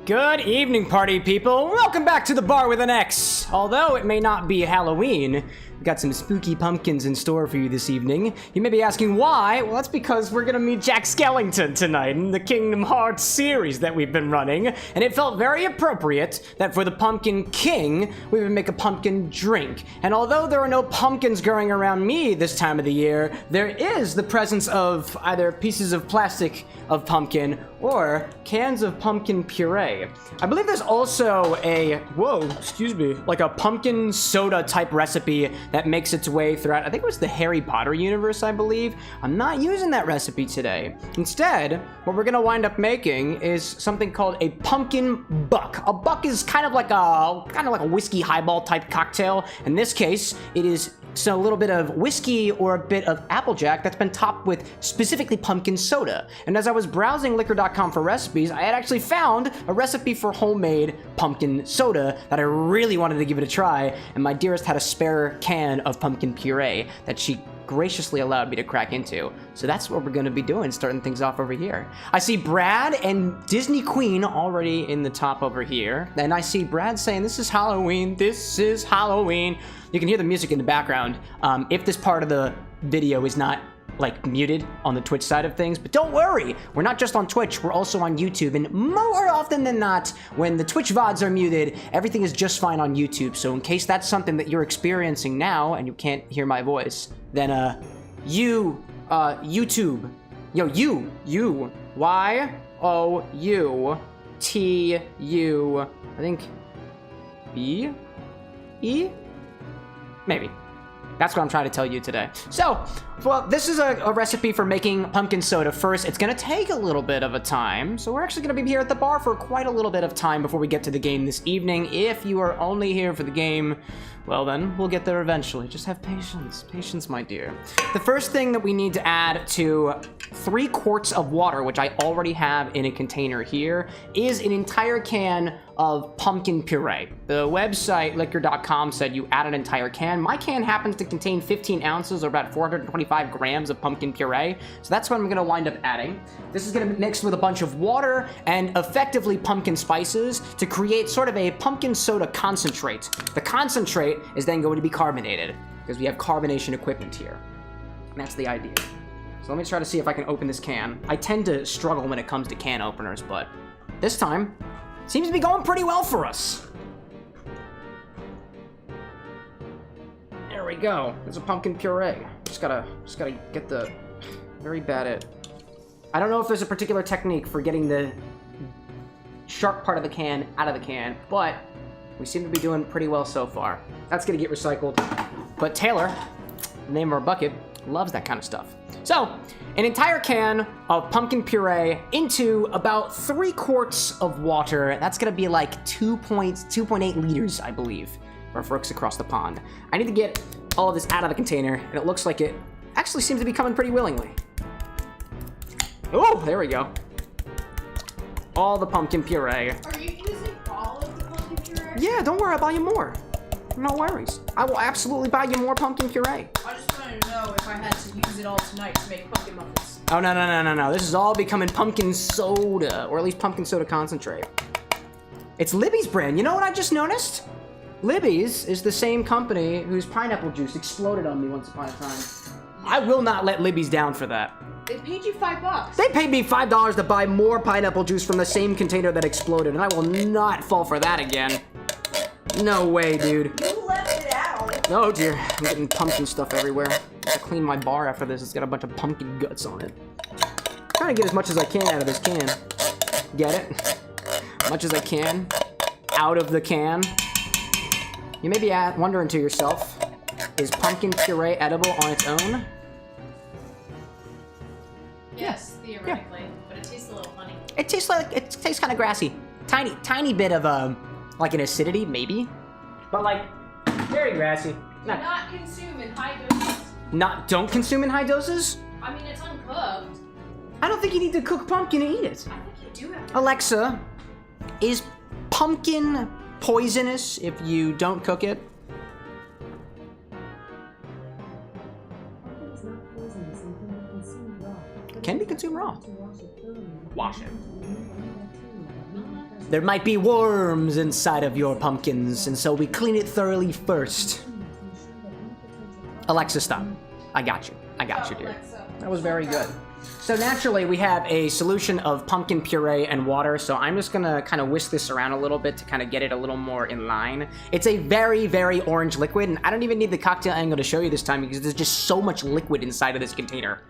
Good evening, party people. Welcome back to the bar with an X. Although it may not be Halloween, we've got some spooky pumpkins in store for you this evening. You may be asking why. Well, that's because we're gonna meet Jack Skellington tonight in the Kingdom Hearts series that we've been running, and it felt very appropriate that for the Pumpkin King, we would make a pumpkin drink. And although there are no pumpkins growing around me this time of the year, there is the presence of either pieces of plastic of pumpkin or cans of pumpkin puree. I believe there's also a, like a pumpkin soda type recipe that makes its way throughout, I think it was the Harry Potter universe, I believe. I'm not using that recipe today. Instead, what we're gonna wind up making is something called a pumpkin buck. A buck is kind of like a whiskey highball type cocktail. In this case, it is a little bit of whiskey or a bit of Applejack that's been topped with specifically pumpkin soda. And as I was browsing liquor.com for recipes, I had actually found a recipe for homemade pumpkin soda that I really wanted to give it a try, and my dearest had a spare can of pumpkin puree that she graciously allowed me to crack into. So that's what we're gonna be doing, starting things off over here. I see Brad and Disney Queen already in the top over here. And I see Brad saying, "This is Halloween, this is Halloween." You can hear the music in the background. If this part of the video is not like muted on the Twitch side of things, but don't worry, we're not just on Twitch, we're also on YouTube, and more often than not, when the Twitch VODs are muted, everything is just fine on YouTube. So in case that's something that you're experiencing now and you can't hear my voice, then YouTube, YOUTU, I think E? Maybe. That's what I'm trying to tell you today. So, well, this is a recipe for making pumpkin soda. First, it's gonna take a little bit of a time, so we're actually gonna be here at the bar for quite a little bit of time before we get to the game this evening. If you are only here for the game, well then, we'll get there eventually. Just have patience. Patience, my dear. The first thing that we need to add to 3 quarts of water, which I already have in a container here, is an entire can of pumpkin puree. The website, liquor.com, said you add an entire can. My can happens to contain 15 ounces or about 425 grams of pumpkin puree, so that's what I'm gonna wind up adding. This is gonna be mixed with a bunch of water and effectively pumpkin spices to create sort of a pumpkin soda concentrate. The concentrate is then going to be carbonated because we have carbonation equipment here. And that's the idea. So let me try to see if I can open this can. I tend to struggle when it comes to can openers, but this time, seems to be going pretty well for us. There we go. There's a pumpkin puree. Just gotta get the very bad at. I don't know if there's a particular technique for getting the sharp part of the can out of the can, but we seem to be doing pretty well so far. That's gonna get recycled. But Taylor, the name of our bucket, loves that kind of stuff. So, an entire can of pumpkin puree into about 3 quarts of water. That's gonna be like 2.8 liters, I believe, for folks across the pond. I need to get all of this out of the container, and it looks like it actually seems to be coming pretty willingly. Oh, there we go. All the pumpkin puree. Are you using all of the pumpkin puree? Yeah, don't worry, I'll buy you more. No worries. I will absolutely buy you more pumpkin puree. I just wanted to know if I had to use it all tonight to make pumpkin muffins. Oh, no. This is all becoming pumpkin soda, or at least pumpkin soda concentrate. It's Libby's brand. You know what I just noticed? Libby's is the same company whose pineapple juice exploded on me once upon a time. I will not let Libby's down for that. They paid you $5. They paid me $5 to buy more pineapple juice from the same container that exploded, and I will not fall for that again. No way, dude. You left it out. Oh dear, I'm getting pumpkin stuff everywhere. I have to clean my bar after this. It's got a bunch of pumpkin guts on it. I'm trying to get as much as I can out of this can. Get it? Much as I can out of the can. You may be wondering to yourself, is pumpkin puree edible on its own? Yes, theoretically, but it tastes a little funny. It tastes kind of grassy. Tiny bit of like an acidity, maybe, but like very grassy. Do not consume in high doses. Don't consume in high doses? I mean, it's uncooked. I don't think you need to cook pumpkin to eat it. I think you do have to. Alexa, is pumpkin poisonous if you don't cook it? Can be consumed raw. Wash it. There might be worms inside of your pumpkins, and so we clean it thoroughly first. Alexa, stop. I got you. I got you, dude. That was very good. So naturally, we have a solution of pumpkin puree and water, so I'm just gonna kind of whisk this around a little bit to kind of get it a little more in line. It's a very, very orange liquid, and I don't even need the cocktail angle to show you this time because there's just so much liquid inside of this container.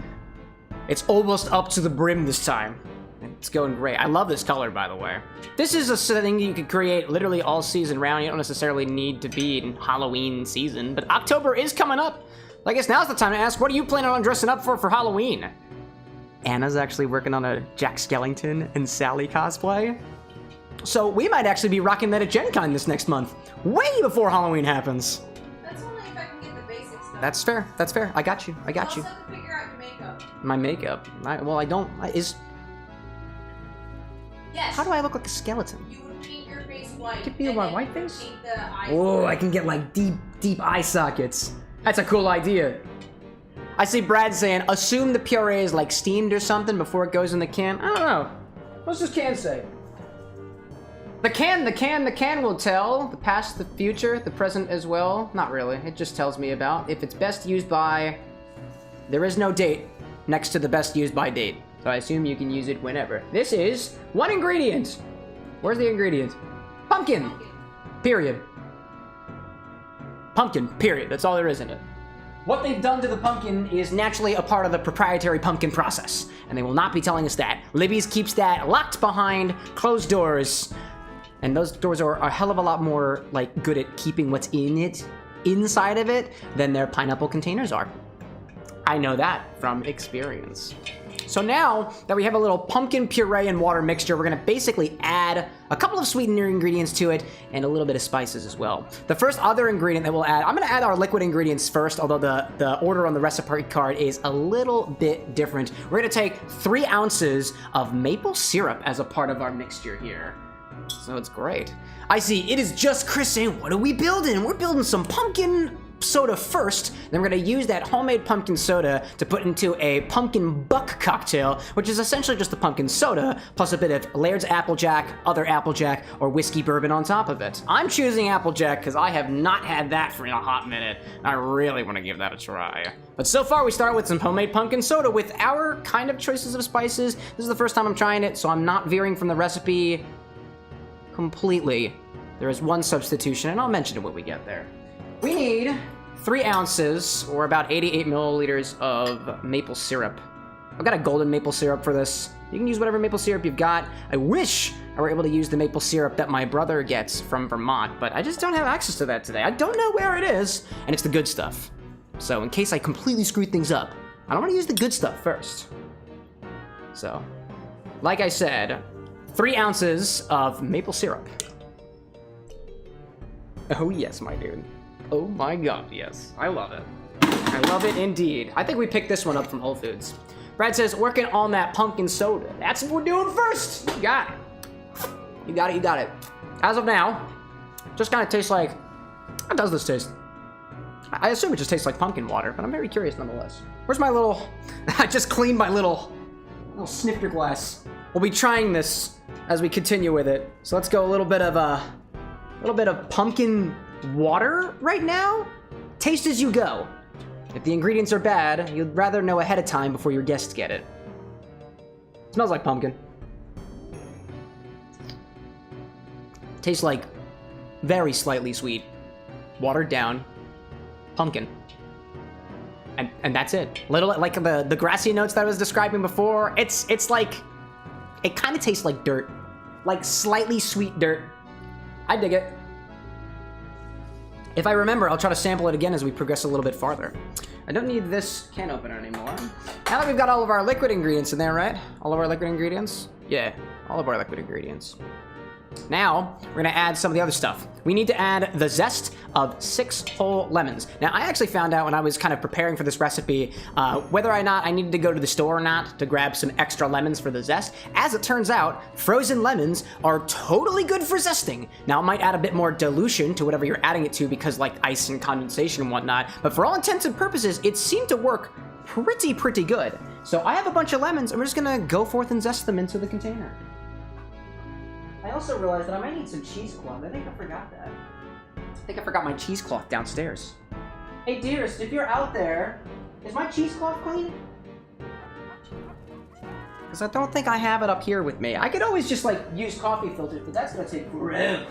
It's almost up to the brim this time. It's going great. I love this color, by the way. This is a thing you could create literally all season round. You don't necessarily need to be in Halloween season, but October is coming up. I guess now's the time to ask, what are you planning on dressing up for Halloween? Anna's actually working on a Jack Skellington and Sally cosplay. So we might actually be rocking that at Gen Con this next month, way before Halloween happens. That's only if I can get the basics done. That's fair. That's fair. I got you. I got you. Also have to figure out your makeup. My makeup. Well, I don't. Yes. How do I look like a skeleton? You would paint your face white. Give me my white face? Paint the eyes Oh, white. I can get like deep eye sockets. That's a cool idea. I see Brad saying, assume the puree is like steamed or something before it goes in the can. I don't know. What's this can say? The can will tell. The past, the future, the present as well. Not really. It just tells me about if it's best used by... There is no date next to the best used by date. So I assume you can use it whenever. This is one ingredient. Where's the ingredient? Pumpkin. Period. Pumpkin, period. That's all there is in it. What they've done to the pumpkin is naturally a part of the proprietary pumpkin process, and they will not be telling us that. Libby's keeps that locked behind closed doors, and those doors are a hell of a lot more like good at keeping what's in it, inside of it, than their pineapple containers are. I know that from experience. So now that we have a little pumpkin puree and water mixture, we're gonna basically add a couple of sweetener ingredients to it and a little bit of spices as well. The first other ingredient that we'll add, I'm gonna add our liquid ingredients first, although the order on the recipe card is a little bit different. We're gonna take 3 ounces of maple syrup as a part of our mixture here. So it's great. I see, it is just Chris saying, what are we building? We're building some pumpkin soda first, then we're gonna use that homemade pumpkin soda to put into a pumpkin buck cocktail, which is essentially just the pumpkin soda, plus a bit of Laird's Applejack, other Applejack, or whiskey bourbon on top of it. I'm choosing Applejack because I have not had that for a hot minute. I really want to give that a try. But so far we start with some homemade pumpkin soda with our kind of choices of spices. This is the first time I'm trying it, so I'm not veering from the recipe completely. There is one substitution, and I'll mention it when we get there. We need 3 ounces, or about 88 milliliters of maple syrup. I've got a golden maple syrup for this. You can use whatever maple syrup you've got. I wish I were able to use the maple syrup that my brother gets from Vermont, but I just don't have access to that today. I don't know where it is, and it's the good stuff. So in case I completely screw things up, I don't want to use the good stuff first. So, like I said, 3 ounces of maple syrup. Oh yes, my dude. Oh my god, yes. I love it. I love it indeed. I think we picked this one up from Whole Foods. Brad says, working on that pumpkin soda. That's what we're doing first. You got it. You got it, you got it. As of now, just kind of tastes like... How does this taste? I assume it just tastes like pumpkin water, but I'm very curious nonetheless. Where's my little... I just cleaned my little snifter glass. We'll be trying this as we continue with it. So let's go a little bit of pumpkin water right now. Taste as you go. If the ingredients are bad, you'd rather know ahead of time before your guests get it. Smells like pumpkin. Tastes like very slightly sweet, watered down pumpkin. And that's it. Little like the grassy notes that I was describing before. It's like, it kind of tastes like dirt, like slightly sweet dirt. I dig it. If I remember, I'll try to sample it again as we progress a little bit farther. I don't need this can opener anymore. Now that we've got all of our liquid ingredients in there, right? All of our liquid ingredients? Yeah, all of our liquid ingredients. Now, we're gonna add some of the other stuff. We need to add the zest of 6 whole lemons. Now, I actually found out when I was kind of preparing for this recipe, whether or not I needed to go to the store or not to grab some extra lemons for the zest. As it turns out, frozen lemons are totally good for zesting. Now, it might add a bit more dilution to whatever you're adding it to because like ice and condensation and whatnot, but for all intents and purposes, it seemed to work pretty good. So I have a bunch of lemons and we're just gonna go forth and zest them into the container. I also realized that I might need some cheesecloth. I think I forgot that. I think I forgot my cheesecloth downstairs. Hey, dearest, if you're out there, is my cheesecloth clean? Because I don't think I have it up here with me. I could always just, like, use coffee filters, but that's going to take forever.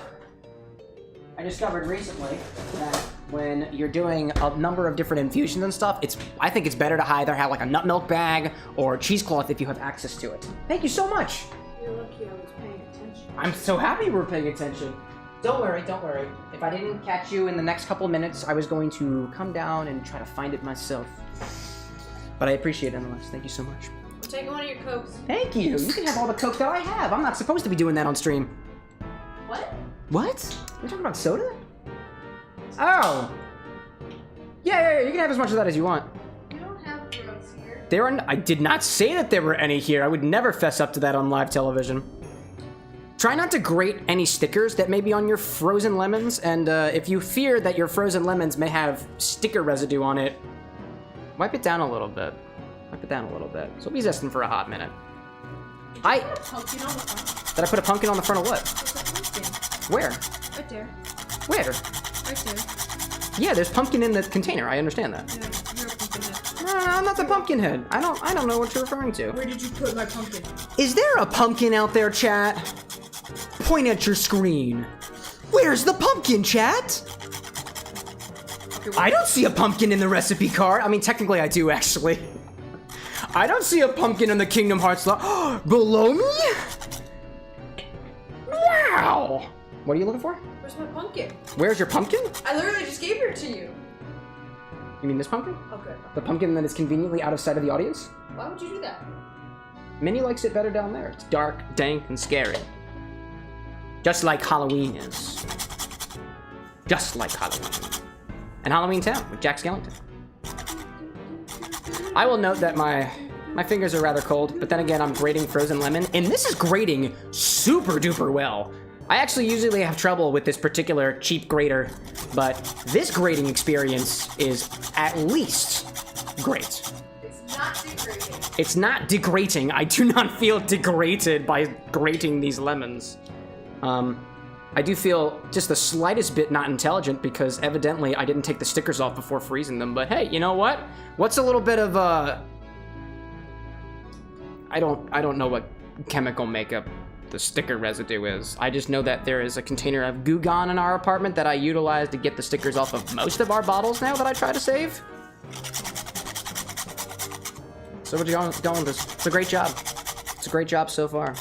I discovered recently that when you're doing a number of different infusions and stuff, I think it's better to either have, like, a nut milk bag or cheesecloth if you have access to it. Thank you so much. You're lucky I was paying attention. I'm so happy we're paying attention. Don't worry, don't worry. If I didn't catch you in the next couple minutes, I was going to come down and try to find it myself. But I appreciate it nonetheless. Thank you so much. I'm taking one of your Cokes. Thank you. You can have all the Coke that I have. I'm not supposed to be doing that on stream. What? What? You're talking about soda? Oh. Yeah. You can have as much of that as you want. We don't have drugs here. I did not say that there were any here. I would never fess up to that on live television. Try not to grate any stickers that may be on your frozen lemons, and if you fear that your frozen lemons may have sticker residue on it, wipe it down a little bit. Wipe it down a little bit. So we'll be zesting for a hot minute. Did you put a pumpkin on the front? Did I put a pumpkin on the front of what? There's a pumpkin. Where? Right there. Where? Right there. Yeah, there's pumpkin in the container. I understand that. Yeah, you're a pumpkin head. No, I'm not the pumpkin head. I don't know what you're referring to. Where did you put my pumpkin? Is there a pumpkin out there, chat? Point at your screen. Where's the pumpkin, chat? Okay, I don't see a pumpkin in the recipe card. I mean, technically I do, actually. I don't see a pumpkin in the Kingdom Hearts below me? Wow! What are you looking for? Where's my pumpkin? Where's your pumpkin? I literally just gave it to you. You mean this pumpkin? Okay. The pumpkin that is conveniently out of sight of the audience? Why would you do that? Minnie likes it better down there. It's dark, dank, and scary. Just like Halloween is. Just like Halloween. And Halloween Town with Jack Skellington. I will note that my fingers are rather cold, but then again, I'm grating frozen lemon, and this is grating super duper well. I actually usually have trouble with this particular cheap grater, but this grating experience is at least great. It's not degrading. It's not degrading. I do not feel degraded by grating these lemons. I do feel just the slightest bit not intelligent because evidently I didn't take the stickers off before freezing them, but hey, you know what? What's a little bit of I don't know what chemical makeup the sticker residue is. I just know that there is a container of Goo Gone in our apartment that I utilize to get the stickers off of most of our bottles now that I try to save. So what you going with this? It's a great job. It's a great job so far.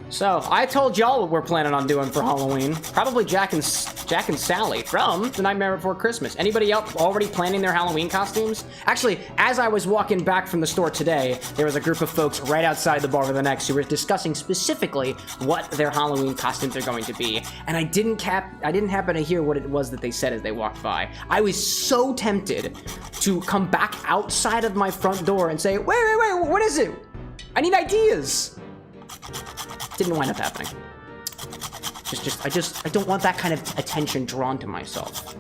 So, I told y'all what we're planning on doing for Halloween. Probably Jack and Sally from The Nightmare Before Christmas. Anybody else already planning their Halloween costumes? Actually, as I was walking back from the store today, there was a group of folks right outside the bar with an X who were discussing specifically what their Halloween costumes are going to be. And I didn't happen to hear what it was that they said as they walked by. I was so tempted to come back outside of my front door and say, wait, what is it? I need ideas. Didn't wind up happening. I don't want that kind of attention drawn to myself.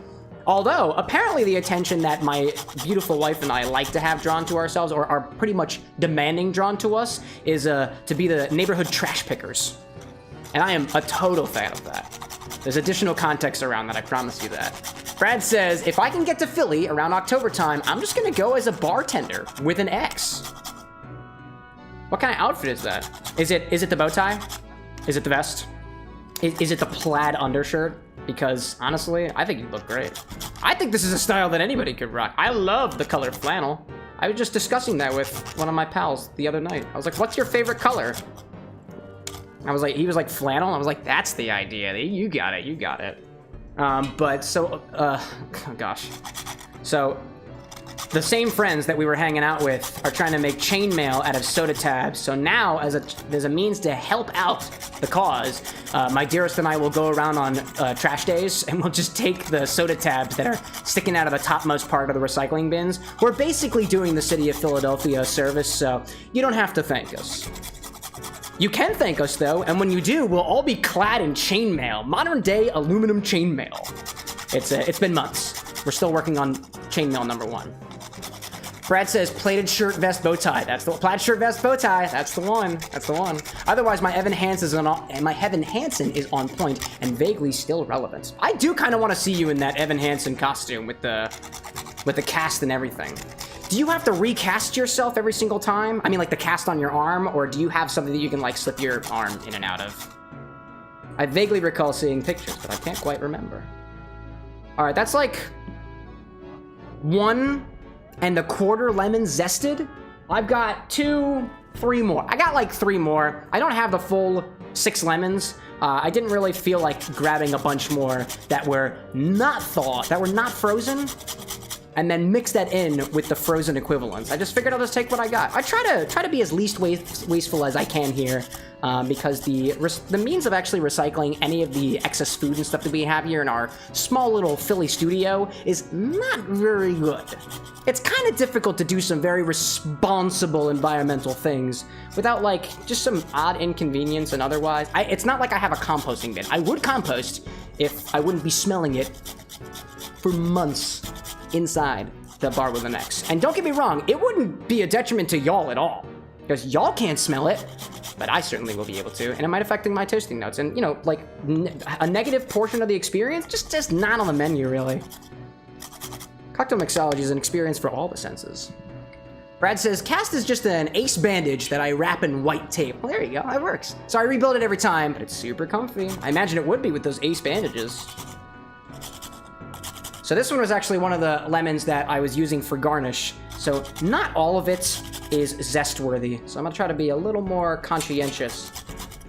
Although, apparently the attention that my beautiful wife and I like to have drawn to ourselves, or are pretty much demanding drawn to us, is to be the neighborhood trash pickers. And I am a total fan of that. There's additional context around that, I promise you that. Brad says, if I can get to Philly around October time, I'm just gonna go as a bartender with an X. What kind of outfit is that? Is it the bow tie? Is it the vest? Is it the plaid undershirt? Because honestly, I think you look great. I think this is a style that anybody could rock. I love the color flannel. I was just discussing that with one of my pals the other night. I was like, what's your favorite color? He was like flannel. I was like, that's the idea. You got it. Oh gosh. So, the same friends that we were hanging out with are trying to make chainmail out of soda tabs. So now, there's a means to help out the cause, my dearest and I will go around on trash days, and we'll just take the soda tabs that are sticking out of the topmost part of the recycling bins. We're basically doing the city of Philadelphia a service, so you don't have to thank us. You can thank us, though, and when you do, we'll all be clad in chainmail. Modern-day aluminum chainmail. It's been months. We're still working on chainmail number 1. Brad says plated shirt, vest, bow tie. That's the plaid shirt, vest, bow tie. That's the one. That's the one. Otherwise, my Evan Hansen is on point and vaguely still relevant. I do kind of want to see you in that Evan Hansen costume with the cast and everything. Do you have to recast yourself every single time? I mean, like the cast on your arm, or do you have something that you can like slip your arm in and out of? I vaguely recall seeing pictures, but I can't quite remember. All right, that's like 1 1/4 lemons zested. I've got 2, 3 more. I got like 3 more. I don't have the full 6 lemons. I didn't really feel like grabbing a bunch more that were not thawed, that were not frozen, and then mix that in with the frozen equivalents. I just figured I'll just take what I got. I try to be as least wasteful as I can here, because the means of actually recycling any of the excess food and stuff that we have here in our small little Philly studio is not very good. It's kind of difficult to do some very responsible environmental things without like just some odd inconvenience and otherwise. It's not like I have a composting bin. I would compost if I wouldn't be smelling it for months inside the bar with an X. And don't get me wrong, it wouldn't be a detriment to y'all at all, because y'all can't smell it, but I certainly will be able to, and it might affect my toasting notes. And, you know, like, a negative portion of the experience, just not on the menu, really. Cocktail mixology is an experience for all the senses. Brad says, cast is just an ace bandage that I wrap in white tape. Well, there you go, that works. So I rebuild it every time, but it's super comfy. I imagine it would be with those ace bandages. So this one was actually one of the lemons that I was using for garnish. So not all of it is zest worthy. So I'm gonna try to be a little more conscientious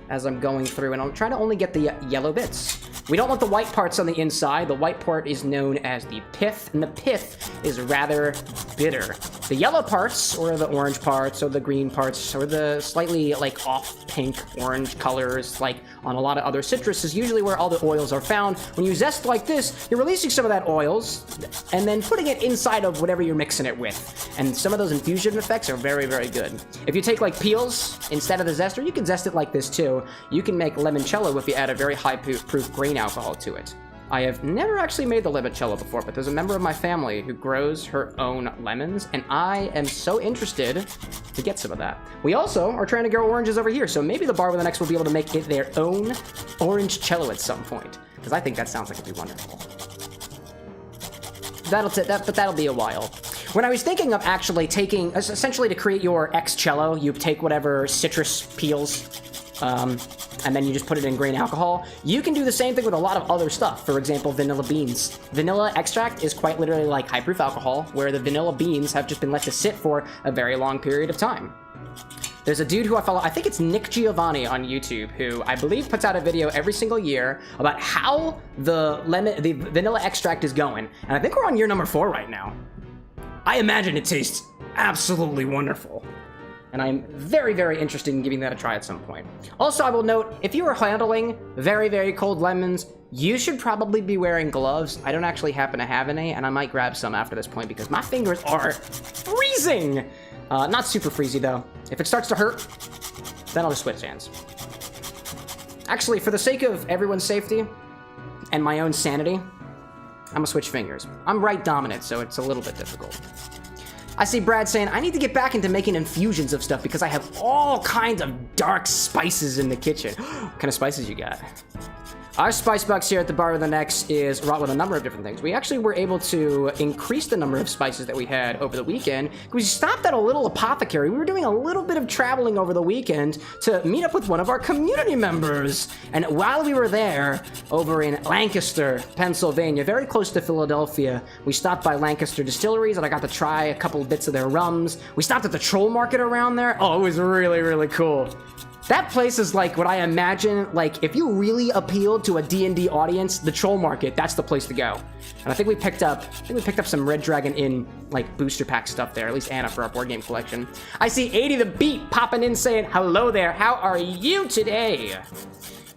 as I'm going through, and I'll try to only get the yellow bits. We don't want the white parts on the inside. The white part is known as the pith, and the pith is rather bitter. The yellow parts, or the orange parts, or the green parts, or the slightly like off pink orange colors, like on a lot of other citrus, is usually where all the oils are found. When you zest like this, you're releasing some of that oils and then putting it inside of whatever you're mixing it with. And some of those infusion effects are very, very good. If you take like peels instead of the zester, you can zest it like this too. You can make limoncello if you add a very high proof grain alcohol to it. I have never actually made the limoncello before, but there's a member of my family who grows her own lemons, and I am so interested to get some of that. We also are trying to grow oranges over here, so maybe the bar with an X will be able to make it their own orange cello at some point, because I think that sounds like it'd be wonderful. But that'll be a while. When I was thinking of actually taking, essentially to create your X cello, you take whatever citrus peels, and then you just put it in grain alcohol. You can do the same thing with a lot of other stuff. For example, vanilla beans. Vanilla extract is quite literally like high proof alcohol, where the vanilla beans have just been let to sit for a very long period of time. There's a dude who I follow, I think it's Nick Giovanni on YouTube, who I believe puts out a video every single year about how the vanilla extract is going. And I think we're on year number 4 right now. I imagine it tastes absolutely wonderful. And I'm very, very interested in giving that a try at some point. Also, I will note, if you are handling very, very cold lemons, you should probably be wearing gloves. I don't actually happen to have any, and I might grab some after this point because my fingers are freezing. Not super freezy, though. If it starts to hurt, then I'll just switch hands. Actually, for the sake of everyone's safety and my own sanity, I'm gonna switch fingers. I'm right dominant, so it's a little bit difficult. I see Brad saying, I need to get back into making infusions of stuff because I have all kinds of dark spices in the kitchen. What kind of spices you got? Our spice box here at the bar with an X is wrought with a number of different things. We actually were able to increase the number of spices that we had over the weekend. We stopped at a little apothecary. We were doing a little bit of traveling over the weekend to meet up with one of our community members. And while we were there, over in Lancaster, Pennsylvania, very close to Philadelphia, we stopped by Lancaster Distilleries and I got to try a couple of bits of their rums. We stopped at the Troll Market around there. Oh, it was really, really cool. That place is like what I imagine, like if you really appealed to a D&D audience, the Troll Market, that's the place to go. And I think we picked up some Red Dragon Inn like booster pack stuff there, at least Anna for our board game collection. I see 80 the Beat popping in saying, hello there, how are you today?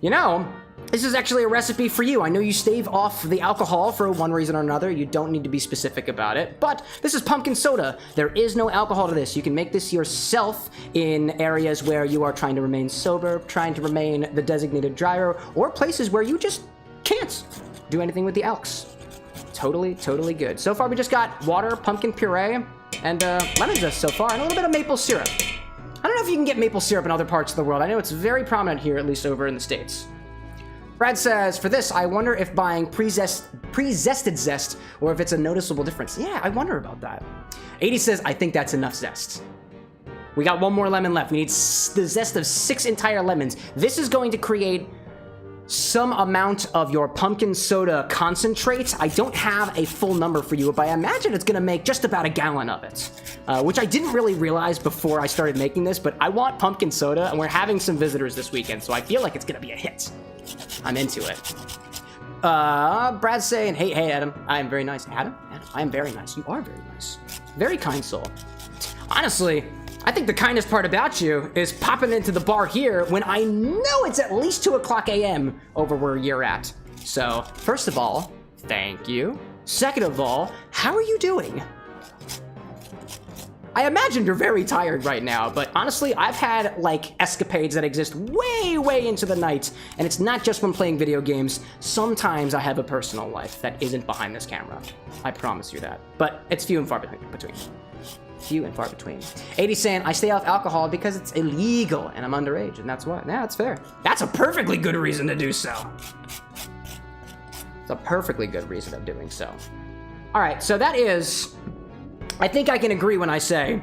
You know, this is actually a recipe for you. I know you stave off the alcohol for one reason or another. You don't need to be specific about it, but this is pumpkin soda. There is no alcohol to this. You can make this yourself in areas where you are trying to remain sober, trying to remain the designated driver, or places where you just can't do anything with the alks. Totally, totally good. So far, we just got water, pumpkin puree, And lemon zest so far, and a little bit of maple syrup. I don't know if you can get maple syrup in other parts of the world. I know it's very prominent here, at least over in the States. Brad says, for this, I wonder if buying pre-zested zest or if it's a noticeable difference. Yeah, I wonder about that. 80 says, I think that's enough zest. We got one more lemon left. We need the zest of 6 entire lemons. This is going to create some amount of your pumpkin soda concentrate. I don't have a full number for you, but I imagine it's gonna make just about a gallon of it, which I didn't really realize before I started making this, but I want pumpkin soda, and we're having some visitors this weekend, so I feel like it's gonna be a hit. I'm into it. Brad's saying, hey, Adam, I am very nice. Adam, I am very nice. You are very nice. Very kind soul. Honestly, I think the kindest part about you is popping into the bar here when I know it's at least 2 o'clock a.m. over where you're at. So, first of all, thank you. Second of all, how are you doing? I imagine you're very tired right now, but honestly, I've had, like, escapades that exist way into the night, and it's not just when playing video games. Sometimes I have a personal life that isn't behind this camera. I promise you that. But it's few and far between. Few and far between. 80 saying, I stay off alcohol because it's illegal and I'm underage, and that's why. Yeah, that's fair. That's a perfectly good reason to do so. It's a perfectly good reason of doing so. All right, so that is, I think I can agree when I say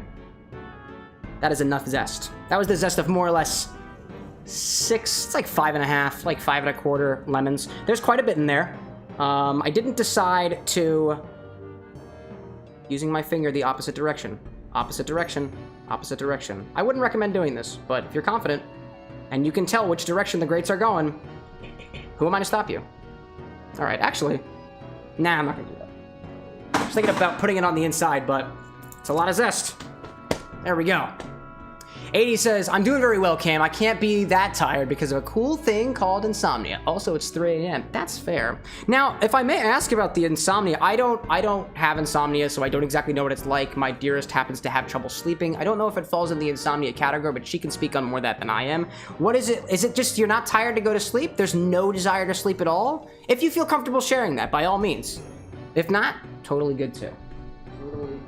that is enough zest. That was the zest of more or less 6, it's like 5.5, like 5 1/4 lemons. There's quite a bit in there. I didn't decide to using my finger the opposite direction. Opposite direction. Opposite direction. I wouldn't recommend doing this, but if you're confident and you can tell which direction the grates are going, who am I to stop you? All right, actually, nah, I'm not gonna do that. I was thinking about putting it on the inside, but it's a lot of zest. There we go. 80 says, I'm doing very well, Cam. I can't be that tired because of a cool thing called insomnia. Also, it's 3 a.m. That's fair. Now, if I may ask about the insomnia, I don't have insomnia, so I don't exactly know what it's like. My dearest happens to have trouble sleeping. I don't know if it falls in the insomnia category, but she can speak on more of that than I am. What is it? Is it just you're not tired to go to sleep? There's no desire to sleep at all? If you feel comfortable sharing that, by all means. If not, totally good too. Totally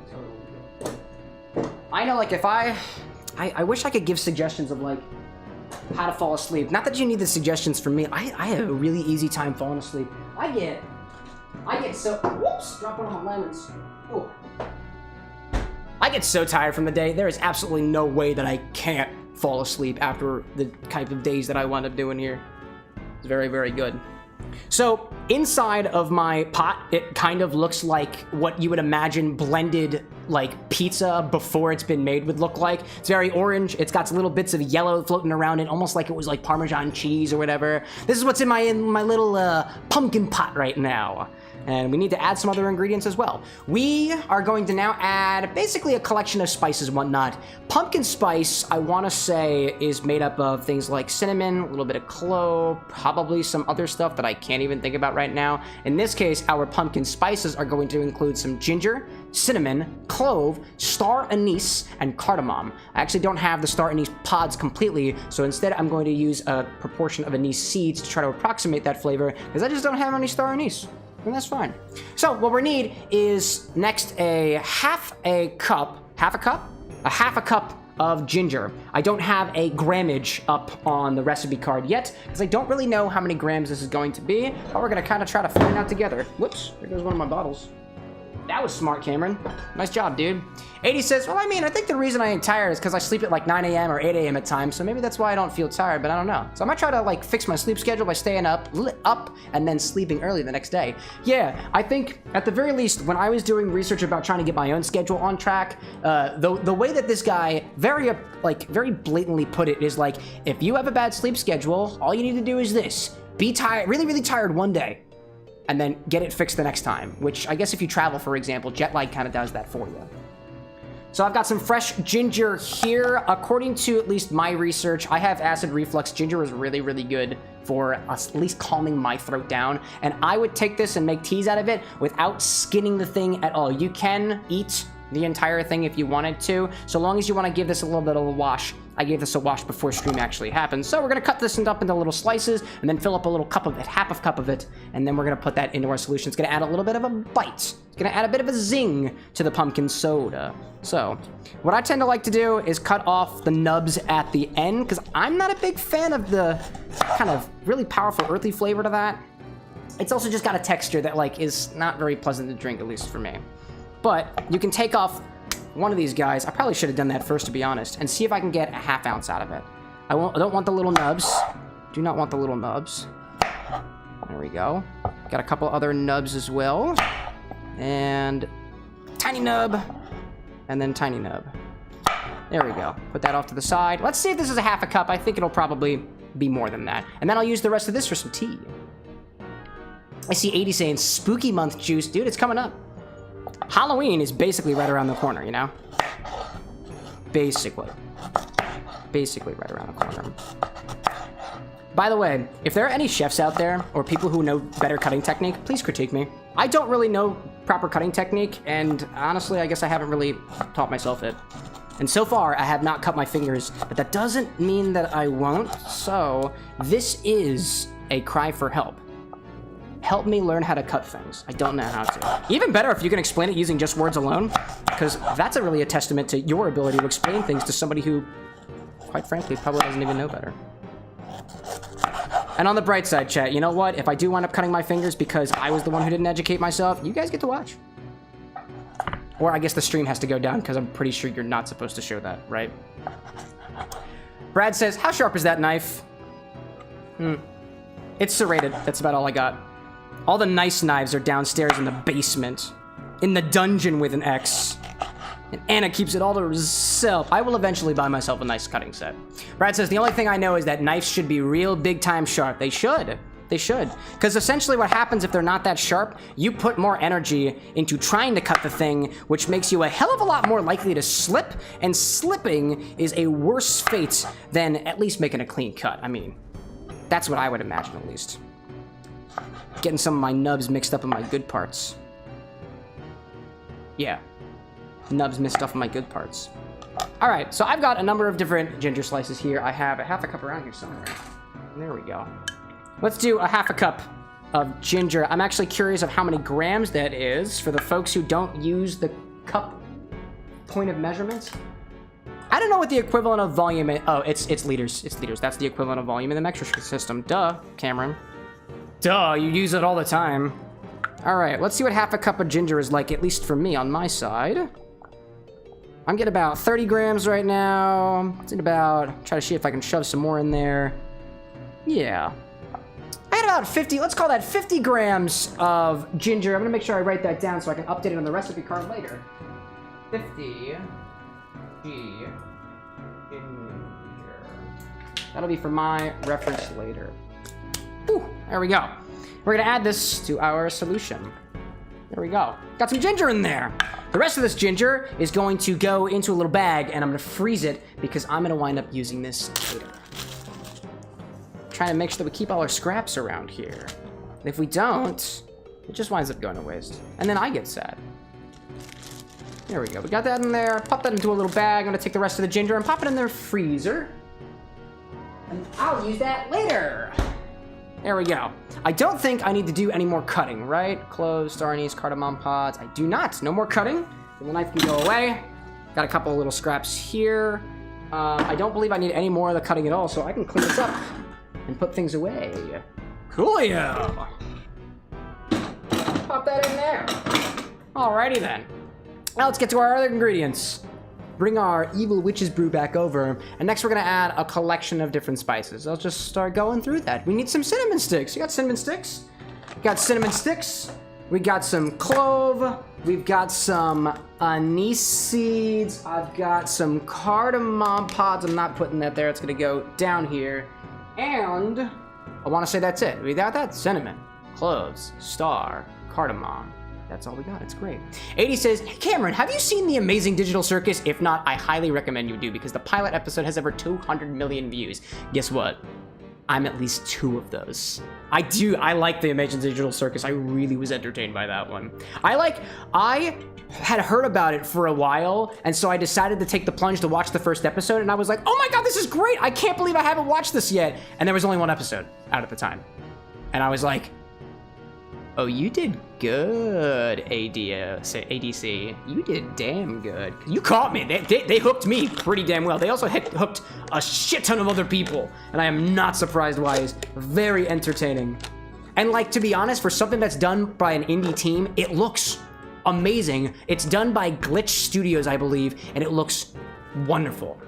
good. I know, like, if I wish I could give suggestions of, like, how to fall asleep. Not that you need the suggestions from me. I have a really easy time falling asleep. I get so, whoops, drop one of my lemons. Ooh. I get so tired from the day. There is absolutely no way that I can't fall asleep after the type of days that I wound up doing here. It's very, very good. So inside of my pot, it kind of looks like what you would imagine blended, like, pizza before it's been made would look like. It's very orange. It's got little bits of yellow floating around it, almost like it was like Parmesan cheese or whatever. This is what's in my little pumpkin pot right now. And we need to add some other ingredients as well. We are going to now add basically a collection of spices and whatnot. Pumpkin spice, I want to say, is made up of things like cinnamon, a little bit of clove, probably some other stuff that I can't even think about right now. In this case, our pumpkin spices are going to include some ginger, cinnamon, clove, star anise, and cardamom. I actually don't have the star anise pods completely, so instead I'm going to use a proportion of anise seeds to try to approximate that flavor, because I just don't have any star anise. And that's fine. So what we need is next a half a cup of ginger. I don't have a grammage up on the recipe card yet, because I don't really know how many grams this is going to be, but we're gonna kind of try to find out together. Whoops, there goes one of my bottles. That was smart, Cameron. Nice job, dude. 80 says, well, I mean, I think the reason I ain't tired is because I sleep at like 9 a.m. or 8 a.m. at times, so maybe that's why I don't feel tired, but I don't know. So I might try to, like, fix my sleep schedule by staying up, and then sleeping early the next day. Yeah, I think, at the very least, when I was doing research about trying to get my own schedule on track, the way that this guy very blatantly put it is like, if you have a bad sleep schedule, all you need to do is this. Be tired, really, really tired one day, and then get it fixed the next time, which I guess if you travel, for example, jet lag kind of does that for you. So I've got some fresh ginger here. According to at least my research, I have acid reflux. Ginger is really, really good for at least calming my throat down. And I would take this and make teas out of it without skinning the thing at all. You can eat the entire thing if you wanted to, so long as you want to give this a little bit of a wash. I gave this a wash before stream actually happened. So we're going to cut this up into little slices and then fill up a little cup of it, half a cup of it, and then we're going to put that into our solution. It's going to add a little bit of a bite. It's going to add a bit of a zing to the pumpkin soda. So what I tend to like to do is cut off the nubs at the end because I'm not a big fan of the kind of really powerful earthy flavor to that. It's also just got a texture that like is not very pleasant to drink, at least for me. But you can take off one of these guys. I probably should have done that first, to be honest, and see if I can get a ½ ounce out of it. I don't want the little nubs. Do not want the little nubs. There we go. Got a couple other nubs as well. And tiny nub. And then tiny nub. There we go. Put that off to the side. Let's see if this is a ½ cup. I think it'll probably be more than that. And then I'll use the rest of this for some tea. I see 80 saying spooky month juice. Dude, it's coming up. Halloween is basically right around the corner, you know? Basically right around the corner. By the way, if there are any chefs out there or people who know better cutting technique, please critique me. I don't really know proper cutting technique, and honestly, I guess I haven't really taught myself it. And so far, I have not cut my fingers, but that doesn't mean that I won't. So this is a cry for help. Help me learn how to cut things. I don't know how to. Even better if you can explain it using just words alone, because that's really a testament to your ability to explain things to somebody who, quite frankly, probably doesn't even know better. And on the bright side, chat, you know what? If I do wind up cutting my fingers because I was the one who didn't educate myself, you guys get to watch. Or I guess the stream has to go down because I'm pretty sure you're not supposed to show that, right? Brad says, how sharp is that knife? It's serrated. That's about all I got. All the nice knives are downstairs in the basement. In the dungeon with an X. And Anna keeps it all to herself. I will eventually buy myself a nice cutting set. Brad says, the only thing I know is that knives should be real big time sharp. They should. They should. Because essentially what happens if they're not that sharp, you put more energy into trying to cut the thing, which makes you a hell of a lot more likely to slip, and slipping is a worse fate than at least making a clean cut. I mean, that's what I would imagine at least. Getting some of my nubs mixed up in my good parts. Yeah. Nubs mixed up in my good parts. Alright, so I've got a number of different ginger slices here. I have a ½ cup around here somewhere. There we go. Let's do a ½ cup of ginger. I'm actually curious of how many grams that is for the folks who don't use the cup point of measurement. I don't know what the equivalent of volume is. Oh, it's liters. It's liters. That's the equivalent of volume in the metric system. Duh, Cameron. Duh, you use it all the time. All right, let's see what ½ cup of ginger is like, at least for me on my side. I'm getting about 30 grams right now. It's about, try to see if I can shove some more in there. Yeah. I had about 50, let's call that 50 grams of ginger. I'm gonna make sure I write that down so I can update it on the recipe card later. 50 ginger. That'll be for my reference later. Ooh, there we go. We're gonna add this to our solution. There we go. Got some ginger in there. The rest of this ginger is going to go into a little bag, and I'm gonna freeze it because I'm gonna wind up using this later. Trying to make sure that we keep all our scraps around here. And if we don't, it just winds up going to waste. And then I get sad. There we go. We got that in there. Pop that into a little bag. I'm gonna take the rest of the ginger and pop it in their freezer. And I'll use that later. There we go. I don't think I need to do any more cutting, right? Cloves, Anise, Cardamom Pods. I do not. No more cutting. So the knife can go away. Got a couple of little scraps here. I don't believe I need any more of the cutting at all, so I can clean this up and put things away. Coolio! Pop that in there. Alrighty then. Now let's get to our other ingredients. Bring our evil witch's brew back over, and next we're gonna add a collection of different spices. I'll just start going through that. We need some cinnamon sticks. You got cinnamon sticks? We got cinnamon sticks. We got some clove. We've got some anise seeds. I've got some cardamom pods. I'm not putting that there. It's gonna go down here. And I wanna say that's it. We got that cinnamon, cloves, star, cardamom. That's all we got. It's great. 80 says, hey, Cameron, have you seen The Amazing Digital Circus? If not, I highly recommend you do because the pilot episode has over 200 million views. Guess what? I'm at least 2 of those. I like the Amazing Digital Circus. I really was entertained by that one. I had heard about it for a while, and so I decided to take the plunge to watch the first episode, and I was like, oh my god, this is great! I can't believe I haven't watched this yet! And there was only 1 episode out at the time. And I was like, oh, you did good, ADC. You did damn good. You caught me. They hooked me pretty damn well. They also hooked a shit ton of other people, and I am not surprised why. It's very entertaining. And like, to be honest, for something that's done by an indie team, it looks amazing. It's done by Glitch Studios, I believe, and it looks wonderful.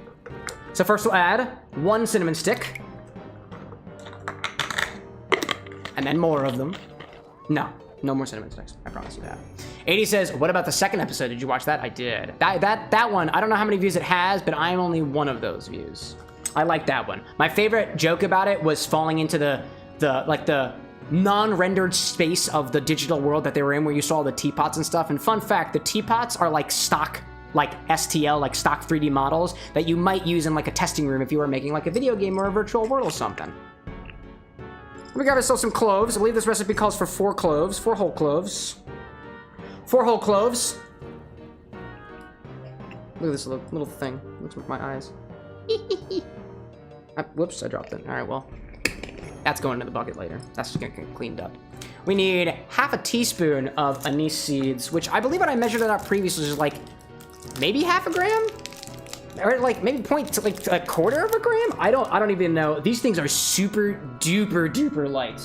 So first we'll add 1 cinnamon stick. And then more of them. No more cinnamon sticks. I promise you that. 80 says, what about the second episode? Did you watch that? I did. That one, I don't know how many views it has, but I'm only 1 of those views. I like that one. My favorite joke about it was falling into the non-rendered space of the digital world that they were in, where you saw the teapots and stuff. And fun fact, the teapots are like stock, like STL, like stock 3D models that you might use in like a testing room if you were making like a video game or a virtual world or something. We got ourselves some cloves. I believe this recipe calls for 4 cloves, 4 whole cloves. 4 whole cloves. Look at this little thing. Looks with my eyes. Whoops, I dropped it. All right, well, that's going into the bucket later. That's just gonna get cleaned up. We need half a teaspoon of anise seeds, which I believe when I measured it out previously was like maybe half a gram, or like maybe like a quarter of a gram. I don't even know. These things are super duper light.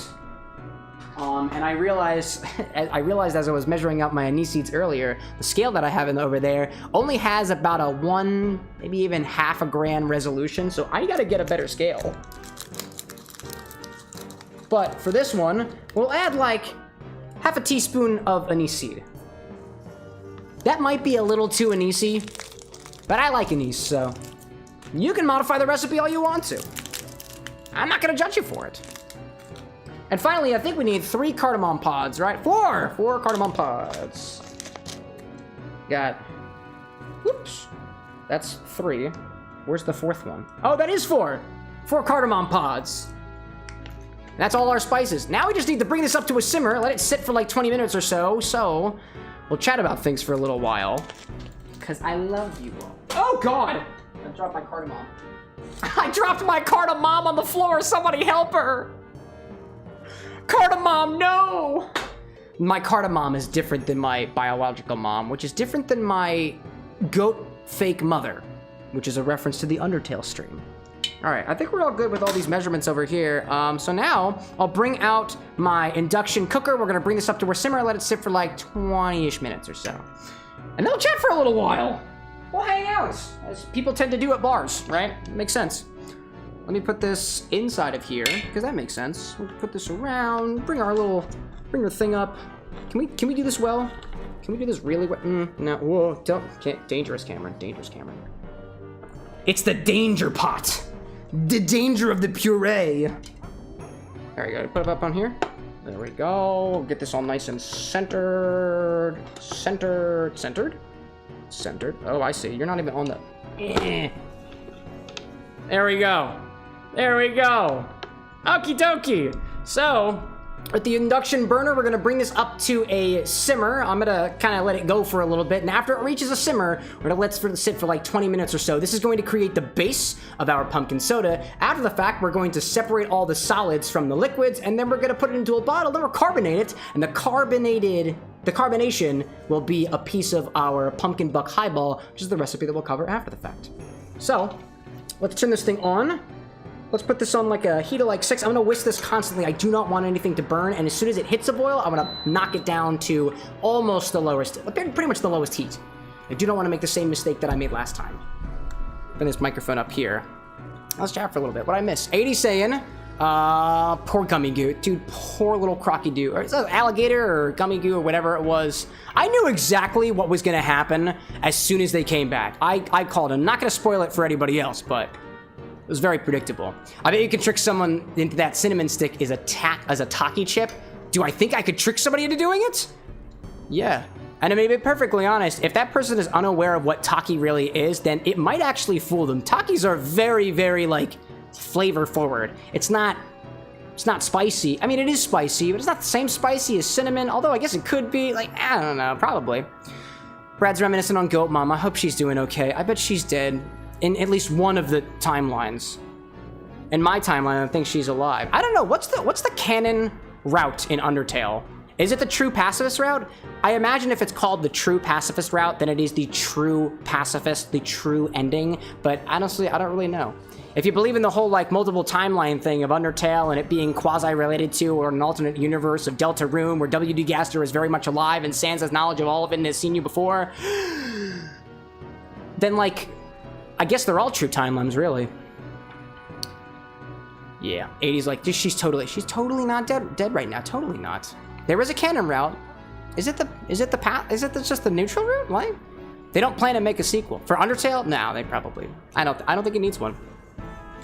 And I realized as I was measuring out my anise seeds earlier, the scale that I have over there only has about a 1, maybe even half a gram resolution. So I gotta get a better scale. But for this one, we'll add like half a teaspoon of anise seed. That might be a little too anisey, but I like anise, so you can modify the recipe all you want to. I'm not gonna judge you for it. And finally, I think we need 3 cardamom pods, right? 4 cardamom pods. Got, whoops, that's 3. Where's the 4th one? Oh, that is 4 cardamom pods. That's all our spices. Now we just need to bring this up to a simmer, let it sit for like 20 minutes or so. So we'll chat about things for a little while, because I love you all. Oh God, I dropped my cardamom. I dropped my cardamom on the floor. Somebody help her. Cardamom, no! My cardamom is different than my biological mom, which is different than my goat fake mother, which is a reference to the Undertale stream. All right, I think we're all good with all these measurements over here. So now I'll bring out my induction cooker. We're gonna bring this up to a simmer, let it sit for like 20-ish minutes or so. And then we'll chat for a little while. We'll hang out, as people tend to do at bars, right? Makes sense. Let me put this inside of here, because that makes sense. We'll put this around, bring our thing up. Can we do this well? Can we do this really well? No, whoa, can't, dangerous, Cameron, dangerous, Cameron. It's the danger pot. The danger of the puree. There we go, put it up on here. There we go, get this all nice and centered. Centered? Oh, I see, you're not even on the, There we go. There we go. Okie dokie. So, with the induction burner, we're gonna bring this up to a simmer. I'm gonna kind of let it go for a little bit, and after it reaches a simmer, we're gonna let it sit for like 20 minutes or so. This is going to create the base of our pumpkin soda. After the fact, we're going to separate all the solids from the liquids, and then we're gonna put it into a bottle, then we'll carbonate it, and the carbonation will be a piece of our pumpkin buck highball, which is the recipe that we'll cover after the fact. So, let's turn this thing on. Let's put this on like a heat of like 6. I'm gonna whisk this constantly. I do not want anything to burn, and as soon as it hits a boil, I'm gonna knock it down to almost the lowest, pretty much the lowest heat. I do not want to make the same mistake that I made last time. Bring this microphone up here. Let's chat for a little bit. What I miss? 80 saying, poor gummy goo. Dude, poor little crocky goo. Or is that alligator or gummy goo or whatever it was. I knew exactly what was gonna happen as soon as they came back. I called it. I'm not gonna spoil it for anybody else, but it was very predictable. I bet you can trick someone into that cinnamon stick as a Taki chip. Do I think I could trick somebody into doing it? Yeah. And to be perfectly honest, if that person is unaware of what Taki really is, then it might actually fool them. Takis are very, very, like, flavor forward. It's not spicy. I mean, it is spicy, but it's not the same spicy as cinnamon, although I guess it could be. Like, I don't know, probably. Brad's reminiscent on Goat Mom. I hope she's doing okay. I bet she's dead in at least one of the timelines. In my timeline, I think she's alive. I don't know, what's the canon route in Undertale? Is it the true pacifist route? I imagine if it's called the true pacifist route, then it is the true pacifist, the true ending, but honestly, I don't really know. If you believe in the whole, like, multiple timeline thing of Undertale and it being quasi-related to, or an alternate universe of Deltarune where W.D. Gaster is very much alive and Sans has knowledge of all of it and has seen you before, then, like, I guess they're all true timelines, really. Yeah, 80's like, she's totally not dead right now, totally not. There is a canon route. Is it just the neutral route? Like, they don't plan to make a sequel. For Undertale? No, they probably, I don't think it needs one.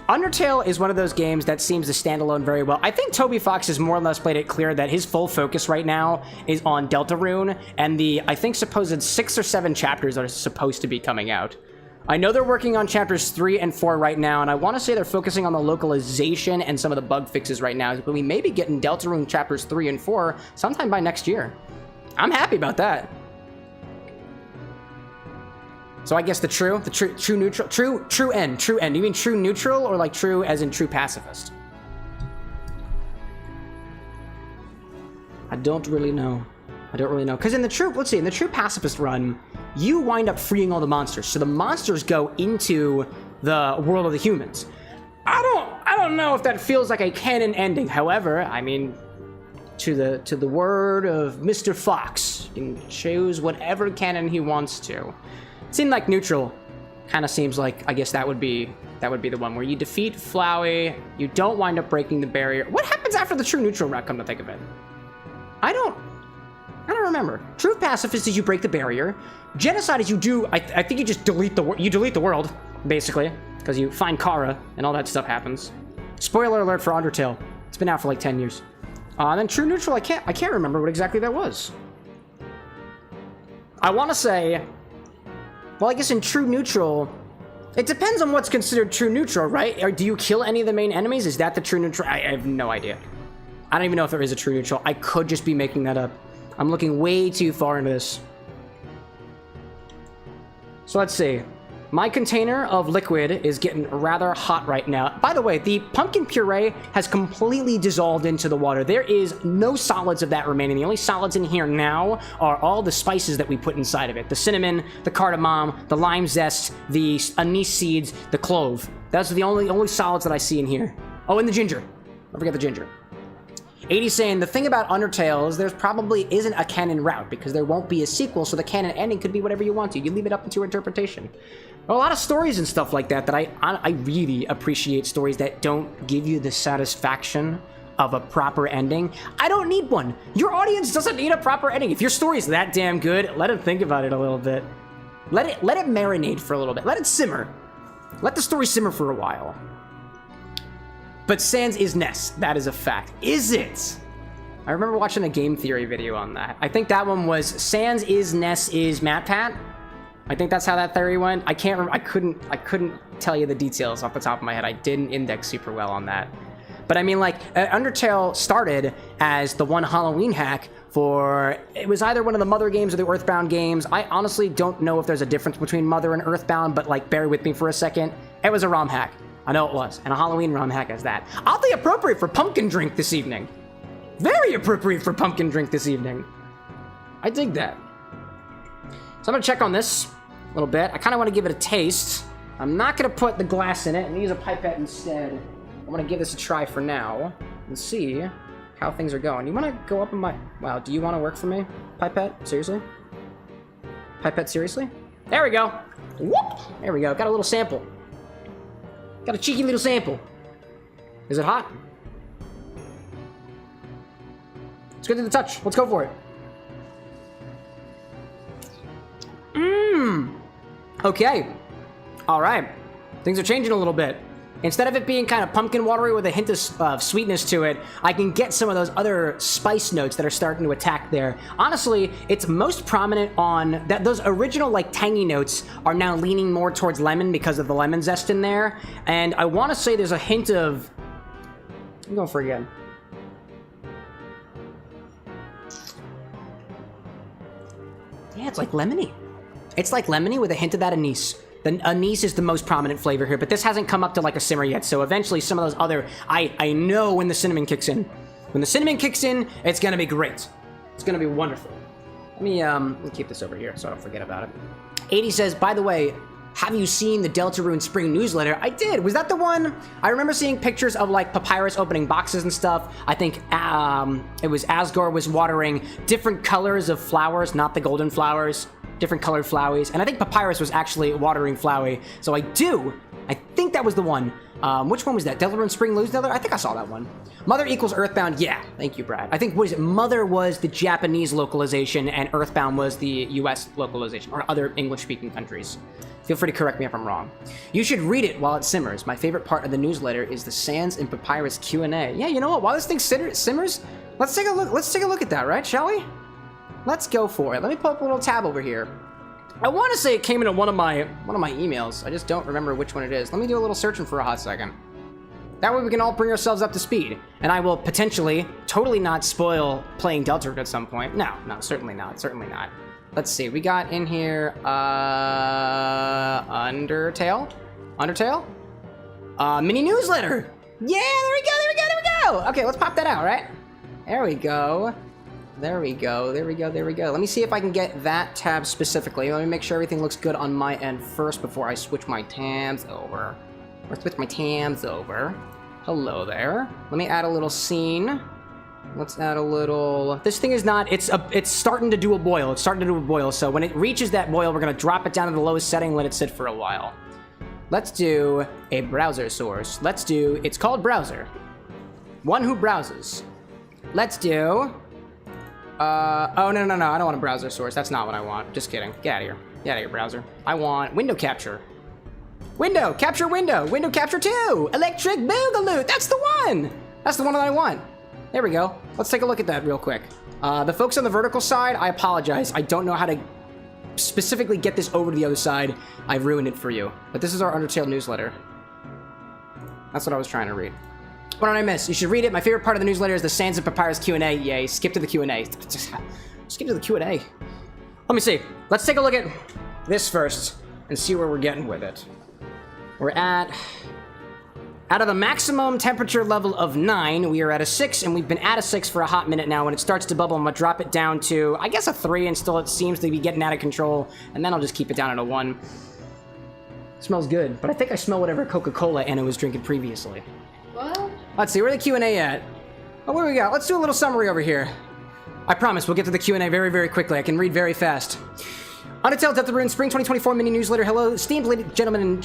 Undertale is one of those games that seems to stand alone very well. I think Toby Fox has more or less played it clear that his full focus right now is on Deltarune and the, I think, supposed 6 or 7 chapters that are supposed to be coming out. I know they're working on chapters 3 and 4 right now, and I want to say they're focusing on the localization and some of the bug fixes right now, but we may be getting Deltarune chapters 3 and 4 sometime by next year. I'm happy about that. So I guess the true neutral, true end. You mean true neutral or like true as in true pacifist? I don't really know. Because in the true, let's see, in the true pacifist run, you wind up freeing all the monsters. So the monsters go into the world of the humans. I don't know if that feels like a canon ending. However, I mean, to the word of Mr. Fox, he can choose whatever canon he wants to. Seemed like neutral kind of seems like, I guess that would be the one where you defeat Flowey, you don't wind up breaking the barrier. What happens after the true neutral route, come to think of it? I don't remember. True pacifist is you break the barrier. Genocide is you do, I think you just delete the world, basically, because you find Kara and all that stuff happens. Spoiler alert for Undertale. It's been out for like 10 years. And then true neutral, I can't remember what exactly that was. I want to say, well, I guess in true neutral, it depends on what's considered true neutral, right? Or do you kill any of the main enemies? Is that the true neutral? I have no idea. I don't even know if there is a true neutral. I could just be making that up. I'm looking way too far into this. So let's see. My container of liquid is getting rather hot right now. By the way, the pumpkin puree has completely dissolved into the water. There is no solids of that remaining. The only solids in here now are all the spices that we put inside of it. The cinnamon, the cardamom, the lime zest, the anise seeds, the clove. Those are the only solids that I see in here. Oh, and the ginger. Don't forget the ginger. 80 saying, the thing about Undertale is there probably isn't a canon route because there won't be a sequel, so the canon ending could be whatever you want to. You leave it up to your interpretation. A lot of stories and stuff like that I really appreciate stories that don't give you the satisfaction of a proper ending. I don't need one. Your audience doesn't need a proper ending. If your story's that damn good, let them think about it a little bit. Let it marinate for a little bit. Let it simmer. Let the story simmer for a while. But Sans is Ness. That is a fact. Is it? I remember watching a game theory video on that. I think that one was Sans is Ness is MatPat. I think that's how that theory went. I can't remember. I couldn't tell you the details off the top of my head. I didn't index super well on that. But I mean, like, Undertale started as the one Halloween hack for, it was either one of the Mother games or the Earthbound games. I honestly don't know if there's a difference between Mother and Earthbound, but like, bear with me for a second. It was a ROM hack. I know it was, and a Halloween ROM hack as that. Oddly appropriate for pumpkin drink this evening. Very appropriate for pumpkin drink this evening. I dig that. So I'm gonna check on this a little bit. I kind of want to give it a taste. I'm not gonna put the glass in it and use a pipette instead. I'm gonna give this a try for now and see how things are going. You want to go up in my... Wow, do you want to work for me? Pipette? Seriously? Pipette, seriously? There we go. Whoop! There we go. Got a little sample. Got a cheeky little sample. Is it hot? Let's go to the touch. Let's go for it. Mmm. Okay. All right. Things are changing a little bit. Instead of it being kind of pumpkin watery with a hint of sweetness to it, I can get some of those other spice notes that are starting to attack there. Honestly, it's most prominent on that. Those original like tangy notes are now leaning more towards lemon because of the lemon zest in there. And I want to say there's a hint of... I'm going for it again. Yeah, it's like lemony. It's like lemony with a hint of that anise. The anise is the most prominent flavor here, but this hasn't come up to like a simmer yet, so eventually some of those other... I know when the cinnamon kicks in. When the cinnamon kicks in, it's gonna be great. It's gonna be wonderful. Let me keep this over here so I don't forget about it. 80 says, by the way, have you seen the Deltarune Spring newsletter? I did. Was that the one? I remember seeing pictures of like Papyrus opening boxes and stuff. I think it was Asgore was watering different colors of flowers, not the golden flowers, different colored flowies. And I think Papyrus was actually watering Flowey. So I think that was the one. Which one was that? Deltarune Spring newsletter? I think I saw that one. Mother equals Earthbound. Yeah, thank you, Brad. I think, what is it? Mother was the Japanese localization and Earthbound was the US localization, or other English-speaking countries. Feel free to correct me if I'm wrong. You should read it while it simmers. My favorite part of the newsletter is the Sans and Papyrus Q&A. Yeah, you know what? While this thing simmers, let's take a look. Let's take a look at that, right? Shall we? Let's go for it. Let me pull up a little tab over here. I want to say it came into one of my emails. I just don't remember which one it is. Let me do a little searching for a hot second. That way we can all bring ourselves up to speed. And I will potentially totally not spoil playing Deltarune at some point. No, certainly not. Certainly not. Let's see. We got in here Undertale? Mini newsletter. Yeah, there we go. Okay, let's pop that out, right? There we go. There we go. Let me see if I can get that tab specifically. Let me make sure everything looks good on my end first before I switch my tabs over. Hello there. Let me add a little scene. Let's add a little... This thing is not... It's starting to do a boil. So when it reaches that boil, we're going to drop it down to the lowest setting, let it sit for a while. Let's do a browser source. It's called browser. One who browses. Let's do... oh, no. I don't want a browser source. That's not what I want. Just kidding. Get out of here. Get out of here, browser. I want window capture. Window capture. Window capture 2. Electric Boogaloo. That's the one. That's the one that I want. There we go. Let's take a look at that real quick. The folks on the vertical side, I apologize. I don't know how to specifically get this over to the other side. I've ruined it for you. But this is our Undertale newsletter. That's what I was trying to read. What did I miss? You should read it. My favorite part of the newsletter is the Sans and Papyrus Q&A. Yay, skip to the Q&A. Skip to the Q&A. Let me see. Let's take a look at this first and see where we're getting with it. We're at... Out of the maximum temperature level of 9, we are at a 6, and we've been at a 6 for a hot minute now. When it starts to bubble, I'm going to drop it down to, I guess, a 3, and still it seems to be getting out of control, and then I'll just keep it down at a 1. Smells good, but I think I smell whatever Coca-Cola Anna was drinking previously. What? Let's see, where the Q&A at? Oh, what do we got? Let's do a little summary over here. I promise we'll get to the Q&A very, very quickly. I can read very fast. Undertale Deltarune Spring 2024 mini newsletter. Hello, esteemed ladies, gentlemen,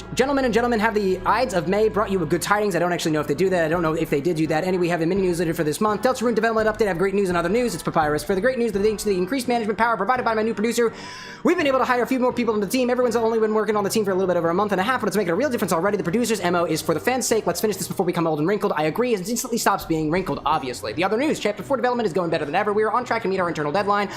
have the Ides of May brought you with good tidings? I don't actually know if they do that. I don't know if they did do that. Anyway, we have a mini newsletter for this month. Deltarune development update. I have great news and other news. It's Papyrus. For the great news, thanks to the increased management power provided by my new producer, we've been able to hire a few more people on the team. Everyone's only been working on the team for a little bit over a month and a half, but it's making a real difference already. The producer's MO is for the fans' sake. Let's finish this before we become old and wrinkled. I agree. It instantly stops being wrinkled, obviously. The other news, Chapter 4 development is going better than ever. We are on track to meet our internal deadline.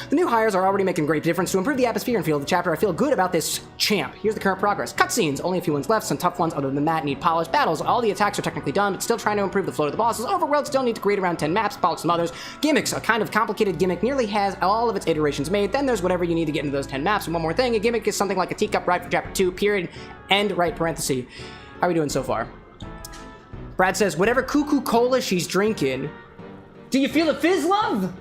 The new hires are already making great difference to improve the atmosphere and feel of the chapter. I feel good about this champ. Here's the current progress. Cutscenes, only a few ones left, some tough ones other than that need polish. Battles, all the attacks are technically done, but still trying to improve the flow of the bosses. Overworld, still need to create around 10 maps, polish some others. Gimmicks, a kind of complicated gimmick, nearly has all of its iterations made. Then there's whatever you need to get into those 10 maps. And one more thing, a gimmick is something like a teacup ride for chapter 2, period, end, right parenthesis. How are we doing so far? Brad says, whatever cuckoo cola she's drinking. Do you feel the fizz, love?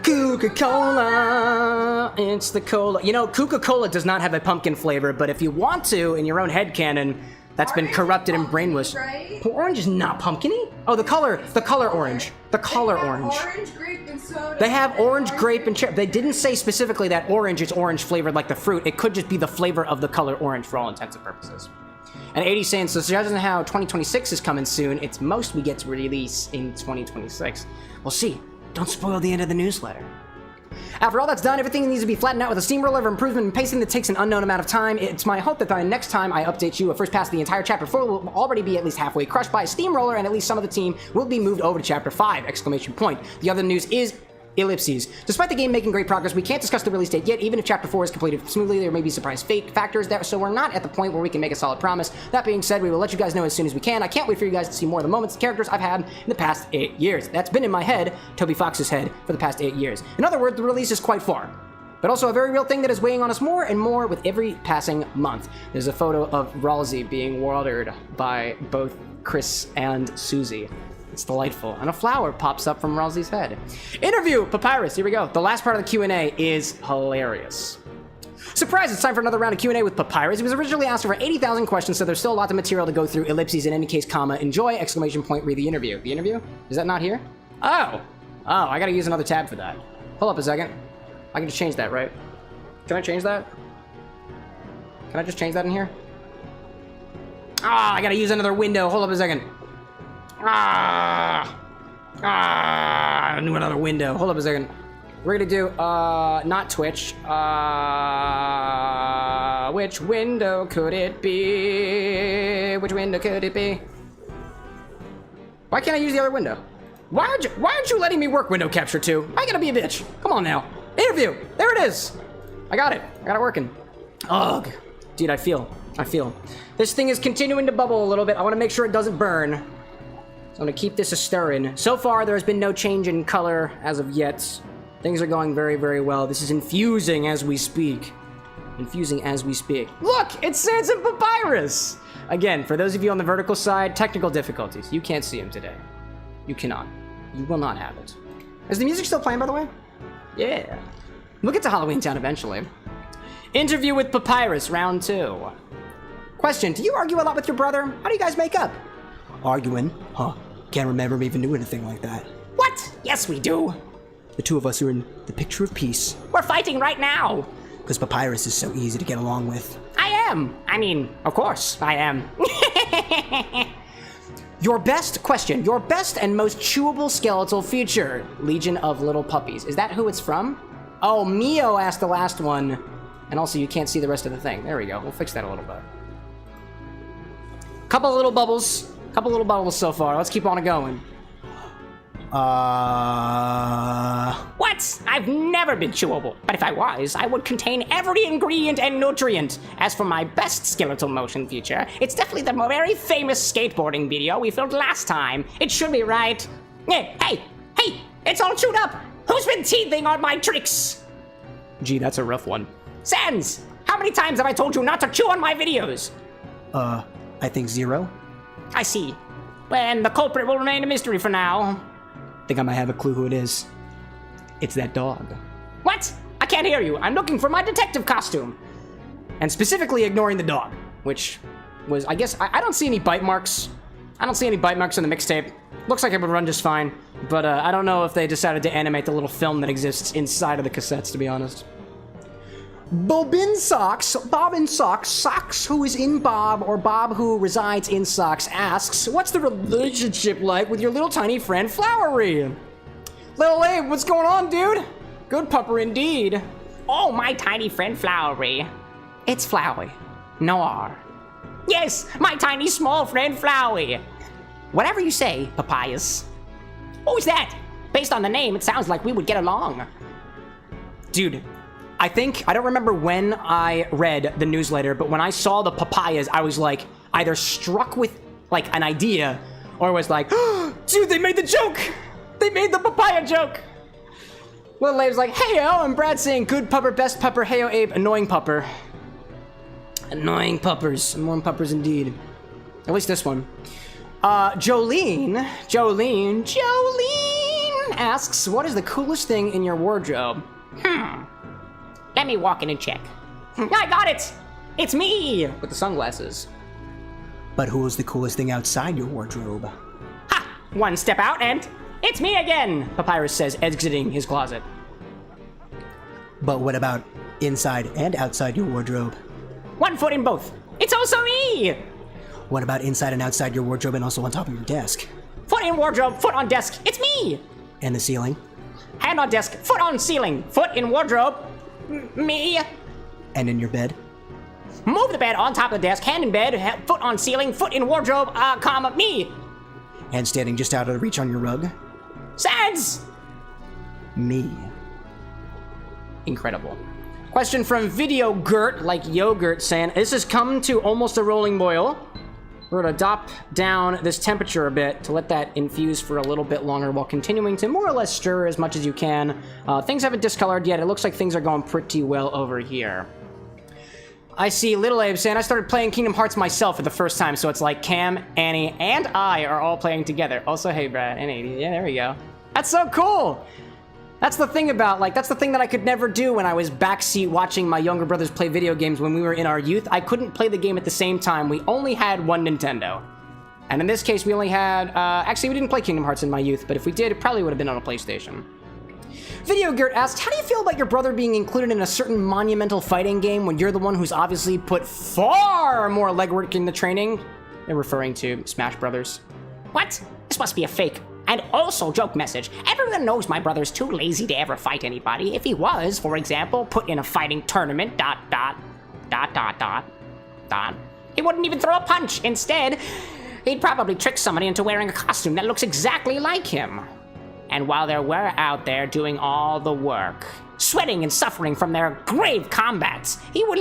Coca-Cola, it's the cola. You know, Coca-Cola does not have a pumpkin flavor, but if you want to, in your own headcanon, that's been corrupted and brainwashed. Right? Orange is not pumpkin-y. Oh, the color orange. The color orange. Orange, grape, and soda. They have orange, grape, and cherry. They didn't say specifically that orange is orange flavored like the fruit. It could just be the flavor of the color orange for all intents and purposes. And 80 saying, so judging how 2026 is coming soon, it's most we get to release in 2026. We'll see. Don't spoil the end of the newsletter. After all that's done, everything needs to be flattened out with a steamroller of improvement and pacing that takes an unknown amount of time. It's my hope that by the next time I update you, a first pass of the entire chapter 4 will already be at least halfway crushed by a steamroller, and at least some of the team will be moved over to chapter 5! Exclamation point. The other news is ellipses. Despite the game making great progress, we can't discuss the release date yet. Even if chapter 4 is completed smoothly, there may be surprise fate factors there, so we're not at the point where we can make a solid promise. That being said, we will let you guys know as soon as we can. I can't wait for you guys to see more of the moments and characters I've had in the past 8 years. That's been in my head, Toby Fox's head, for the past 8 years. In other words, the release is quite far, but also a very real thing that is weighing on us more and more with every passing month. There's a photo of Ralsei being watered by both Chris and Susie. It's delightful. And a flower pops up from Ralsei's head. Interview! Papyrus, here we go. The last part of the Q&A is hilarious. Surprise, it's time for another round of Q&A with Papyrus. He was originally asked over 80,000 questions, so there's still a lot of material to go through. Ellipses in any case, comma, enjoy, exclamation point, read the interview. The interview? Is that not here? Oh, I gotta use another tab for that. Hold up a second. I can just change that, right? Can I change that? Can I just change that in here? I gotta use another window. Hold up a second. New another window. Hold up a second. We're gonna do, not Twitch. Which window could it be? Which window could it be? Why can't I use the other window? Why aren't you letting me work window capture too? I gotta be a bitch. Come on now. Interview. There it is. I got it working. Ugh. Dude, I feel. This thing is continuing to bubble a little bit. I want to make sure it doesn't burn. So I'm gonna keep this a stirring. So far, there's been no change in color as of yet. Things are going very, very well. This is infusing as we speak. Look, it says in Papyrus. Again, for those of you on the vertical side, technical difficulties. You can't see him today. You cannot. You will not have it. Is the music still playing, by the way? Yeah. We'll get to Halloween Town eventually. Interview with Papyrus, round 2. Question, do you argue a lot with your brother? How do you guys make up? Arguing? Huh. Can't remember me even doing anything like that. What? Yes, we do. The two of us are in the picture of peace. We're fighting right now. Because Papyrus is so easy to get along with. I am. I mean, of course, I am. Your best and most chewable skeletal feature. Legion of Little Puppies. Is that who it's from? Oh, Mio asked the last one. And also, you can't see the rest of the thing. There we go. We'll fix that a little bit. Couple of little bubbles so far. Let's keep on it going. What? I've never been chewable, but if I was, I would contain every ingredient and nutrient. As for my best skeletal motion feature, it's definitely the very famous skateboarding video we filmed last time. It should be right. Hey, it's all chewed up. Who's been teething on my tricks? Gee, that's a rough one. Sans, how many times have I told you not to chew on my videos? I think 0. I see. Well, the culprit will remain a mystery for now. Think I might have a clue who it is. It's that dog. What? I can't hear you. I'm looking for my detective costume. And specifically ignoring the dog, which was, I guess, I don't see any bite marks. I don't see any bite marks on the mixtape. Looks like it would run just fine, but I don't know if they decided to animate the little film that exists inside of the cassettes, to be honest. Bob in Socks, who is in Bob, or Bob who resides in Socks, asks, what's the relationship like with your little tiny friend Flowery? Little Abe, what's going on, dude? Good pupper indeed. Oh, my tiny friend Flowery. It's Flowey. No R. Yes, my tiny small friend Flowey. Whatever you say, Papyrus. Who's that? Based on the name, it sounds like we would get along. Dude, I don't remember when I read the newsletter, but when I saw the papayas, I was like, either struck with like an idea, or was like, oh, dude, they made the joke! They made the papaya joke! Little Abe's like, hey-o, and Brad saying, good pupper, best pupper, hey-o, Abe, annoying pupper. Annoying puppers, annoying puppers indeed. At least this one. Jolene asks, what is the coolest thing in your wardrobe? Let me walk in and check. I got it! It's me! With the sunglasses. But who is the coolest thing outside your wardrobe? Ha! One step out and it's me again! Papyrus says, exiting his closet. But what about inside and outside your wardrobe? One foot in both. It's also me! What about inside and outside your wardrobe and also on top of your desk? Foot in wardrobe, foot on desk. It's me! And the ceiling? Hand on desk, foot on ceiling, foot in wardrobe. Me. And in your bed? Move the bed on top of the desk, hand in bed, foot on ceiling, foot in wardrobe, comma, me. And standing just out of reach on your rug? Sads! Me. Incredible. Question from Video Gert, like yogurt, saying, this has come to almost a rolling boil. We're gonna drop down this temperature a bit to let that infuse for a little bit longer while continuing to more or less stir as much as you can. Things haven't discolored yet. It looks like things are going pretty well over here. I see Little Abe saying, I started playing Kingdom Hearts myself for the first time, so it's like Cam, Annie, and I are all playing together. Also, hey, Brad, and 80. Yeah, there we go. That's so cool! That's the thing about, like, that's the thing that I could never do when I was backseat watching my younger brothers play video games when we were in our youth. I couldn't play the game at the same time. We only had one Nintendo. And in this case, we only had, actually, we didn't play Kingdom Hearts in my youth, but if we did, it probably would have been on a PlayStation. Video Gert asked, how do you feel about your brother being included in a certain monumental fighting game when you're the one who's obviously put far more legwork in the training? They're referring to Smash Brothers. What? This must be a fake. And also, joke message, everyone knows my brother's too lazy to ever fight anybody. If he was, for example, put in a fighting tournament, he wouldn't even throw a punch. Instead, he'd probably trick somebody into wearing a costume that looks exactly like him. And while they were out there doing all the work, sweating and suffering from their grave combats, he would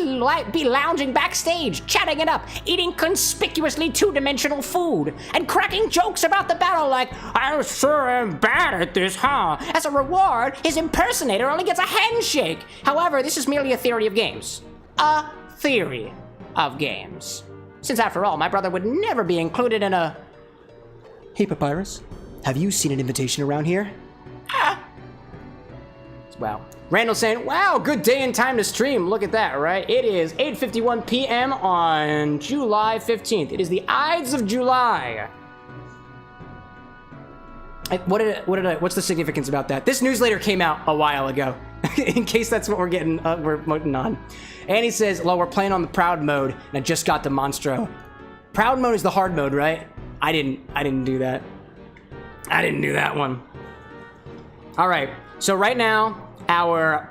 be lounging backstage, chatting it up, eating conspicuously two-dimensional food, and cracking jokes about the battle like, I sure am bad at this, huh? As a reward, his impersonator only gets a handshake. However, this is merely a theory of games. A theory of games. Since after all, my brother would never be included in a... Hey, Papyrus. Have you seen an invitation around here? Wow. Randall saying, wow, good day and time to stream. Look at that, right? It is 8:51 p.m. on July 15th. It is the Ides of July. What's the significance about that? This newsletter came out a while ago. In case that's what we're getting, we're voting on. Annie says, well, we're playing on the proud mode, and I just got the Monstro. Proud mode is the hard mode, right? I didn't do that. I didn't do that one. All right, so right now, our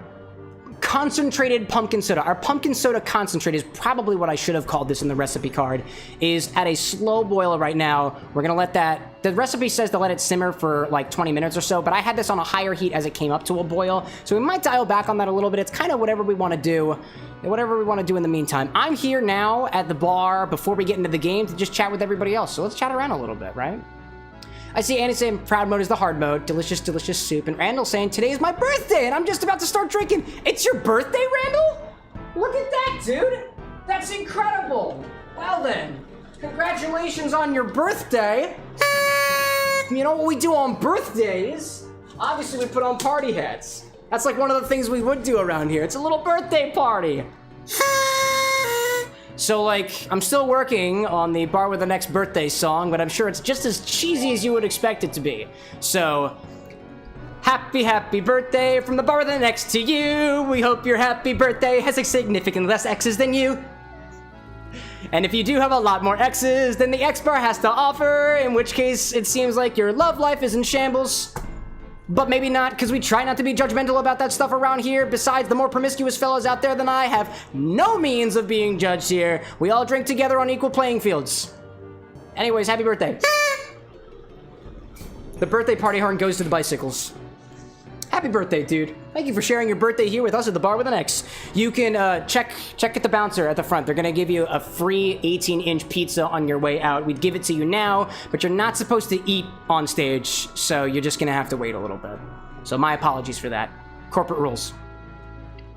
concentrated pumpkin soda, our pumpkin soda concentrate is probably what I should have called this in the recipe card, is at a slow boil right now. We're gonna let that, the recipe says to let it simmer for like 20 minutes or so, but I had this on a higher heat as it came up to a boil, so we might dial back on that a little bit. It's kind of whatever we wanna do. Whatever we want to do in the meantime. I'm here now at the bar before we get into the game to just chat with everybody else, so let's chat around a little bit, right? I see Annie saying proud mode is the hard mode. Delicious, delicious soup. And Randall saying today is my birthday and I'm just about to start drinking. It's your birthday, Randall? Look at that, dude. That's incredible. Well then, congratulations on your birthday. You know what we do on birthdays? Obviously we put on party hats. That's like one of the things we would do around here. It's a little birthday party. So, like, I'm still working on the Bar with the Next birthday song, but I'm sure it's just as cheesy as you would expect it to be. So, happy, happy birthday from the Bar with the Next to you. We hope your happy birthday has a significantly less X's than you. And if you do have a lot more X's than the X bar has to offer, in which case it seems like your love life is in shambles. But maybe not, because we try not to be judgmental about that stuff around here. Besides, the more promiscuous fellas out there than I have no means of being judged here. We all drink together on equal playing fields. Anyways, happy birthday. The birthday party horn goes to the bicycles. Happy birthday, dude. Thank you for sharing your birthday here with us at the Bar with an X. You can check at the bouncer at the front. They're gonna give you a free 18-inch pizza on your way out. We'd give it to you now, but you're not supposed to eat on stage, so you're just gonna have to wait a little bit. So my apologies for that. Corporate rules.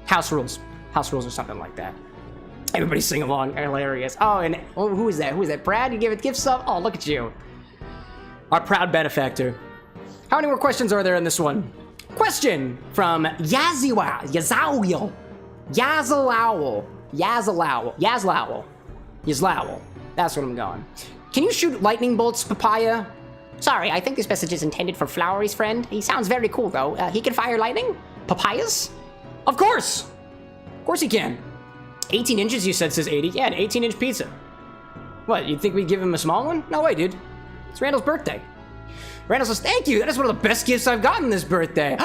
House rules. House rules or something like that. Everybody sing along. Hilarious. Oh, and who is that? Who is that? Brad? You give some? Oh, look at you. Our proud benefactor. How many more questions are there in this one? Question from Yazlowel. That's what I'm going. Can you shoot lightning bolts, Papaya? Sorry, I think this message is intended for Flowery's friend. He sounds very cool, though. He can fire lightning? Papayas? Of course! Of course he can. 18 inches, you said, says 80. Yeah, an 18-inch pizza. What, you think we'd give him a small one? No way, dude. It's Randall's birthday. Randall says, thank you. That is one of the best gifts I've gotten this birthday.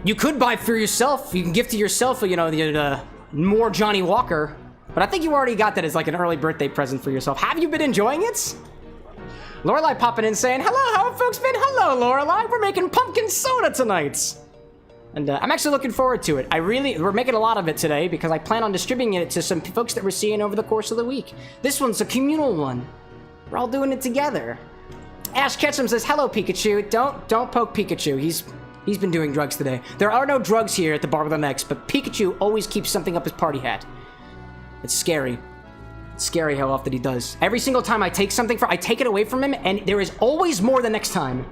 You could buy for yourself. You can gift to yourself, you know, the more Johnny Walker. But I think you already got that as like an early birthday present for yourself. Have you been enjoying it? Lorelai popping in saying, hello, how have folks been? Hello, Lorelai. We're making pumpkin soda tonight. And I'm actually looking forward to it. We're making a lot of it today because I plan on distributing it to some folks that we're seeing over the course of the week. This one's a communal one. We're all doing it together. Ash Ketchum says, hello, Pikachu. Don't poke Pikachu. He's been doing drugs today. There are no drugs here at the Bar with an X, but Pikachu always keeps something up his party hat. It's scary. It's scary how often he does. Every single time I take something I take it away from him, and there is always more the next time.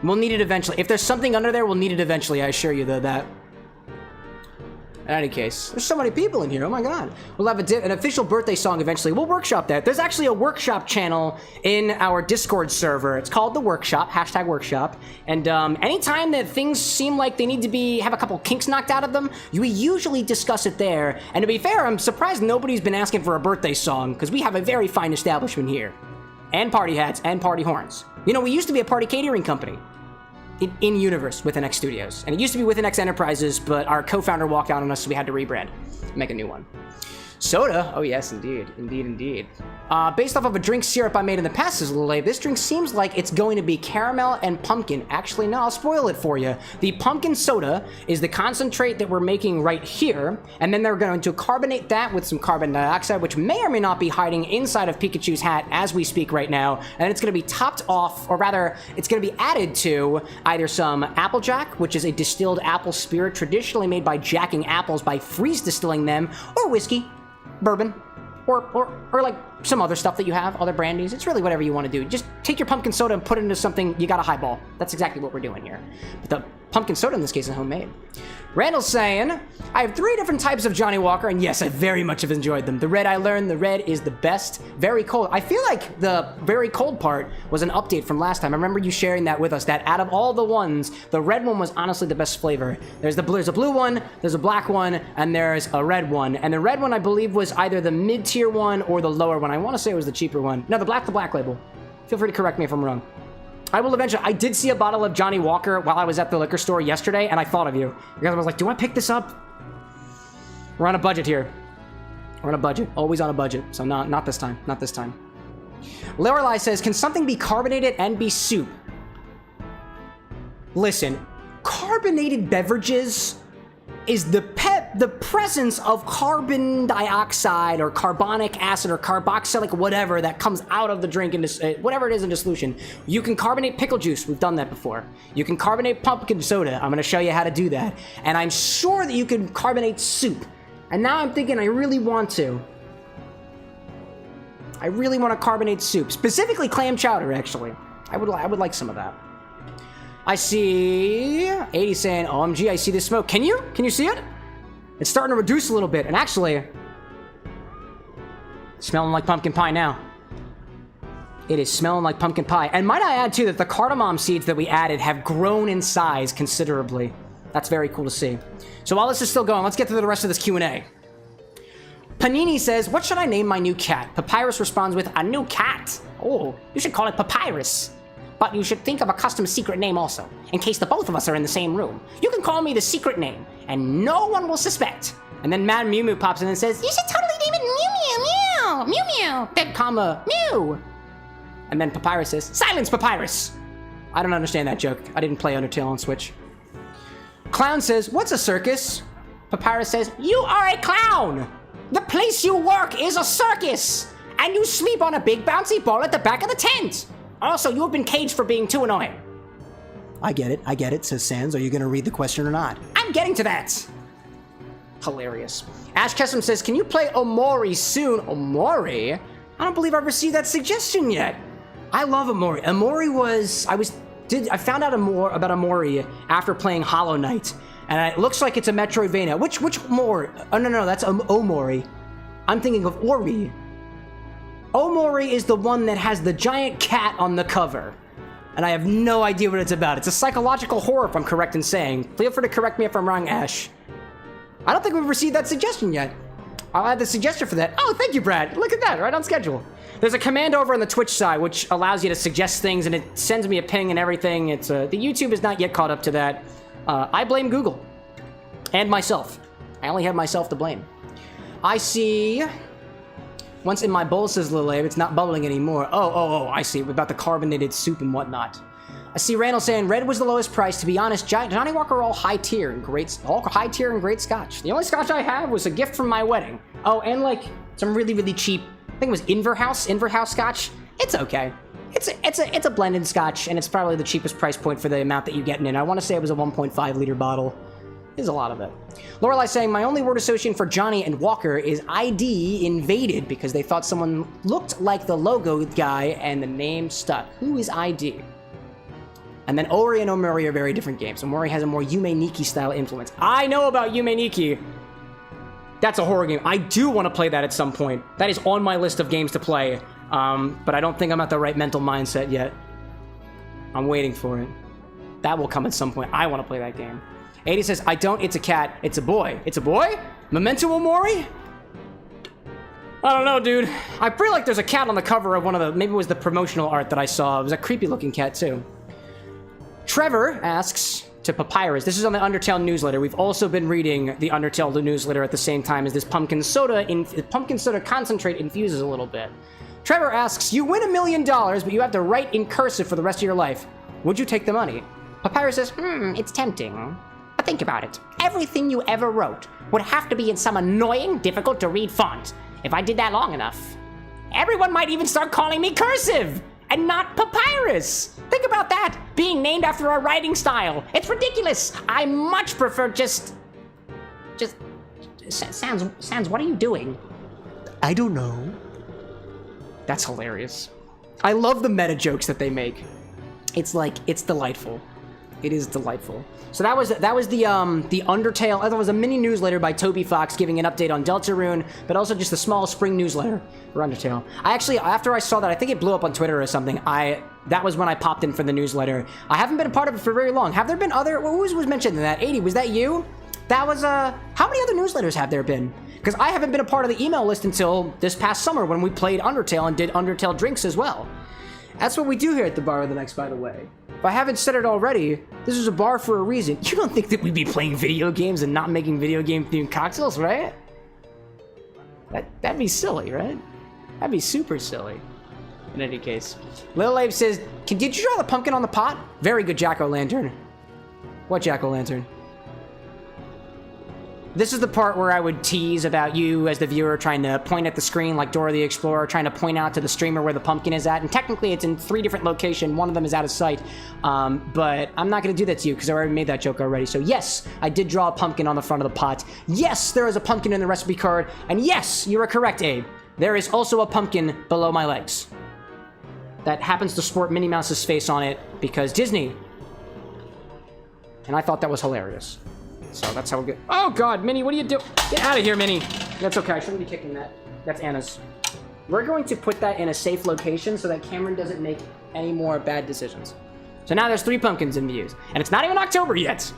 We'll need it eventually. If there's something under there, we'll need it eventually. I assure you, though, that. In any case, there's so many people in here. Oh my god. We'll have an official birthday song eventually. We'll workshop that. There's actually a workshop channel in our Discord server. It's called The Workshop, #workshop. And anytime that things seem like they need to have a couple kinks knocked out of them, we usually discuss it there. And to be fair, I'm surprised nobody's been asking for a birthday song, because we have a very fine establishment here. And party hats and party horns. You know, we used to be a party catering company. In-universe with NX Studios. And it used to be with NX Enterprises, but our co-founder walked out on us, so we had to rebrand. Make a new one. Soda? Oh yes, indeed. Indeed. Based off of a drink syrup I made in the past, says Lule, this drink seems like it's going to be caramel and pumpkin. Actually, no, I'll spoil it for you. The pumpkin soda is the concentrate that we're making right here, and then they're going to carbonate that with some carbon dioxide, which may or may not be hiding inside of Pikachu's hat as we speak right now, and it's going to be topped off, or rather, it's going to be added to either some Applejack, which is a distilled apple spirit traditionally made by jacking apples by freeze distilling them, or whiskey, bourbon, or like some other stuff that you have, other brandies. It's really whatever you want to do. Just take your pumpkin soda and put it into something, you got a highball. That's exactly what we're doing here. But the pumpkin soda in this case is homemade. Randall's saying, I have 3 different types of Johnny Walker, and yes, I very much have enjoyed them. The red, I learned, the red is the best. Very cold. I feel like the very cold part was an update from last time. I remember you sharing that with us, that out of all the ones, the red one was honestly the best flavor. There's a blue one, there's a black one, and there's a red one. And the red one, I believe, was either the mid-tier one or the lower one. I want to say it was the cheaper one. No, the black label. Feel free to correct me if I'm wrong. I will eventually. I did see a bottle of Johnny Walker while I was at the liquor store yesterday, and I thought of you. Because I was like, do I pick this up? We're on a budget here. We're on a budget. Always on a budget. So not this time. Not this time. Lorelai says, can something be carbonated and be soup? Listen, carbonated beverages is the presence of carbon dioxide or carbonic acid or carboxylic whatever that comes out of the drink, whatever it is in dissolution. You can carbonate pickle juice. We've done that before. You can carbonate pumpkin soda. I'm going to show you how to do that. And I'm sure that you can carbonate soup. And now I'm thinking I really want to. I really want to carbonate soup. Specifically clam chowder, actually. I would like some of that. I see 80 saying, OMG, I see the smoke. Can you see it? It's starting to reduce a little bit. And actually, it's smelling like pumpkin pie now. It is smelling like pumpkin pie. And might I add, too, that the cardamom seeds that we added have grown in size considerably. That's very cool to see. So while this is still going, let's get through the rest of this Q&A. Panini says, what should I name my new cat? Papyrus responds with, a new cat. Oh, you should call it Papyrus. But you should think of a custom secret name also, in case the both of us are in the same room. You can call me the secret name, and no one will suspect. And then Mad Mew Mew pops in and says, you should totally name it Mew Mew Mew, Mew Mew, then comma, Mew. And then Papyrus says, silence, Papyrus. I don't understand that joke. I didn't play Undertale on Switch. Clown says, what's a circus? Papyrus says, you are a clown. The place you work is a circus, and you sleep on a big bouncy ball at the back of the tent. Also, you have been caged for being too annoying. I get it, says Sans. Are you going to read the question or not? I'm getting to that. Hilarious. Ash Kessom says, can you play Omori soon? Omori? I don't believe I've received that suggestion yet. I love Omori. Omori was... I found out more about Omori after playing Hollow Knight. And it looks like it's a Metroidvania. Which Omori? Oh, no, that's Omori. I'm thinking of Ori. Omori is the one that has the giant cat on the cover. And I have no idea what it's about. It's a psychological horror, if I'm correct in saying. Feel free to correct me if I'm wrong, Ash. I don't think we've received that suggestion yet. I'll add the suggestion for that. Oh, thank you, Brad. Look at that, right on schedule. There's a command over on the Twitch side which allows you to suggest things, and it sends me a ping and everything. It's the YouTube is not yet caught up to that. I blame Google and myself. I only have myself to blame. I see. Once in my bowl, says Lilib, it's not bubbling anymore. Oh, I see. About the carbonated soup and whatnot. I see Randall saying red was the lowest price. To be honest, Johnny Walker all high tier and great scotch. The only scotch I have was a gift from my wedding. Oh, and like some really, really cheap. I think it was Inverhouse scotch. It's okay. It's a blended scotch, and it's probably the cheapest price point for the amount that you get in it. I want to say it was a 1.5 liter bottle. There's a lot of it. Lorelai saying, my only word association for Johnny and Walker is ID invaded because they thought someone looked like the logo guy and the name stuck. Who is ID? And then Ori and Omori are very different games. Omori has a more Yume Nikki style influence. I know about Yume Nikki. That's a horror game. I do want to play that at some point. That is on my list of games to play. But I don't think I'm at the right mental mindset yet. I'm waiting for it. That will come at some point. I want to play that game. 80 says, I don't, it's a cat. It's a boy. It's a boy? Memento Omori? I don't know, dude. I feel like there's a cat on the cover of one of the, maybe it was the promotional art that I saw. It was a creepy looking cat too. Trevor asks to Papyrus, this is on the Undertale newsletter. We've also been reading the Undertale newsletter at the same time as this pumpkin soda concentrate infuses a little bit. Trevor asks, you win $1 million, but you have to write in cursive for the rest of your life. Would you take the money? Papyrus says, it's tempting. But think about it. Everything you ever wrote would have to be in some annoying, difficult to read font. If I did that long enough, everyone might even start calling me cursive and not Papyrus. Think about that, being named after our writing style. It's ridiculous. I much prefer Sans, what are you doing? I don't know. That's hilarious. I love the meta jokes that they make. It's delightful. It is delightful. So that was the Undertale. That was a mini newsletter by Toby Fox giving an update on Deltarune, but also just a small spring newsletter for Undertale. I actually, after I saw that, I think it blew up on Twitter or something. That was when I popped in for the newsletter. I haven't been a part of it for very long. Have there been other? Who was mentioned in that? 80, was that you? That was how many other newsletters have there been? Because I haven't been a part of the email list until this past summer when we played Undertale and did Undertale drinks as well. That's what we do here at the Bar with an X, by the way. If I haven't said it already, this is a bar for a reason. You don't think that we'd be playing video games and not making video game themed cocktails, right? That'd be silly, right? That'd be super silly. In any case. Lil Abe says, did you draw the pumpkin on the pot? Very good jack-o'-lantern. What jack-o'-lantern? This is the part where I would tease about you as the viewer trying to point at the screen like Dora the Explorer, trying to point out to the streamer where the pumpkin is at. And technically it's in 3 different locations. One of them is out of sight. But I'm not going to do that to you because I already made that joke already. So yes, I did draw a pumpkin on the front of the pot. Yes, there is a pumpkin in the recipe card. And yes, you are correct, Abe. There is also a pumpkin below my legs. That happens to sport Minnie Mouse's face on it because Disney. And I thought that was hilarious. So that's how we get. Oh God, Minnie, what are you doing? Get out of here, Minnie. That's okay, I shouldn't be kicking that. That's Anna's. We're going to put that in a safe location so that Cameron doesn't make any more bad decisions. So now there's 3 pumpkins in the use. And it's not even October yet.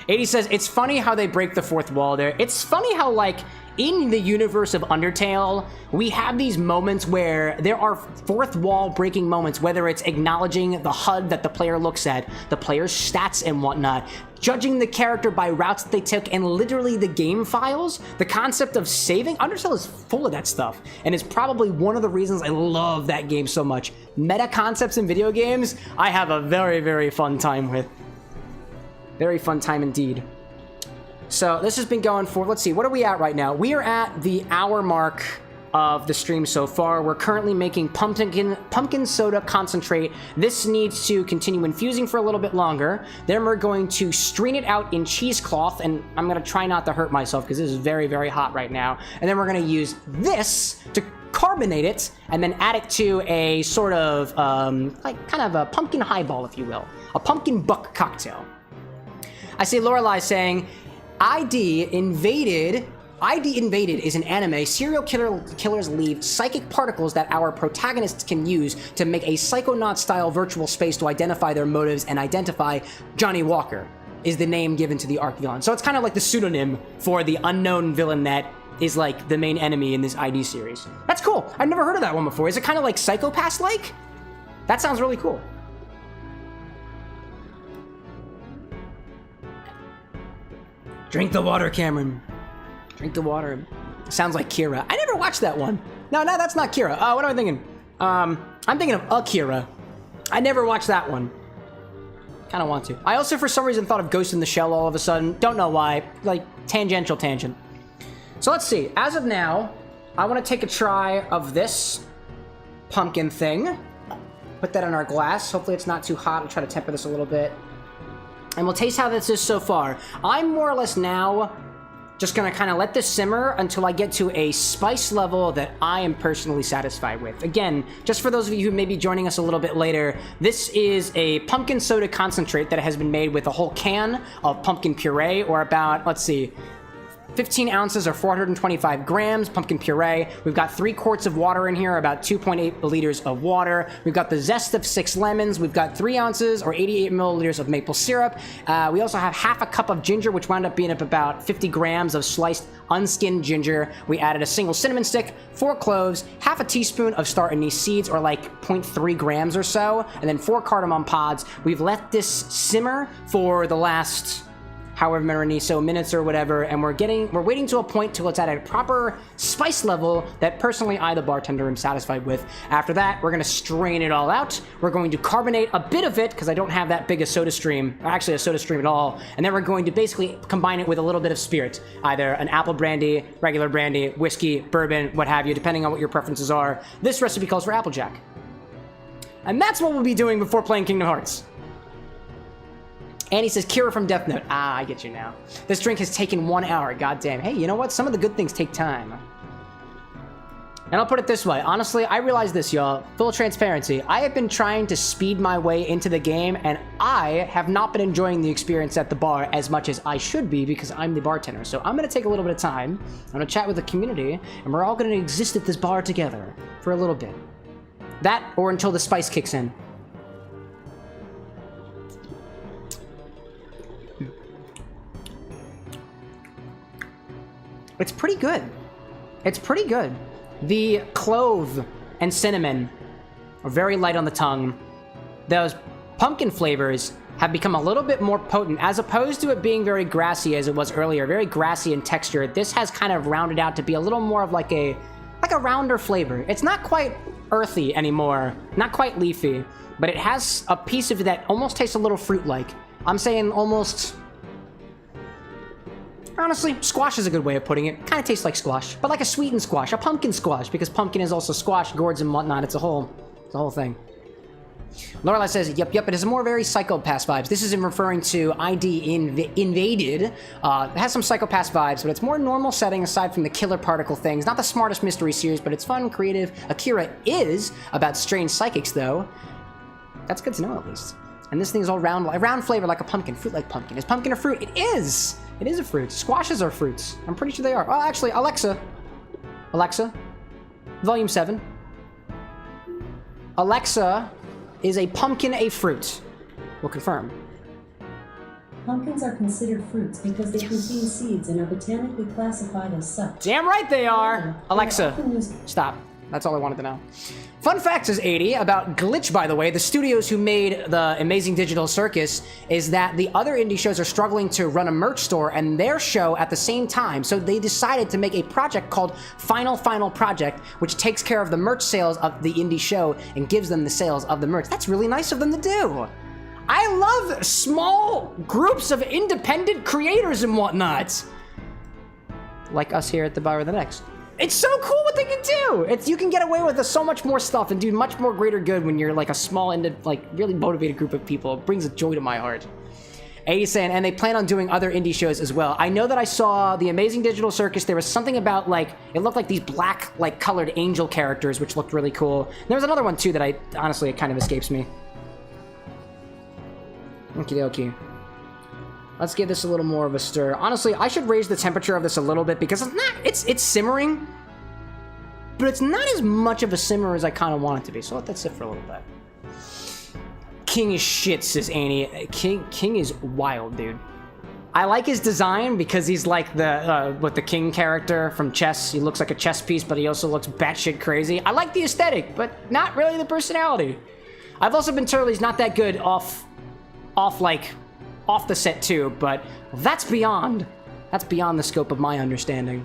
80 says, it's funny how they break the 4th wall there. It's funny how, like, in the universe of Undertale, we have these moments where there are 4th wall breaking moments, whether it's acknowledging the HUD that the player looks at, the player's stats and whatnot, judging the character by routes that they took, and literally the game files, the concept of saving. Undertale is full of that stuff, and it's probably one of the reasons I love that game so much. Meta concepts in video games, I have a very, very fun time with. Very fun time indeed. So this has been going for, let's see, what are we at right now? We are at the hour mark of the stream so far. We're currently making pumpkin soda concentrate. This needs to continue infusing for a little bit longer. Then we're going to strain it out in cheesecloth, and I'm gonna try not to hurt myself because this is very, very hot right now. And then we're gonna use this to carbonate it and then add it to a sort of, like kind of a pumpkin highball, if you will. A pumpkin buck cocktail. I see Lorelai saying, ID Invaded is an anime. Serial killers leave psychic particles that our protagonists can use to make a Psychonaut-style virtual space to identify their motives and identify Johnny Walker is the name given to the arch villain. So it's kind of like the pseudonym for the unknown villain that is like the main enemy in this ID series. That's cool. I've never heard of that one before. Is it kind of like Psychopass-like? That sounds really cool. Drink the water, Cameron. Drink the water. Sounds like Kira. I never watched that one. No, that's not Kira. What am I thinking? I'm thinking of Akira. I never watched that one. Kind of want to. I also, for some reason, thought of Ghost in the Shell all of a sudden. Don't know why. Like, tangential tangent. So let's see. As of now, I want to take a try of this pumpkin thing. Put that in our glass. Hopefully it's not too hot. I'll try to temper this a little bit. And we'll taste how this is so far. I'm more or less now just gonna kind of let this simmer until I get to a spice level that I am personally satisfied with. Again, just for those of you who may be joining us a little bit later, this is a pumpkin soda concentrate that has been made with a whole can of pumpkin puree, or about, let's see, 15 ounces or 425 grams pumpkin puree. We've got 3 quarts of water in here, about 2.8 liters of water. We've got the zest of 6 lemons. We've got 3 ounces or 88 milliliters of maple syrup. We also have half a cup of ginger, which wound up being up about 50 grams of sliced unskinned ginger. We added a single cinnamon stick, 4 cloves, half a teaspoon of star anise seeds, or like 0.3 grams or so, and then 4 cardamom pods. We've let this simmer for the last however many minutes or whatever, and we're waiting to a point till it's at a proper spice level that personally I, the bartender, am satisfied with. After that, we're gonna strain it all out. We're going to carbonate a bit of it, because I don't have that big a soda stream, or actually a soda stream at all, and then we're going to basically combine it with a little bit of spirit, either an apple brandy, regular brandy, whiskey, bourbon, what have you, depending on what your preferences are. This recipe calls for Applejack. And that's what we'll be doing before playing Kingdom Hearts. Annie says, Kira from Death Note. Ah, I get you now. This drink has taken 1 hour. Goddamn. Hey, you know what? Some of the good things take time. And I'll put it this way. Honestly, I realize this, y'all. Full transparency. I have been trying to speed my way into the game, and I have not been enjoying the experience at the bar as much as I should be, because I'm the bartender. So I'm going to take a little bit of time. I'm going to chat with the community, and we're all going to exist at this bar together for a little bit. That, or until the spice kicks in. It's pretty good. It's pretty good. The clove and cinnamon are very light on the tongue. Those pumpkin flavors have become a little bit more potent, as opposed to it being very grassy as it was earlier, very grassy in texture. This has kind of rounded out to be a little more of like a rounder flavor. It's not quite earthy anymore, not quite leafy, but it has a piece of it that almost tastes a little fruit-like. I'm saying almost... Honestly, squash is a good way of putting it. Kind of tastes like squash, but like a sweetened squash, a pumpkin squash, because pumpkin is also squash, gourds, and whatnot. It's a whole thing. Lorelai says, yep, it has more very Psychopass vibes. This is in referring to ID Invaded. It has some Psychopass vibes, but it's more normal setting aside from the killer particle things. Not the smartest mystery series, but it's fun, creative. Akira is about strange psychics, though. That's good to know, at least. And this thing is all round flavor like a pumpkin, fruit like pumpkin. Is pumpkin a fruit? It is! It is a fruit. Squashes are fruits. I'm pretty sure they are. Oh, actually, Alexa, volume 7. Alexa, is a pumpkin a fruit? We'll confirm. Pumpkins are considered fruits because they contain seeds and are botanically classified as such. Damn right they are! Alexa, stop. That's all I wanted to know. Fun fact, says 80, about Glitch, by the way, the studios who made the Amazing Digital Circus, is that the other indie shows are struggling to run a merch store and their show at the same time, so they decided to make a project called Final Project, which takes care of the merch sales of the indie show and gives them the sales of the merch. That's really nice of them to do. I love small groups of independent creators and whatnot. Like us here at the Bar with an X. It's so cool what they can do. You can get away with so much more stuff and do much more greater good when you're like a small, really motivated group of people. It brings a joy to my heart. 80 saying, and they plan on doing other indie shows as well. I know that I saw the Amazing Digital Circus. There was something about it looked like these black, colored angel characters, which looked really cool. And there was another one too that honestly, it kind of escapes me. Okie dokie. Let's give this a little more of a stir. Honestly, I should raise the temperature of this a little bit because it's simmering, but it's not as much of a simmer as I kind of want it to be. So let that sit for a little bit. King is shit, says Annie. King is wild, dude. I like his design because he's like the king character from chess. He looks like a chess piece, but he also looks batshit crazy. I like the aesthetic, but not really the personality. I've also been told he's not that good off the set too, but that's beyond the scope of my understanding.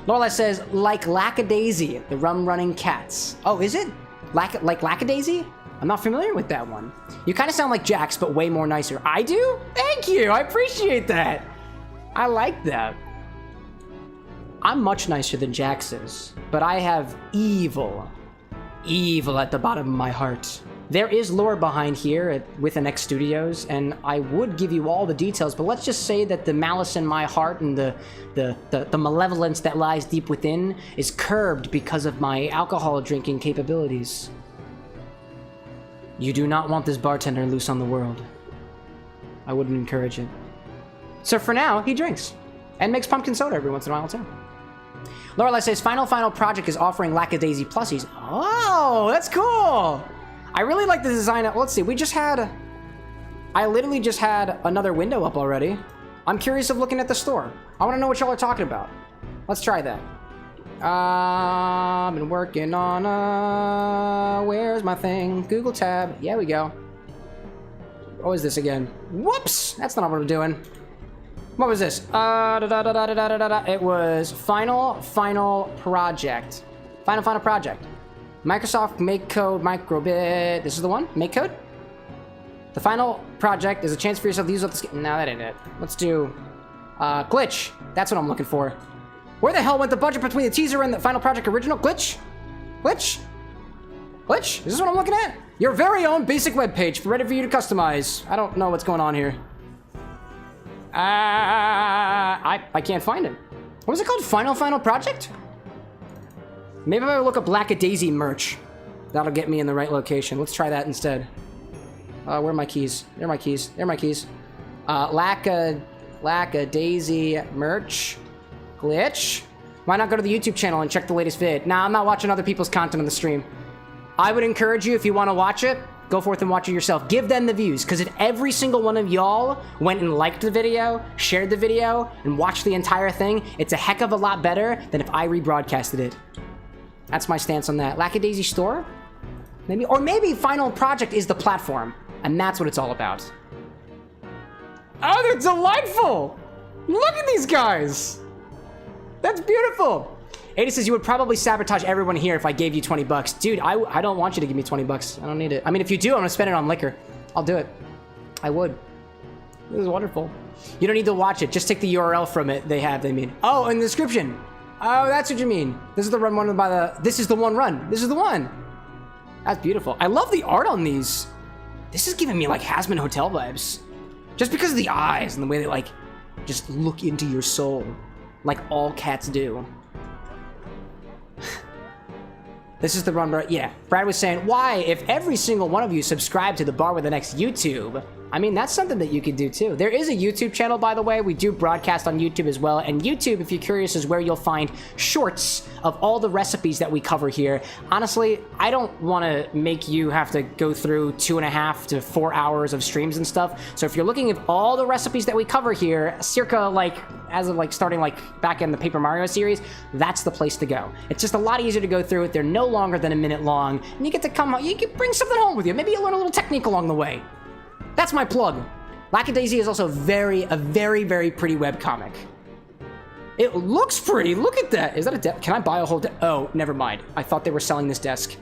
Lorelai says, like Lackadaisy, the rum-running cats. Oh, is it? Like Lackadaisy? I'm not familiar with that one. You kind of sound like Jax, but way more nicer. I do? Thank you, I appreciate that. I like that. I'm much nicer than Jax is, but I have evil at the bottom of my heart. There is lore behind here at WithAnX Studios, and I would give you all the details, but let's just say that the malice in my heart and the malevolence that lies deep within is curbed because of my alcohol drinking capabilities. You do not want this bartender loose on the world. I wouldn't encourage it. So for now, he drinks, and makes pumpkin soda every once in a while too. Lorelai says, Final Project is offering Lackadaisy plusies. Oh, that's cool! I really like the design. Let's see, I literally just had another window up already. I'm curious of looking at the store. I want to know what y'all are talking about. Let's try that. I've been working on, where's my thing? Google tab. Yeah, we go. What was this again? Whoops! That's not what I'm doing. What was this? It was Final Project. Final Project. Microsoft Make Code Microbit. This is the one? Make Code? The Final Project is a chance for yourself to use up the skin. No, that ain't it. Let's do Glitch. That's what I'm looking for. Where the hell went the budget between the teaser and the Final Project original? Glitch? Glitch? Glitch? Is this what I'm looking at? Your very own basic web page, ready for you to customize. I don't know what's going on here. I can't find it. What was it called? Final Project? Maybe if I look up Lackadaisy merch, that'll get me in the right location. Let's try that instead. Where are my keys? There are my keys. There are my keys. Lackadaisy merch. Glitch. Why not go to the YouTube channel and check the latest vid? Nah, I'm not watching other people's content on the stream. I would encourage you, if you want to watch it, go forth and watch it yourself. Give them the views, because if every single one of y'all went and liked the video, shared the video, and watched the entire thing, it's a heck of a lot better than if I rebroadcasted it. That's my stance on that. Lackadaisy store? Maybe, or maybe Final Project is the platform, and that's what it's all about. Oh, they're delightful! Look at these guys! That's beautiful! Ada says, you would probably sabotage everyone here if I gave you 20 bucks. Dude, I don't want you to give me 20 bucks. I don't need it. I mean, if you do, I'm gonna spend it on liquor. I'll do it. I would. This is wonderful. You don't need to watch it. Just take the URL from it. They mean. Oh, in the description. Oh, that's what you mean. This is the run by the... This is the one run. This is the one. That's beautiful. I love the art on these. This is giving me, like, Hasman Hotel vibes. Just because of the eyes and the way they, like, just look into your soul. Like all cats do. This is the run, bro. Yeah, Brad was saying, why, if every single one of you subscribe to the Bar with the Next YouTube, I mean, that's something that you could do too. There is a YouTube channel, by the way. We do broadcast on YouTube as well. And YouTube, if you're curious, is where you'll find shorts of all the recipes that we cover here. Honestly, I don't want to make you have to go through 2.5 to 4 hours of streams and stuff. So if you're looking at all the recipes that we cover here, circa like, as of like starting like back in the Paper Mario series, that's the place to go. It's just a lot easier to go through it. They're no longer than a minute long. And you get to come, you can bring something home with you. Maybe you learn a little technique along the way. That's my plug. Lackadaisy is also a very, very pretty webcomic. It looks pretty. Look at that. Is that a desk? Can I buy a whole desk? Oh, never mind. I thought they were selling this desk.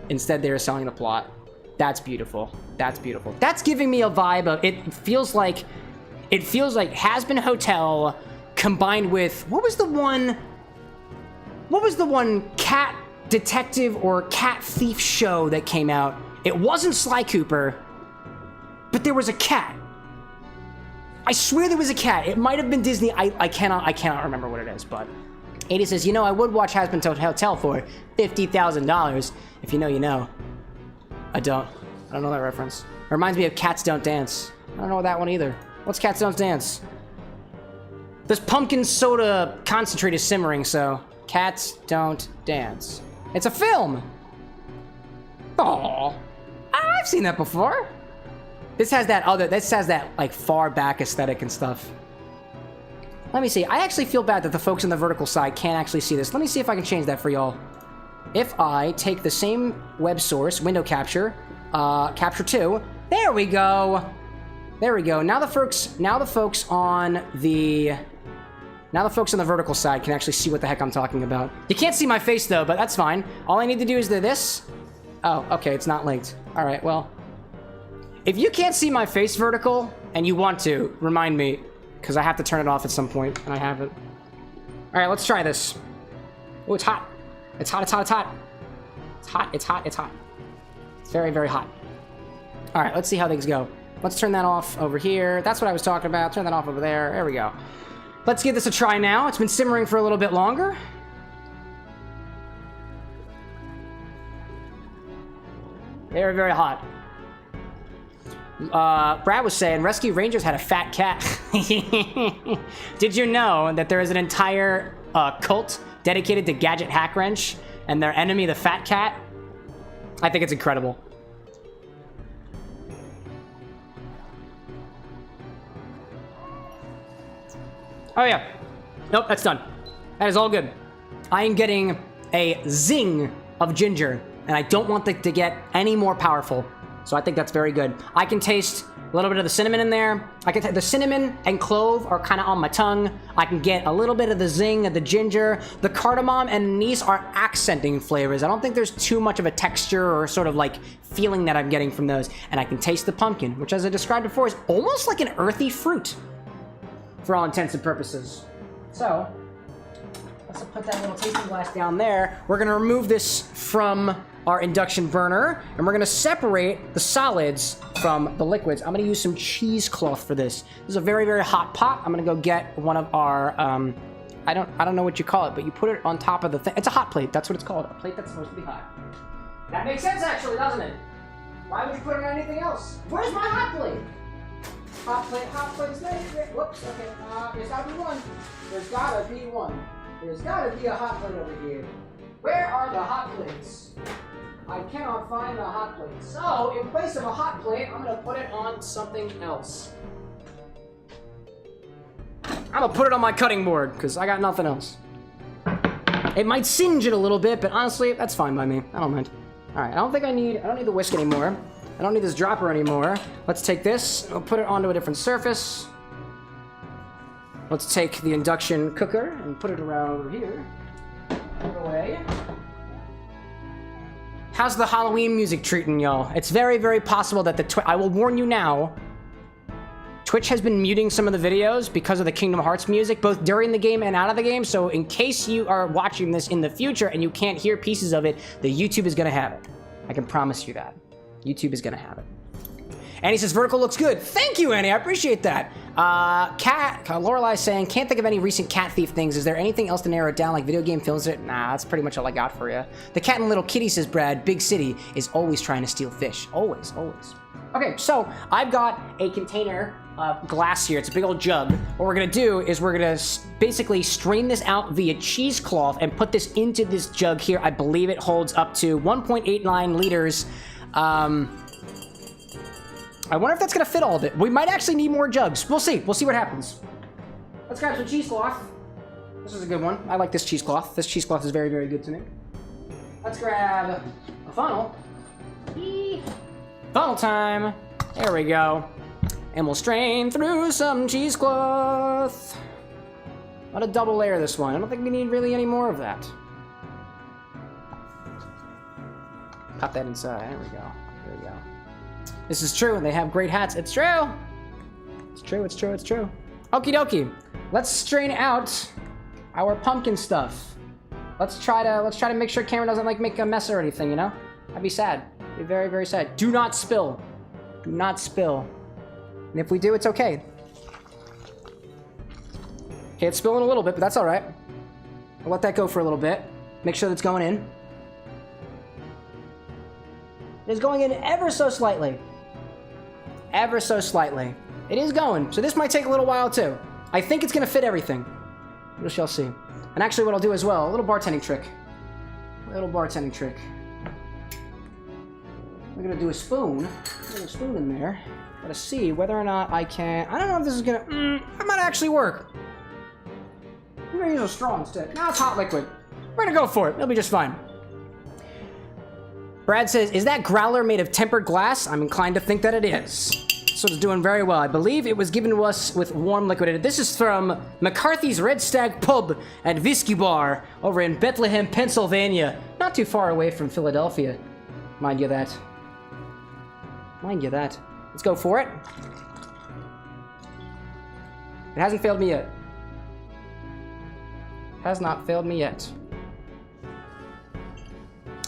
Instead, they were selling the plot. That's beautiful. That's beautiful. That's giving me a vibe of, it feels like Hasbin Hotel combined with, what was the one cat detective or cat thief show that came out? It wasn't Sly Cooper. But there was a cat. I swear there was a cat. It might have been Disney. I cannot remember what it is, but 80 says, you know, I would watch Hasbin Hotel for $50,000. If you know, you know. I don't know that reference. It reminds me of Cats Don't Dance. I don't know that one either. What's Cats Don't Dance? This pumpkin soda concentrate is simmering, so Cats Don't Dance. It's a film. Aww. I've seen that before. This has that like far back aesthetic and stuff. Let me see. I actually feel bad that the folks on the vertical side can't actually see this. Let me see if I can change that for y'all. If I take the same web source, window capture, capture 2, there we go. There we go. Now the folks on the vertical side can actually see what the heck I'm talking about. You can't see my face though, but that's fine. All I need to do is this. Oh, okay, it's not linked. All right, well, if you can't see my face vertical and you want to, remind me, because I have to turn it off at some point, and I haven't. All right, let's try this. Oh, it's hot. It's hot, it's hot, it's hot. It's hot, it's hot, it's hot. It's very, very hot. All right, let's see how things go. Let's turn that off over here. That's what I was talking about. Turn that off over there. There we go. Let's give this a try now. It's been simmering for a little bit longer. Very, very hot. Brad was saying, Rescue Rangers had a fat cat. Did you know that there is an entire cult dedicated to Gadget Hack Wrench and their enemy, the fat cat? I think it's incredible. Oh yeah. Nope, that's done. That is all good. I am getting a zing of ginger, and I don't want it to get any more powerful. So I think that's very good. I can taste a little bit of the cinnamon in there. The cinnamon and clove are kind of on my tongue. I can get a little bit of the zing of the ginger. The cardamom and anise are accenting flavors. I don't think there's too much of a texture or sort of like feeling that I'm getting from those. And I can taste the pumpkin, which as I described before is almost like an earthy fruit for all intents and purposes. So let's put that little tasting glass down there. We're gonna remove this from our induction burner, and we're gonna separate the solids from the liquids. I'm gonna use some cheesecloth for this. This is a very, very hot pot. I'm gonna go get one of our, I don't know what you call it, but you put it on top of the thing. It's a hot plate, that's what it's called. A plate that's supposed to be hot. That makes sense actually, doesn't it? Why would you put it on anything else? Where's my hot plate? Hot plate's there. Whoops, okay, there's gotta be one. There's gotta be one. There's gotta be a hot plate over here. Where are the hot plates? I cannot find the hot plate. So, in place of a hot plate, I'm gonna put it on something else. I'm gonna put it on my cutting board, because I got nothing else. It might singe it a little bit, but honestly, that's fine by me. I don't mind. Alright, I don't need the whisk anymore. I don't need this dropper anymore. Let's take this, we'll put it onto a different surface. Let's take the induction cooker and put it around over here. Put it away. How's the Halloween music treating y'all? It's very, very possible that I will warn you now, Twitch has been muting some of the videos because of the Kingdom Hearts music, both during the game and out of the game, so in case you are watching this in the future and you can't hear pieces of it, the YouTube is gonna have it. I can promise you that. YouTube is gonna have it. Annie says, vertical looks good. Thank you, Annie, I appreciate that. Lorelai's saying, can't think of any recent cat thief things. Is there anything else to narrow it down, like video game films? Nah, that's pretty much all I got for you. The Cat and Little Kitty says, Brad, Big City is always trying to steal fish. Always, always. Okay, so I've got a container glass here. It's a big old jug. What we're gonna do is we're gonna basically strain this out via cheesecloth and put this into this jug here. I believe it holds up to 1.89 liters. I wonder if that's gonna fit all of it. We might actually need more jugs. We'll see. We'll see what happens. Let's grab some cheesecloth. This is a good one. I like this cheesecloth. This cheesecloth is very, very good to me. Let's grab a funnel. Funnel time. There we go. And we'll strain through some cheesecloth. Not a double layer this one. I don't think we need really any more of that. Pop that inside. There we go. There we go. This is true, and they have great hats. It's true. It's true, it's true, it's true. Okie dokie. Let's strain out our pumpkin stuff. Let's try to make sure Cameron doesn't like make a mess or anything, you know? I'd be sad. I'd be very, very sad. Do not spill. Do not spill. And if we do, it's okay. Okay, it's spilling a little bit, but that's all right. I'll let that go for a little bit. Make sure that's going in. It is going in ever so slightly. Ever so slightly. It is going, so this might take a little while too. I think it's gonna fit everything. We shall see. And actually what I'll do as well, a little bartending trick. A little bartending trick. We're gonna do a spoon. A little spoon in there. Gotta see whether or not I can... I don't know if this is gonna... that might actually work. gonna use a straw instead. Now it's hot liquid. We're gonna go for it. It'll be just fine. Brad says, is that growler made of tempered glass? I'm inclined to think that it is. So it's doing very well. I believe it was given to us with warm liquid. This is from McCarthy's Red Stag Pub and Whiskey Bar over in Bethlehem, Pennsylvania. Not too far away from Philadelphia. Mind you that. Mind you that. Let's go for it. It hasn't failed me yet. Has not failed me yet.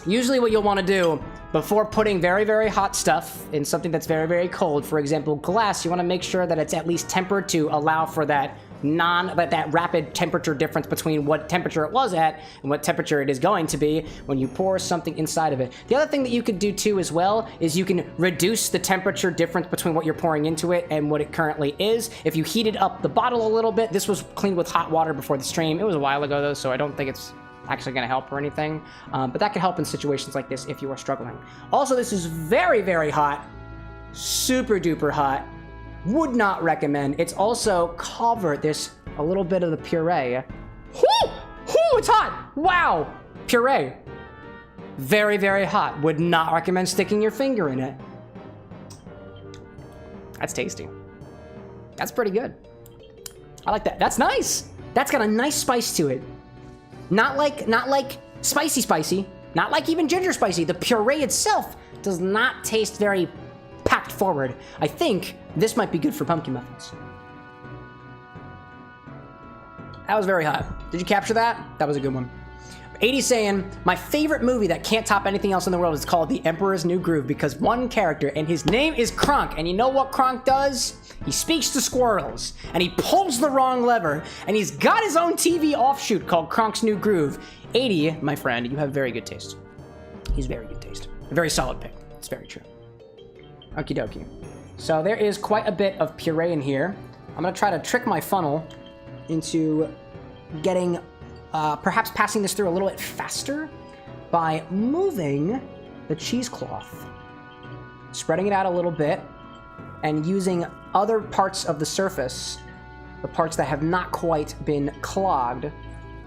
Usually what you'll want to do before putting very, very hot stuff in something that's very, very cold, for example, glass, you want to make sure that it's at least tempered to allow for that that rapid temperature difference between what temperature it was at and what temperature it is going to be when you pour something inside of it. The other thing that you could do too as well is you can reduce the temperature difference between what you're pouring into it and what it currently is. If you heated up the bottle a little bit, this was cleaned with hot water before the stream. It was a while ago though, so I don't think it's actually going to help or anything, but that could help in situations like this if you are struggling. Also, this is very, very hot, super duper hot. Would not recommend. It's also covered. There's a little bit of the puree. Whoo! Whoo! It's hot! Wow! Puree. Very, very hot. Would not recommend sticking your finger in it. That's tasty. That's pretty good. I like that. That's nice. That's got a nice spice to it. Not like spicy, not like even ginger spicy. The puree itself does not taste very packed forward. I think this might be good for pumpkin muffins. That was very hot. Did you capture that? That was a good one. 80 saying, my favorite movie that can't top anything else in the world is called The Emperor's New Groove because one character, and his name is Kronk, and you know what Kronk does? He speaks to squirrels, and he pulls the wrong lever, and he's got his own TV offshoot called Kronk's New Groove. 80, my friend, you have very good taste. He's very good taste. A very solid pick. It's very true. Okie dokie. So there is quite a bit of puree in here. I'm gonna try to trick my funnel into getting, perhaps passing this through a little bit faster by moving the cheesecloth, spreading it out a little bit, and using other parts of the surface, the parts that have not quite been clogged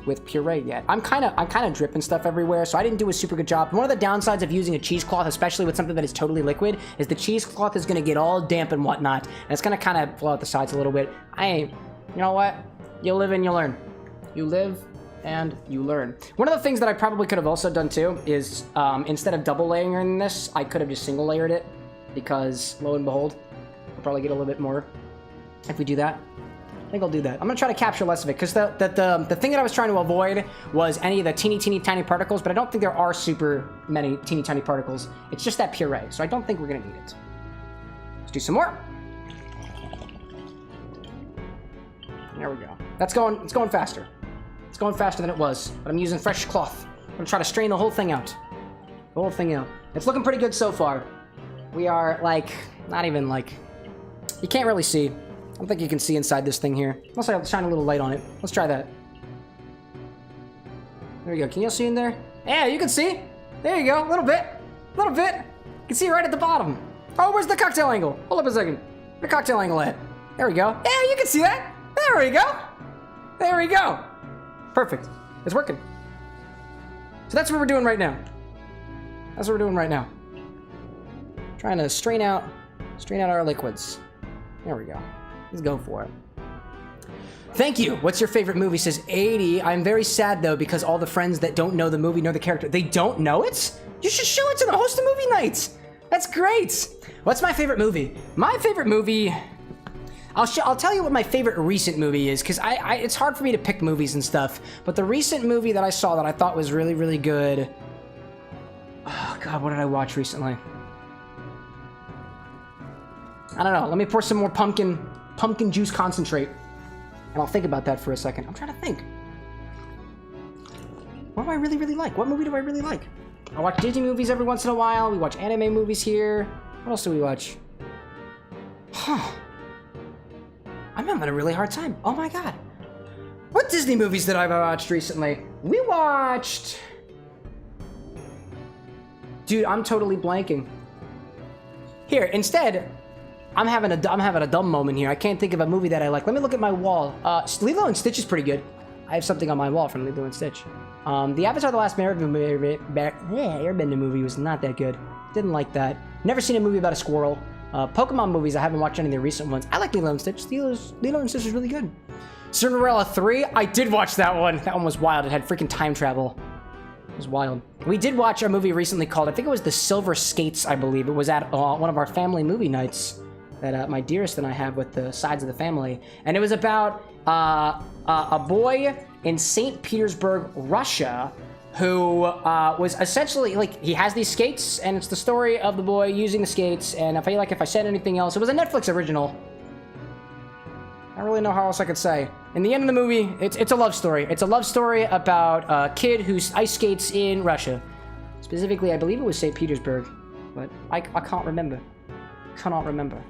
with puree yet. I'm kind of dripping stuff everywhere, so I didn't do a super good job. One of the downsides of using a cheesecloth, especially with something that is totally liquid, is the cheesecloth is gonna get all damp and whatnot, and it's gonna kind of flow out the sides a little bit. You know what? You live and you learn. You live and you learn. One of the things that I probably could have also done too is, instead of double layering this, I could have just single layered it, because lo and behold, I'll probably get a little bit more if we do that. I think I'll do that. I'm gonna try to capture less of it, because the thing that I was trying to avoid was any of the teeny tiny particles, but I don't think there are super many teeny tiny particles. It's just that puree, so I don't think we're gonna need it. Let's do some more. There we go. It's going faster. It's going faster than it was, but I'm using fresh cloth. I'm gonna try to strain the whole thing out. The whole thing out. It's looking pretty good so far. We are, like, not even, like... You can't really see. I don't think you can see inside this thing here. Unless I shine a little light on it. Let's try that. There we go. Can you see in there? Yeah, you can see. There you go. A little bit. A little bit. You can see right at the bottom. Oh, where's the cocktail angle? Hold up a second. Where's the cocktail angle at? There we go. Yeah, you can see that. There we go. There we go. Perfect. It's working. So that's what we're doing right now. That's what we're doing right now. Trying to strain out our liquids. There we go. Let's go for it. Thank you. What's your favorite movie? Says 80. I'm very sad though, because all the friends that don't know the movie know the character. They don't know it? You should show it to them. Host a movie night. That's great. What's my favorite movie? My favorite movie... I'll tell you what my favorite recent movie is, because it's hard for me to pick movies and stuff, but the recent movie that I saw that I thought was really, really good... Oh god, what did I watch recently? I don't know. Let me pour some more pumpkin juice concentrate, and I'll think about that for a second. I'm trying to think. What do I really, really like? What movie do I really like? I watch Disney movies every once in a while. We watch anime movies here. What else do we watch? Huh. I'm having a really hard time. Oh my god. What Disney movies did I watch recently? We watched... Dude, I'm totally blanking. Here, instead, I'm having a dumb moment here. I can't think of a movie that I like. Let me look at my wall. Lilo and Stitch is pretty good. I have something on my wall from Lilo and Stitch. The Avatar: The Last Airbender movie was not that good. Didn't like that. Never seen a movie about a squirrel. Pokemon movies, I haven't watched any of the recent ones. I like Lilo and Stitch. Lilo and Stitch is really good. Cinderella 3, I did watch that one. That one was wild. It had freaking time travel. It was wild. We did watch a movie recently called, I think it was The Silver Skates, I believe. It was at one of our family movie nights that my dearest and I have with the sides of the family. And it was about a boy in St. Petersburg, Russia, who was essentially, like, he has these skates, and it's the story of the boy using the skates, and I feel like if I said anything else, it was a Netflix original. I don't really know how else I could say. In the end of the movie, it's a love story. It's a love story about a kid who ice skates in Russia. Specifically, I believe it was St. Petersburg, but I can't remember. Cannot remember.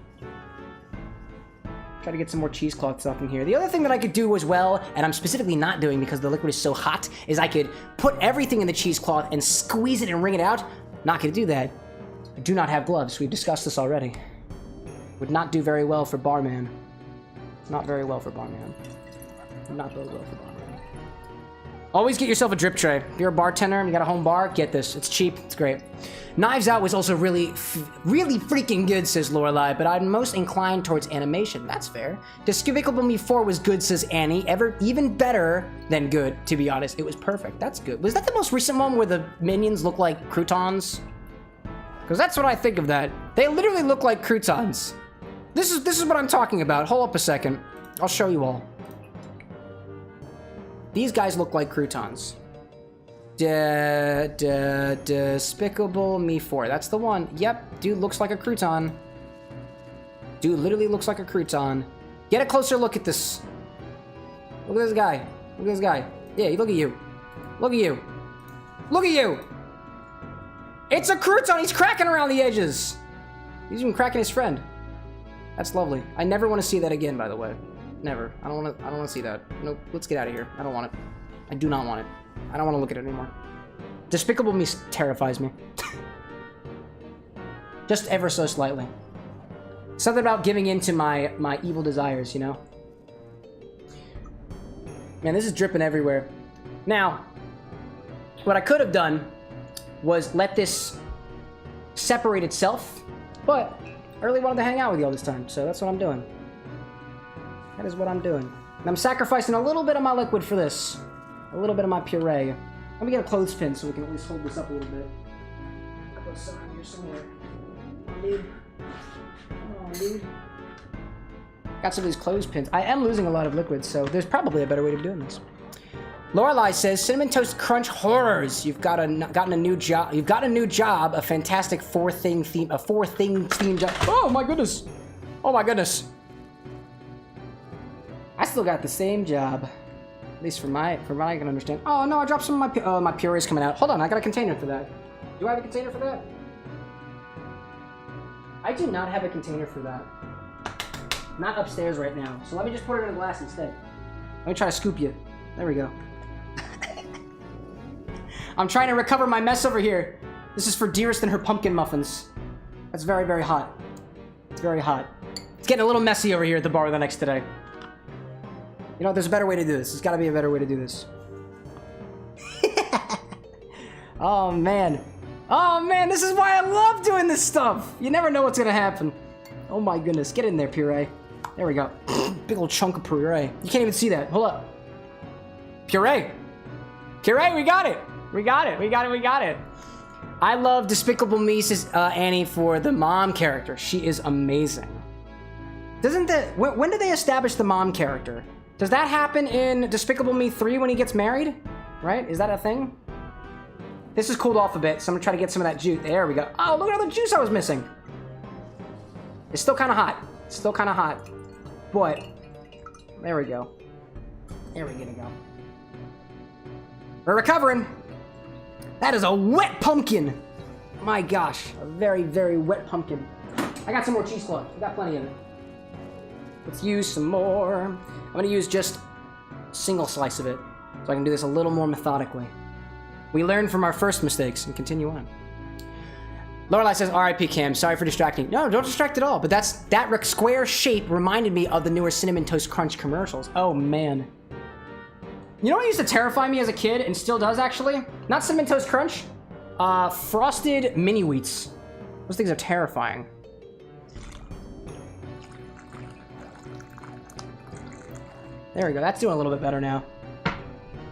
Try to get some more cheesecloth stuff in here. The other thing that I could do as well, and I'm specifically not doing because the liquid is so hot, is I could put everything in the cheesecloth and squeeze it and wring it out. Not gonna do that. I do not have gloves. We've discussed this already. Would not do very well for barman. Not very well for barman. Not very well for barman. Always get yourself a drip tray. If you're a bartender and you got a home bar, get this. It's cheap. It's great. Knives Out was also really freaking good, says Lorelai, but I'm most inclined towards animation. That's fair. Despicable Me 4 was good, says Annie. Even better than good, to be honest. It was perfect. That's good. Was that the most recent one where the minions look like croutons? Because that's what I think of that. They literally look like croutons. This is what I'm talking about. Hold up a second. I'll show you all. These guys look like croutons. Despicable Me 4. That's the one. Yep. Dude looks like a crouton. Dude literally looks like a crouton. Get a closer look at this. Look at this guy. Look at this guy. Yeah, look at you. Look at you. Look at you. It's a crouton. He's cracking around the edges. He's even cracking his friend. That's lovely. I never want to see that again, by the way. Never. I don't want to see that. Nope. Let's get out of here. I don't want it. I do not want it. I don't want to look at it anymore. Despicable Me terrifies me. Just ever so slightly. Something about giving in to my evil desires, you know? Man, this is dripping everywhere. Now, what I could have done was let this separate itself, but I really wanted to hang out with you all this time, so that's what I'm doing. That is what I'm doing. And I'm sacrificing a little bit of my liquid for this. A little bit of my puree. Let me get a clothespin so we can at least hold this up a little bit. Put this around here somewhere. Come on, dude. Come on, dude. Got some of these clothespins. I am losing a lot of liquid, so there's probably a better way of doing this. Lorelai says, Cinnamon Toast Crunch horrors. You've gotten a new job. You've got a new job. A fantastic four-thing theme job. Oh my goodness. Oh my goodness. I still got the same job. At least from what I can understand. Oh no, I dropped some of my my puree's coming out. Hold on, I got a container for that. Do I have a container for that? I do not have a container for that. Not upstairs right now. So let me just put it in a glass instead. Let me try to scoop you. There we go. I'm trying to recover my mess over here. This is for Dearest and her pumpkin muffins. That's very, very hot. It's very hot. It's getting a little messy over here at the bar with the next today. You know, there's a better way to do this. There's got to be a better way to do this. Oh, man. Oh, man, this is why I love doing this stuff. You never know what's going to happen. Oh, my goodness. Get in there, puree. There we go. Big old chunk of puree. You can't even see that. Hold up. Puree. Puree, we got it. We got it. We got it. We got it. I love Despicable Me, says Annie, for the mom character. She is amazing. Doesn't that... When did they establish the mom character? Does that happen in Despicable Me 3 when he gets married? Right? Is that a thing? This is cooled off a bit, so I'm gonna try to get some of that juice. There we go. Oh, look at all the juice I was missing. It's still kind of hot. It's still kind of hot. But, there we go. There we go. We're recovering. That is a wet pumpkin. My gosh, a very, very wet pumpkin. I got some more cheesecloth. We got plenty of it. Let's use some more. I'm gonna use just a single slice of it, so I can do this a little more methodically. We learn from our first mistakes and continue on. Lorelai says, R.I.P. Cam, sorry for distracting. No, don't distract at all, but that square shape reminded me of the newer Cinnamon Toast Crunch commercials. Oh, man. You know what used to terrify me as a kid, and still does actually? Not Cinnamon Toast Crunch. Frosted mini wheats. Those things are terrifying. There we go. That's doing a little bit better now.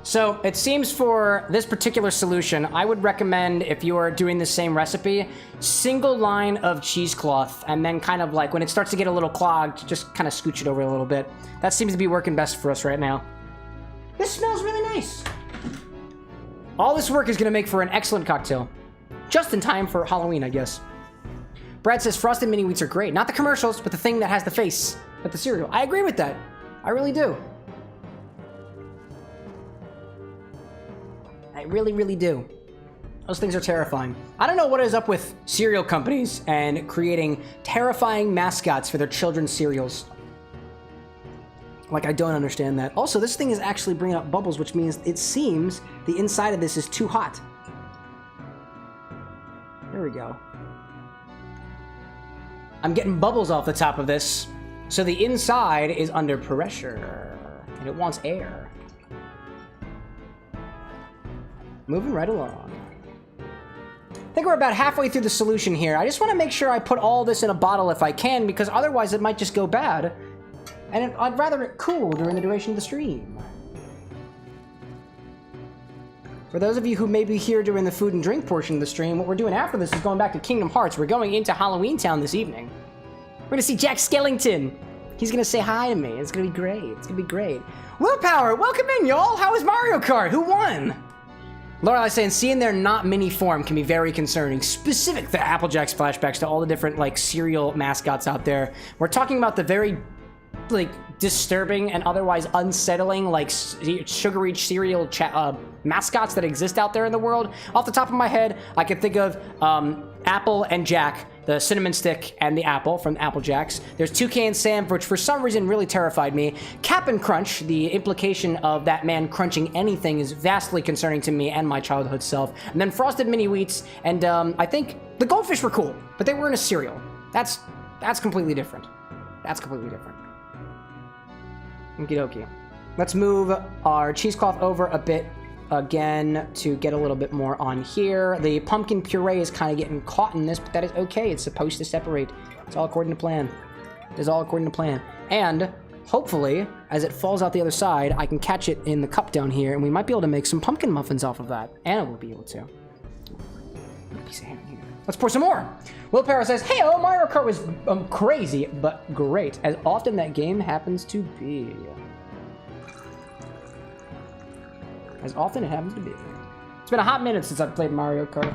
So it seems for this particular solution, I would recommend, if you are doing the same recipe, single line of cheesecloth, and then kind of like when it starts to get a little clogged, just kind of scooch it over a little bit. That seems to be working best for us right now. This smells really nice. All this work is going to make for an excellent cocktail. Just in time for Halloween, I guess. Brad says frosted mini wheats are great. Not the commercials, but the thing that has the face with the cereal. I agree with that. I really do. I really, really do. Those things are terrifying. I don't know what is up with cereal companies and creating terrifying mascots for their children's cereals. Like, I don't understand that. Also, this thing is actually bringing up bubbles, which means it seems the inside of this is too hot. There we go. I'm getting bubbles off the top of this. So the inside is under pressure, and it wants air. Moving right along. I think we're about halfway through the solution here. I just want to make sure I put all this in a bottle if I can, because otherwise it might just go bad. And I'd rather it cool during the duration of the stream. For those of you who may be here during the food and drink portion of the stream, what we're doing after this is going back to Kingdom Hearts. We're going into Halloween Town this evening. We're gonna see Jack Skellington. He's gonna say hi to me. It's gonna be great. It's gonna be great. Willpower, welcome in, y'all. How was Mario Kart? Who won? Laura is saying, seeing their not mini form can be very concerning. Specific to Applejack's flashbacks to all the different, like, cereal mascots out there. We're talking about the very, like, disturbing and otherwise unsettling, like, sugary cereal mascots that exist out there in the world. Off the top of my head, I can think of Apple and Jack, the cinnamon stick and the apple from Applejacks. There's Toucan Sam, which for some reason really terrified me. Cap'n Crunch, the implication of that man crunching anything is vastly concerning to me and my childhood self. And then Frosted Mini Wheats, and I think the goldfish were cool, but they were in a cereal. That's completely different. That's completely different. Okie dokie. Let's move our cheesecloth over a bit again to get a little bit more on here. The pumpkin puree is kind of getting caught in this, but that is okay. It's supposed to separate. It's all according to plan. It is all according to plan. And hopefully, as it falls out the other side, I can catch it in the cup down here, and we might be able to make some pumpkin muffins off of that. Anna will be able to. Piece of ham here. Let's pour some more. Will Parra says, hey, oh, Mario Kart was crazy, but great, as often that game happens to be. As often it happens to be. It's been a hot minute since I've played Mario Kart.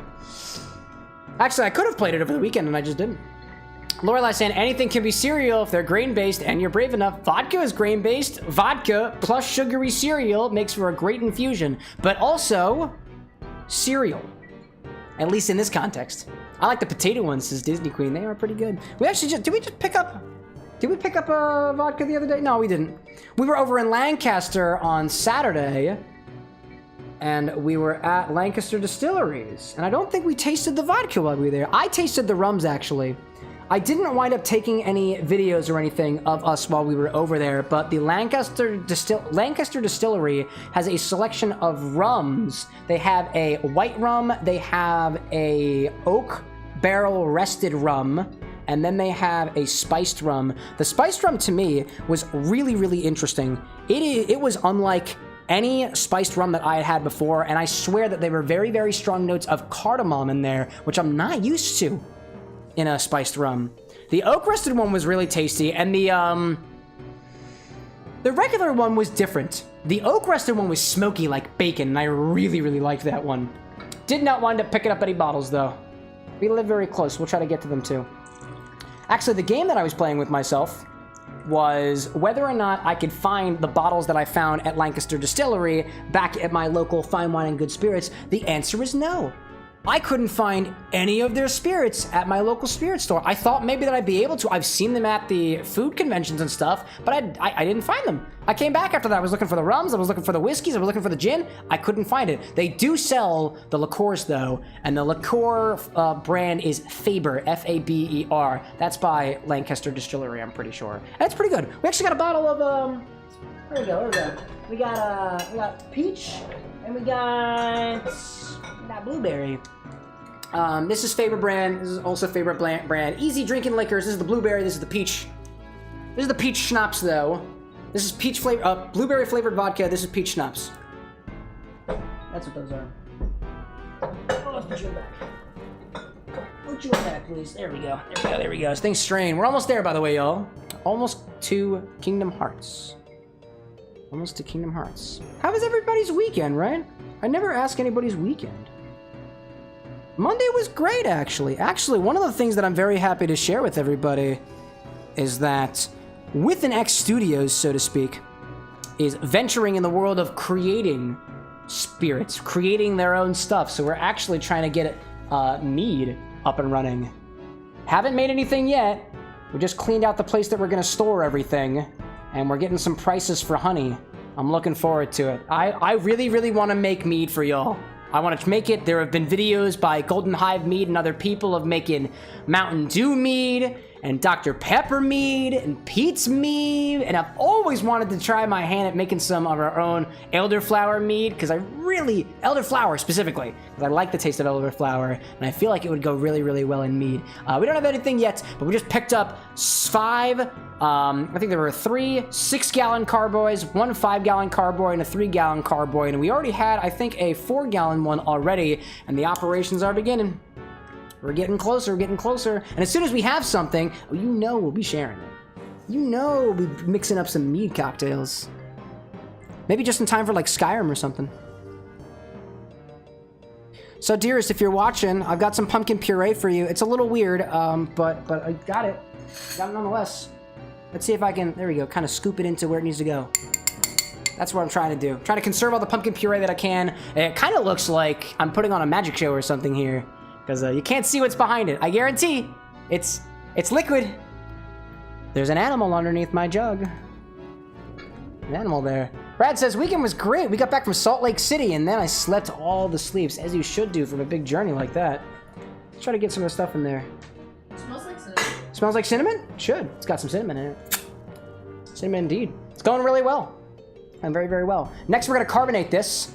Actually, I could have played it over the weekend, and I just didn't. Lorelai saying, anything can be cereal if they're grain-based, and you're brave enough. Vodka is grain-based. Vodka plus sugary cereal makes for a great infusion, but also cereal. At least in this context. I like the potato ones, says Disney Queen. They are pretty good. We actually just, did we pick up a vodka the other day? No, we didn't. We were over in Lancaster on Saturday, and we were at Lancaster Distilleries, and I don't think we tasted the vodka while we were there. I tasted the rums, actually. I didn't wind up taking any videos or anything of us while we were over there, but the Lancaster Distillery has a selection of rums. They have a white rum, they have a oak barrel rested rum, and then they have a spiced rum. The spiced rum, to me, was really, really interesting. It was unlike any spiced rum that I had had before, and I swear that there were very, very strong notes of cardamom in there, which I'm not used to in a spiced rum. The oak rested one was really tasty, and the regular one was different. The oak rested one was smoky like bacon, and I really, really liked that one. Did not wind up picking up any bottles, though. We live very close. We'll try to get to them, too. Actually, the game that I was playing with myself was whether or not I could find the bottles that I found at Lancaster Distillery back at my local Fine Wine and Good Spirits. The answer is no. I couldn't find any of their spirits at my local spirit store. I thought maybe that I'd be able to. I've seen them at the food conventions and stuff, but I didn't find them. I came back after that. I was looking for the rums, I was looking for the whiskeys, I was looking for the gin. I couldn't find it. They do sell the liqueurs, though, and the liqueur brand is Faber, F-A-B-E-R. That's by Lancaster Distillery, I'm pretty sure. And it's pretty good. We actually got a bottle of There we go. We got peach, and we got blueberry. This is favorite brand. This is also favorite brand. Easy drinking liquors. This is the blueberry. This is the peach. This is the peach schnapps, though. This is peach flavor, blueberry flavored vodka. This is peach schnapps. That's what those are. Oh, let's put you back. Put you back, please. There we go. There we go. This thing's strained. We're almost there, by the way, y'all. Almost to Kingdom Hearts. Almost to Kingdom Hearts. How was everybody's weekend, right? I never ask anybody's weekend. Monday was great, actually. Actually, one of the things that I'm very happy to share with everybody is that WithAnX Studios, so to speak, is venturing in the world of creating spirits, creating their own stuff. So we're actually trying to get mead up and running. Haven't made anything yet. We just cleaned out the place that we're going to store everything, and we're getting some prices for honey. I'm looking forward to it. I really, really want to make mead for y'all. I want to make it. There have been videos by Golden Hive Mead and other people of making Mountain Dew mead and Dr. Pepper mead and Pete's mead, and I've always wanted to try my hand at making some of our own elderflower mead, because I really, elderflower specifically, because I like the taste of elderflower, and I feel like it would go really, really well in mead. We don't have anything yet, but we just picked up 5, I think there were 3 6-gallon carboys, 1 5-gallon carboy, and a 3-gallon carboy, and we already had, I think, a 4-gallon one already, and the operations are beginning. We're getting closer, and as soon as we have something, you know we'll be sharing it. You know we'll be mixing up some mead cocktails. Maybe just in time for like Skyrim or something. So dearest, if you're watching, I've got some pumpkin puree for you. It's a little weird, but I got it. Got it nonetheless. Let's see if I can, there we go, kind of scoop it into where it needs to go. That's what I'm trying to do. I'm trying to conserve all the pumpkin puree that I can. It kind of looks like I'm putting on a magic show or something here, because you can't see what's behind it. I guarantee it's liquid. There's an animal underneath my jug. An animal there. Brad says, weekend was great. We got back from Salt Lake City, and then I slept all the sleeps, as you should do from a big journey like that. Let's try to get some of the stuff in there. It smells like cinnamon. Smells like cinnamon? Should. It's got some cinnamon in it. Cinnamon indeed. It's going really well. And very, very well. Next, we're going to carbonate this,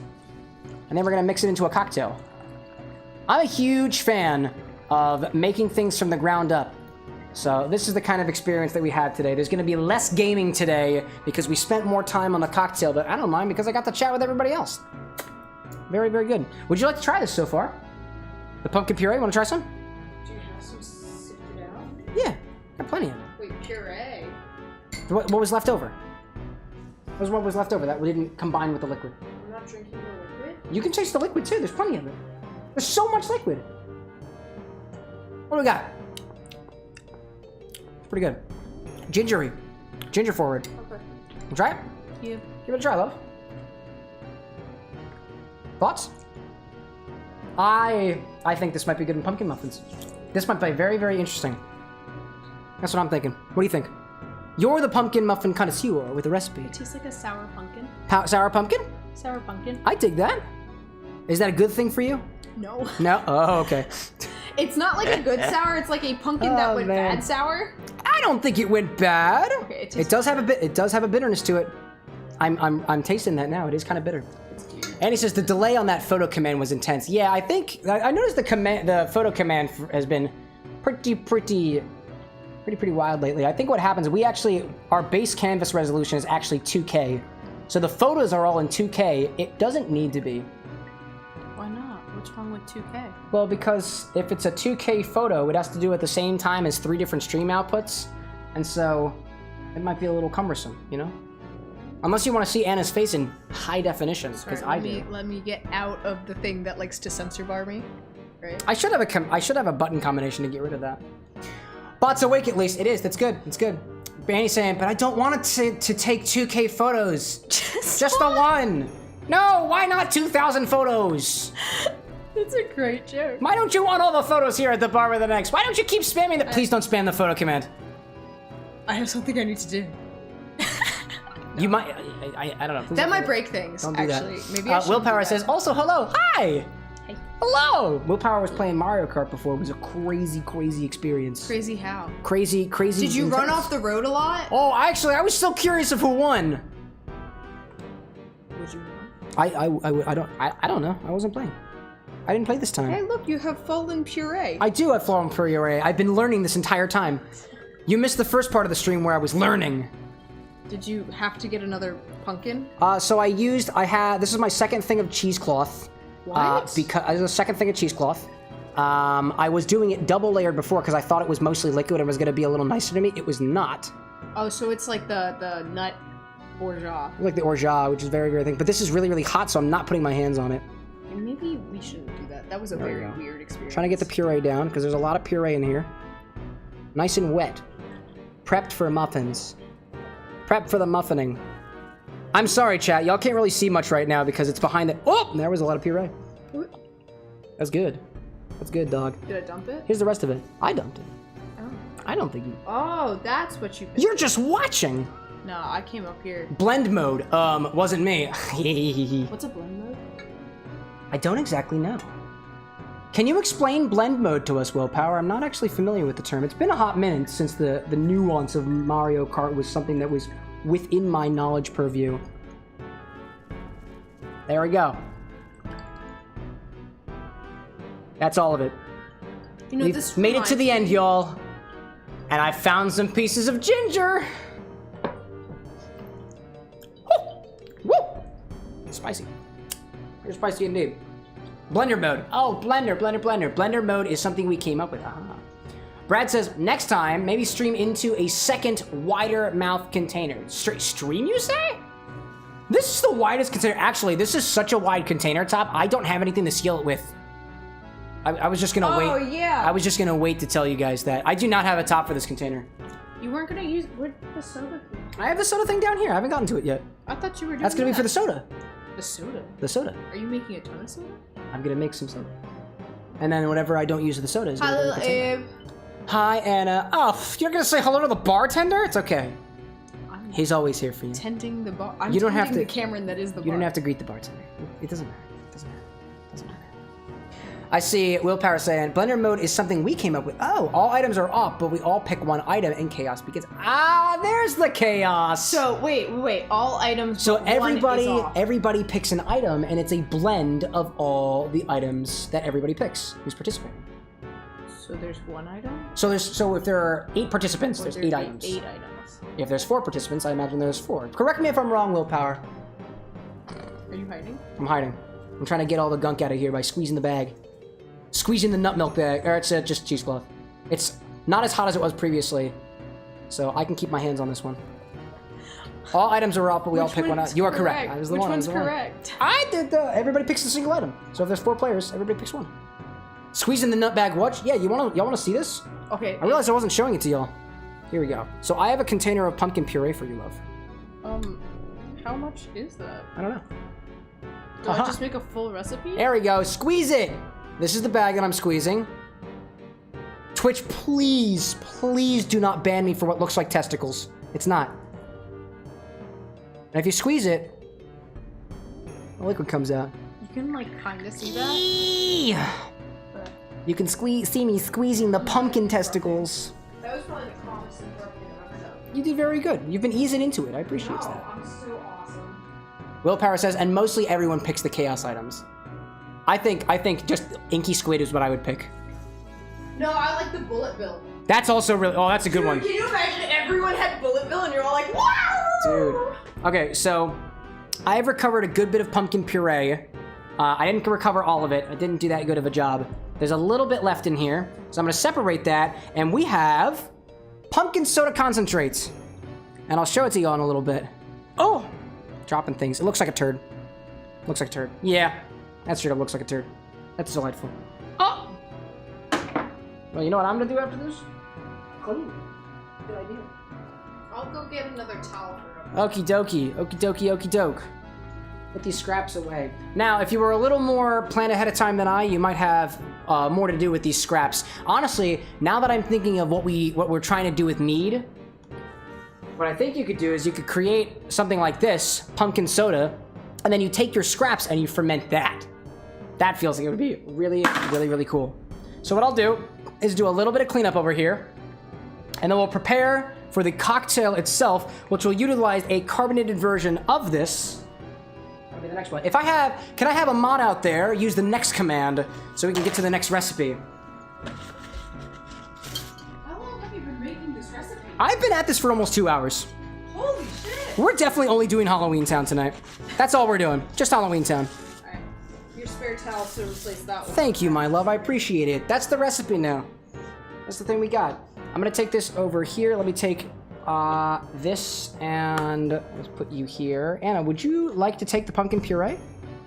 and then we're going to mix it into a cocktail. I'm a huge fan of making things from the ground up. So this is the kind of experience that we had today. There's going to be less gaming today because we spent more time on the cocktail, but I don't mind because I got to chat with everybody else. Very, very good. Would you like to try this so far? The pumpkin puree, want to try some? Do you have some sifted out? Yeah, got plenty of it. Wait, puree? What was left over? What was left over that we didn't combine with the liquid? I'm not drinking the liquid? You can taste the liquid too, there's plenty of it. There's so much liquid. What do we got? Pretty good. Gingery. Ginger forward. Okay. You try it? Yeah. Give it a try, love. Thoughts? I think this might be good in pumpkin muffins. This might be very, very interesting. That's what I'm thinking. What do you think? You're the pumpkin muffin connoisseur with the recipe. It tastes like a sour pumpkin. Sour pumpkin? Sour pumpkin. I dig that. Is that a good thing for you? No. No? Oh, okay. It's not like a good sour. It's like a pumpkin that went bad sour. I don't think it went bad. Okay, it does have a bit. It does have a bitterness to it. I'm tasting that now. It is kind of bitter. And he says the delay on that photo command was intense. Yeah, I think I noticed the photo command has been pretty wild lately. I think what happens, our base canvas resolution is actually 2K. So the photos are all in 2K. It doesn't need to be. Why not? What's wrong with 2K? Well, because if it's a 2K photo, it has to do at the same time as 3 different stream outputs. And so it might be a little cumbersome, you know? Unless you want to see Anna's face in high definition, because I do. Let me get out of the thing that likes to censor bar me. Right? I should have a button combination to get rid of that. Bot's awake at least. It is. That's good. It's good. Annie's saying, but I don't want it to take 2K photos. Just the one. No, why not 2,000 photos? That's a great joke. Why don't you want all the photos here at the bar with an X? Why don't you keep spamming the? Please don't spam the photo command. I have something I need to do. You might. I don't know. Please that don't might do break things. Don't do actually, that. maybe. I Willpower says also hello. Hi. Hey. Hello. Willpower was playing Mario Kart before. It was a crazy experience. Crazy how? Crazy. Did you intense. run off the road a lot? Oh, actually, I was still curious of who won. I don't know. I wasn't playing. I didn't play this time. Hey, look, you have fallen puree. I do have fallen puree. I've been learning this entire time. You missed the first part of the stream where I was learning. Did you have to get another pumpkin? So this is my second thing of cheesecloth. What? Because the second thing of cheesecloth. I was doing it double layered before because I thought it was mostly liquid and was going to be a little nicer to me. It was not. Oh, so it's like the nut orgeat. Like the orgeat, which is very, very thin. But this is really, really hot, so I'm not putting my hands on it. And maybe we shouldn't do that. That was a very weird experience. Trying to get the puree down because there's a lot of puree in here. Nice and wet. Prepped for muffins. Prep for the muffining. I'm sorry, chat. Y'all can't really see much right now because it's behind the... Oh! There was a lot of puree. That's good. That's good, dog. Did I dump it? Here's the rest of it. I dumped it. Oh. I don't think you... Oh, that's what you... You're just watching! No, I came up here. Blend mode. Wasn't me. What's a blend mode? I don't exactly know. Can you explain blend mode to us, Willpower? I'm not actually familiar with the term. It's been a hot minute since the nuance of Mario Kart was something that was within my knowledge purview. There we go. That's all of it. You know, We've this made it to the end, y'all. And I found some pieces of ginger. Woo! Spicy. Very spicy indeed. Blender mode. Oh, blender. Blender mode is something we came up with. Brad says, next time, maybe stream into a second wider mouth container. Stream, you say? This is the widest container. Actually, this is such a wide container top. I don't have anything to seal it with. I was just gonna wait. Oh, yeah. I was just gonna wait to tell you guys that. I do not have a top for this container. You weren't gonna use... Where'd the soda thing? I have the soda thing down here. I haven't gotten to it yet. I thought you were doing That's gonna be for the soda. The soda? The soda. Are you making a ton of soda? I'm gonna make some soda. And then whatever I don't use of the soda is Hi, gonna go little in the container. Abe. Hi, Anna. Oh, you're gonna say hello to the bartender? It's okay. I'm He's always here for you. tending the bar. I'm You don't have tending to- the Cameron that is the bar. You don't have to greet the bartender. It doesn't matter. It doesn't matter. It doesn't matter. I see Willpower saying, blender mode is something we came up with. Oh, all items are off, but we all pick one item and chaos begins. Ah, there's the chaos. So, wait. All items So but one is off. everybody picks an item, and it's a blend of all the items that everybody picks who's participating. So there's one item? So if there are 8 participants, there's 8 items. 8 items. If there's 4 participants, I imagine there's 4. Correct me if I'm wrong, Willpower. Are you hiding? I'm hiding. I'm trying to get all the gunk out of here by squeezing the bag. Squeezing the nut milk bag, or it's just cheesecloth. It's not as hot as it was previously, so I can keep my hands on this one. All items are up, but we all pick one out. You are correct. I was the Which one. one's correct? I did the. Everybody picks a single item. So if there's 4 players, everybody picks one. Squeezing the nut bag. What? Yeah, y'all wanna see this? Okay. I realized I wasn't showing it to y'all. Here we go. So I have a container of pumpkin puree for you, love. How much is that? I don't know. Do I just make a full recipe? There we go. Squeeze it. This is the bag that I'm squeezing. Twitch, please do not ban me for what looks like testicles. It's not. And if you squeeze it, the liquid comes out. You can like kind of see that. You can see me squeezing the pumpkin testicles. That was probably the calmest interruption I've ever done. You did very good. You've been easing into it. I appreciate that. I'm so awesome. Willpower says, and mostly everyone picks the chaos items. I think just Inky Squid is what I would pick. No, I like the bullet bill. That's also really. Oh, that's a good one. Can you imagine if everyone had bullet bill and you're all like, wow! Dude. Okay, so I have recovered a good bit of pumpkin puree. I didn't recover all of it. I didn't do that good of a job. There's a little bit left in here, so I'm gonna separate that, and we have pumpkin soda concentrates. And I'll show it to you all in a little bit. Oh, dropping things. It looks like a turd. Looks like a turd. Yeah, that straight up looks like a turd. That's delightful. Oh! Well, you know what I'm gonna do after this? Clean. Good idea. I'll go get another towel for him. Okie dokie, okie dokie, okie doke. Put these scraps away. Now, if you were a little more planned ahead of time than I, you might have more to do with these scraps. Honestly, now that I'm thinking of what we're trying to do with mead, what I think you could do is you could create something like this, pumpkin soda, and then you take your scraps and you ferment that. That feels like it would be really, really, really cool. So what I'll do is do a little bit of cleanup over here, and then we'll prepare for the cocktail itself, which will utilize a carbonated version of this. be the next one. Can I have a mod out there use the next command so we can get to the next recipe? How long have you been making this recipe? I've been at this for almost 2 hours. Holy shit! We're definitely only doing Halloween Town tonight. That's all we're doing. Just Halloween Town. Alright. Your spare towel to replace that one. Thank you, my love. I appreciate it. That's the recipe now. That's the thing we got. I'm gonna take this over here. Let me take this and let's put you here. Anna, would you like to take the pumpkin puree?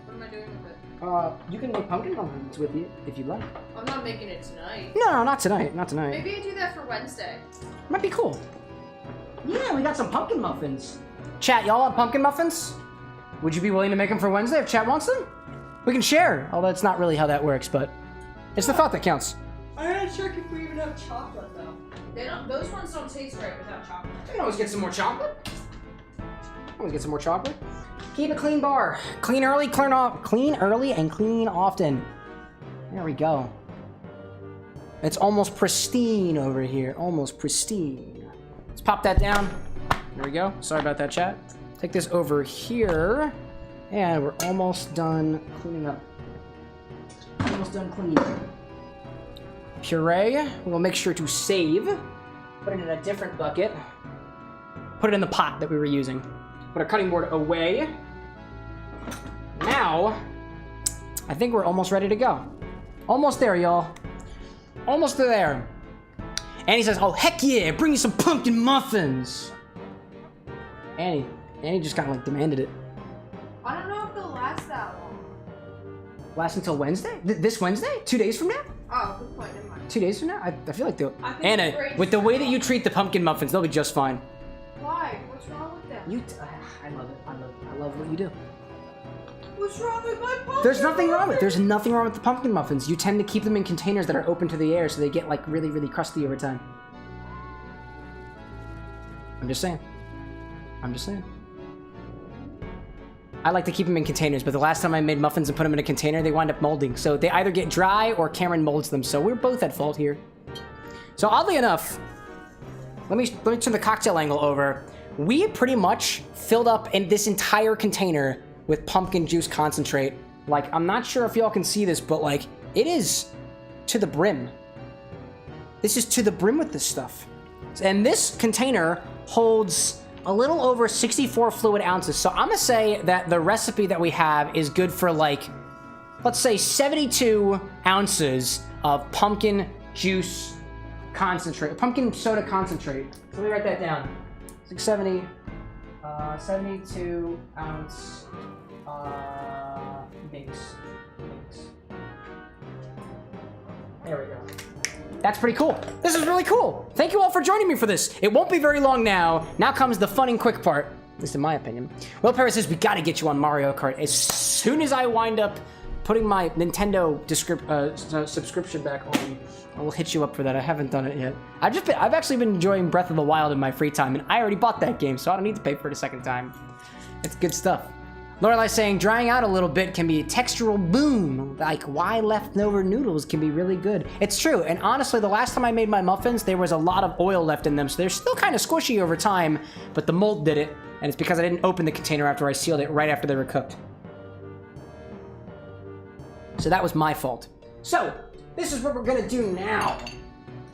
What am I doing with it? You can make pumpkin muffins with you if you'd like. I'm not making it tonight. No, not tonight. Not tonight. Maybe I do that for Wednesday. Might be cool. Yeah, we got some pumpkin muffins. Chat, y'all want pumpkin muffins? Would you be willing to make them for Wednesday if chat wants them? We can share, although it's not really how that works, but it's the thought that counts. I'm not sure if we even have chocolate though. Those ones don't taste right without chocolate. We can always get some more chocolate. Keep a clean bar. Clean early, clean early, and clean often. There we go. It's almost pristine over here. Almost pristine. Let's pop that down. There we go. Sorry about that, chat. Take this over here. And we're almost done cleaning up. Almost done cleaning. Puree. We'll make sure to save. Put it in a different bucket. Put it in the pot that we were using. Put our cutting board away. Now, I think we're almost ready to go. Almost there, y'all. Almost there. Annie says, oh, heck yeah, bring me some pumpkin muffins. Annie just kind of like demanded it. I don't know if they'll last that long. Last until Wednesday? This Wednesday? 2 days from now? Oh, good point, never mind. 2 days from now? I feel like they'll... I think Anna, it's with the way that you treat the pumpkin muffins, they'll be just fine. Why? What's wrong with them? I love it. I love what you do. What's wrong with my pumpkin? There's nothing wrong with the pumpkin muffins. You tend to keep them in containers that are open to the air so they get like really, really crusty over time. I'm just saying. I like to keep them in containers, but the last time I made muffins and put them in a container, they wind up molding. So they either get dry or Cameron molds them. So we're both at fault here. So oddly enough, let me turn the cocktail angle over. We pretty much filled up in this entire container with pumpkin juice concentrate. Like, I'm not sure if y'all can see this, but like, it is to the brim. This is to the brim with this stuff. And this container holds a little over 64 fluid ounces. So I'm gonna say that the recipe that we have is good for like, let's say 72 ounces of pumpkin juice concentrate, pumpkin soda concentrate. So let me write that down. It's like 72 ounce mix. There we go. That's pretty cool. This is really cool. Thank you all for joining me for this. It won't be very long now. Now comes the fun and quick part, at least in my opinion. Will Paris says, we gotta get you on Mario Kart. As soon as I wind up putting my Nintendo subscription back on, I will hit you up for that. I haven't done it yet. I've actually been enjoying Breath of the Wild in my free time, and I already bought that game, so I don't need to pay for it a second time. It's good stuff. Lorelai saying, drying out a little bit can be a textural boom. Like, why leftover noodles can be really good. It's true, and honestly, the last time I made my muffins, there was a lot of oil left in them, so they're still kind of squishy over time, but the mold did it, and it's because I didn't open the container after I sealed it right after they were cooked. So that was my fault. So, this is what we're gonna do now.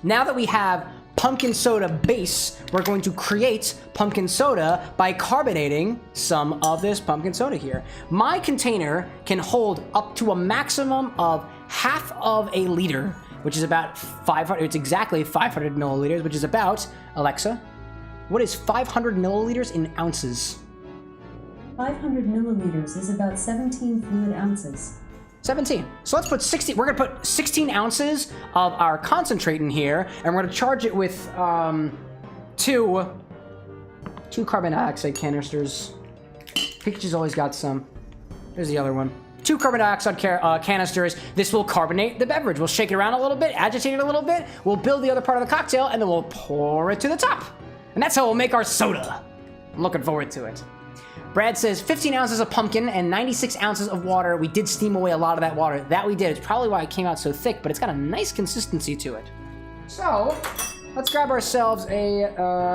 Now that we have pumpkin soda base, we're going to create pumpkin soda by carbonating some of this pumpkin soda here. My container can hold up to a maximum of half of a liter, which is about 500, it's exactly 500 milliliters, which is about, Alexa, what is 500 milliliters in ounces? 500 milliliters is about 17 fluid ounces. 17. So let's put 16, we're gonna put 16 ounces of our concentrate in here, and we're gonna charge it with two carbon dioxide canisters. Pikachu's always got some. There's the other one. 2 carbon dioxide canisters. This will carbonate the beverage. We'll shake it around a little bit, agitate it a little bit. We'll build the other part of the cocktail, and then we'll pour it to the top. And that's how we'll make our soda. I'm looking forward to it. Brad says 15 ounces of pumpkin and 96 ounces of water. We did steam away a lot of that water. That we did. It's probably why it came out so thick, but it's got a nice consistency to it. So, let's grab ourselves a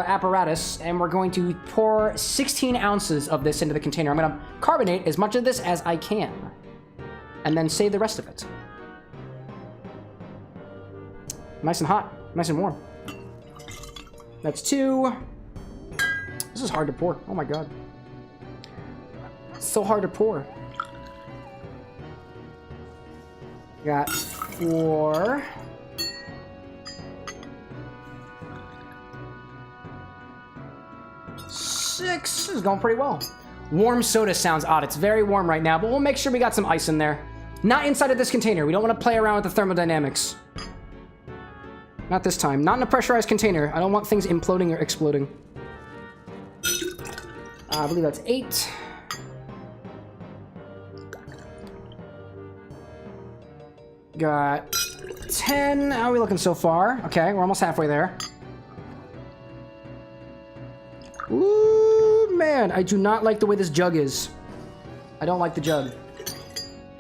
apparatus, and we're going to pour 16 ounces of this into the container. I'm gonna carbonate as much of this as I can, and then save the rest of it. Nice and hot, nice and warm. That's 2. This is hard to pour. Oh my god. It's so hard to pour. Got 4. This is going pretty well. Warm soda sounds odd. It's very warm right now, but we'll make sure we got some ice in there. Not inside of this container. We don't want to play around with the thermodynamics. Not this time. Not in a pressurized container. I don't want things imploding or exploding. I believe that's 8. Got 10. How are we looking so far? Okay, we're almost halfway there. Ooh, man, I do not like the way this jug is. I don't like the jug.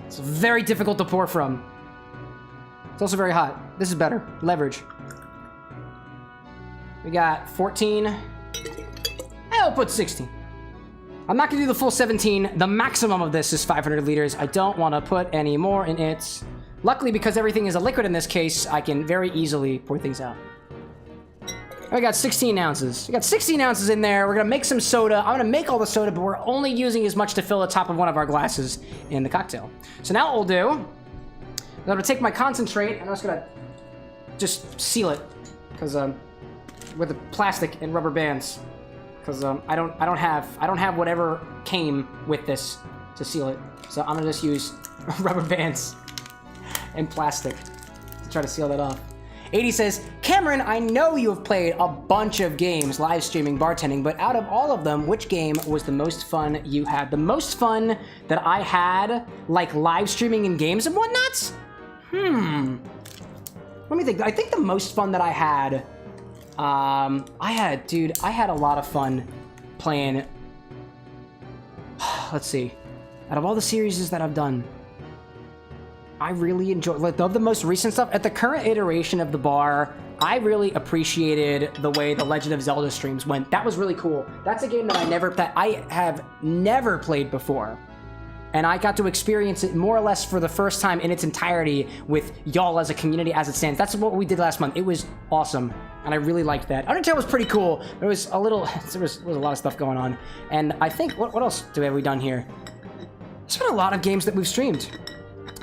It's very difficult to pour from. It's also very hot. This is better. Leverage. We got 14. I'll put 16. I'm not gonna do the full 17. The maximum of this is 500 liters. I don't want to put any more in it. Luckily, because everything is a liquid in this case, I can very easily pour things out. We got 16 ounces. We got 16 ounces in there. We're gonna make some soda. I'm gonna make all the soda, but we're only using as much to fill the top of one of our glasses in the cocktail. So now what we'll do, I'm gonna take my concentrate, and I'm just gonna seal it, because with the plastic and rubber bands, because I don't have whatever came with this to seal it. So I'm gonna just use rubber bands and plastic to try to seal that off. 80 says, Cameron, I know you have played a bunch of games live streaming bartending, but out of all of them, which game was the most fun you had? The most fun that I had, like live streaming in games and whatnot? Let me think. I think the most fun that I had, I had a lot of fun playing. Let's see. Out of all the series that I've done, I really enjoy, like, of the most recent stuff, at the current iteration of the bar, I really appreciated the way the Legend of Zelda streams went. That was really cool. That's a game that I have never played before. And I got to experience it more or less for the first time in its entirety with y'all as a community as it stands. That's what we did last month. It was awesome. And I really liked that. Undertale was pretty cool. There was a lot of stuff going on. And I think, what else have we done here? There's been a lot of games that we've streamed.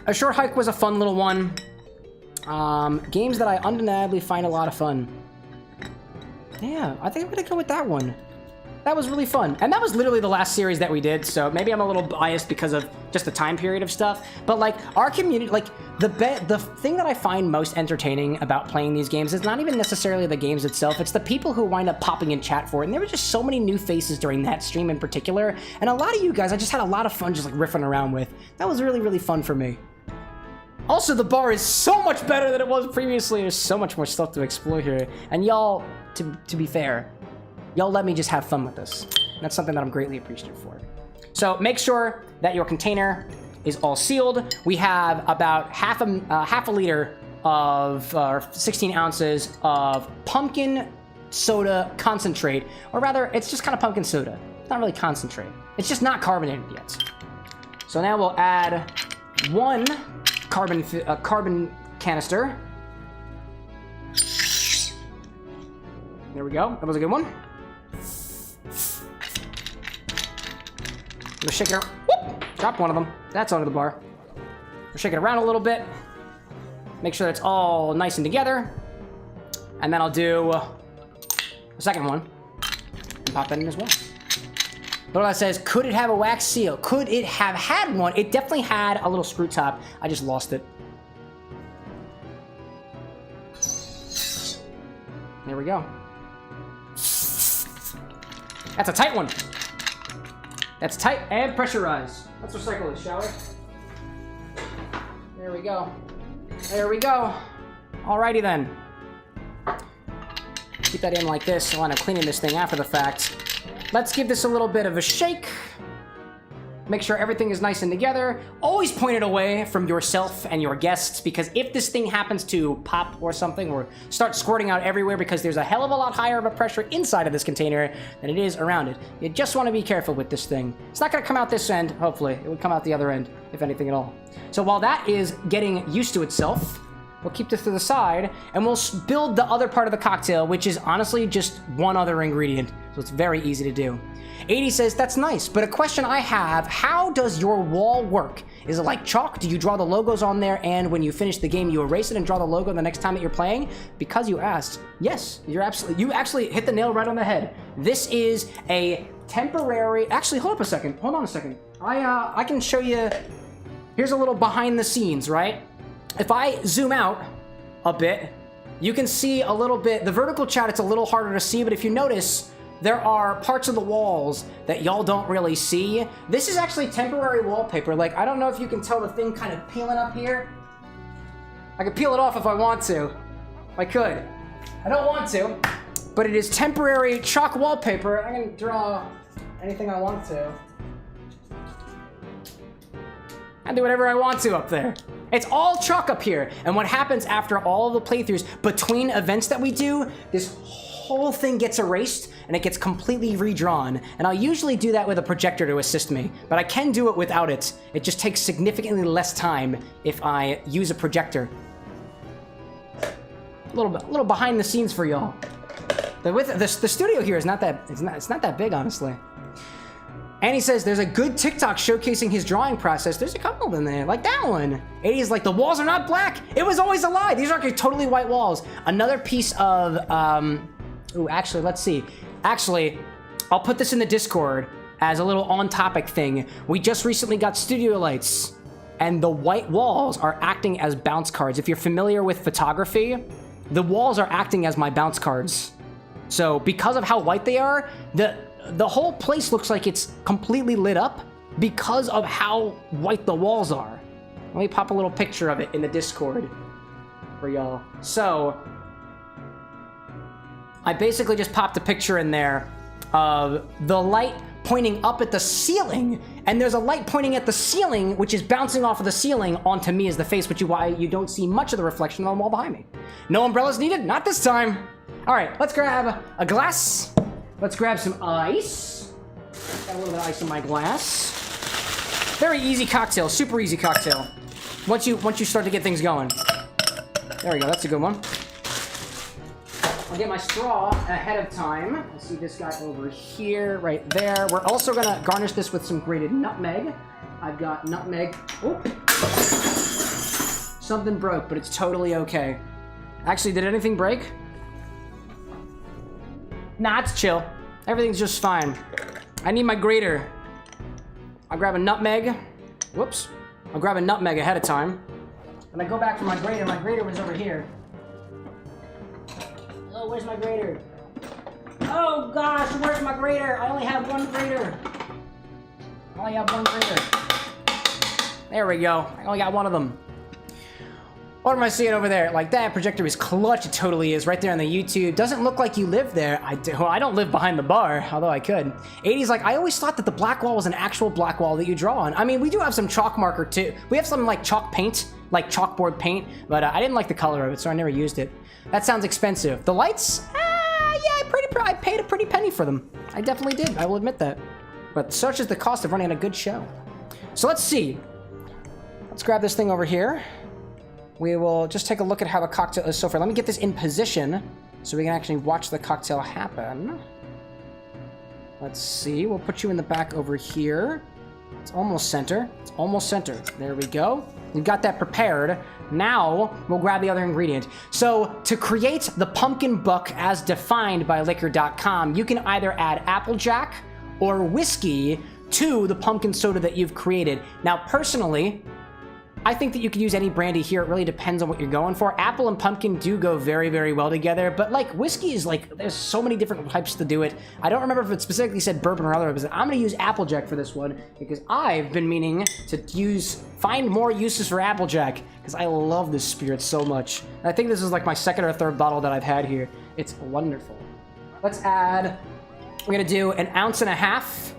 A Short Hike was a fun little one. Games that I undeniably find a lot of fun. Yeah, I think I'm gonna go with that one. That was really fun. And that was literally the last series that we did, so maybe I'm a little biased because of just the time period of stuff. But like, our community, like, the thing that I find most entertaining about playing these games is not even necessarily the games itself, it's the people who wind up popping in chat for it. And there were just so many new faces during that stream in particular. And a lot of you guys, I just had a lot of fun just like riffing around with. That was really, really fun for me. Also, the bar is so much better than it was previously. There's so much more stuff to explore here. And y'all, to be fair, y'all let me just have fun with this. That's something that I'm greatly appreciative for. So make sure that your container is all sealed. We have about half a liter of 16 ounces of pumpkin soda concentrate, or rather, it's just kind of pumpkin soda. It's not really concentrate. It's just not carbonated yet. So now we'll add 1 carbon canister. There we go. That was a good one. I'm gonna shake it. Whoop! Drop one of them. That's under the bar. We'll shake it around a little bit. Make sure it's all nice and together. And then I'll do a second one and pop that in as well. But that says, could it have a wax seal? Could it have had one? It definitely had a little screw top. I just lost it. There we go. That's a tight one. That's tight and pressurized. Let's recycle this, shall we? There we go. There we go. Alrighty then. Keep that in like this. I'll end up cleaning this thing after the fact. Let's give this a little bit of a shake. Make sure everything is nice and together. Always point it away from yourself and your guests, because if this thing happens to pop or something, or start squirting out everywhere, because there's a hell of a lot higher of a pressure inside of this container than it is around it. You just want to be careful with this thing. It's not going to come out this end, hopefully. It would come out the other end, if anything at all. So while that is getting used to itself, we'll keep this to the side, and we'll build the other part of the cocktail, which is honestly just one other ingredient. So it's very easy to do. 80 says, that's nice, but a question I have, how does your wall work? Is it like chalk? Do you draw the logos on there, and when you finish the game, you erase it and draw the logo the next time that you're playing? Because you asked. Yes, you actually hit the nail right on the head. This is a temporary, actually, hold on a second. I can show you, here's a little behind the scenes, right? If I zoom out a bit, you can see a little bit, the vertical chat, it's a little harder to see, but if you notice, there are parts of the walls that y'all don't really see. This is actually temporary wallpaper. Like, I don't know if you can tell the thing kind of peeling up here. I could peel it off if I want to. I could. I don't want to, but it is temporary chalk wallpaper. I can draw anything I want to. I do whatever I want to up there. It's all chalk up here. And what happens after all of the playthroughs, between events that we do, this whole thing gets erased and it gets completely redrawn. And I'll usually do that with a projector to assist me, but I can do it without it. It just takes significantly less time if I use a projector. A little behind the scenes for y'all. The studio here is not that big, honestly. And he says there's a good TikTok showcasing his drawing process. There's a couple in there, like that one. 80 is like, the walls are not black. It was always a lie. These are totally white walls. Another piece of, ooh, actually, let's see. Actually, I'll put this in the Discord as a little on-topic thing. We just recently got studio lights, and the white walls are acting as bounce cards. If you're familiar with photography, the walls are acting as my bounce cards. So because of how white they are, the whole place looks like it's completely lit up because of how white the walls are. Let me pop a little picture of it in the Discord for y'all. So I basically just popped a picture in there of the light pointing up at the ceiling, and there's a light pointing at the ceiling, which is bouncing off of the ceiling onto me as the face, which is why you don't see much of the reflection on the wall behind me. No umbrellas needed? Not this time. All right, let's grab a glass. Let's grab some ice. Got a little bit of ice in my glass. Very easy cocktail, super easy cocktail. Once you start to get things going. There we go, that's a good one. I'll get my straw ahead of time. I see this guy over here, right there. We're also gonna garnish this with some grated nutmeg. I've got nutmeg. Oh, something broke, but it's totally okay. Actually, did anything break? Nah, it's chill. Everything's just fine. I need my grater. I'll grab a nutmeg. Whoops. I'll grab a nutmeg ahead of time. And I go back for my grater. My grater was over here. Oh, where's my grater? Oh gosh, where's my grater? I only have one grater. There we go. I only got one of them. What am I seeing over there? Like, that projector is clutch. It totally is. Right there on the YouTube. Doesn't look like you live there. Well, I don't live behind the bar, although I could. 80's like, I always thought that the black wall was an actual black wall that you draw on. I mean, we do have some chalk marker too. We have some like chalk paint, like chalkboard paint, but I didn't like the color of it, so I never used it. That sounds expensive. The lights? Yeah, I paid a pretty penny for them. I definitely did. I will admit that. But such is the cost of running a good show. So let's see. Let's grab this thing over here. We will just take a look at how the cocktail is so far. Let me get this in position so we can actually watch the cocktail happen. Let's see. We'll put you in the back over here. It's almost center. It's almost center. There we go. We've got that prepared. Now we'll grab the other ingredient. So to create the pumpkin buck as defined by liquor.com, you can either add Applejack or whiskey to the pumpkin soda that you've created. Now, personally, I think that you could use any brandy here. It really depends on what you're going for. Apple and pumpkin do go very, very well together, but like whiskey is like, there's so many different types to do it. I don't remember if it specifically said bourbon or other, but I'm gonna use Applejack for this one because I've been meaning to find more uses for Applejack because I love this spirit so much. And I think this is like my second or third bottle that I've had here. It's wonderful. Let's add, we're gonna do 1.5 ounces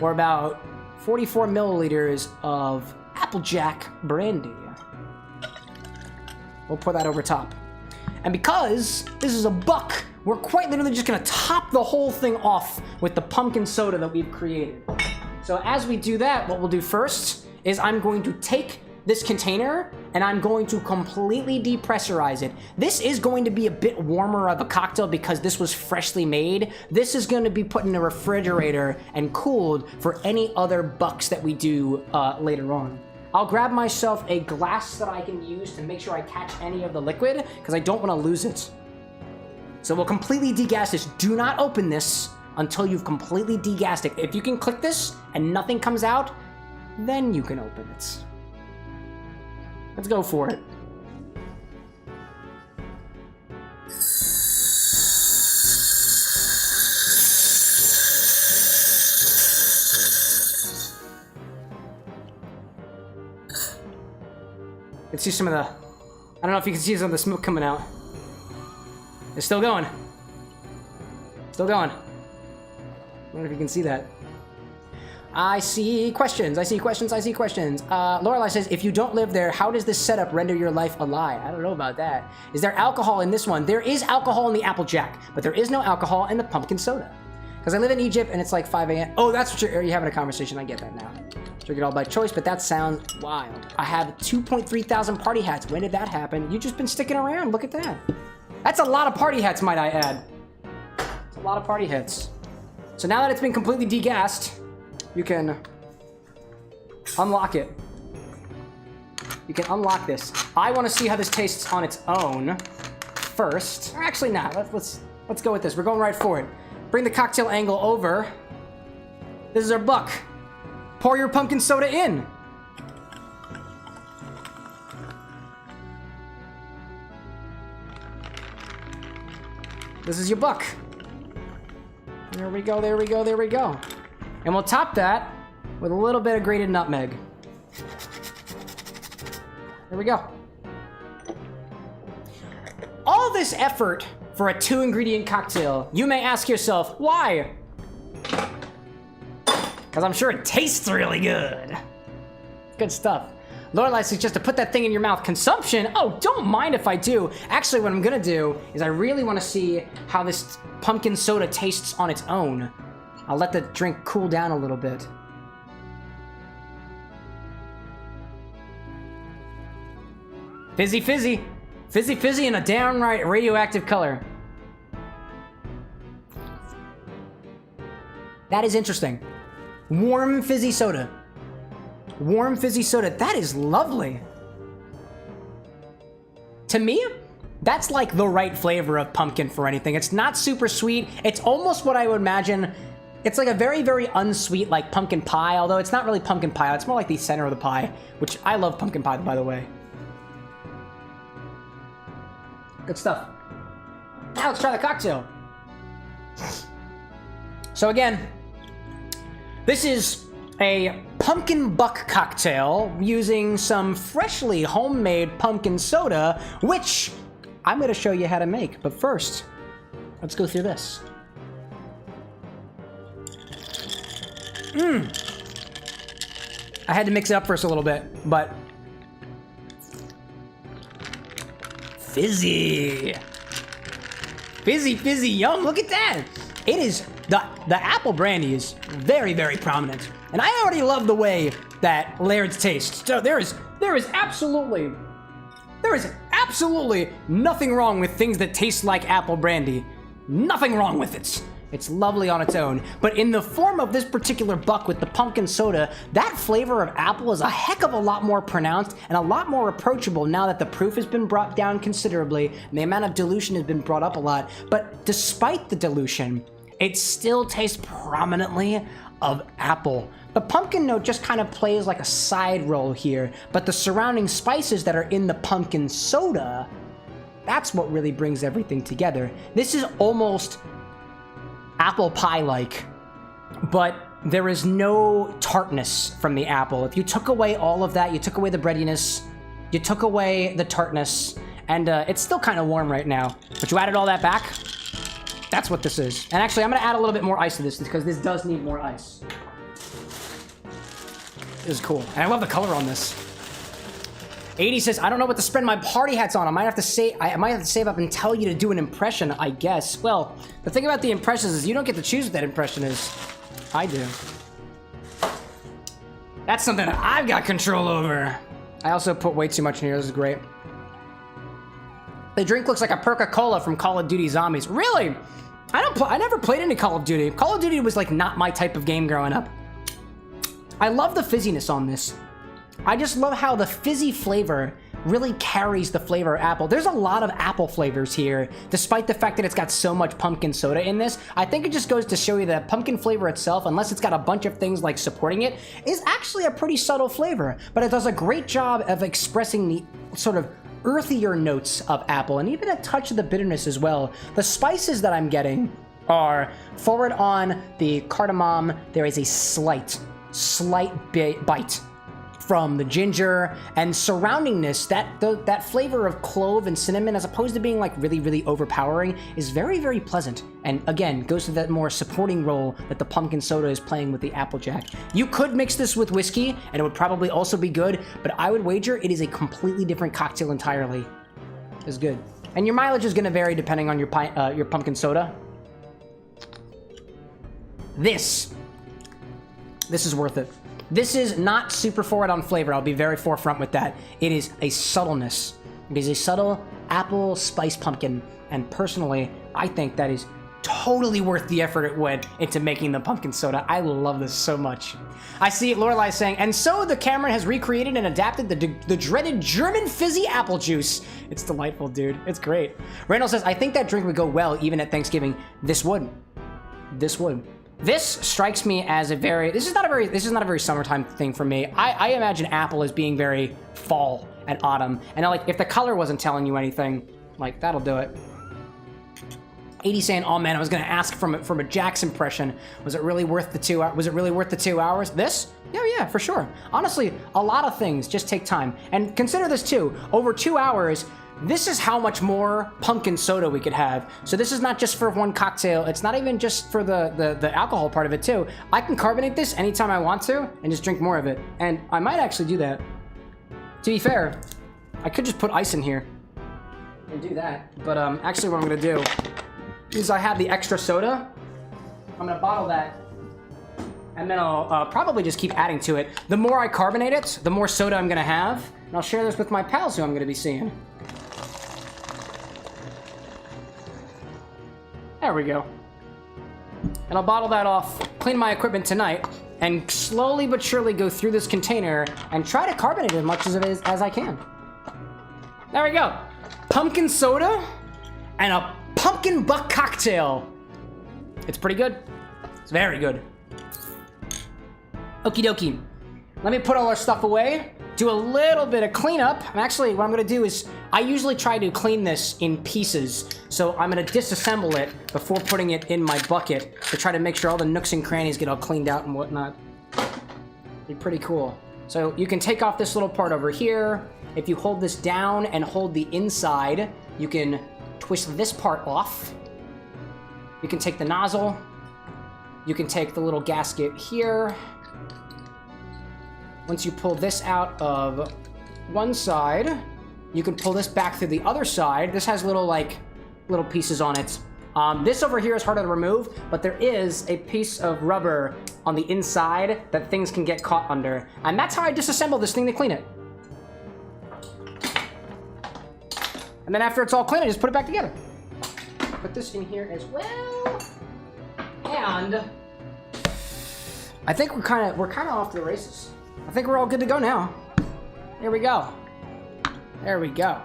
or about 44 milliliters of Applejack brandy. We'll pour that over top. And because this is a buck, we're quite literally just gonna top the whole thing off with the pumpkin soda that we've created. So as we do that, what we'll do first is I'm going to take this container and I'm going to completely depressurize it. This is going to be a bit warmer of a cocktail because this was freshly made. This is going to be put in a refrigerator and cooled for any other bucks that we do later on. I'll grab myself a glass that I can use to make sure I catch any of the liquid because I don't want to lose it. So we'll completely degas this. Do not open this until you've completely degassed it. If you can click this and nothing comes out, then you can open it. Let's go for it. You can see some of the... I don't know if you can see some of the smoke coming out. It's still going. Still going. I don't know if you can see that. I see questions. I see questions. I see questions. Lorelai says, if you don't live there, how does this setup render your life a lie? I don't know about that. Is there alcohol in this one? There is alcohol in the Applejack, but there is no alcohol in the pumpkin soda. Because I live in Egypt and it's like 5 a.m. Oh, that's what you're having a conversation. I get that now. Drink it all by choice, but that sounds wild. I have 2.3 thousand party hats. When did that happen? You've just been sticking around. Look at that. That's a lot of party hats, might I add. It's a lot of party hats. So now that it's been completely degassed, you can unlock it. You can unlock this. I want to see how this tastes on its own first. Or actually not. Let's go with this. We're going right for it. Bring the cocktail angle over. This is our buck. Pour your pumpkin soda in. This is your buck. There we go, there we go, there we go. And we'll top that with a little bit of grated nutmeg. There we go. All this effort for a 2-ingredient cocktail, you may ask yourself, why? Because I'm sure it tastes really good. Good stuff. Lorelai suggests to put that thing in your mouth. Consumption? Oh, don't mind if I do. Actually, what I'm gonna do is I really want to see how this pumpkin soda tastes on its own. I'll let the drink cool down a little bit. Fizzy, fizzy. Fizzy, fizzy in a downright radioactive color. That is interesting. Warm fizzy soda. Warm fizzy soda. That is lovely. To me, that's like the right flavor of pumpkin for anything. It's not super sweet. It's almost what I would imagine. It's like a very, very unsweet, like pumpkin pie, although it's not really pumpkin pie. It's more like the center of the pie, which I love pumpkin pie, by the way. Good stuff. Now let's try the cocktail. So again, this is a pumpkin buck cocktail using some freshly homemade pumpkin soda, which I'm going to show you how to make. But first, let's go through this. I had to mix it up first a little bit, but fizzy. Fizzy, fizzy, yum. Look at that. It is, the apple brandy is very, very prominent. And I already love the way that Laird's tastes. So there is absolutely nothing wrong with things that taste like apple brandy. Nothing wrong with it. It's lovely on its own. But in the form of this particular buck with the pumpkin soda, that flavor of apple is a heck of a lot more pronounced and a lot more approachable now that the proof has been brought down considerably and the amount of dilution has been brought up a lot. But despite the dilution, it still tastes prominently of apple. The pumpkin note just kind of plays like a side role here, but the surrounding spices that are in the pumpkin soda, that's what really brings everything together. This is almost apple pie-like, but there is no tartness from the apple. If you took away all of that, you took away the breadiness, you took away the tartness, and it's still kind of warm right now, but you added all that back, that's what this is. And actually, I'm gonna add a little bit more ice to this because this does need more ice. is cool. And I love the color on this. 80 says, I don't know what to spend my party hats on. I might have to save up and tell you to do an impression, I guess. Well, the thing about the impressions is you don't get to choose what that impression is. I do. That's something that I've got control over. I also put way too much in here. This is great. The drink looks like a Perca-Cola from Call of Duty Zombies. Really? I never played any Call of Duty. Call of Duty was like not my type of game growing up. I love the fizziness on this. I just love how the fizzy flavor really carries the flavor of apple. There's a lot of apple flavors here, despite the fact that it's got so much pumpkin soda in this. I think it just goes to show you that pumpkin flavor itself, unless it's got a bunch of things like supporting it, is actually a pretty subtle flavor, but it does a great job of expressing the sort of earthier notes of apple and even a touch of the bitterness as well. The spices that I'm getting are forward on the cardamom. There is a slight bite from the ginger, and surrounding this, that flavor of clove and cinnamon, as opposed to being like really overpowering, is very pleasant. And again, goes to that more supporting role that the pumpkin soda is playing with the Applejack. You could mix this with whiskey, and it would probably also be good, but I would wager it is a completely different cocktail entirely. It's good. And your mileage is gonna vary depending on your pumpkin soda. This is worth it. This is not super forward on flavor. I'll be very forefront with that. It is a subtleness. It is a subtle apple spice pumpkin. And personally, I think that is totally worth the effort it went into making the pumpkin soda. I love this so much. I see Lorelai saying, and so the Cameron has recreated and adapted the dreaded German fizzy apple juice. It's delightful, dude. It's great. Randall says, I think that drink would go well even at Thanksgiving. This would. This strikes me as this is not a very summertime thing for me. I imagine apple as being very fall and autumn. And like, if the color wasn't telling you anything, like, that'll do it. 80 saying, oh man, I was gonna ask from a Jack's impression, was it really worth the 2 hours? Was it really worth the 2 hours? This? Yeah, for sure. Honestly, a lot of things just take time. And consider this too, over 2 hours, this is how much more pumpkin soda we could have. So this is not just for one cocktail. It's not even just for the alcohol part of it too. I can carbonate this anytime I want to and just drink more of it. And I might actually do that. To be fair, I could just put ice in here and do that. But actually what I'm gonna do is I have the extra soda. I'm gonna bottle that. And then I'll probably just keep adding to it. The more I carbonate it, the more soda I'm gonna have. And I'll share this with my pals who I'm gonna be seeing. There we go. And I'll bottle that off, clean my equipment tonight, and slowly but surely go through this container and try to carbonate as much as I can. There we go. Pumpkin soda and a pumpkin buck cocktail. It's pretty good. It's very good. Okie dokie. Let me put all our stuff away, do a little bit of cleanup. And actually, what I'm gonna do is, I usually try to clean this in pieces. So I'm gonna disassemble it before putting it in my bucket to try to make sure all the nooks and crannies get all cleaned out and whatnot. Be pretty cool. So you can take off this little part over here. If you hold this down and hold the inside, you can twist this part off. You can take the nozzle. You can take the little gasket here. Once you pull this out of one side, you can pull this back through the other side. This has little pieces on it. This over here is harder to remove, but there is a piece of rubber on the inside that things can get caught under. And that's how I disassemble this thing to clean it. And then after it's all clean, I just put it back together. Put this in here as well. And I think we're kind of off to the races. I think we're all good to go now. Here we go. There we go.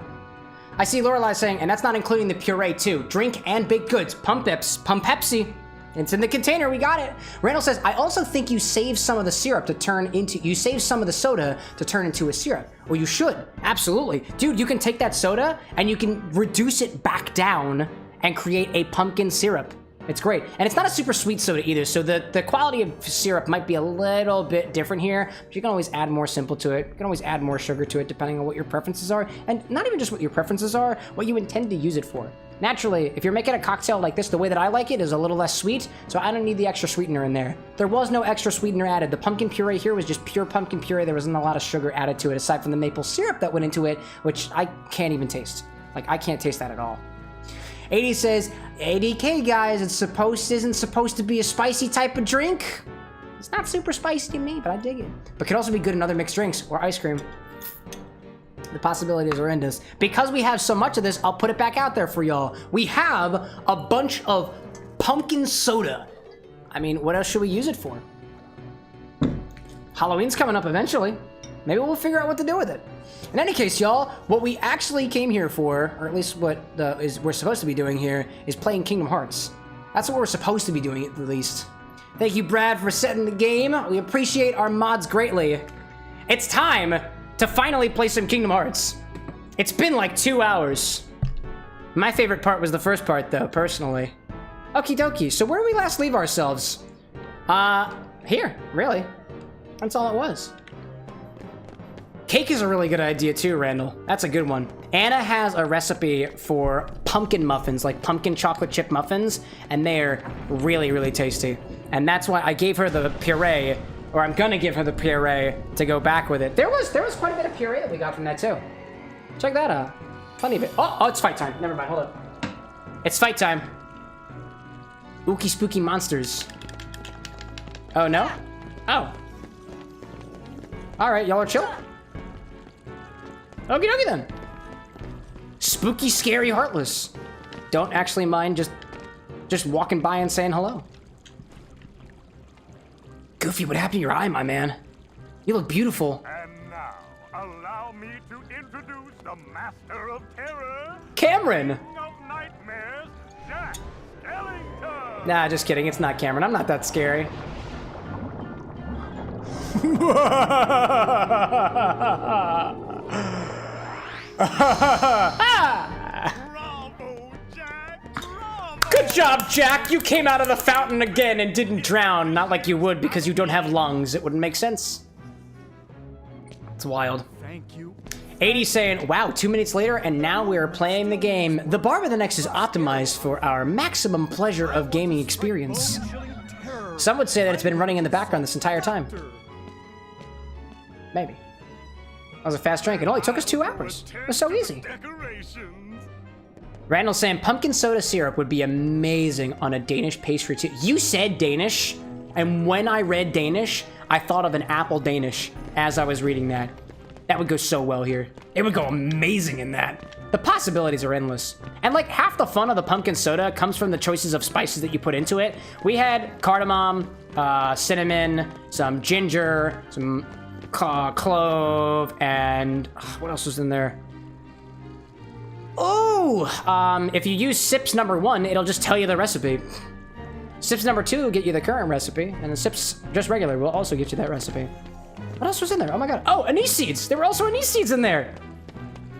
I see Lorelai saying, and that's not including the puree too. Drink and baked goods. Pump Pepsi. It's in the container, we got it. Randall says, I also think you save some of the syrup to you save some of the soda to turn into a syrup. Well, you should, absolutely. Dude, you can take that soda and you can reduce it back down and create a pumpkin syrup. It's great. And it's not a super sweet soda either, so the quality of syrup might be a little bit different here, but you can always add more simple to it. You can always add more sugar to it depending on what your preferences are. And not even just what your preferences are, what you intend to use it for. Naturally, if you're making a cocktail like this, the way that I like it is a little less sweet, so I don't need the extra sweetener in there. There was no extra sweetener added. The pumpkin puree here was just pure pumpkin puree. There wasn't a lot of sugar added to it, aside from the maple syrup that went into it, which I can't even taste. Like, I can't taste that at all. 80 says, ADK guys, isn't supposed to be a spicy type of drink. It's not super spicy to me, but I dig it. But could also be good in other mixed drinks or ice cream. The possibilities are endless. Because we have so much of this, I'll put it back out there for y'all. We have a bunch of pumpkin soda. I mean, what else should we use it for? Halloween's coming up eventually. Maybe we'll figure out what to do with it. In any case, y'all, what we actually came here for, or at least what we're supposed to be doing here, is playing Kingdom Hearts. That's what we're supposed to be doing at least. Thank you, Brad, for setting the game. We appreciate our mods greatly. It's time to finally play some Kingdom Hearts. It's been like 2 hours. My favorite part was the first part, though, personally. Okie dokie, so where did we last leave ourselves? Here, really. That's all it was. Cake is a really good idea too, Randall. That's a good one. Anna has a recipe for pumpkin muffins, like pumpkin chocolate chip muffins, and they're really, really tasty. And that's why I gave her the puree, or I'm gonna give her the puree to go back with it. There was quite a bit of puree that we got from that too. Check that out. Plenty of it. Oh, it's fight time. Never mind, hold up. It's fight time. Ookie spooky monsters. Oh, no? Oh. All right, y'all are chill. Okie dokie then. Spooky, scary, heartless. Don't actually mind just walking by and saying hello. Goofy, what happened to your eye, my man? You look beautiful. And now, allow me to introduce the master of terror, Cameron! king of nightmares, Jack Skellington! Nah, just kidding. It's not Cameron. I'm not that scary. Bravo, Jack! Bravo! Good job, Jack. You came out of the fountain again and didn't drown. Not like you would because you don't have lungs. It wouldn't make sense. It's wild. Thank you. 80 saying, wow, 2 minutes later, and now we're playing the game. The Bar with an X is optimized for our maximum pleasure of gaming experience. Some would say that it's been running in the background this entire time. Maybe. That was a fast drink. It only took us 2 hours. It was so easy. Randall's saying pumpkin soda syrup would be amazing on a Danish pastry too. You said Danish, and when I read Danish, I thought of an apple Danish as I was reading that. That would go so well here. It would go amazing in that. The possibilities are endless. And like half the fun of the pumpkin soda comes from the choices of spices that you put into it. We had cardamom, cinnamon, some ginger, some clove, and what else was in there? Oh, if you use sips number 1, it'll just tell you the recipe. Sips number 2 will get you the current recipe, and the sips just regular will also get you that recipe. What else was in there? Oh my god. Oh, anise seeds. There were also anise seeds in there.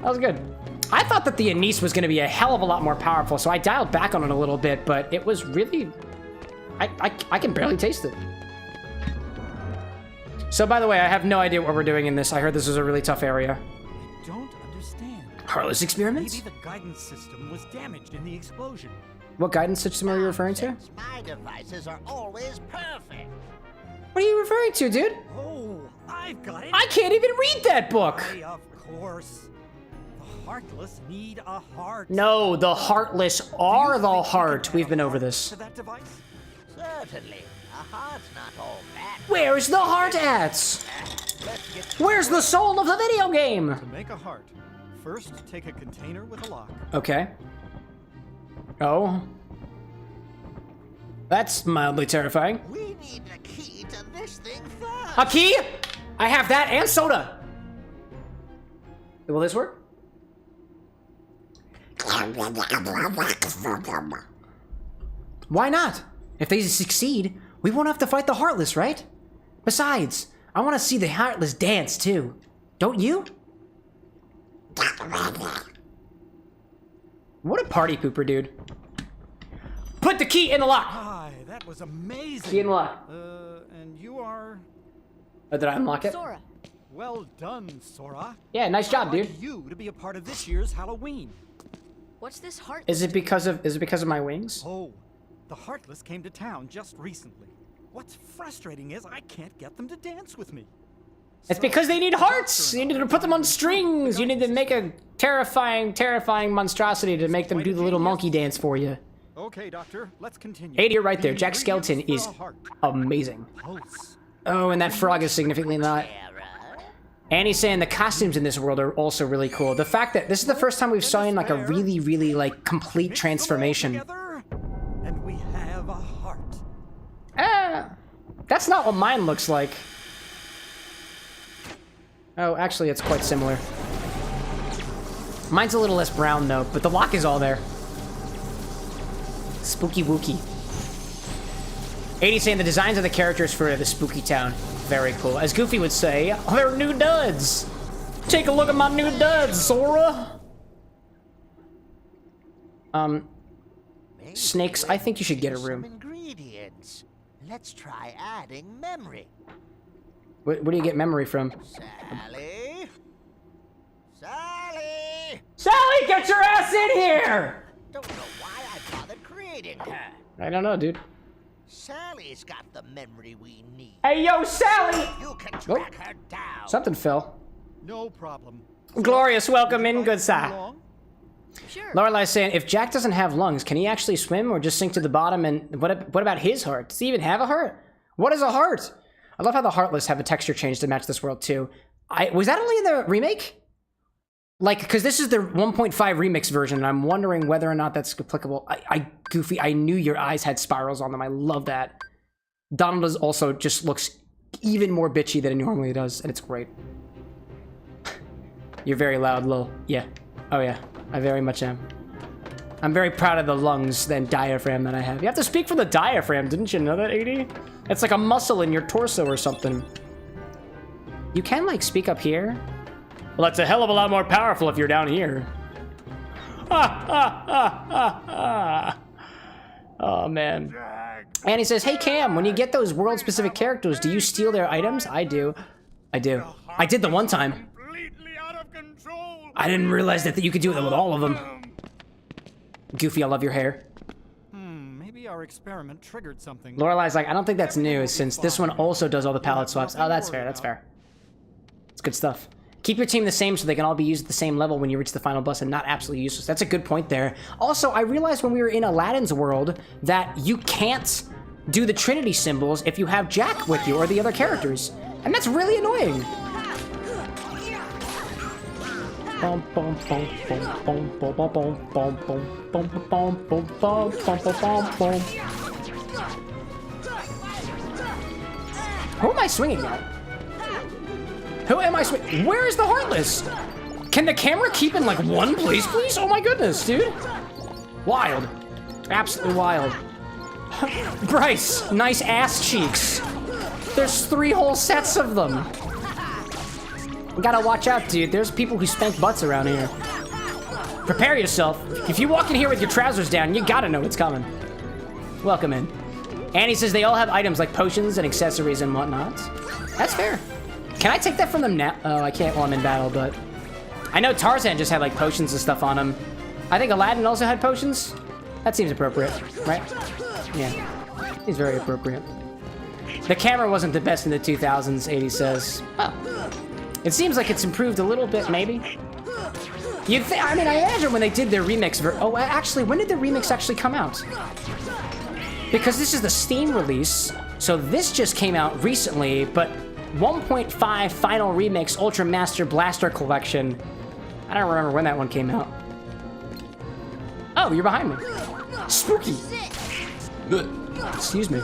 That was good. I thought that the anise was going to be a hell of a lot more powerful, so I dialed back on it a little bit, but it was really... I can barely taste it. So, by the way, I have no idea what we're doing in this. I heard this was a really tough area. I don't understand. Heartless experiments? Maybe the guidance system was damaged in the explosion. What guidance system are you referring to? My devices are always perfect. What are you referring to, dude? Oh, I've got it. I can't even read that book! Why, of course. The heartless need a heart. No, the heartless are the heart. We've been over this. To that device? Certainly. A heart's not all that. Where's the heart at? Let's get Where's the soul of the video game? To make a heart, first take a container with a lock. Okay. Oh. That's mildly terrifying. We need a key to this thing first. A key? I have that and soda. Will this work? Why not? If they succeed, we won't have to fight the Heartless, right? Besides, I want to see the Heartless dance too. Don't you? What a party pooper, dude. Put the key in the lock. Hi, that was amazing. Key in the lock. And you are... Oh, did I unlock it? Sora. Well done, Sora. Yeah, nice job, I'd dude. like you to be a part of this year's Halloween. What's this heart? Is it because of my wings? Oh, the Heartless came to town just recently. What's frustrating is I can't get them to dance with me. It's because they need hearts! You need to put them on strings! You need to make a terrifying, terrifying monstrosity to make them do the little monkey dance for you. Okay, Doctor, let's continue. 80, you're right there. The Jack Skeleton ingredients is for a heart. amazing. Close. Oh, and that frog is significantly not. Error. Annie's saying the costumes in this world are also really cool. The fact that this is the first time we've seen like a really, really like complete Mix them all transformation. together, and we have a heart. That's not what mine looks like. Oh, actually, it's quite similar. Mine's a little less brown, though, but the lock is all there. Spooky wookie. 80 saying the designs of the characters for the spooky town. Very cool. As Goofy would say, they're new duds. Take a look at my new duds, Sora. Maybe Snakes, I think you should get a some room. ingredients. Let's try adding memory. Where do you get memory from? Sally? Sally! Sally, get your ass in here! Don't know why I bothered creating her. I don't know, dude. Sally's got the memory we need. Hey, yo, Sally! You can track her down. Something fell. No problem. Glorious, welcome in, good sir. Along? Sure. Lorelai's saying, if Jack doesn't have lungs, can he actually swim or just sink to the bottom? And what about his heart? Does he even have a heart? What is a heart? I love how the Heartless have a texture change to match this world, too. Was that only in the remake? Like, because this is the 1.5 remix version, and I'm wondering whether or not that's applicable. Goofy, I knew your eyes had spirals on them. I love that. Donald is also just looks even more bitchy than he normally does, and it's great. You're very loud, lol. Yeah. Oh, yeah. I very much am. I'm very proud of the lungs and diaphragm that I have. You have to speak for the diaphragm, didn't you know that, 80? It's like a muscle in your torso or something. You can, like, speak up here. Well, that's a hell of a lot more powerful if you're down here. Oh, man. And he says, hey, Cam, when you get those world-specific characters, do you steal their items? I do. I do. I did the one time. Completely out of control. I didn't realize that you could do it with all of them. Goofy, I love your hair. Maybe our experiment triggered something. Lorelai's like, I don't think that's new, since this one also does all the palette swaps. Oh, that's fair, that's fair. It's good stuff. Keep your team the same so they can all be used at the same level when you reach the final boss and not absolutely useless. That's a good point there. Also, I realized when we were in Aladdin's world that you can't do the Trinity symbols if you have Jack with you or the other characters. And that's really annoying. Who am I swinging at? Who am I swinging? Where is the Heartless? Can the camera keep in like one place, please? Oh my goodness, dude. Wild. Absolutely wild. Bryce, nice ass cheeks. There's 3 whole sets of them. You gotta watch out, dude. There's people who spank butts around here. Prepare yourself. If you walk in here with your trousers down, you gotta know what's coming. Welcome in. Annie says they all have items like potions and accessories and whatnot. That's fair. Can I take that from them now? Oh, I can't while I'm in battle, but... I know Tarzan just had like potions and stuff on him. I think Aladdin also had potions. That seems appropriate, right? Yeah. Seems very appropriate. The camera wasn't the best in the 2000s, 80 says. Oh. It seems like it's improved a little bit, maybe. I mean, I imagine when they did their remix oh, actually, when did the remix actually come out? Because this is the Steam release, so this just came out recently, but 1.5 Final Remix Ultra Master Blaster Collection. I don't remember when that one came out. Oh, you're behind me. Spooky. Excuse me.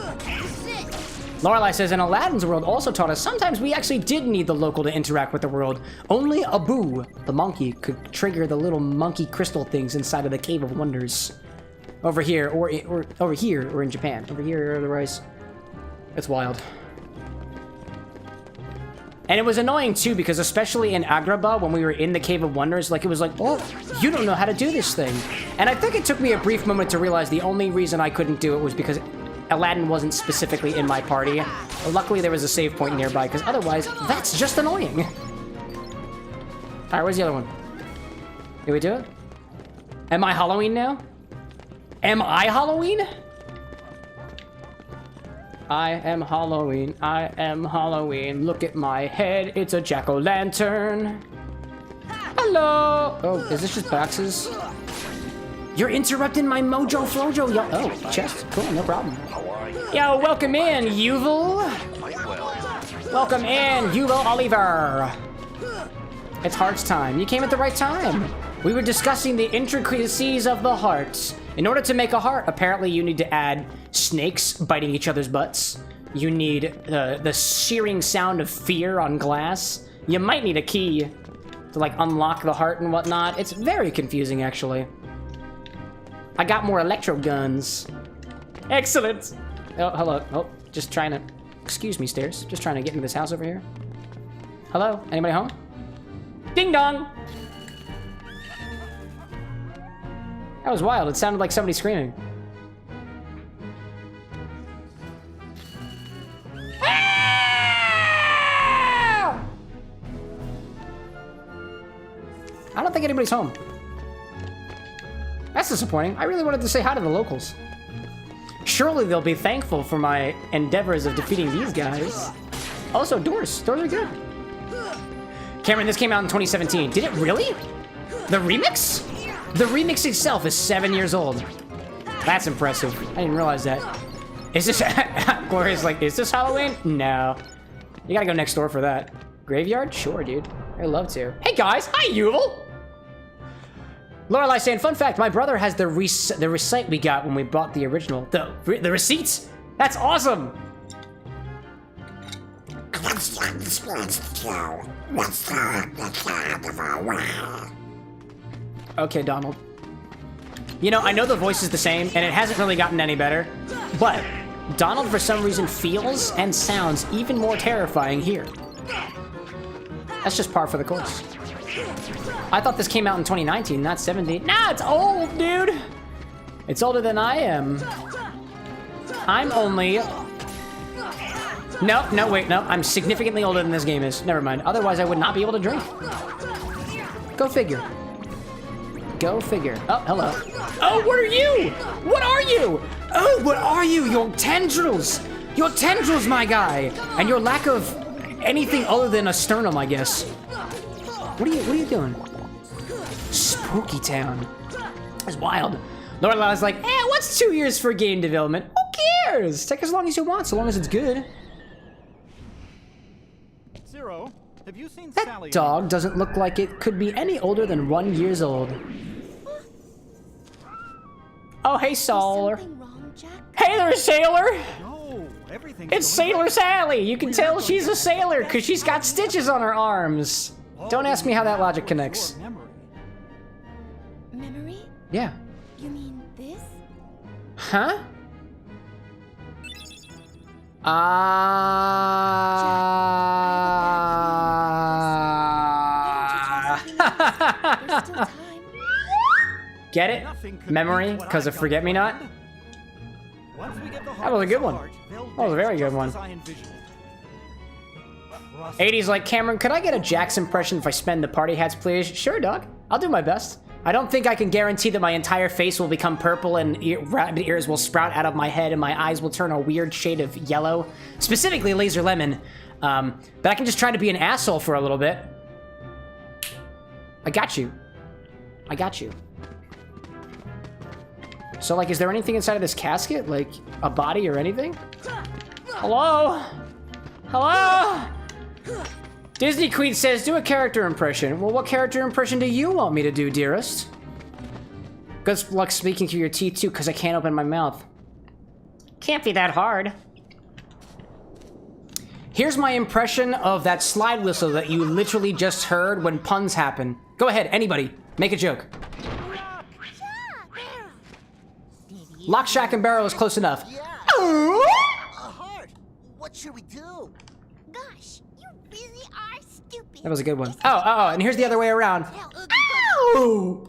Lorelai says, in Aladdin's world also taught us sometimes we actually did need the local to interact with the world. Only Abu, the monkey, could trigger the little monkey crystal things inside of the Cave of Wonders. Over here, or over here, or in Japan. Over here, or otherwise. It's wild. And it was annoying too, because especially in Agrabah, when we were in the Cave of Wonders, like it was like, oh, you don't know how to do this thing. And I think it took me a brief moment to realize the only reason I couldn't do it was because Aladdin wasn't specifically in my party. Luckily, there was a save point nearby, because otherwise, that's just annoying. Alright, where's the other one? Did we do it? Am I Halloween now? Am I Halloween? I am Halloween. I am Halloween. Look at my head. It's a jack-o'-lantern. Hello. Oh, is this just boxes? You're interrupting my mojo flojo. Yo, oh, chest. Cool, no problem. Yo, welcome in, Yuval. Welcome in, Yuval Oliver. It's hearts time. You came at the right time. We were discussing the intricacies of the heart. In order to make a heart, apparently you need to add snakes biting each other's butts. You need the searing sound of fear on glass. You might need a key to like unlock the heart and whatnot. It's very confusing, actually. I got more electro guns. Excellent. Oh, hello. Oh, just trying to... Excuse me, stairs. Just trying to get into this house over here. Hello? Anybody home? Ding dong! That was wild. It sounded like somebody screaming. Ah! I don't think anybody's home. That's disappointing. I really wanted to say hi to the locals. Surely they'll be thankful for my endeavors of defeating these guys. Also, doors. Doors are good. Cameron, this came out in 2017. Did it really? The remix? The remix itself is 7 years old. That's impressive. I didn't realize that. Is this... Gloria's like, is this Halloween? No. You gotta go next door for that. Graveyard? Sure, dude. I'd love to. Hey, guys. Hi, Yuval. Lorelai saying, fun fact, my brother has the receipt we got when we bought the original. The receipts? That's awesome! Okay, Donald. You know, I know the voice is the same, and it hasn't really gotten any better, but Donald, for some reason, feels and sounds even more terrifying here. That's just par for the course. I thought this came out in 2019, not 17. Nah, it's old, dude! It's older than I am. I'm only... No, wait, no. I'm significantly older than this game is. Never mind. Otherwise, I would not be able to drink. Go figure. Go figure. Oh, hello. Oh, what are you? What are you? Oh, what are you? Your tendrils! Your tendrils, my guy! And your lack of anything other than a sternum, I guess. What are you doing? Spooky Town. That's wild. Lorelai's like, what's 2 years for game development? Who cares? Take as long as you want, so long as it's good. Zero, have you seen That Sally? dog doesn't look like it could be any older than 1 year old. Oh, hey, Sailor. Hey there, Sailor! No, everything's It's going Sailor right. Sally! You can tell she's a sailor because she's got stitches on her arms. Don't ask me how that logic connects. Your memory. Memory? Yeah. You mean this? Huh? There's still time. Get it? Nothing could Memory beat what because I of Forget Me Not? Once we get the That was a good one. heart, they'll That was a very dance good one. just as I envisioned it. Trust 80's like, Cameron, could I get a Jax impression if I spend the party hats, please? Sure, dog. I'll do my best. I don't think I can guarantee that my entire face will become purple and rabbit ears will sprout out of my head and my eyes will turn a weird shade of yellow, specifically laser lemon. But I can just try to be an asshole for a little bit. I got you. I got you. So, like, is there anything inside of this casket? Like, a body or anything? Hello? Hello? Disney Queen says, do a character impression. Well, what character impression do you want me to do, dearest? Good luck speaking through your teeth, too, because I can't open my mouth. Can't be that hard. Here's my impression of that slide whistle that you literally just heard when puns happen. Go ahead, anybody. Make a joke. Lock, Shack, and Barrel is close enough. A heart. What should we do? Gosh, you really are stupid. That was a good one. Oh, and here's the other way around. Ow!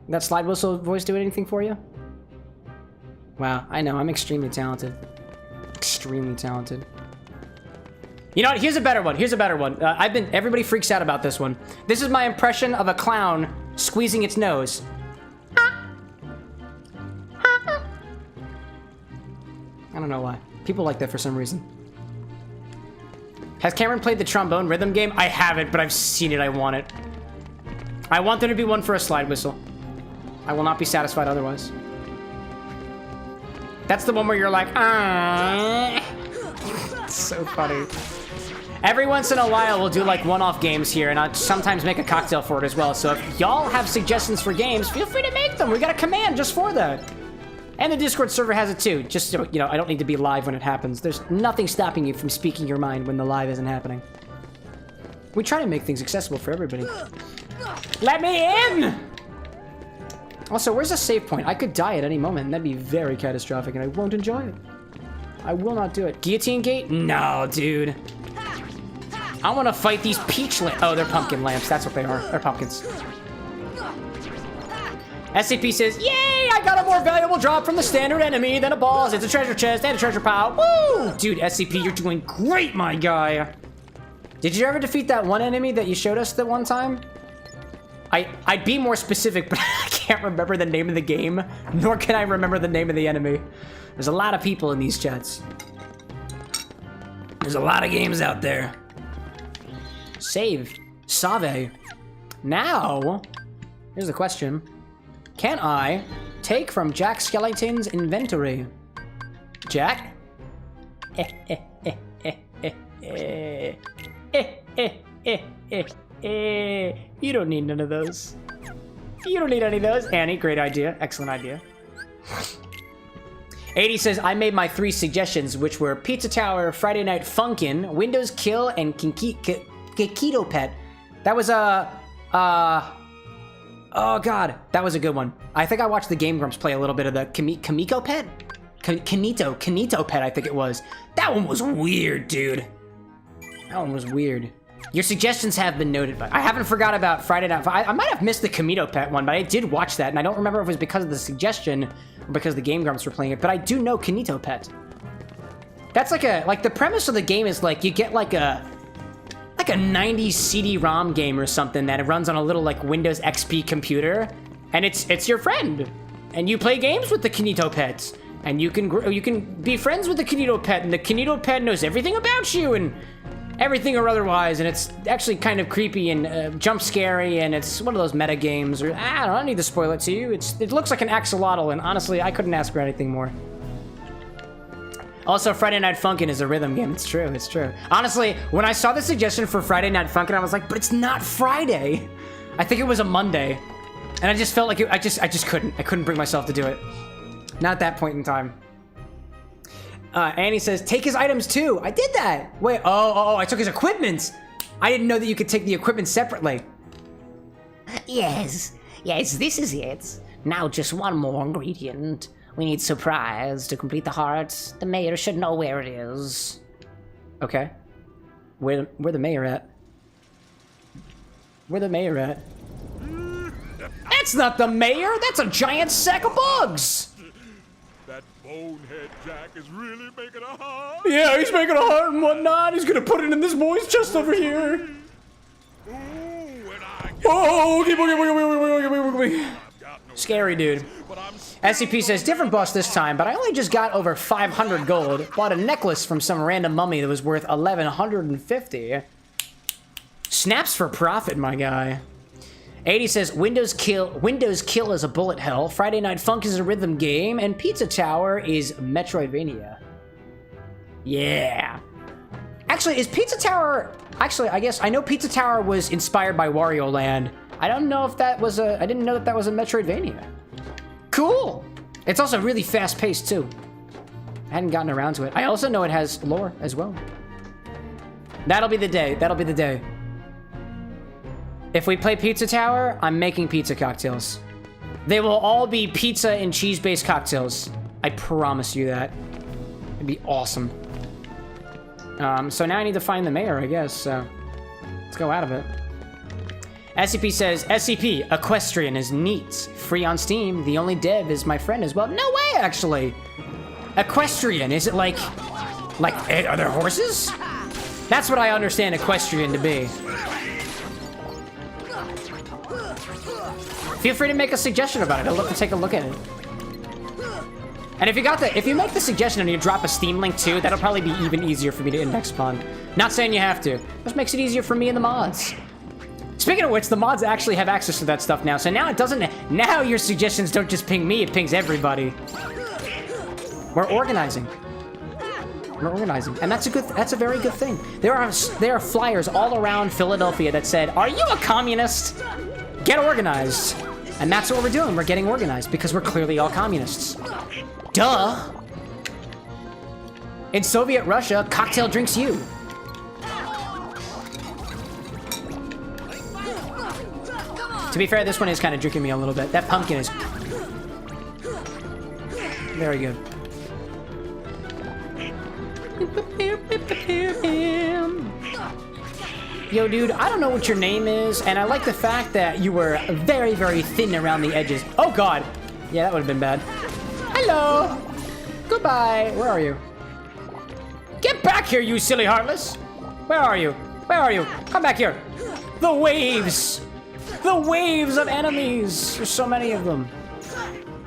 That slide whistle voice do anything for you? Wow, I know, I'm extremely talented. Extremely talented. You know what? Here's a better one. Here's a better one. Everybody freaks out about this one. This is my impression of a clown squeezing its nose. I don't know why. People like that for some reason. Has Cameron played the trombone rhythm game? I haven't, but I've seen it. I want it. I want there to be one for a slide whistle. I will not be satisfied otherwise. That's the one where you're like, ah. It's so funny. Every once in a while, we'll do like one-off games here, and I'll sometimes make a cocktail for it as well. So if y'all have suggestions for games, feel free to make them. We got a command just for that. And the Discord server has it too. Just so, you know, I don't need to be live when it happens. There's nothing stopping you from speaking your mind when the live isn't happening. We try to make things accessible for everybody. Let me in! Also, where's a save point? I could die at any moment, and that'd be very catastrophic, and I won't enjoy it. I will not do it. Guillotine gate? No, dude. I want to fight these peach lamps. Oh, they're pumpkin lamps. That's what they are. They're pumpkins. SCP says, yay! I got a more valuable drop from the standard enemy than a boss. It's a treasure chest and a treasure pile. Woo! Dude, SCP, you're doing great, my guy. Did you ever defeat that one enemy that you showed us that one time? I'd be more specific, but I can't remember the name of the game, nor can I remember the name of the enemy. There's a lot of people in these chats. There's a lot of games out there. Save. Save. Now, here's the question. Can I take from Jack Skellington's inventory? Jack? You don't need none of those. You don't need any of those. Annie, great idea. Excellent idea. 80 says, I made my 3 suggestions, which were Pizza Tower, Friday Night Funkin', Windows Kill, and Keto Pet. That was a... oh, God. That was a good one. I think I watched the Game Grumps play a little bit of the Kamiko Pet? Kanito Pet, I think it was. That one was weird, dude. That one was weird. Your suggestions have been noted, but I haven't forgot about Friday Night. I might have missed the Kamito Pet one, but I did watch that, and I don't remember if it was because of the suggestion or because the Game Grumps were playing it, but I do know Kanito Pet. That's like the premise of the game is like you get like a 90s CD-ROM game or something that it runs on a little like Windows XP computer, and it's your friend, and you play games with the Kanito Pets, and you can be friends with the Kanito Pet, and the Kanito Pet knows everything about you and everything or otherwise, and it's actually kind of creepy and jump scary, and it's one of those meta games. Or I don't need to spoil it to you. It looks like an axolotl, and honestly, I couldn't ask for anything more. Also, Friday Night Funkin' is a rhythm game. It's true. It's true. Honestly, when I saw the suggestion for Friday Night Funkin', I was like, but it's not Friday. I think it was a Monday, and I just felt like I just couldn't. I couldn't bring myself to do it. Not at that point in time. Annie says, take his items too. I did that. Wait, oh, I took his equipment. I didn't know that you could take the equipment separately. Yes, this is it. Now just one more ingredient. We need surprise to complete the heart. The mayor should know where it is. Okay. Where the mayor at? Where the mayor at? That's not the mayor. That's a giant sack of bugs. That bonehead Jack is really making a heart. Yeah, he's making a heart and whatnot. He's gonna put it in this boy's chest over here. Ooh, and I Oh, okay. Scary, dude. SCP says, different boss this time, but I only just got over 500 gold. Bought a necklace from some random mummy that was worth 1,150. Snaps for profit, my guy. 80 says, Windows Kill is a bullet hell, Friday Night Funk is a rhythm game, and Pizza Tower is Metroidvania. Yeah. Actually, is Pizza Tower... Actually, I guess I know Pizza Tower was inspired by Wario Land. I don't know if that was a... I didn't know that was a Metroidvania. Cool! It's also really fast-paced, too. I hadn't gotten around to it. I also know it has lore as well. That'll be the day. That'll be the day. If we play Pizza Tower, I'm making pizza cocktails. They will all be pizza and cheese-based cocktails. I promise you that. It'd be awesome. So now I need to find the mayor, I guess. So let's go out of it. SCP says, SCP, Equestrian is neat. Free on Steam. The only dev is my friend as well. No way, actually. Equestrian, is it like, are there horses? That's what I understand equestrian to be. Feel free to make a suggestion about it. I'd love to take a look at it. And if you make the suggestion and you drop a Steam link too, that'll probably be even easier for me to index upon. Not saying you have to. Just makes it easier for me and the mods. Speaking of which, the mods actually have access to that stuff now, so now it doesn't. Now your suggestions don't just ping me; it pings everybody. We're organizing. We're organizing, and that's a very good thing. There are flyers all around Philadelphia that said, "Are you a communist? Get organized." And that's what we're doing. We're getting organized because we're clearly all communists. Duh. In Soviet Russia, cocktail drinks you. To be fair, this one is kind of drinking me a little bit. That pumpkin is very good. Yo, dude, I don't know what your name is, and I like the fact that you were very, very thin around the edges. Oh, God. Yeah, that would have been bad. Hello. Goodbye. Where are you? Get back here, you silly heartless. Where are you? Where are you? Come back here. The waves. The waves of enemies. There's so many of them.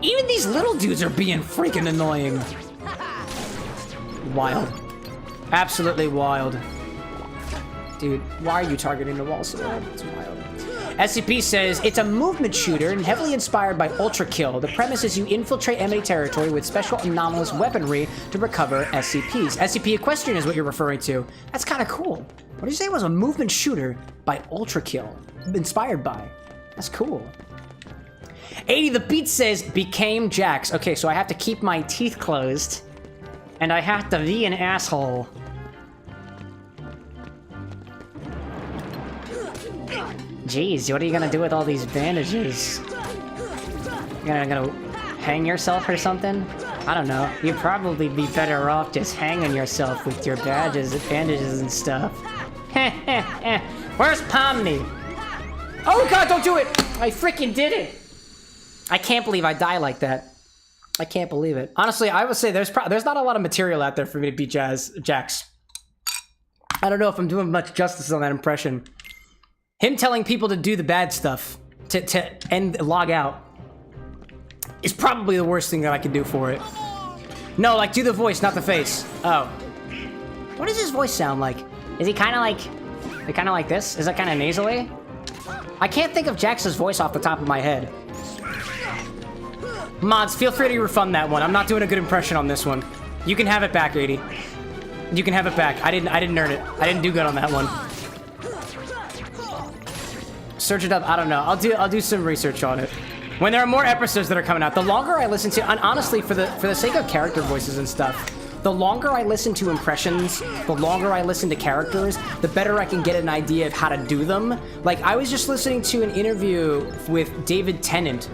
Even these little dudes are being freaking annoying. Wild. Absolutely wild. Dude, why are you targeting the wall so hard? It's wild. SCP says, it's a movement shooter and heavily inspired by Ultra Kill. The premise is you infiltrate enemy territory with special anomalous weaponry to recover SCPs. SCP Equestrian is what you're referring to. That's kind of cool. What did you say it was? A movement shooter by Ultra Kill. Inspired by. That's cool. 80 the Beat says, became Jax. Okay, so I have to keep my teeth closed. And I have to be an asshole. Jeez, what are you gonna do with all these bandages? You're gonna hang yourself or something? I don't know. You'd probably be better off just hanging yourself with your bandages and stuff. Where's Pomni? Oh God, don't do it! I freaking did it! I can't believe I die like that. I can't believe it. Honestly, I would say there's not a lot of material out there for me to beat Jax. I don't know if I'm doing much justice on that impression. Him telling people to do the bad stuff, to end log out, is probably the worst thing that I can do for it. No, like do the voice, not the face. Oh. What does his voice sound like? Is he kind of like this? Is that kind of nasally? I can't think of Jax's voice off the top of my head. Mods, feel free to refund that one. I'm not doing a good impression on this one. You can have it back, 80. You can have it back. I didn't earn it. I didn't do good on that one. Search it up. I don't know. I'll do some research on it. When there are more episodes that are coming out, the longer I listen to, and honestly, for the sake of character voices and stuff, the longer I listen to impressions, the longer I listen to characters, the better I can get an idea of how to do them. Like, I was just listening to an interview with David Tennant,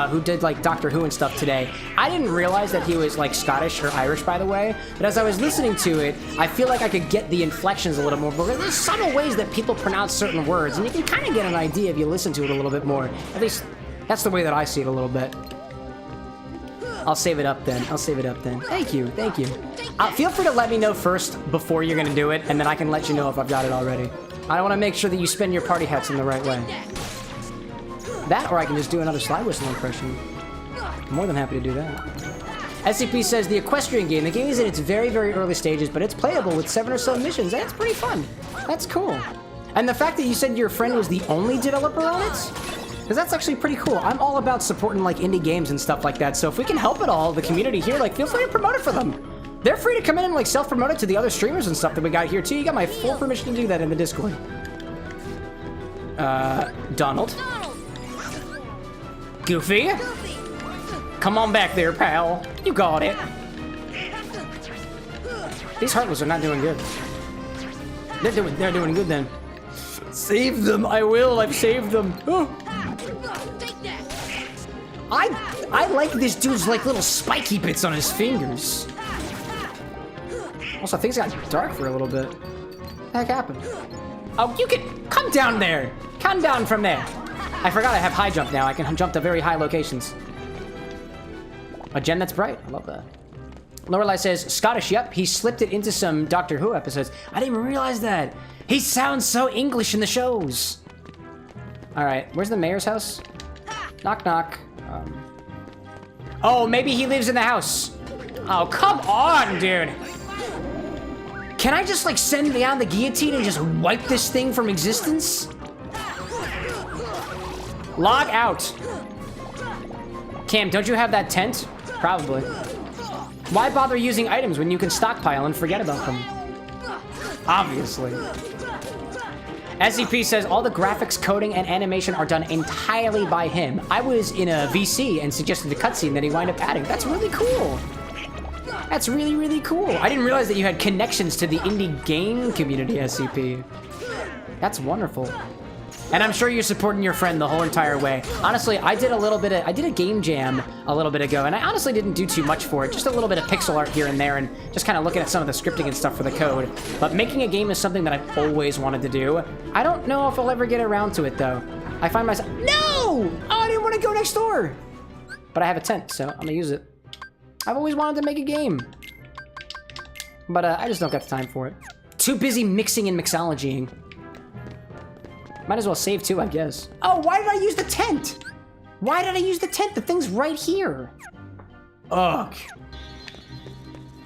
who did like Doctor Who and stuff today. I didn't realize that he was like Scottish or Irish, by the way, but as I was listening to it, I feel like I could get the inflections a little more, but there's subtle ways that people pronounce certain words, and you can kind of get an idea if you listen to it a little bit more. At least, that's the way that I see it a little bit. I'll save it up then. I'll save it up then. Thank you. Thank you. Feel free to let me know first before you're going to do it, and then I can let you know if I've got it already. I want to make sure that you spin your party hats in the right way. That, or I can just do another slide whistle impression. I'm more than happy to do that. SCP says, the Equestrian game. The game is in its very, very early stages, but it's playable with 7 or so missions. That's pretty fun. That's cool. And the fact that you said your friend was the only developer on it? Because that's actually pretty cool. I'm all about supporting like indie games and stuff like that, so if we can help at all, the community here, like feel free to promote it for them. They're free to come in and like self-promote it to the other streamers and stuff that we got here too. You got my full permission to do that in the Discord. Donald? Goofy? Come on back there, pal. You got it. These Heartless are not doing good. They're doing good then. Save them, I will. I've saved them. Oh. I like this dude's like little spiky bits on his fingers. Also, things got dark for a little bit. What the heck happened? Oh, you can come down there. Come down from there. I forgot I have high jump now. I can jump to very high locations. A gem that's bright. I love that. Lorelai says, Scottish, yep, he slipped it into some Doctor Who episodes. I didn't even realize that. He sounds so English in the shows. All right, where's the mayor's house? Knock, knock. Oh, maybe he lives in the house. Oh, come on, dude. Can I just, like, send down the guillotine and just wipe this thing from existence? Log out. Cam, don't you have that tent? Probably. Why bother using items when you can stockpile and forget about them? Obviously. SCP says all the graphics, coding, and animation are done entirely by him. I was in a VC and suggested a cutscene that he wound up adding. That's really cool. That's really, really cool. I didn't realize that you had connections to the indie game community, SCP. That's wonderful. And I'm sure you're supporting your friend the whole entire way. Honestly, I did a game jam a little bit ago, and I honestly didn't do too much for it. Just a little bit of pixel art here and there, and just kind of looking at some of the scripting and stuff for the code. But making a game is something that I've always wanted to do. I don't know if I'll ever get around to it, though. I find myself... No! Oh, I didn't want to go next door! But I have a tent, so I'm gonna use it. I've always wanted to make a game. But I just don't got the time for it. Too busy mixing and mixologying. Might as well save too, I guess. Oh, why did I use the tent? Why did I use the tent? The thing's right here. Ugh.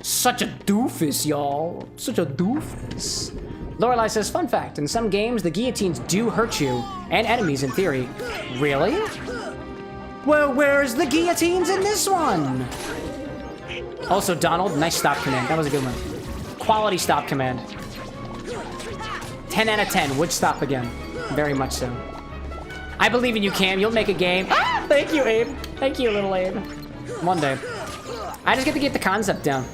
Such a doofus, y'all. Such a doofus. Lorelai says, fun fact, in some games, the guillotines do hurt you, and enemies in theory. Really? Well, where's the guillotines in this one? Also, Donald, nice stop command. That was a good one. Quality stop command. 10 out of 10, would stop again. Very much so. I believe in you, Cam. You'll make a game. Ah, thank you, Abe. Thank you, little Abe. One day. I just get to get the concept down.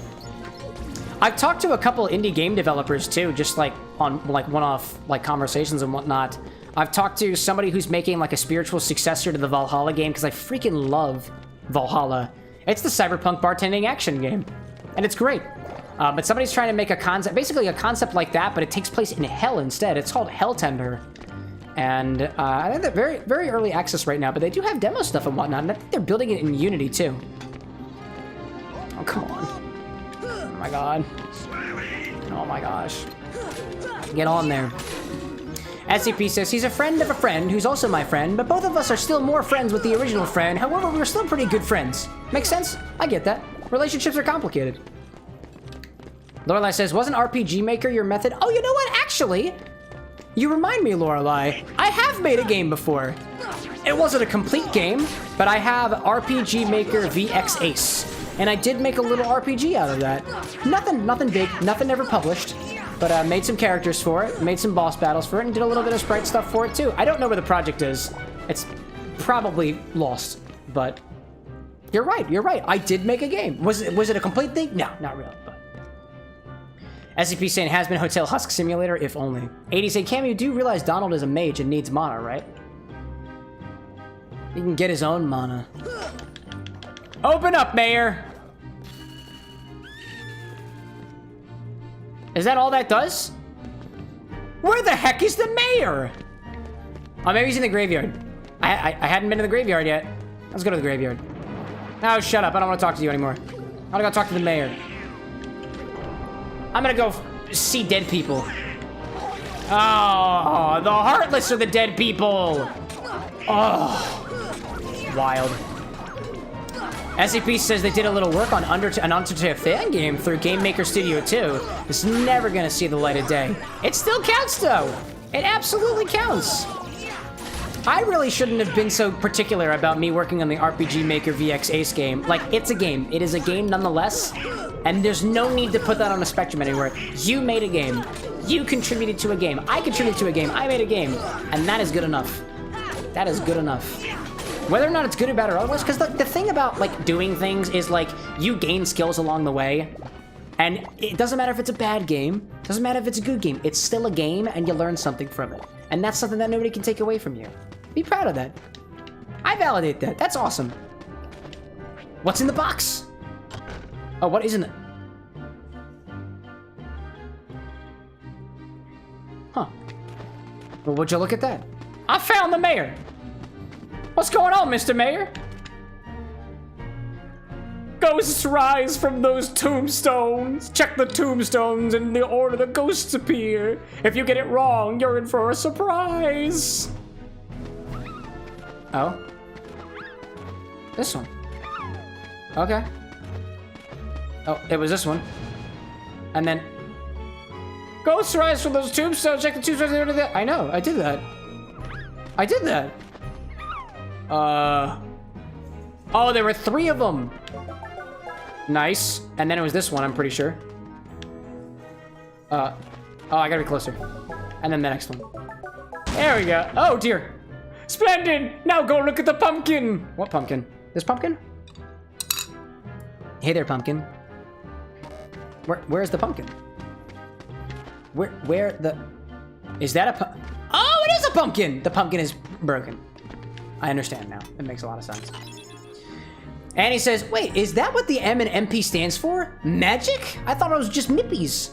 I've talked to a couple indie game developers too, just like on like one-off like conversations and whatnot. I've talked to somebody who's making like a spiritual successor to the Valhalla game because I freaking love Valhalla. It's the cyberpunk bartending action game, and it's great. But somebody's trying to make a concept, basically a concept like that, but it takes place in hell instead. It's called Helltender. And I think they're very, very early access right now, but they do have demo stuff and whatnot, and I think they're building it in Unity too. Oh, come on. Oh my god. Oh my gosh. Get on there. SCP says he's a friend of a friend who's also my friend, but both of us are still more friends with the original friend. However, we're still pretty good friends. Makes sense? I get that. Relationships are complicated. Lorelai says, wasn't RPG Maker your method? Oh, you know what? Actually, you remind me, Lorelai. I have made a game before. It wasn't a complete game, but I have RPG Maker VX Ace. And I did make a little RPG out of that. Nothing big, nothing ever published. But I made some characters for it, made some boss battles for it, and did a little bit of sprite stuff for it too. I don't know where the project is. It's probably lost, but you're right. I did make a game. Was it a complete thing? No, not really. But SCP saying has been Hotel Husk Simulator, if only. 80 say, Cam, you do realize Donald is a mage and needs mana, right? He can get his own mana. Open up, Mayor! Is that all that does? Where the heck is the mayor? Oh, maybe he's in the graveyard. I hadn't been to the graveyard yet. Let's go to the graveyard. Oh, shut up. I don't want to talk to you anymore. I want to go talk to the mayor. I'm gonna go see dead people. Oh, the Heartless are the dead people. Oh, wild. SCP says they did a little work on an Undertale fan game through Game Maker Studio 2. It's never gonna see the light of day. It still counts, though. It absolutely counts. I really shouldn't have been so particular about me working on the RPG Maker VX Ace game. Like, it's a game. It is a game nonetheless, and there's no need to put that on a spectrum anywhere. You made a game. You contributed to a game. I contributed to a game. I made a game. And that is good enough. That is good enough. Whether or not it's good or bad or otherwise, because the thing about, like, doing things is, like, you gain skills along the way, and it doesn't matter if it's a bad game, doesn't matter if it's a good game, it's still a game, and you learn something from it. And that's something that nobody can take away from you. Be proud of that. I validate that. That's awesome. What's in the box? Oh, what isn't it? Huh. Well, would you look at that? I found the mayor! What's going on, Mr. Mayor? Ghosts rise from those tombstones. Check the tombstones in the order the ghosts appear. If you get it wrong, you're in for a surprise. Oh. This one. Okay. Oh, it was this one. And then... Ghosts rise from those tombstones. Check the tombstones in the order that... I know, I did that. I did that. Oh, there were 3 of them. Nice. And then it was this one, I'm pretty sure. Oh, I gotta be closer. And then the next one. There we go. Oh, dear. Splendid. Now go look at the pumpkin. What pumpkin? This pumpkin? Hey there, pumpkin. Where's the pumpkin? Where the... Is that a Oh, it is a pumpkin! The pumpkin is broken. I understand now. It makes a lot of sense. And he says, wait, is that what the M and MP stands for? Magic? I thought it was just Mippies.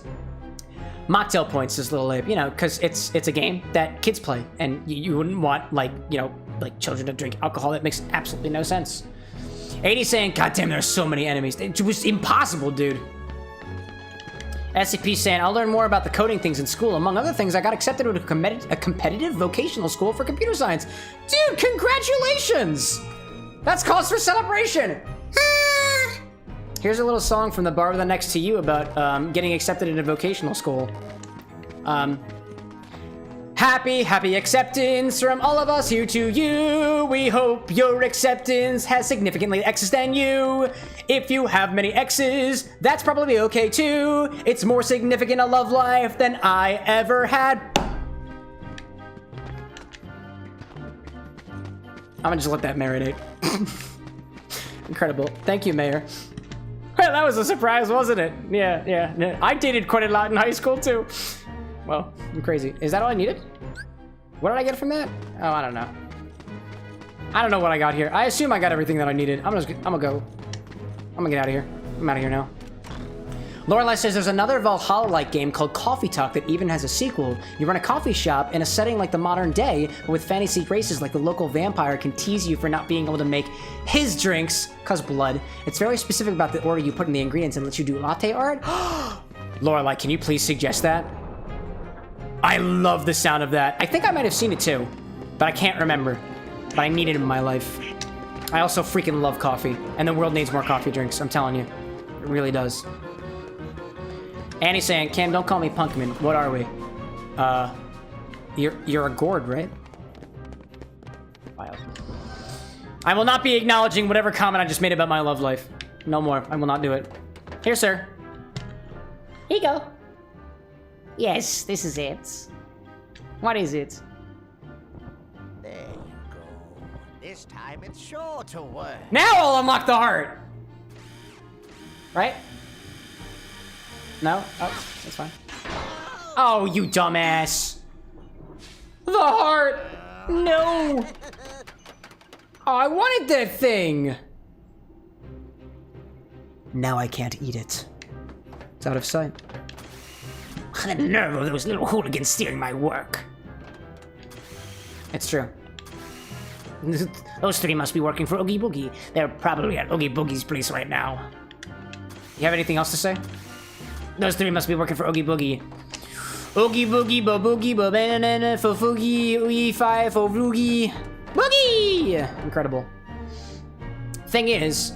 Mocktail points, this little ape, you know, because it's a game that kids play, and you wouldn't want, like, you know, like children to drink alcohol. That makes absolutely no sense. 80 saying, God damn, there's so many enemies. It was impossible, dude. SCP saying, I'll learn more about the coding things in school. Among other things, I got accepted to a competitive vocational school for computer science. Dude, congratulations! That's cause for celebration. Here's a little song from the bar with next to you about getting accepted into vocational school. Happy acceptance from all of us here to you. We hope your acceptance has significantly X's than you. If you have many X's, that's probably okay too. It's more significant a love life than I ever had. I'm gonna just let that marinate. Incredible. Thank you, Mayor. Well, that was a surprise, wasn't it? Yeah. I dated quite a lot in high school too. Well, I'm crazy. Is that all I needed? What did I get from that? Oh, I don't know. I don't know what I got here. I assume I got everything that I needed. I'm gonna go. I'm gonna get out of here. I'm out of here now. Lorelai says there's another Valhalla-like game called Coffee Talk that even has a sequel. You run a coffee shop in a setting like the modern day, but with fantasy races like the local vampire can tease you for not being able to make his drinks, cause blood. It's very specific about the order you put in the ingredients and lets you do latte art. Lorelai, can you please suggest that? I love the sound of that. I think I might have seen it too, but I can't remember. But I need it in my life. I also freaking love coffee, and the world needs more coffee drinks, I'm telling you. It really does. Annie's saying, Cam, don't call me Punkman. What are we? You're a gourd, right? Wild. I will not be acknowledging whatever comment I just made about my love life. No more. I will not do it. Here, sir. Here you go. Yes, this is it. What is it? There you go. This time it's sure to work. Now I'll unlock the heart! Right? No? Oh, that's fine. Oh, you dumbass. The heart! No! Oh, I wanted that thing! Now I can't eat it. It's out of sight. The nerve of those little hooligans stealing my work. It's true. Those 3 must be working for Oogie Boogie. They're probably at Oogie Boogie's place right now. You have anything else to say? Those 3 must be working for Oogie Boogie. Oogie Boogie, Bo Boogie, Bo Banana, Fo Foogie, Oogie Fi, Fo Boogie. Boogie! Incredible. Thing is...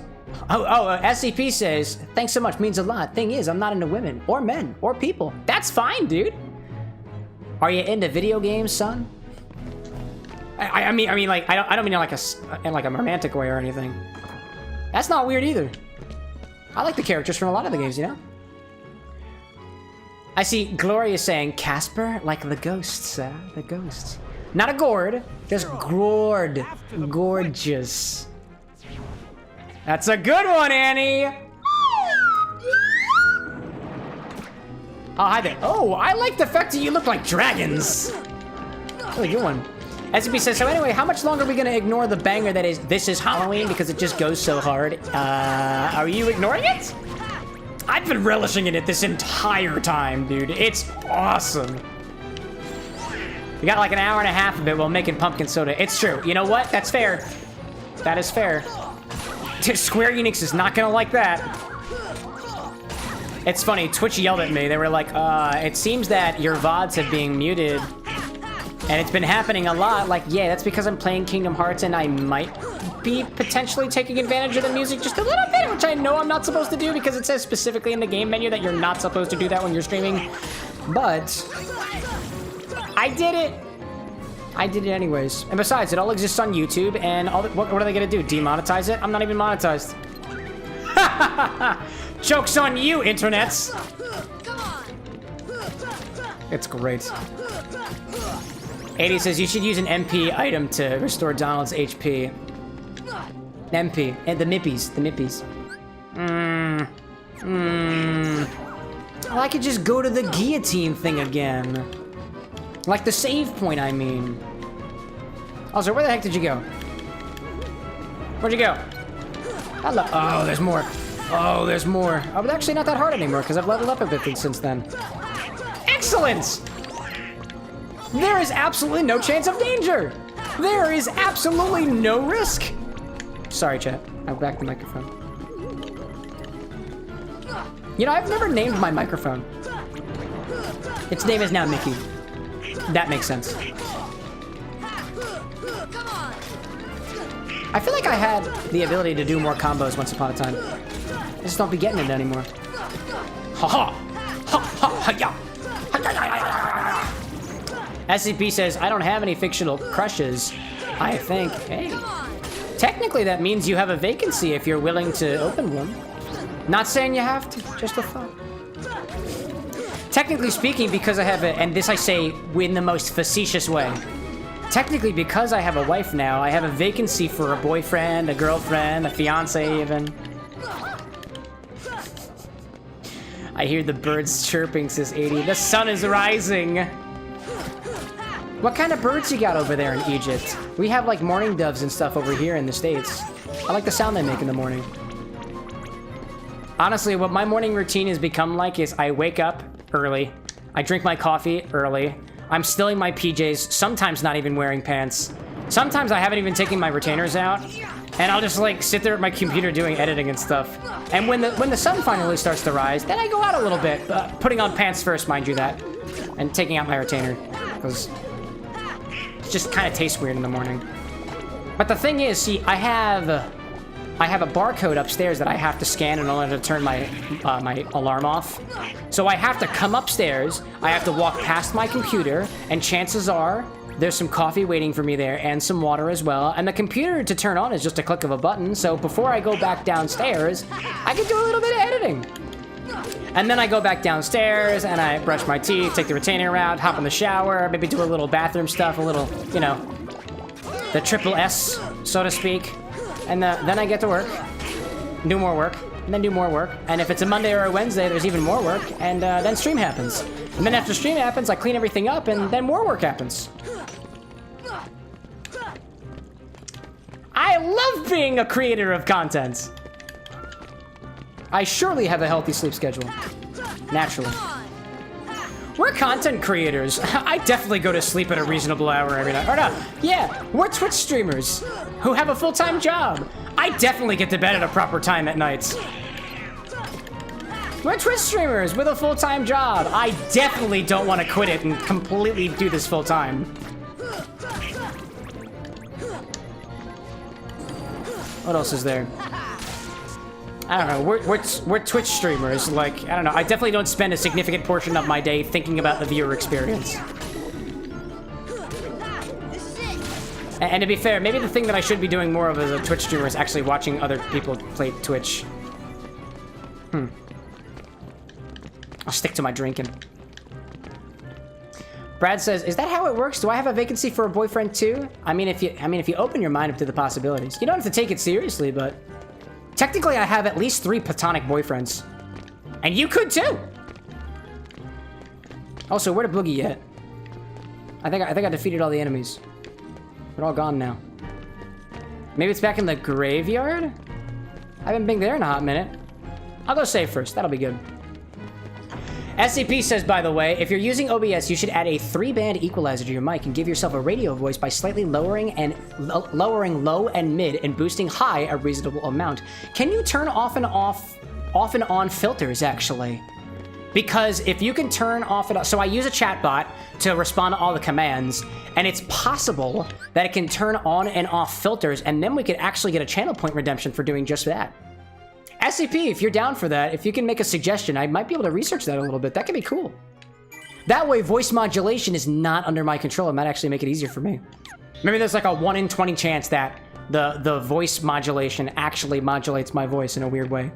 SCP says, thanks so much, means a lot. Thing is, I'm not into women, or men, or people. That's fine, dude. Are you into video games, son? I mean, like, I don't mean in like a romantic way or anything. That's not weird either. I like the characters from a lot of the games, you know? I see Gloria saying, Casper, like the ghosts, the ghosts. Not a gourd, just gourd. Gorgeous. That's a good one, Annie! Oh, hi there. Oh, I like the fact that you look like dragons. Really good one. SCP says, so anyway, how much longer are we gonna ignore the banger that is This Is Halloween because it just goes so hard? Are you ignoring it? I've been relishing in it this entire time, dude. It's awesome. We got like an hour and a half of it while making pumpkin soda. It's true. You know what? That's fair. That is fair. Square Enix is not gonna like that. It's funny, Twitch yelled at me. They were like, it seems that your VODs have been muted. And it's been happening a lot. Like, yeah, that's because I'm playing Kingdom Hearts and I might be potentially taking advantage of the music just a little bit, which I know I'm not supposed to do because it says specifically in the game menu that you're not supposed to do that when you're streaming. But I did it. I did it anyways. And besides, it all exists on YouTube, and what are they gonna do? Demonetize it? I'm not even monetized. Joke's on you, internets. It's great. 80 says you should use an MP item to restore Donald's HP. MP. And the Mippies. The Mippies. Well, I could just go to the guillotine thing again. Like the save point, I mean. Also, where the heck did you go? Where'd you go? Hello. Oh, there's more. Oh, there's more. Oh, but actually not that hard anymore because I've leveled up a bit since then. Excellent! There is absolutely no chance of danger. There is absolutely no risk. Sorry, chat. I'll back the microphone. You know, I've never named my microphone. Its name is now Mickey. That makes sense. I feel like I had the ability to do more combos once upon a time. I just don't be getting it anymore. Ha ha! Ha ha ha ya! SCP says, I don't have any fictional crushes. I think, hey. Technically that means you have a vacancy if you're willing to open one. Not saying you have to, just a thought. Technically speaking, because I have a, and this I say in the most facetious way. Technically, because I have a wife now, I have a vacancy for a boyfriend, a girlfriend, a fiance even. I hear the birds chirping, says 80. The sun is rising. What kind of birds you got over there in Egypt? We have like mourning doves and stuff over here in the States. I like the sound they make in the morning. Honestly, what my morning routine has become like is I wake up early. I drink my coffee early. I'm still in my PJs, sometimes not even wearing pants. Sometimes I haven't even taken my retainers out. And I'll just like sit there at my computer doing editing and stuff. And when the sun finally starts to rise, then I go out a little bit. Putting on pants first, mind you that. And taking out my retainer. Because it just kind of tastes weird in the morning. But the thing is, see, I have a barcode upstairs that I have to scan in order to turn my my alarm off. So I have to come upstairs, I have to walk past my computer, and chances are there's some coffee waiting for me there and some water as well. And the computer to turn on is just a click of a button. So before I go back downstairs, I can do a little bit of editing. And then I go back downstairs and I brush my teeth, take the retainer out, hop in the shower, maybe do a little bathroom stuff, a little, you know, the triple S, so to speak. And then I get to work, do more work, and then do more work. And if it's a Monday or a Wednesday, there's even more work. And then stream happens. And then after stream happens, I clean everything up, and then more work happens. I love being a creator of content. I surely have a healthy sleep schedule. Naturally. We're content creators. I definitely go to sleep at a reasonable hour every night. Or no, yeah, we're Twitch streamers who have a full-time job. I definitely get to bed at a proper time at nights. We're Twitch streamers with a full-time job. I definitely don't want to quit it and completely do this full-time. What else is there? I don't know, we're Twitch streamers, like, I don't know, I definitely don't spend a significant portion of my day thinking about the viewer experience. And to be fair, maybe the thing that I should be doing more of as a Twitch streamer is actually watching other people play Twitch. I'll stick to my drinking. Brad says, is that how it works? Do I have a vacancy for a boyfriend too? I mean, if you open your mind up to the possibilities. You don't have to take it seriously, but technically I have at least 3 platonic boyfriends. And you could too! Also, where the Boogie at? I think I defeated all the enemies. They're all gone now. Maybe it's back in the graveyard? I haven't been there in a hot minute. I'll go save first, that'll be good. SCP says, by the way, if you're using OBS, you should add a 3-band equalizer to your mic and give yourself a radio voice by slightly lowering low and mid and boosting high a reasonable amount. Can you turn off and on filters, actually? Because if you can turn off and on... So I use a chatbot to respond to all the commands, and it's possible that it can turn on and off filters, and then we could actually get a channel point redemption for doing just that. SCP, if you're down for that, if you can make a suggestion, I might be able to research that a little bit. That could be cool. That way, voice modulation is not under my control. It might actually make it easier for me. Maybe there's like a 1 in 20 chance that the voice modulation actually modulates my voice in a weird way.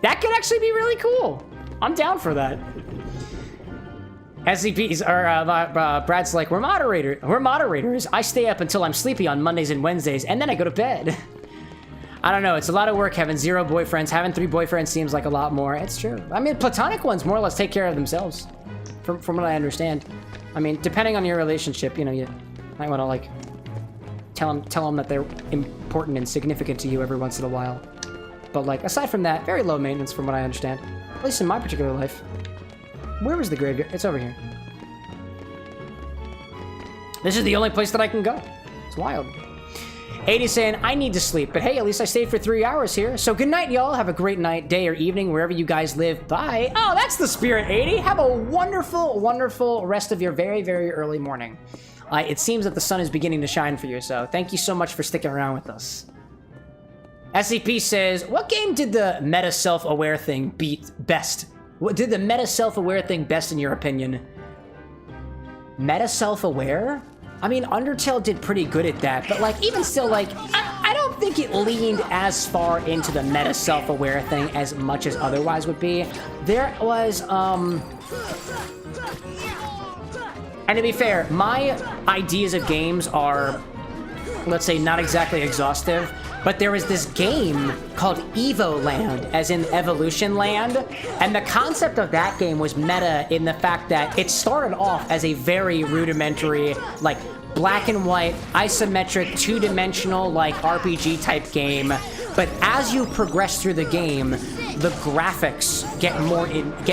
That could actually be really cool. I'm down for that. SCPs, or Brad's like, we're moderators. I stay up until I'm sleepy on Mondays and Wednesdays, and then I go to bed. I don't know, it's a lot of work having 0 boyfriends. Having 3 boyfriends seems like a lot more. It's true. I mean, platonic ones more or less take care of themselves, from what I understand. I mean, depending on your relationship, you know, you might want to, like, tell them that they're important and significant to you every once in a while. But, like, aside from that, very low maintenance from what I understand. At least in my particular life. Where was the graveyard? It's over here. This is the only place that I can go. It's wild. 80 saying, I need to sleep, but hey, at least I stayed for 3 hours here. So good night, y'all. Have a great night, day, or evening, wherever you guys live. Bye. Oh, that's the spirit, 80. Have a wonderful, wonderful rest of your very, very early morning. It seems that the sun is beginning to shine for you, so thank you so much for sticking around with us. SCP says, what game did the meta self-aware thing beat best? What did the meta self-aware thing best in your opinion? Meta self-aware? I mean, Undertale did pretty good at that, but like, even still, like, I don't think it leaned as far into the meta self-aware thing as much as otherwise would be. There was, and to be fair, my ideas of games are, let's say, not exactly exhaustive, but there was this game called Evo Land, as in Evolution Land, and the concept of that game was meta in the fact that it started off as a very rudimentary, like, black and white, isometric, 2-dimensional, like, RPG type game, but as you progress through the game, the graphics get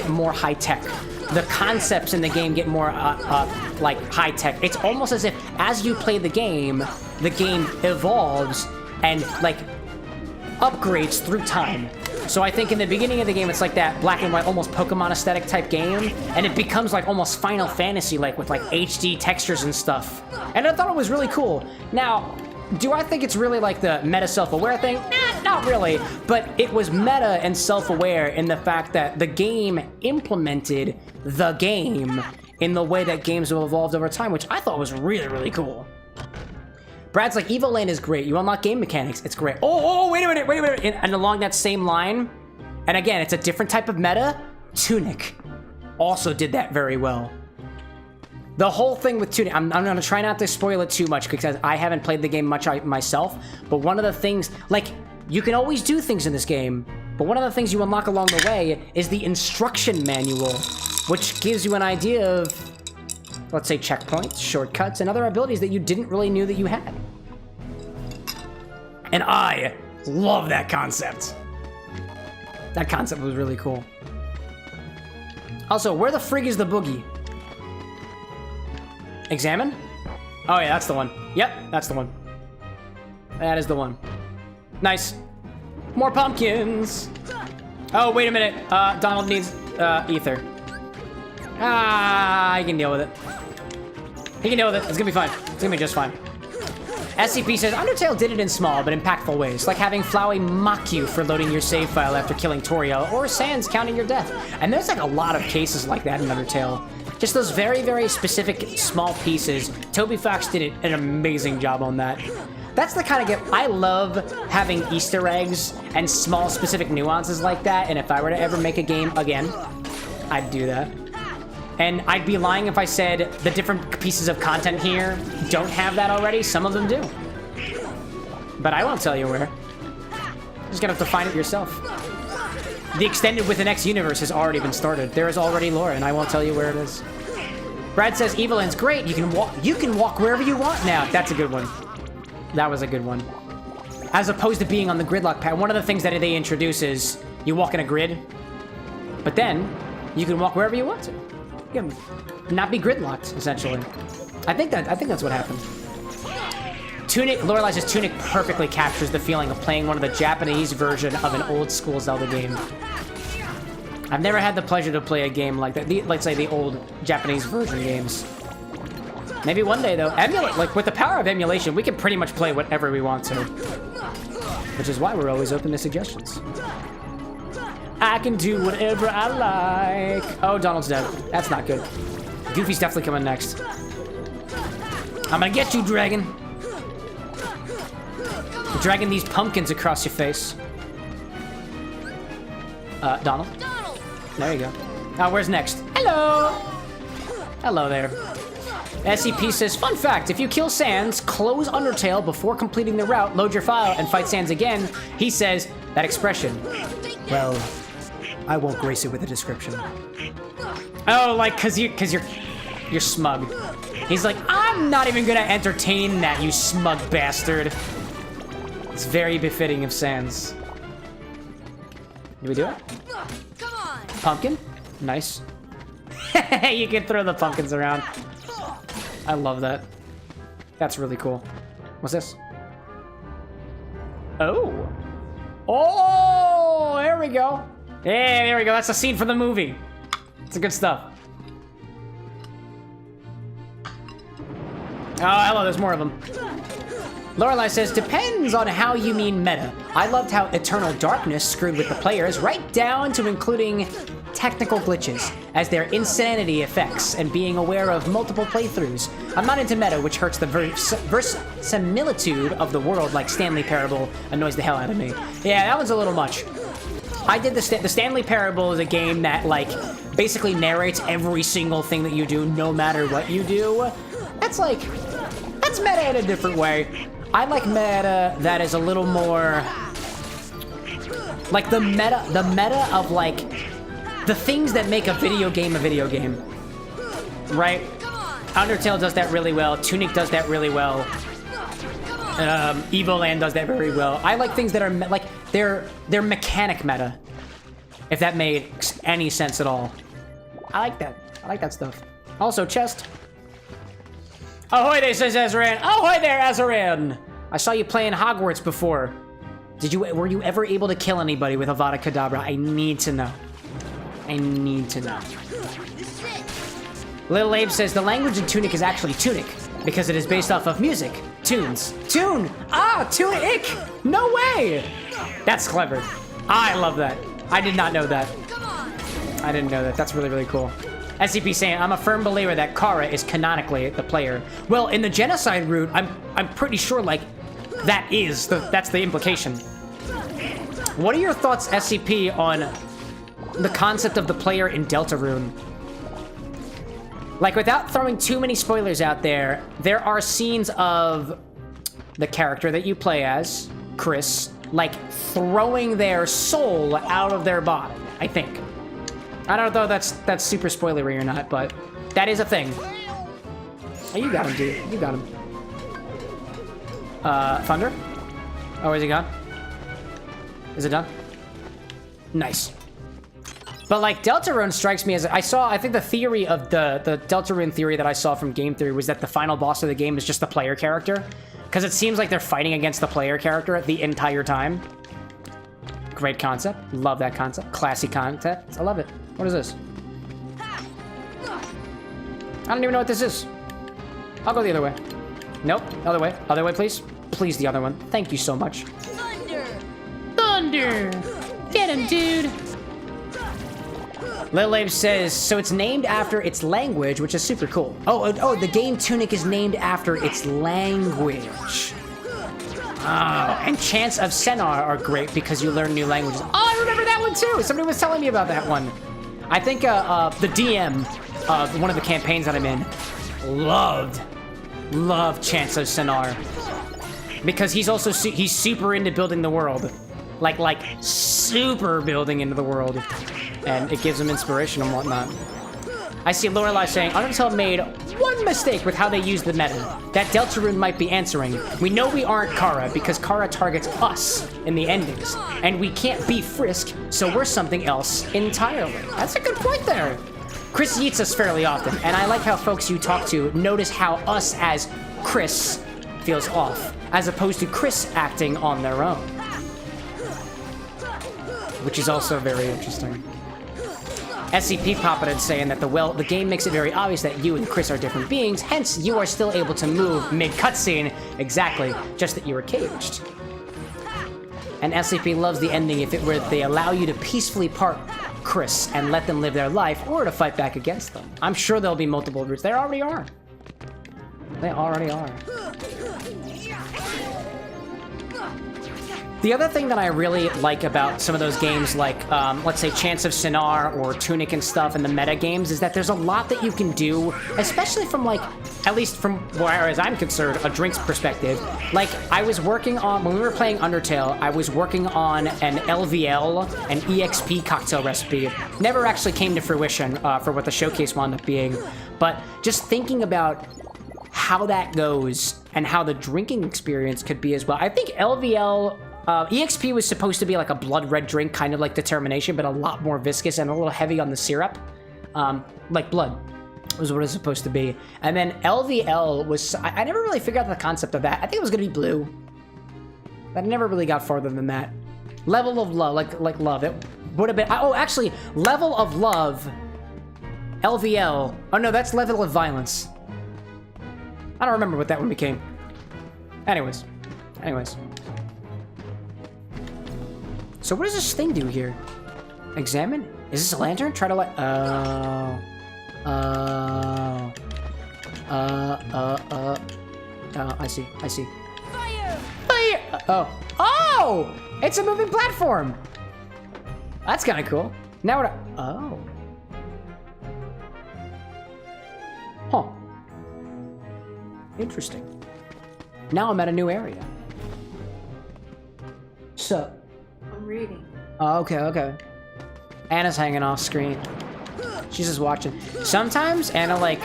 more high-tech. The concepts in the game get more, like, high-tech. It's almost as if, as you play the game evolves and, like, upgrades through time. So I think in the beginning of the game, it's like that black and white, almost Pokemon aesthetic type game, and it becomes like almost Final Fantasy, like with like HD textures and stuff. And I thought it was really cool. Now, do I think it's really like the meta self-aware thing? Nah, not really. But it was meta and self-aware in the fact that the game implemented the game in the way that games have evolved over time, which I thought was really, really cool. Brad's like, Evo Land is great. You unlock game mechanics. It's great. Oh, wait a minute. And along that same line, and again, it's a different type of meta, Tunic also did that very well. The whole thing with Tunic, I'm going to try not to spoil it too much because I haven't played the game much myself, but one of the things, like, you can always do things in this game, but one of the things you unlock along the way is the instruction manual, which gives you an idea of, let's say, checkpoints, shortcuts, and other abilities that you didn't really knew that you had. And I love that concept. That concept was really cool. Also, where the frig is the boogie? Examine? Oh yeah, that's the one. Yep, that's the one. That is the one. Nice. More pumpkins. Oh, wait a minute. Donald needs ether. Ah, he can deal with it. He can deal with it. It's gonna be fine. It's gonna be just fine. SCP says, Undertale did it in small but impactful ways, like having Flowey mock you for loading your save file after killing Toriel, or Sans counting your death. And there's like a lot of cases like that in Undertale. Just those very, very specific small pieces. Toby Fox did an amazing job on that. That's the kind of game, I love having Easter eggs and small specific nuances like that, and if I were to ever make a game again, I'd do that. And I'd be lying if I said the different pieces of content here don't have that already. Some of them do. But I won't tell you where. You're just gonna have to find it yourself. The extended with an X universe has already been started. There is already lore, and I won't tell you where it is. Brad says Evelyn's great. You can walk wherever you want now. That's a good one. That was a good one. As opposed to being on the gridlock pad. One of the things that they introduce is you walk in a grid, but then You can walk wherever you want to. You can not be gridlocked, essentially. I think that's what happened. Tunic, Lorelei says Tunic perfectly captures the feeling of playing one of the Japanese version of an old school Zelda game. I've never had the pleasure to play a game like that. Let's say the old Japanese version games. Maybe one day though, like with the power of emulation, we can pretty much play whatever we want to. Which is why we're always open to suggestions. I can do whatever I like. Oh, Donald's dead. That's not good. Goofy's definitely coming next. I'm gonna get you, dragon. I'm dragging these pumpkins across your face. Donald? There you go. Oh, where's next? Hello! Hello there. SCP says, fun fact, if you kill Sans, close Undertale before completing the route, load your file, and fight Sans again, he says, that expression. Well, I won't grace it with a description. Oh, like, cause you're smug. He's like, I'm not even gonna entertain that, you smug bastard. It's very befitting of Sans. Did we do it? Come on. Pumpkin? Nice. You can throw the pumpkins around. I love that. That's really cool. What's this? Oh. Oh, there we go. Yeah, there we go. That's a scene from the movie. It's good stuff. Oh, hello, there's more of them. Lorelei says, depends on how you mean meta. I loved how Eternal Darkness screwed with the players, right down to including technical glitches as their insanity effects and being aware of multiple playthroughs. I'm not into meta, which hurts the verisimilitude of the world, like Stanley Parable annoys the hell out of me. Yeah, that one's a little much. I did the Stanley Parable is a game that, like, basically narrates every single thing that you do, no matter what you do. That's meta in a different way. I like meta that is a little more like the meta of like the things that make a video game, right? Undertale does that really well. Tunic does that really well. Evoland does that very well. I like things that are like they're mechanic meta, if that makes any sense at all. I like that. I like that stuff. Also, chest. Ahoy there, says Azran. Ahoy there, Azran. I saw you playing Hogwarts before. Were you ever able to kill anybody with Avada Kedavra? I need to know. I need to know. Little Abe says the language in Tunic is actually Tunic because it is based off of music. Tunes. Tune. Ah, Tunic. No way. That's clever. I love that. I did not know that. I didn't know that. That's really, really cool. SCP saying, I'm a firm believer that Kara is canonically the player. Well, in the genocide route, I'm pretty sure, like, that's the implication. What are your thoughts, SCP, on the concept of the player in Deltarune? Like, without throwing too many spoilers out there, there are scenes of the character that you play as, Chris, like, throwing their soul out of their body, I think. I don't know if that's super spoilery or not, but that is a thing. Oh, you got him, dude. You got him. Thunder? Oh, is he gone? Is it done? Nice. But, like, Deltarune strikes me as... I think the theory of the Deltarune theory that I saw from Game Theory was that the final boss of the game is just the player character. Because it seems like they're fighting against the player character the entire time. Great concept. Love that concept. Classy concept. I love it. What is this? I don't even know what this is. I'll go the other way. Nope. Other way. Other way, please. Please, the other one. Thank you so much. Thunder. Thunder. Get him, dude. Lil Abe says, so it's named after its language, which is super cool. Oh, the game Tunic is named after its language. Oh, and Chants of Senar are great because you learn new languages. Oh, I remember that one too. Somebody was telling me about that one. I think the DM of one of the campaigns that I'm in loved Chants of Senar because he's also he's super into building the world, like super building into the world, and it gives him inspiration and whatnot. I see Lorelei saying Undertale made one mistake with how they use the meta, that Delta Rune might be answering. We know we aren't Kara because Kara targets us in the endings, and we can't be Frisk, so we're something else entirely. That's a good point there. Chris yeets us fairly often, and I like how folks you talk to notice how us as Chris feels off, as opposed to Chris acting on their own. Which is also very interesting. SCP Papa saying that the game makes it very obvious that you and Chris are different beings, hence you are still able to move mid-cutscene. Exactly, just that you were caged. And SCP loves the ending if it were they allow you to peacefully part Chris and let them live their life, or to fight back against them. I'm sure there'll be multiple routes. There already are. They already are. The other thing that I really like about some of those games, like, let's say Chants of Sinar or Tunic and stuff in the meta games, is that there's a lot that you can do, especially from, like, at least from where, as I'm concerned, a drinks perspective. Like, I was working on, when we were playing Undertale, I was working on an LVL, an EXP cocktail recipe. Never actually came to fruition for what the showcase wound up being, but just thinking about how that goes and how the drinking experience could be as well. I think LVL... EXP was supposed to be like a blood red drink, kind of like Determination, but a lot more viscous and a little heavy on the syrup. Like blood was what it was supposed to be. And then LVL was... I never really figured out the concept of that. I think it was going to be blue. But I never really got farther than that. Level of love, like love. It would have been... Oh, actually, level of love, LVL. Oh, no, that's level of violence. I don't remember what that one became. Anyways. So what does this thing do here? Examine? Is this a lantern? Try to light... I see. Fire! Fire! Oh! It's a moving platform! That's kind of cool. Now what? Oh. Huh. Interesting. Now I'm at a new area. So... I'm reading. Oh, okay. Anna's hanging off screen. She's just watching. Sometimes Anna, like,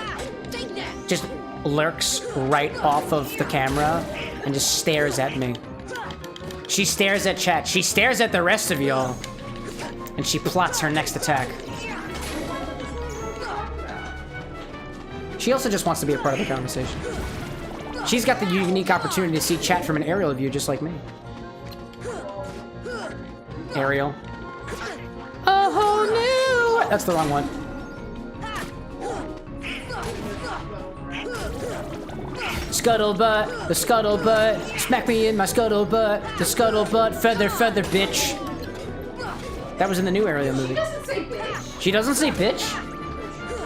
just lurks right off of the camera and just stares at me. She stares at chat. She stares at the rest of y'all. And she plots her next attack. She also just wants to be a part of the conversation. She's got the unique opportunity to see chat from an aerial view just like me. Aerial. A whole new... That's the wrong one. Scuttlebutt, the scuttlebutt. Smack me in my scuttlebutt. The scuttlebutt, feather, bitch. That was in the new Aerial movie. She doesn't say bitch. She doesn't say bitch?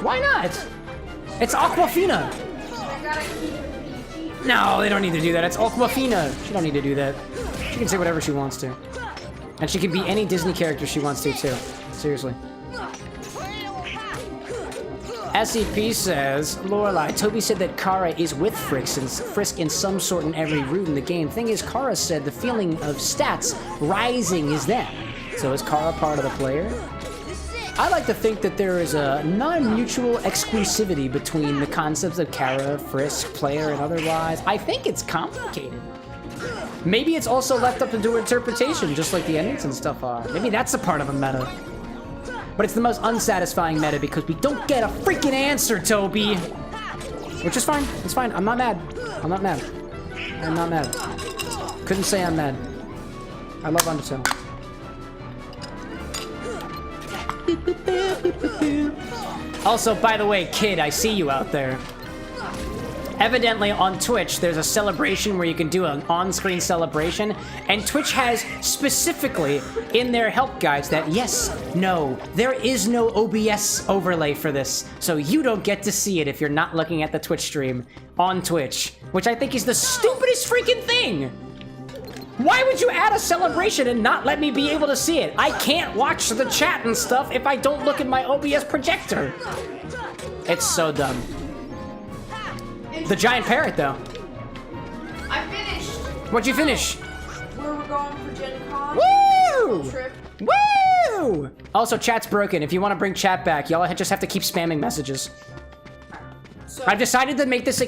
Why not? It's Aquafina. I gotta keep it PG. No, they don't need to do that. It's Aquafina. She don't need to do that. She can say whatever she wants to. And she can be any Disney character she wants to, too. Seriously. SCP says, Lorelai, Toby said that Kara is with Frisk in some sort in every route in the game. Thing is, Kara said the feeling of stats rising is them. So is Kara part of the player? I like to think that there is a non-mutual exclusivity between the concepts of Kara, Frisk, player, and otherwise. I think it's complicated. Maybe it's also left up to interpretation, just like the endings and stuff are. Maybe that's a part of a meta. But it's the most unsatisfying meta because we don't get a freaking answer, Toby! Which is fine. It's fine. I'm not mad. I'm not mad. Couldn't say I'm mad. I love Undertale. Also, by the way, kid, I see you out there. Evidently, on Twitch, there's a celebration where you can do an on-screen celebration, and Twitch has specifically in their help guides that, yes, no, there is no OBS overlay for this, so you don't get to see it if you're not looking at the Twitch stream on Twitch, which I think is the stupidest freaking thing! Why would you add a celebration and not let me be able to see it? I can't watch the chat and stuff if I don't look at my OBS projector. It's so dumb. The giant parrot, though. I finished. What'd you finish? Where we're going for Gen Con. Woo! Trip. Woo! Also, chat's broken. If you want to bring chat back, y'all just have to keep spamming messages. So I've decided to make this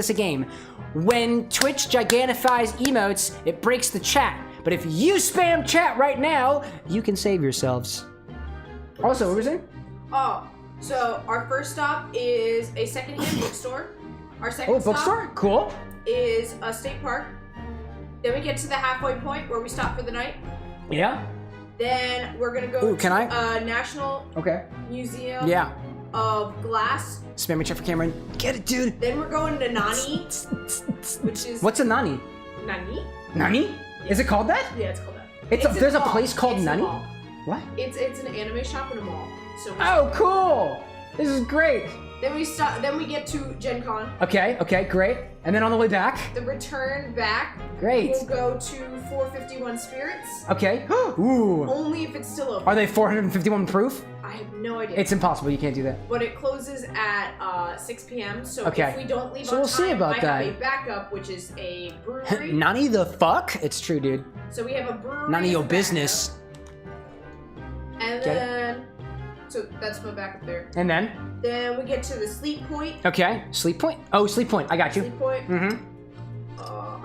a game. When Twitch gigantifies emotes, it breaks the chat. But if you spam chat right now, you can save yourselves. Also, what was it? Oh, so our first stop is a secondhand bookstore. Our second bookstore? stop Cool. is a state park. Then we get to the halfway point where we stop for the night. Yeah. Then we're gonna go can to I? National Okay. Museum Yeah. of Glass. Spam me chat for Cameron. Get it, dude. Then we're going to Nani, which is What's a nani? Nani? Nani? Is it called that? Yeah, it's called that. There's a mall. place called It's a Nani? mall. What? It's an anime shop in a mall. So Oh, cool. This is great. then we stop. Then we get to Gen Con. Okay, great. And then on the way back? The return back. Great. We'll go to 451 Spirits. Okay. Ooh. Only if it's still open. Are they 451 proof? I have no idea. It's impossible. You can't do that. But it closes at 6 p.m. So Okay. if we don't leave So on we'll see time, about I that. have a backup, which is a brewery. Nani the fuck? It's true, dude. So we have a brewery. Nani as your a business. backup. And Get it? then, so that's my backup there. And then? Then we get to the sleep point. Okay. Sleep point? Oh, sleep point. I got you. Sleep point. Mm-hmm.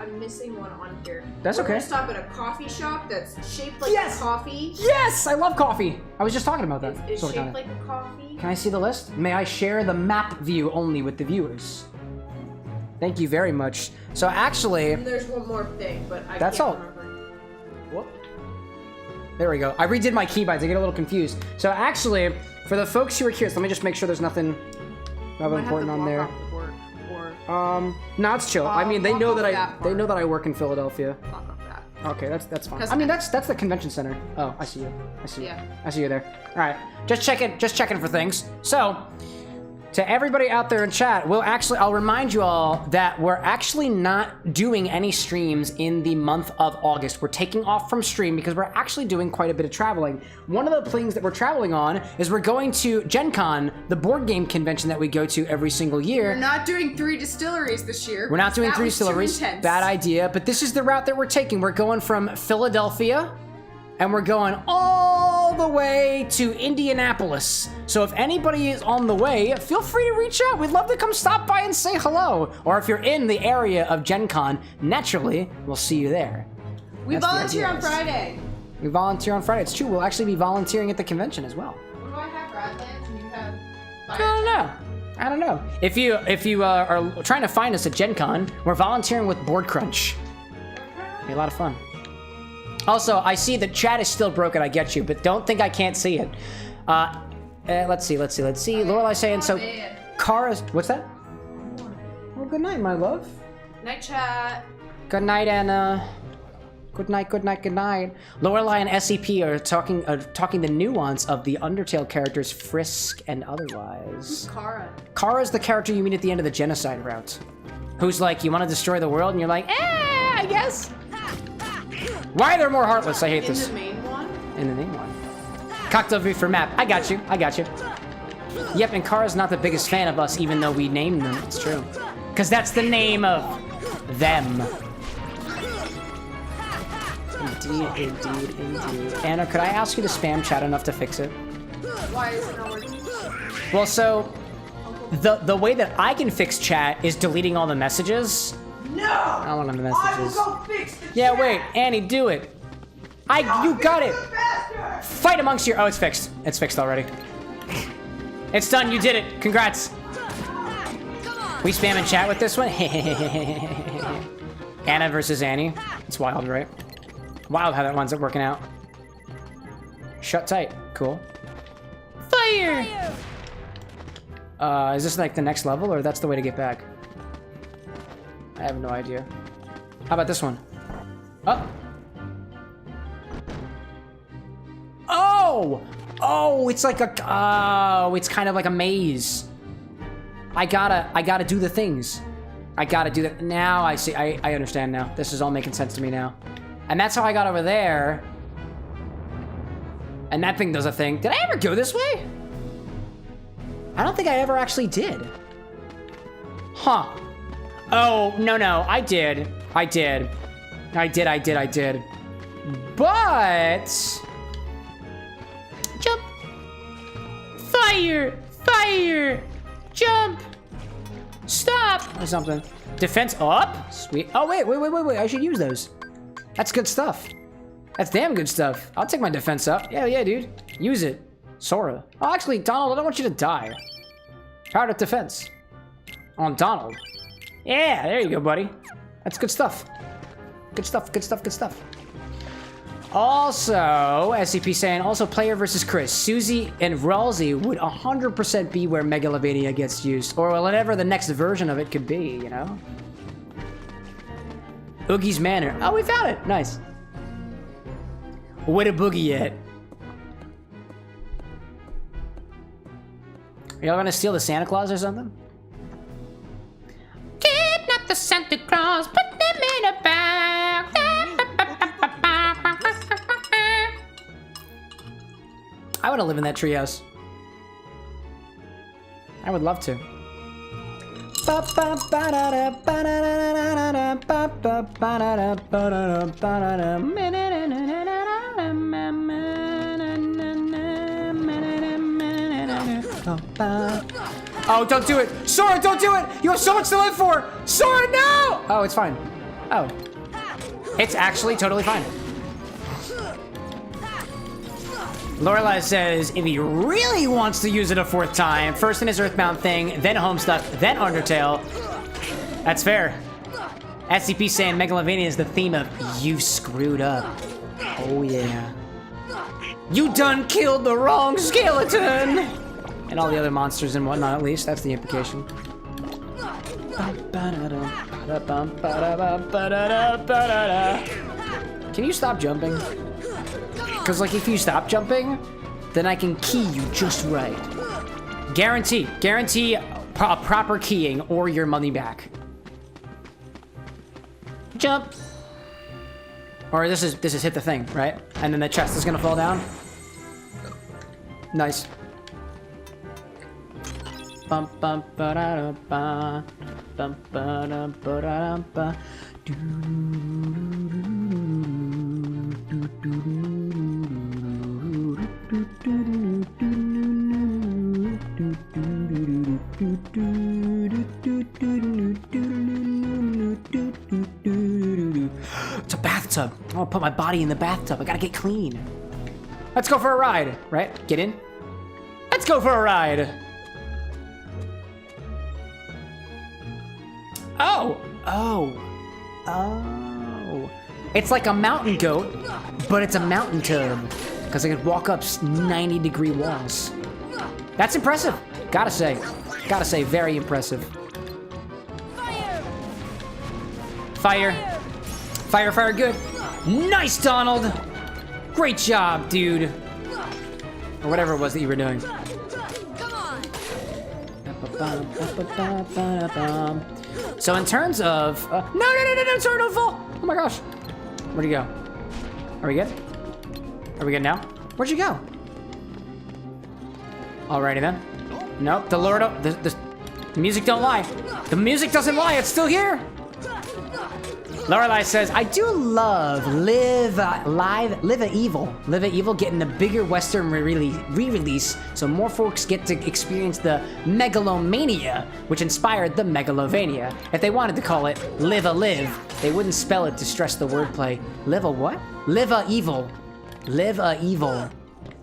I'm missing one on here. That's We're okay. gonna stop at a coffee shop that's shaped like Yes! a coffee. Yes! I love coffee. I was just talking about that. It's Sort of shaped kinda. like a coffee. Can I see the list? May I share the map view only with the viewers? Thank you very much. So actually, And there's one more thing, but I That's can't all. remember. whoop. There we go. I redid my keybinds. I get a little confused. So actually, for the folks who are curious, let me just make sure there's nothing Might have important to on walk there. off the board, or No, it's chill. I mean, they walk know off that that they know part. that I work in Philadelphia. walk off that. Okay, that's fine. 'Cause I mean, that's the convention center. Oh, I see you. I see you. Yeah. I see you there. All right, just checking for things. So, to everybody out there in chat, I'll remind you all that we're actually not doing any streams in the month of August. We're taking off from stream because we're actually doing quite a bit of traveling. One of the things that we're traveling on is we're going to Gen Con, the board game convention that we go to every single year. We're not doing 3 distilleries this year. We're not doing That 3 was too distilleries. intense. Bad idea. But this is the route that we're taking. We're going from Philadelphia, and we're going all the way to Indianapolis. So if anybody is on the way, feel free to reach out. We'd love to come stop by and say hello. Or if you're in the area of Gen Con, naturally, we'll see you there. We That's the volunteer idea. on Friday. We volunteer on Friday. It's true. We'll actually be volunteering at the convention as well. What do I have, Radlands? And you have I don't know. If you are trying to find us at Gen Con, we're volunteering with Board Crunch. Be a lot of fun. Also, I see the chat is still broken. I get you, but don't think I can't see it. Let's see. Lorelai saying so. Kara's. What's that? Well, good night, my love. Night chat. Good night, Anna. Good night. Lorelai and SCP are talking the nuance of the Undertale characters Frisk and otherwise. Kara. Kara's the character you meet at the end of the genocide route. Who's like, you want to destroy the world? And you're like, I guess. Why are there more Heartless? I hate In this. the main one? In the name one. Cocktail V for map. I got you. Yep, and Kara's not the biggest fan of us, even though we named them. It's true. Because that's the name of them. Indeed. Anna, could I ask you to spam chat enough to fix it? Why is it not working? Well, so the way that I can fix chat is deleting all the messages. No! I don't want the messages. I will go fix the Yeah, chat. wait, Annie, do it. You got it. Fight amongst your. Oh, it's fixed. It's fixed already. It's done. You did it. Congrats. We spam and chat with this one. Anna versus Annie. It's wild, right? Wild how that winds up working out. Shut tight. Cool. Fire! Is this like the next level, or that's the way to get back? I have no idea. How about this one? Oh, it's like it's kind of like a maze. I gotta do the things. I gotta do that. Now I see, I understand now. This is all making sense to me now. And that's how I got over there. And that thing does a thing. Did I ever go this way? I don't think I ever actually did. Huh. Oh, no, I did. But... Jump. Fire. Jump. Stop! Or something. Defense up? Sweet. Oh, wait. I should use those. That's good stuff. That's damn good stuff. I'll take my defense up. Yeah, dude. Use it. Sora. Oh, actually, Donald, I don't want you to die. Powered up defense. On Donald. Yeah, there you go, buddy. That's good stuff. Good stuff. Also, SCP saying, also player versus Chris. Susie and Ralsei would 100% be where Megalovania gets used. Or whatever the next version of it could be, you know? Oogie's Manor. Oh, we found it. Nice. Where the boogie at? Are y'all gonna steal the Santa Claus or something? Kidnap the Santa Claus, put them in a bag. I want to live in that treehouse. I would love to. Oh, don't do it! Sora, don't do it! You have so much to live for! Sora, no! Oh, it's fine. Oh. It's actually totally fine. Lorelai says if he really wants to use it a 4th time, first in his Earthbound thing, then Homestuck, then Undertale. That's fair. SCP saying Megalovania is the theme of you screwed up. Oh yeah. You done killed the wrong skeleton! And all the other monsters and whatnot, at least. That's the implication. Can you stop jumping? Because, like, if you stop jumping, then I can key you just right. Guarantee a proper keying or your money back. Jump. Or this is hit the thing, right? And then the chest is gonna fall down. Nice. Bum bum ba da da ba, bum ba da ba da ba. It's a bathtub. I want to put my body in the bathtub. I gotta get clean. Let's go for a ride, right? Get in. Let's go for a ride. Oh. It's like a mountain goat, but it's a mountain tub. Because I could walk up 90-degree walls. That's impressive. Gotta say, very impressive. Fire, good. Nice, Donald. Great job, dude. Or whatever it was that you were doing. So in terms of, no, sorry, don't fall. Oh my gosh. Where'd you go? Are we good? Are we good now? Where'd you go? Alrighty then. Nope, the music don't lie. The music doesn't lie, it's still here. Lorelai says, I do love Live a Evil getting a bigger Western re-release so more folks get to experience the Megalomania, which inspired the Megalovania. If they wanted to call it Live a Live, they wouldn't spell it to stress the wordplay. Live a what? Live a Evil. Live a Evil.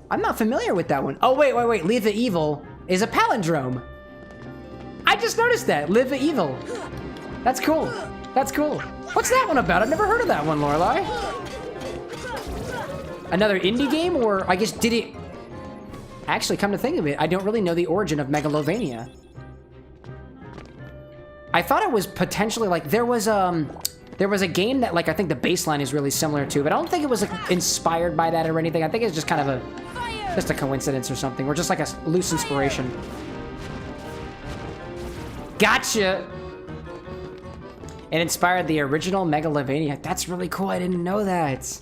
I'm not familiar with that one. Oh, wait. Live a Evil is a palindrome. I just noticed that. Live a Evil. That's cool. What's that one about? I've never heard of that one, Lorelai. Another indie game, or I guess did it... Actually, come to think of it, I don't really know the origin of Megalovania. I thought it was potentially like there was a game that like I think the baseline is really similar to, but I don't think it was like, inspired by that or anything. I think it's just kind of just a coincidence or something, or just like a loose inspiration. Gotcha. It inspired the original Megalovania. That's really cool. I didn't know that.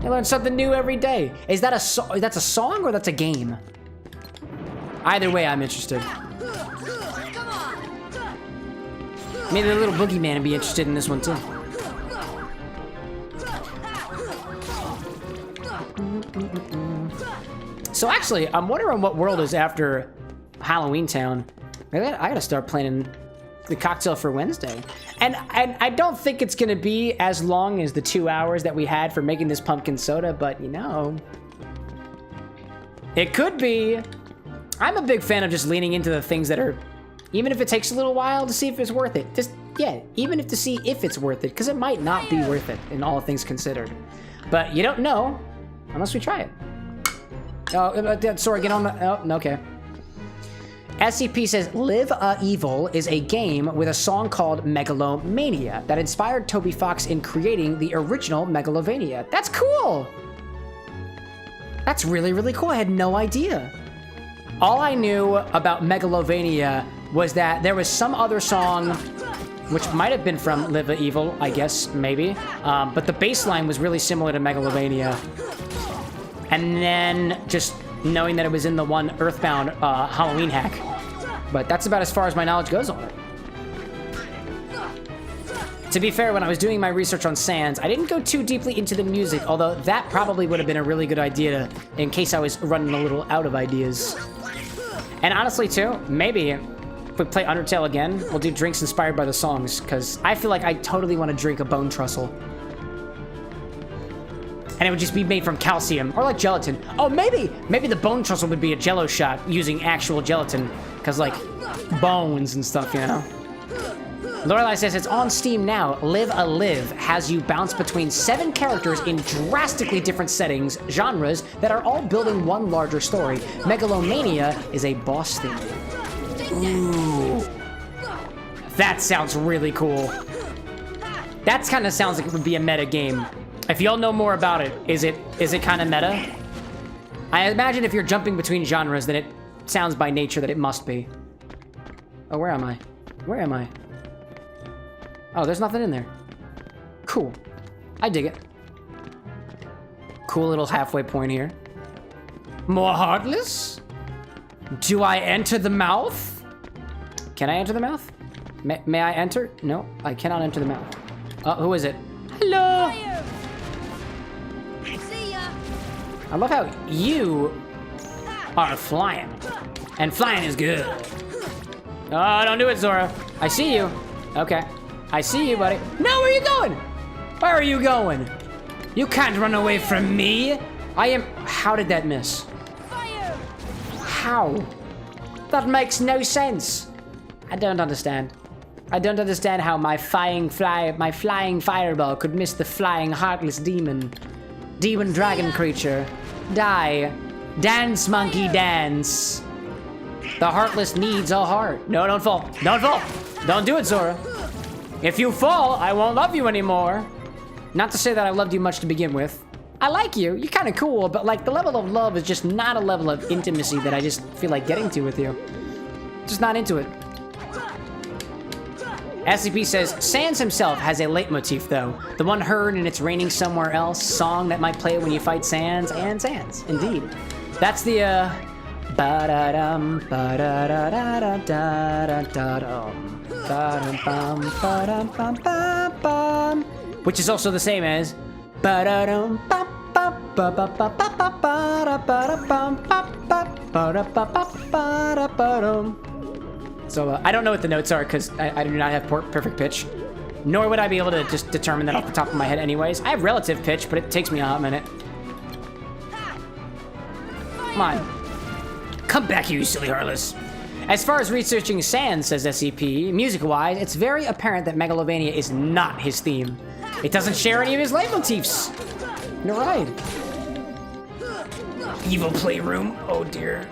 I learn something new every day. Is that that's a song or that's a game? Either way, I'm interested. Maybe the little boogeyman would be interested in this one too. So actually, I'm wondering what world is after Halloween Town. I gotta start planning the cocktail for Wednesday. And I don't think it's gonna be as long as the 2 hours that we had for making this pumpkin soda, but you know, it could be. I'm a big fan of just leaning into the things that are, even if it takes a little while to see if it's worth it. Just, yeah, even if to see if it's worth it, because it might not be worth it in all things considered. But you don't know unless we try it. Oh, sorry, get on the, oh, okay. SCP says, Live Evil is a game with a song called Megalomania that inspired Toby Fox in creating the original Megalovania. That's cool! That's really, really cool. I had no idea. All I knew about Megalovania was that there was some other song, which might have been from Live Evil, I guess, maybe. But the bass line was really similar to Megalovania. And then just knowing that it was in the one Earthbound Halloween hack. But that's about as far as my knowledge goes on it. To be fair, when I was doing my research on Sans, I didn't go too deeply into the music, although that probably would have been a really good idea in case I was running a little out of ideas. And honestly, too, maybe if we play Undertale again, we'll do drinks inspired by the songs, because I feel like I totally want to drink a bone trestle. And it would just be made from calcium, or like gelatin. Oh, maybe the bone trestle would be a jello shot using actual gelatin, because like bones and stuff, you know? Lorelai says it's on Steam now. Live has you bounce between 7 characters in drastically different settings, genres, that are all building one larger story. Megalomania is a boss theme. Ooh. That sounds really cool. That kind of sounds like it would be a meta game. If y'all know more about it, is it kind of meta? I imagine if you're jumping between genres, then it sounds by nature that it must be. Oh, where am I? Where am I? Oh, there's nothing in there. Cool. I dig it. Cool little halfway point here. More Heartless? Do I enter the mouth? Can I enter the mouth? May I enter? No, I cannot enter the mouth. Who is it? Hello! See ya. I love how you are flying. And flying is good. Oh, don't do it, Zora. I see you. Okay. I see you, buddy. No, where are you going? Where are you going? You can't run away from me. I am... How did that miss? Fire. How? That makes no sense. I don't understand. I don't understand how my flying fireball could miss the flying heartless demon dragon creature. Die. Dance, monkey, dance. The heartless needs a heart. No, don't fall. Don't fall. Don't do it, Zora. If you fall, I won't love you anymore. Not to say that I loved you much to begin with. I like you. You're kind of cool, but like the level of love is just not a level of intimacy that I just feel like getting to with you. Just not into it. SCP says, Sans himself has a leitmotif, though. The one heard in It's Raining Somewhere Else song that might play when you fight Sans and Sans. Indeed. That's the, ba-da-dum, ba-da-da-da-da-da-da-dum. Ba-dum-bum-ba-dum-bum-bum-bum. Which is also the same as So I don't know what the notes are because I do not have perfect pitch, nor would I be able to just determine that off the top of my head anyways. I have relative pitch, but it takes me a hot minute. Come on. Come back here, you silly heartless. As far as researching Sans, says SCP, music-wise, it's very apparent that Megalovania is not his theme. It doesn't share any of his leitmotifs. You're right. Evil Playroom? Oh dear.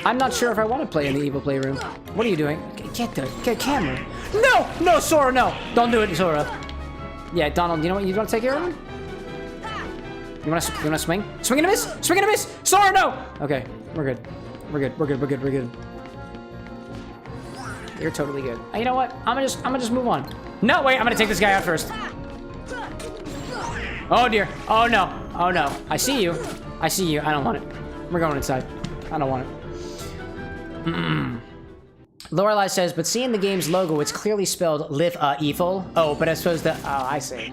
I'm not sure if I want to play in the Evil Playroom. What are you doing? Get the camera. No! No, Sora, no! Don't do it, Sora. Yeah, Donald, you know what? You want to take care of him? You want to swing? Swing and a miss? Swing and a miss! Sora, no! Okay, we're good. We're good. You're totally good. You know what? I'm gonna just move on. No, wait, I'm gonna take this guy out first. Oh dear. Oh no. Oh no. I see you. I don't want it. We're going inside. I don't want it. Lorelai says, but seeing the game's logo, it's clearly spelled Live Evil. Oh, but I suppose the... Oh, I see.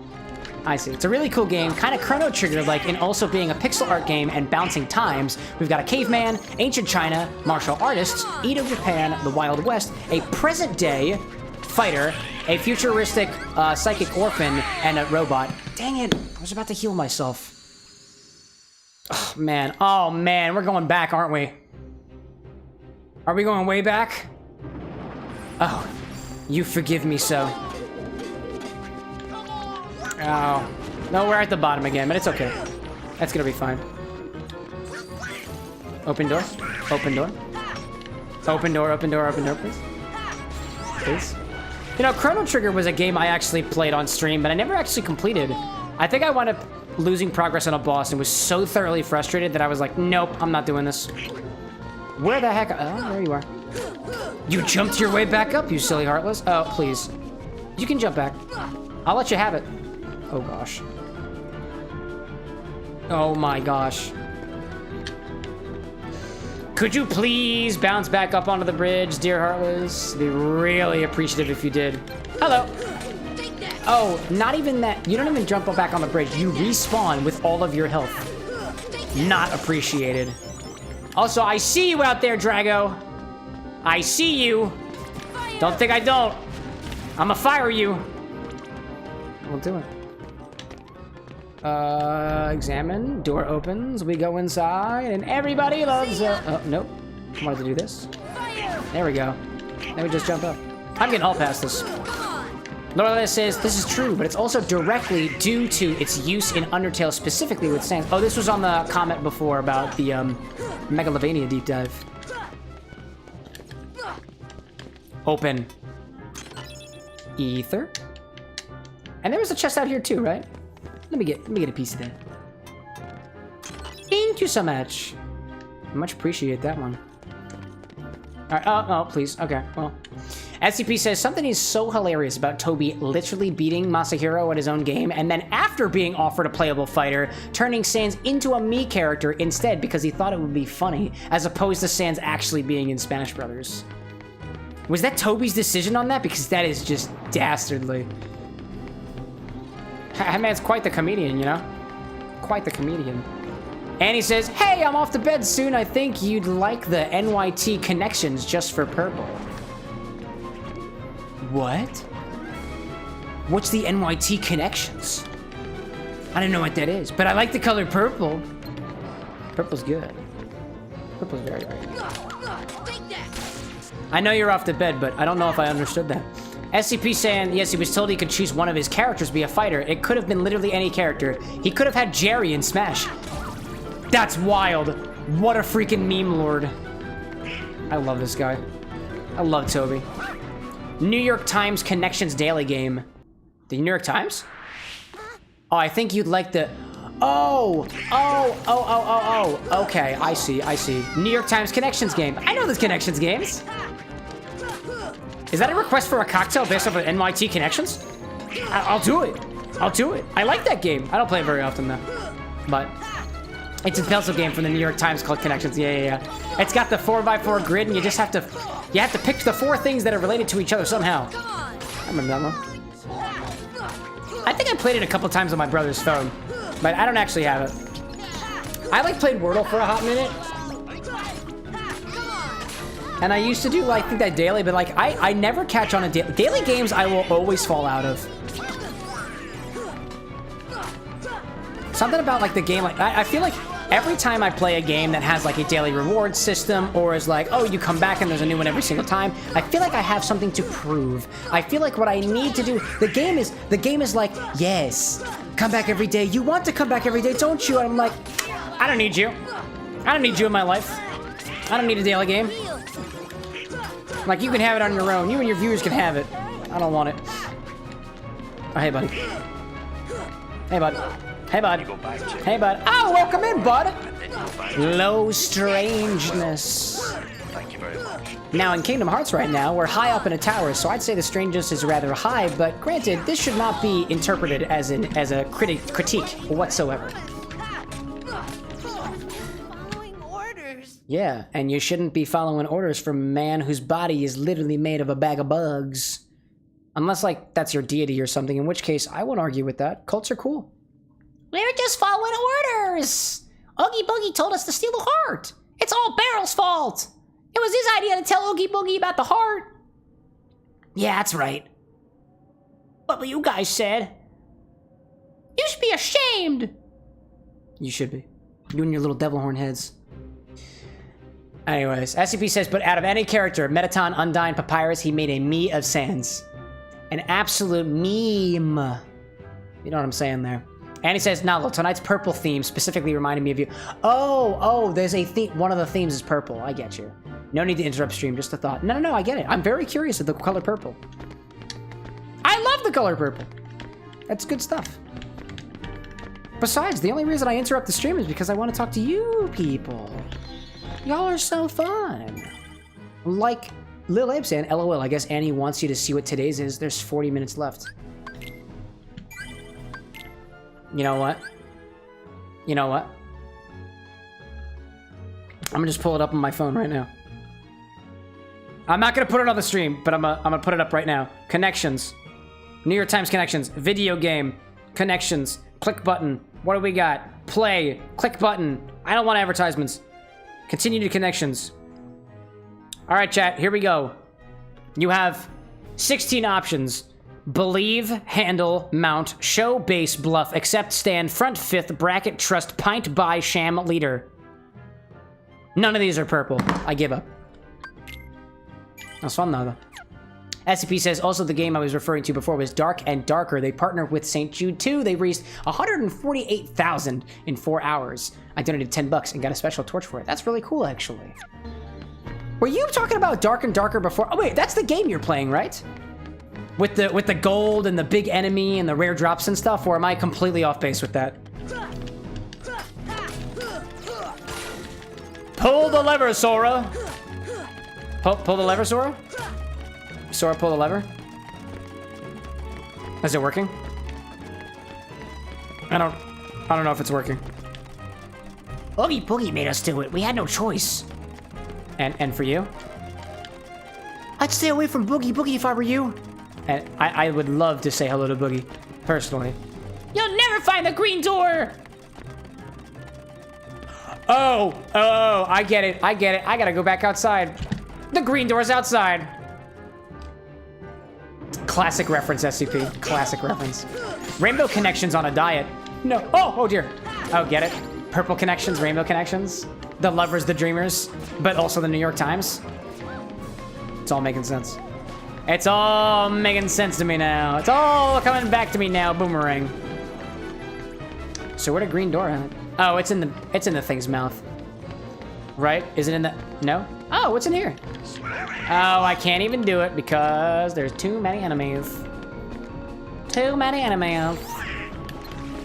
I see. It's a really cool game, kind of Chrono Trigger-like, and also being a pixel art game and bouncing times. We've got a caveman, ancient China, martial artists, Edo Japan, the Wild West, a present-day fighter, a futuristic psychic orphan, and a robot. Dang it! I was about to heal myself. Oh man, we're going back, aren't we? Are we going way back? Oh, you forgive me so. Oh, no, we're at the bottom again, but it's okay. That's gonna be fine. Open door, open door. Open door, open door, open door, please. Please. You know, Chrono Trigger was a game I actually played on stream, but I never actually completed. I think I wound up losing progress on a boss and was so thoroughly frustrated that I was like, nope, I'm not doing this. Where the heck? Oh, there you are. You jumped your way back up, you silly heartless. Oh, please. You can jump back. I'll let you have it. Oh, gosh. Oh, my gosh. Could you please bounce back up onto the bridge, dear heartless? I'd be really appreciative if you did. Hello. Oh, not even that. You don't even jump back on the bridge. You respawn with all of your health. Not appreciated. Also, I see you out there, Drago. I see you. Don't think I don't. I'ma fire you. We'll do it. Examine. Door opens. We go inside, and everybody loves it. Oh, nope. I wanted to do this. There we go. Then we just jump up. I'm getting all past this. Lorelei says, this is true, but it's also directly due to its use in Undertale, specifically with Sans. Oh, this was on the comment before about the Megalovania deep dive. Open. Ether. And there was a chest out here too, right? Let me get a piece of that. Thank you so much. I much appreciate that one. All right. Oh, please. Okay. Well, SCP says something is so hilarious about Toby literally beating Masahiro at his own game, and then after being offered a playable fighter, turning Sans into a Mii character instead because he thought it would be funny, as opposed to Sans actually being in Smash Brothers. Was that Toby's decision on that? Because that is just dastardly. That man's quite the comedian, you know? Quite the comedian. Annie says, hey, I'm off to bed soon. I think you'd like the NYT connections just for purple. What? What's the NYT connections? I don't know what that is, but I like the color purple. Purple's good. Purple's very, very good. I know you're off to bed, but I don't know if I understood that. SCP saying, yes, he was told he could choose one of his characters to be a fighter. It could have been literally any character. He could have had Jerry in Smash. That's wild. What a freaking meme lord. I love this guy. I love Toby. New York Times Connections Daily Game. The New York Times? Oh, I think you'd like the... Oh. Okay, I see. New York Times Connections Game. I know this Connections games. Is that a request for a cocktail based off of NYT Connections? I'll do it. I like that game. I don't play it very often, though. But it's a pencil game from the New York Times called Connections. Yeah. It's got the 4x4 grid, and you just have to pick the 4 things that are related to each other somehow. I remember that one. I think I played it a couple times on my brother's phone, but I don't actually have it. I played Wordle for a hot minute. And I used to do, I think that daily, but, I never catch on a daily. Daily games I will always fall out of. Something about, the game, I feel like every time I play a game that has, a daily reward system, or is oh, you come back and there's a new one every single time, I feel like I have something to prove. I feel like what I need to do, the game is yes, come back every day. You want to come back every day, don't you? And I'm like, I don't need you. I don't need you in my life. I don't need a daily game. You can have it on your own. You and your viewers can have it. I don't want it. Oh, hey, buddy. Hey, bud. Hey, bud. Oh, welcome in, bud. Low strangeness. Thank you very much. Now, in Kingdom Hearts right now, we're high up in a tower, so I'd say the strangeness is rather high, but granted, this should not be interpreted as a critique whatsoever. Yeah, and you shouldn't be following orders from a man whose body is literally made of a bag of bugs. Unless, like, that's your deity or something, in which case I won't argue with that. Cults are cool. We're just following orders. Oogie Boogie told us to steal the heart. It's all Barrel's fault. It was his idea to tell Oogie Boogie about the heart. Yeah, that's right. What you guys said. You should be ashamed. You should be. You and your little devil horn heads. Anyways, SCP says, but out of any character, Metaton, Undyne, Papyrus, he made a me of Sans. An absolute meme. You know what I'm saying there. And he says, Nalo, tonight's purple theme specifically reminded me of you. Oh, there's a theme. One of the themes is purple. I get you. No need to interrupt stream, just a thought. No, I get it. I'm very curious of the color purple. I love the color purple. That's good stuff. Besides, the only reason I interrupt the stream is because I want to talk to you people. Y'all are so fun. Like Lil Abe saying, LOL, I guess Annie wants you to see what today's is. There's 40 minutes left. You know what? I'm gonna just pull it up on my phone right now. I'm not gonna put it on the stream, but I'm gonna put it up right now. Connections. New York Times connections. Video game. Connections. Click button. What do we got? Play. Click button. I don't want advertisements. Continue to connections. All right, chat. Here we go. You have 16 options. Believe, handle, mount, show, base, bluff, accept, stand, front, fifth, bracket, trust, pint, buy, sham, leader. None of these are purple. I give up. That's fun though. SCP says, also the game I was referring to before was Dark and Darker. They partnered with St. Jude 2. They raised $148,000 in 4 hours. I donated $10 and got a special torch for it. That's really cool, actually. Were you talking about Dark and Darker before? Oh wait, that's the game you're playing, right? With the gold and the big enemy and the rare drops and stuff, or am I completely off base with that? Pull the lever, Sora! Pull the lever, Sora? Sora, pull the lever? Is it working? I don't know if it's working. Oogie Boogie made us do it. We had no choice. And for you? I'd stay away from Boogie Boogie if I were you. And I would love to say hello to Boogie, personally. You'll never find the green door! Oh, I get it. I gotta go back outside. The green door's outside. Classic reference, SCP. Classic reference. Rainbow Connections on a diet. No. Oh dear. Oh, get it? Purple Connections, Rainbow Connections. The Lovers, the Dreamers, but also the New York Times. It's all making sense. It's all making sense to me now. It's all coming back to me now, Boomerang. So where'd a green door at? Oh, it's in the thing's mouth. Right? Is it in the... No? Oh, what's in here? Oh, I can't even do it because there's too many enemies. Too many enemies.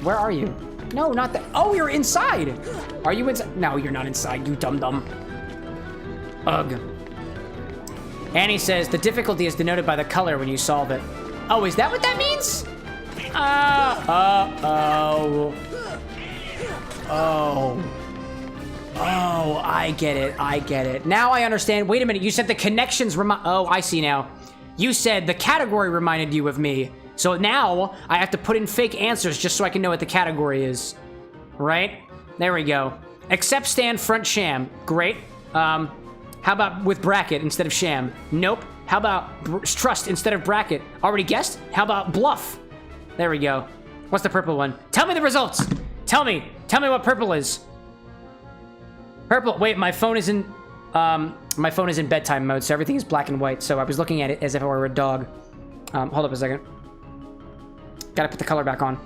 Where are you? No, not that. Oh, you're inside. Are you inside? No, you're not inside, you dum-dum. Ugh. Annie says, the difficulty is denoted by the color when you solve it. Oh, is that what that means? Oh, I get it. Now I understand. Wait a minute, you said the connections oh, I see now. You said the category reminded you of me. So now I have to put in fake answers just so I can know what the category is. Right? There we go. Accept, stand, front, sham. Great. How about with bracket instead of sham? Nope. How about trust instead of bracket? Already guessed? How about bluff? There we go. What's the purple one? Tell me the results. Tell me what purple is. Purple. Wait, my phone is in bedtime mode, so everything is black and white. So I was looking at it as if I were a dog. Hold up a second. Gotta put the color back on.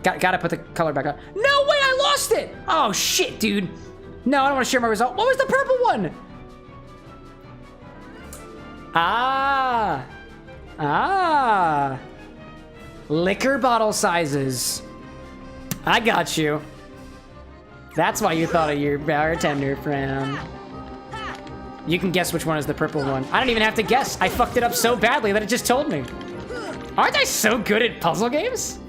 Gotta put the color back on. No way, I lost it! Oh shit, dude. No, I don't want to share my result. What was the purple one? Liquor bottle sizes. I got you. That's why you thought of your bartender friend. You can guess which one is the purple one. I don't even have to guess. I fucked it up so badly that it just told me. Aren't I so good at puzzle games?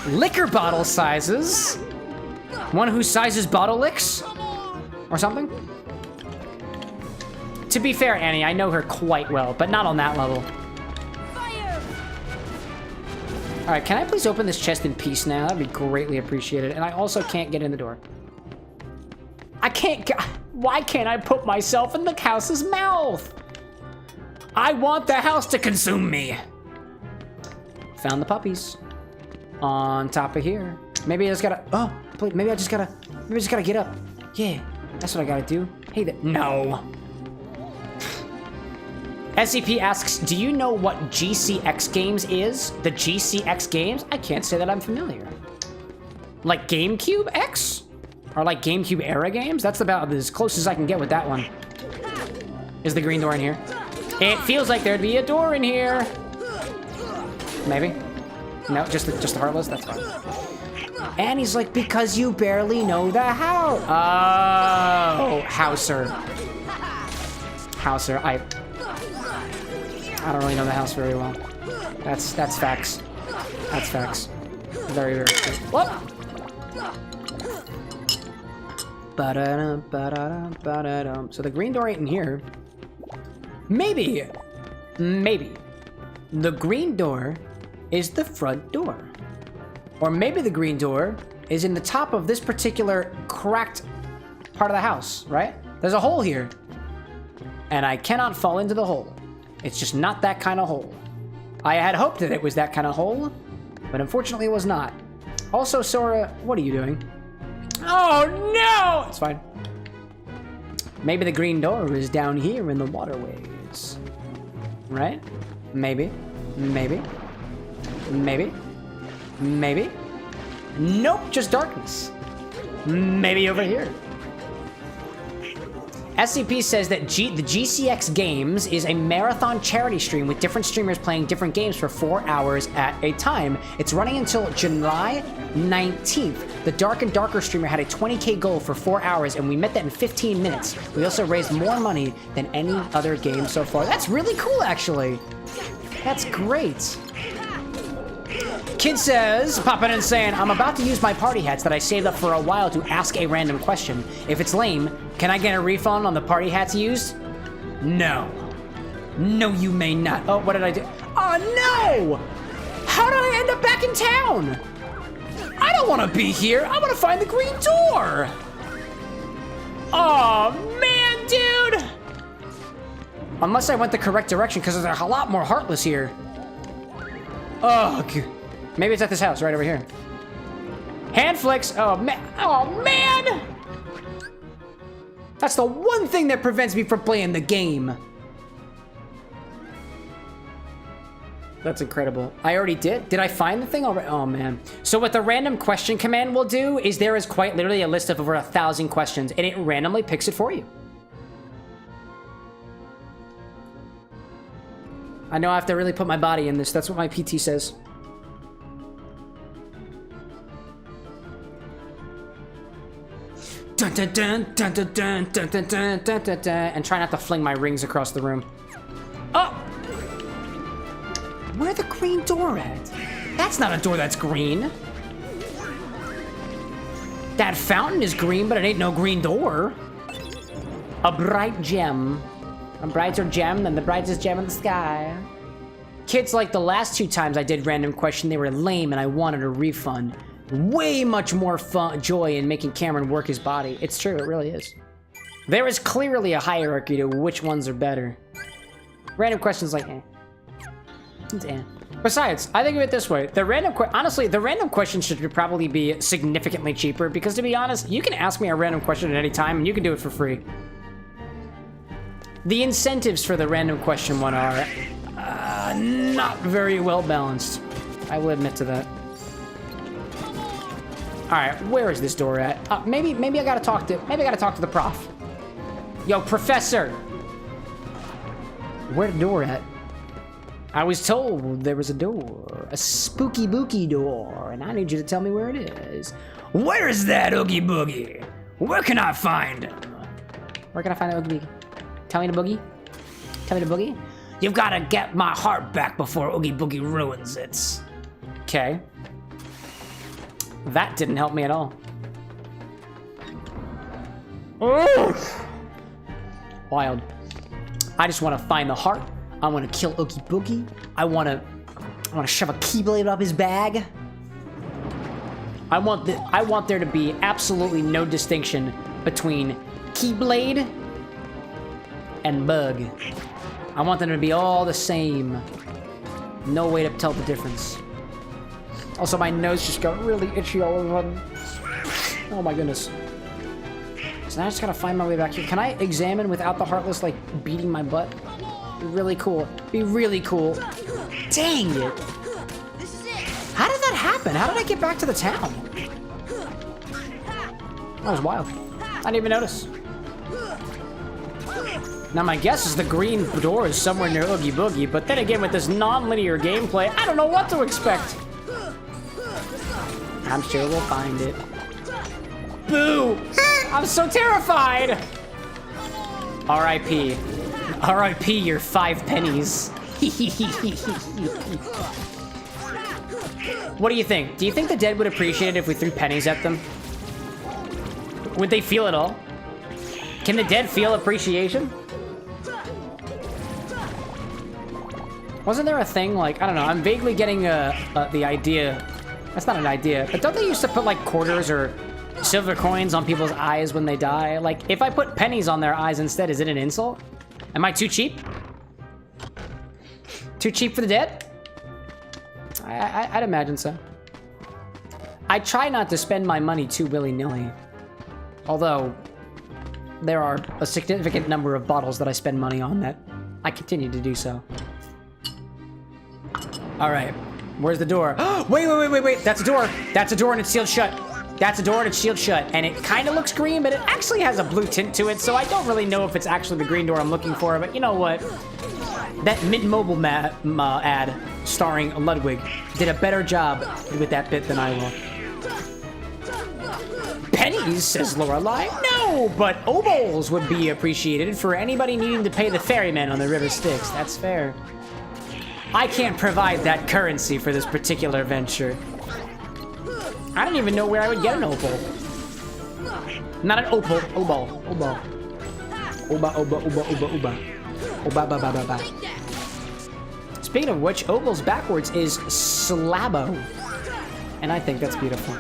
Liquor bottle sizes. One who sizes bottle licks? Or something? To be fair, Annie, I know her quite well, but not on that level. Fire! All right, can I please open this chest in peace now? That'd be greatly appreciated. And I also can't get in the door. I can't get... Why can't I put myself in the house's mouth? I want the house to consume me. Found the puppies. On top of here. Maybe I just gotta... Oh, maybe I just gotta get up. Yeah, that's what I gotta do. Hey there. No. SCP asks, do you know what GCX Games is? The GCX Games? I can't say that I'm familiar. Like GameCube X? Or like GameCube era games? That's about as close as I can get with that one. Is the green door in here? It feels like there'd be a door in here. Maybe. No, just the Heartless? That's fine. And he's like, because you barely know the house. Oh, Hauser. Hauser, I don't really know the house very well. That's facts. That's facts. Very, very true. Whoop! Ba-da-dum, ba-da-dum, ba-da-dum. So the green door ain't in here. Maybe the green door is the front door. Or maybe the green door is in the top of this particular cracked part of the house, right? There's a hole here. And I cannot fall into the hole. It's just not that kind of hole. I had hoped that it was that kind of hole, but unfortunately it was not. Also, Sora, what are you doing? Oh no! It's fine. Maybe the green door is down here in the waterways. Right? Maybe. Maybe. Maybe. Maybe. Nope, just darkness. Maybe over here. SCP says that the GCX Games is a marathon charity stream with different streamers playing different games for 4 hours at a time. It's running until July 19th. The Dark and Darker streamer had a 20k goal for 4 hours, and we met that in 15 minutes. We also raised more money than any other game so far. That's really cool, actually. That's great. Kid says, popping in saying, I'm about to use my party hats that I saved up for a while to ask a random question. If it's lame, can I get a refund on the party hats used? No. No, you may not. Oh, what did I do? Oh, no! How did I end up back in town? I don't want to be here. I want to find the green door. Oh, man, dude. Unless I went the correct direction, because there's a lot more Heartless here. Ugh. Maybe it's at this house right over here. Hand flicks. Oh, man. Oh, man. That's the one thing that prevents me from playing the game. That's incredible. I already did. Did I find the thing already? Oh, man. So what the random question command will do is there is quite literally a list of over 1,000 questions, and it randomly picks it for you. I know I have to really put my body in this. That's what my PT says. Dun, dun, dun, dun, dun, dun, dun, dun, dun, dun, dun, dun, and try not to fling my rings across the room. Oh! Where the green door at? That's not a door that's green. That fountain is green, but it ain't no green door. A bright gem. A brighter gem than the brightest gem in the sky. Kids, like the last 2 times I did random question, they were lame and I wanted a refund. Way much more fun, joy in making Cameron work his body. It's true, it really is. There is clearly a hierarchy to which ones are better. Random questions like, eh. It's eh. Besides, I think of it this way. Honestly, the random question should probably be significantly cheaper because, to be honest, you can ask me a random question at any time and you can do it for free. The incentives for the random question one are not very well balanced. I will admit to that. All right, where is this door at? Maybe I gotta talk to the prof. Yo, professor. Where the door at? I was told there was a door, a spooky booky door, and I need you to tell me where it is. Where is that Oogie Boogie? Where can I find him? Where can I find the Oogie Boogie? Tell me the boogie. Tell me the boogie. You've got to get my heart back before Oogie Boogie ruins it. Okay. That didn't help me at all. Wild. I just want to find the heart. I want to kill Oogie Boogie. I want to shove a Keyblade up his bag. I want there to be absolutely no distinction between Keyblade and Bug. I want them to be all the same. No way to tell the difference. Also, my nose just got really itchy all of a sudden. Oh my goodness. So now I just gotta find my way back here. Can I examine without the Heartless, like, beating my butt? Be really cool. Be really cool. Dang it. How did that happen? How did I get back to the town? That was wild. I didn't even notice. Now my guess is the green door is somewhere near Oogie Boogie, but then again with this non-linear gameplay, I don't know what to expect. I'm sure we'll find it. Boo! I'm so terrified! R.I.P. R.I.P. your 5 pennies. What do you think? Do you think the dead would appreciate it if we threw pennies at them? Would they feel it all? Can the dead feel appreciation? Wasn't there a thing like, I don't know, I'm vaguely getting the idea. That's not an idea, but don't they used to put like quarters or silver coins on people's eyes when they die? Like, if I put pennies on their eyes instead, is it an insult? Am I too cheap? Too cheap for the dead? I'd imagine so. I try not to spend my money too willy-nilly. Although, there are a significant number of bottles that I spend money on that I continue to do so. Alright, where's the door? Wait, that's a door! That's a door and it's sealed shut. That's a door and it's sealed shut. And it kind of looks green, but it actually has a blue tint to it, so I don't really know if it's actually the green door I'm looking for, but you know what? That Mint-Mobile ad starring Ludwig did a better job with that bit than I will. Pennies, says Lorelei. No, but obols would be appreciated for anybody needing to pay the ferryman on the river Styx. That's fair. I can't provide that currency for this particular venture. I don't even know where I would get an opal. Not an opal, obol. Oba. Oba. Speaking of which, opals backwards is slabo. And I think that's beautiful.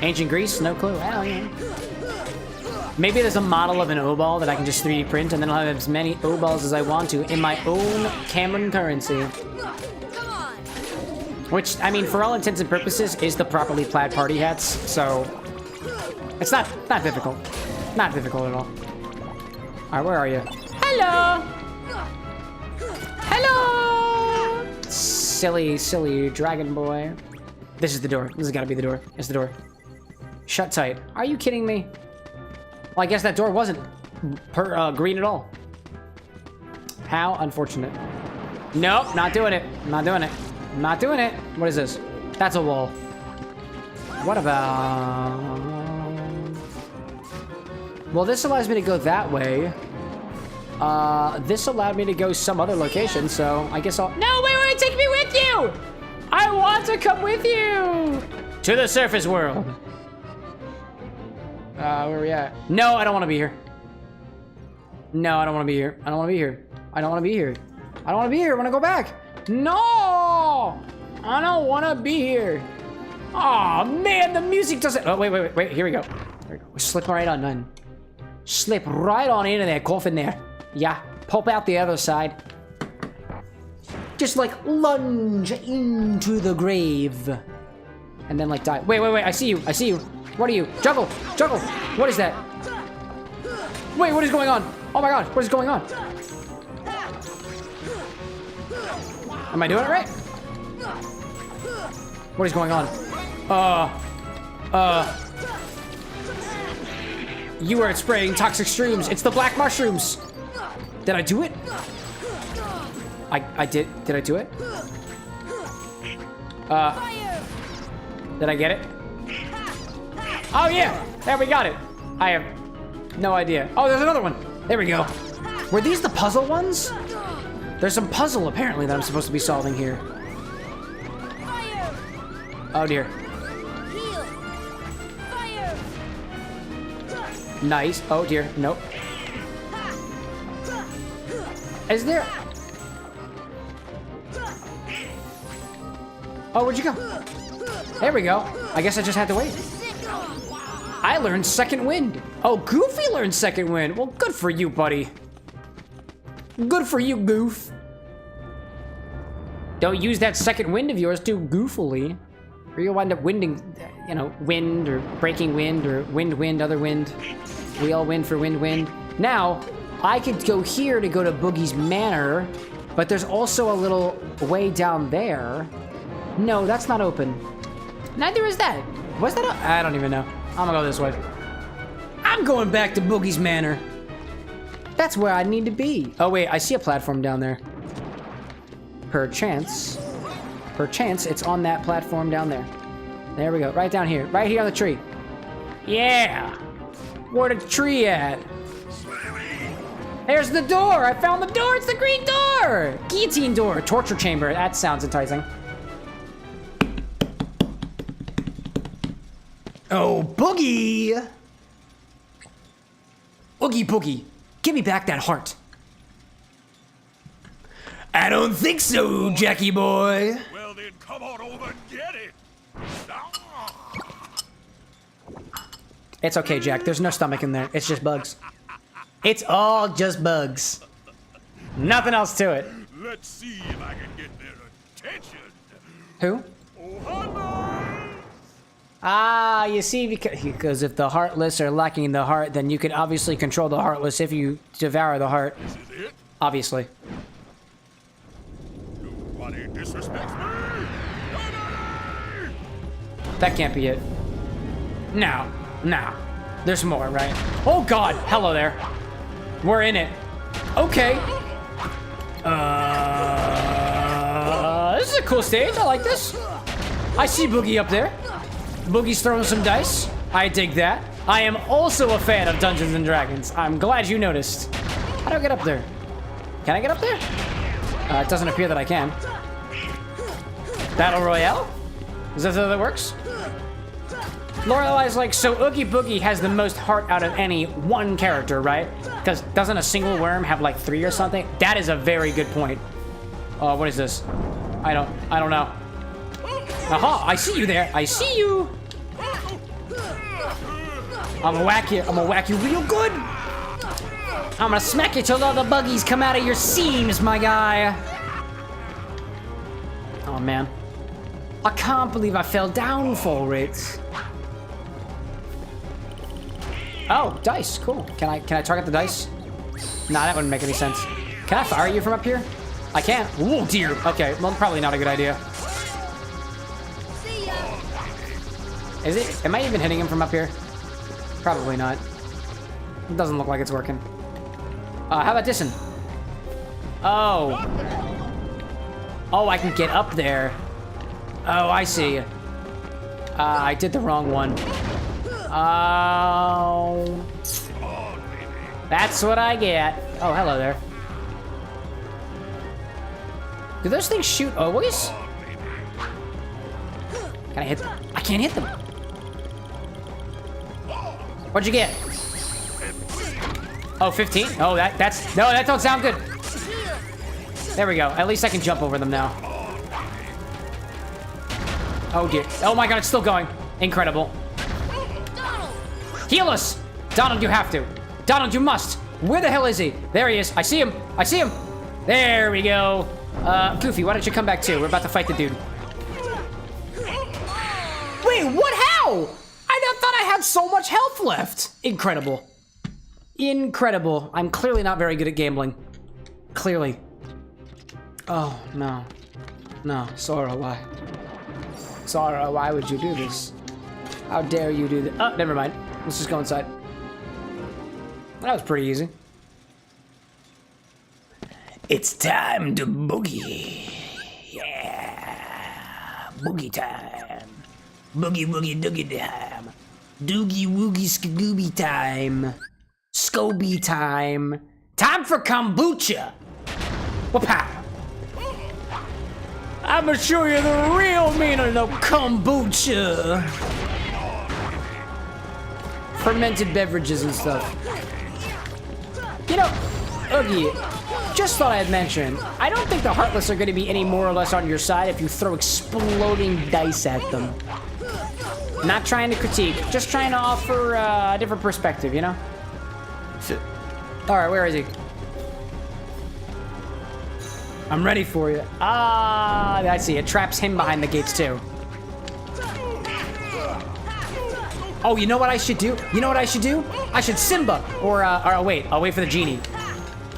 Ancient Greece, no clue. Well, yeah. Maybe there's a model of an obol that I can just 3D print, and then I'll have as many obols as I want to in my own Cameron currency. Which, I mean, for all intents and purposes, is the properly plaid party hats, so it's not difficult. Not difficult at all. Alright, where are you? Hello! Hello! Silly dragon boy. This is the door. This has got to be the door. It's the door. Shut tight. Are you kidding me? Well, I guess that door wasn't green at all. How unfortunate. Nope, not doing it. Not doing it. Not doing it. What is this? That's a wall. What about... Well, this allows me to go that way. This allowed me to go some other location, so I guess I'll... No, wait, take me with you! I want to come with you! To the surface world. Where are we at? No, I don't want to be here. No, I don't want to be here. I don't want to be here. I don't want to be here. I don't want to be here. I want to go back. No! I don't want to be here. Oh man, the music doesn't... Oh, wait. Here we go. Slip right on in. Slip right on into that coffin there. Yeah, pop out the other side. Just like lunge into the grave. And then like die. Wait, I see you. What are you? Juggle. What is that? Wait, what is going on? Oh my god, what is going on? Am I doing it right? What is going on? You are spraying toxic streams. It's the black mushrooms. Did I do it? I did. Did I do it? Did I get it? Oh yeah, there we got it. I have no idea. Oh, there's another one. There we go. Were these the puzzle ones? There's some puzzle apparently that I'm supposed to be solving here. Oh dear. Nice. Oh dear. Nope. Is there... Oh, where'd you go? There we go. I guess I just had to wait. I learned second wind. Oh, Goofy learned second wind. Well, good for you, buddy. Good for you, Goof. Don't use that second wind of yours too goofily, or you'll wind up winding, you know, wind or breaking wind or wind, other wind. We all win for wind. Now, I could go here to go to Boogie's Manor, but there's also a little way down there. No, that's not open. Neither is that. Was that? I don't even know. I'm gonna go this way. I'm going back to Boogie's Manor. That's where I need to be. Oh wait, I see a platform down there. Perchance, it's on that platform down there. There we go, right down here. Right here on the tree. Yeah! Where the tree at? There's the door! I found the door! It's the green door! Guillotine door, torture chamber. That sounds enticing. Oh, Boogie! Oogie Boogie, give me back that heart. I don't think so, Jackie boy. Well then, come on over and get it. It's okay, Jack. There's no stomach in there. It's just bugs. It's all just bugs. Nothing else to it. Let's see if I can get their attention. Who? Ah, you see, because if the heartless are lacking the heart, then you can obviously control the heartless if you devour the heart. This is it? Obviously. Nobody disrespects me. That can't be it. No. There's more, right? Oh God, hello there. We're in it. Okay. This is a cool stage. I like this. I see Boogie up there. Boogie's throwing some dice. I dig that. I am also a fan of Dungeons and Dragons. I'm glad you noticed. How do I get up there? Can I get up there? It doesn't appear that I can. Battle Royale? Is that how that works? Lorelai's like, so Oogie Boogie has the most heart out of any one character, right? Because doesn't a single worm have like 3 or something? That is a very good point. What is this? I don't know. Aha, I see you there. I see you. I'm gonna whack you real good. I'm gonna smack you till all the buggies come out of your seams, my guy. Oh man. I can't believe I fell down for it. Oh, dice, cool. Can I target the dice? Nah, that wouldn't make any sense. Can I fire you from up here? I can't. Oh dear. Okay, well, probably not a good idea. See ya. Is it? Am I even hitting him from up here? Probably not. It doesn't look like it's working. How about this one? Oh. Oh, I can get up there. Oh, I see. I did the wrong one. Oh. That's what I get. Oh, hello there. Do those things shoot always? Can I hit them? I can't hit them. What'd you get? Oh, 15? Oh, that's... No, that don't sound good. There we go. At least I can jump over them now. Oh, dear. Oh, my God, it's still going. Incredible. Heal us! Donald, you have to. Donald, you must. Where the hell is he? There he is. I see him. I see him. There we go. Goofy, why don't you come back too? We're about to fight the dude. Wait, what? How? I thought I had so much health left. Incredible. Incredible. I'm clearly not very good at gambling. Clearly. Oh, no. No, Sora, why? Sora, why would you do this? How dare you do this? Oh, never mind. Let's just go inside. That was pretty easy. It's time to boogie. Yeah. Boogie time. Boogie woogie doogie time. Doogie woogie skagooby time. Scoby time. Time for kombucha. Whoop-ha. I'ma show you the real meaning of kombucha. Fermented beverages and stuff. You know, Oogie, just thought I'd mention, I don't think the Heartless are going to be any more or less on your side if you throw exploding dice at them. Not trying to critique, just trying to offer a different perspective, you know? Alright, where is he? I'm ready for you. Ah, I see. It traps him behind the gates, too. Oh, you know what I should do? You know what I should do? I should Simba. Or wait. I'll wait for the genie.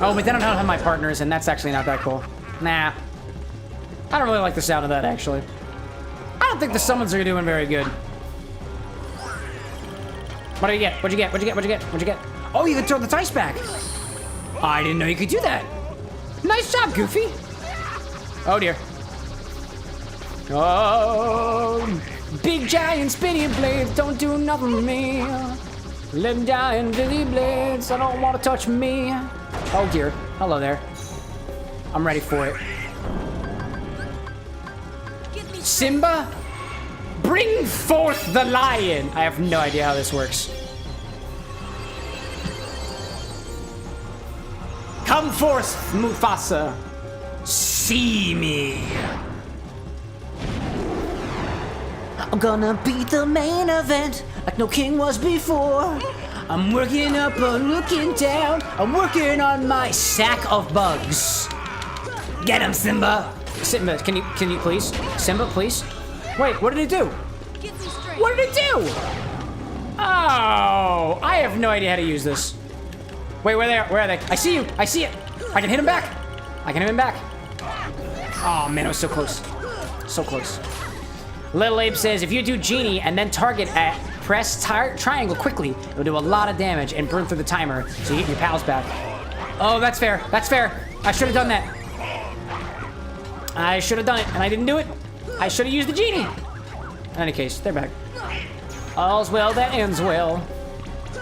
Oh, but then I don't have my partners, and that's actually not that cool. Nah. I don't really like the sound of that, actually. I don't think the summons are doing very good. What do you get? What'd you get? What'd you get? What'd you get? What'd you get? Oh, you can throw the dice back. I didn't know you could do that. Nice job, Goofy. Oh, dear. Oh, big giant spinny blades don't do nothing to me. Little giant dizzy blades, I don't want to touch me. Oh, dear. Hello there. I'm ready for it. Simba? Bring forth the lion! I have no idea how this works. Come forth, Mufasa. See me. I'm gonna beat the main event like no king was before. I'm working up or looking down. I'm working on my sack of bugs. Get him, Simba. Simba, can you please? Simba, please. Wait, what did it do? What did it do? Oh, I have no idea how to use this. Wait, where are they? I see you. I see it. I can hit him back. I can hit him back. Oh, man, it was so close. So close. Little Abe says, if you do Genie and then target at press triangle quickly, it'll do a lot of damage and burn through the timer, so you get your pals back. Oh, that's fair. That's fair. I should have done that. I should have done it, and I didn't do it. I should have used the Genie. In any case, they're back. All's well that ends well.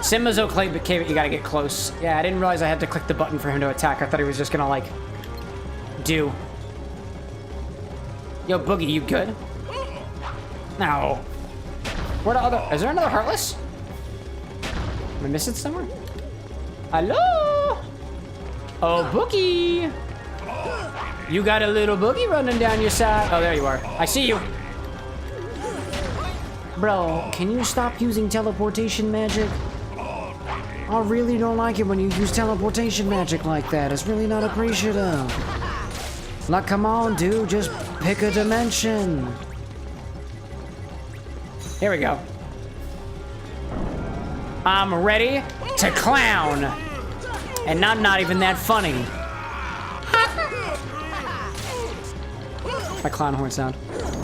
Simba's okay, but you gotta get close. Yeah, I didn't realize I had to click the button for him to attack. I thought he was just gonna, like, do. Yo, Boogie, you good? No. Where the other... Is there another Heartless? Am I missing somewhere? Hello? Oh, Boogie. You got a little Boogie running down your side. Oh, there you are. I see you. Bro, can you stop using teleportation magic? I really don't like it when you use teleportation magic like that. It's really not appreciative. Like, come on, dude. Just pick a dimension. Here we go. I'm ready to clown. And I'm not even that funny. My clown horn sound.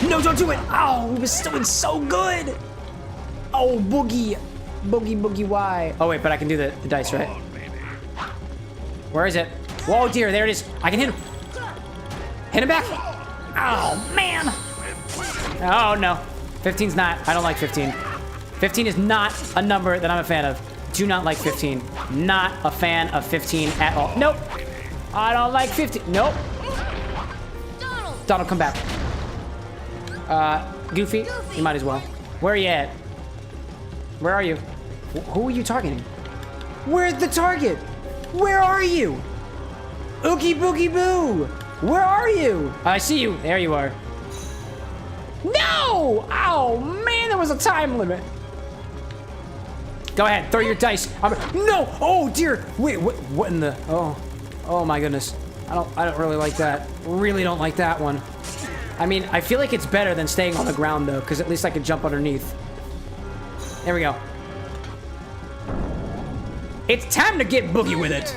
No, don't do it! Oh, it was doing so good! Oh, Boogie. Boogie, Boogie, why? Oh, wait, but I can do the dice, right? Where is it? Whoa, dear, there it is. I can hit him. Hit him back. Oh, man. Oh, no. 15's not. I don't like 15. 15 is not a number that I'm a fan of. Do not like 15. Not a fan of 15 at all. Nope. I don't like 15. Nope. Donald, come back. Goofy, you might as well. Where are you at? Where are you? Who are you targeting? Where's the target? Where are you? Oogie Boogie Boo! Where are you? I see you. There you are. No! Oh, man, there was a time limit. Go ahead, throw your dice. No! Oh, dear. Wait, what in the... Oh, my goodness. I don't really like that. Really don't like that one. I mean, I feel like it's better than staying on the ground, though, because at least I can jump underneath. There we go. It's time to get boogie with it.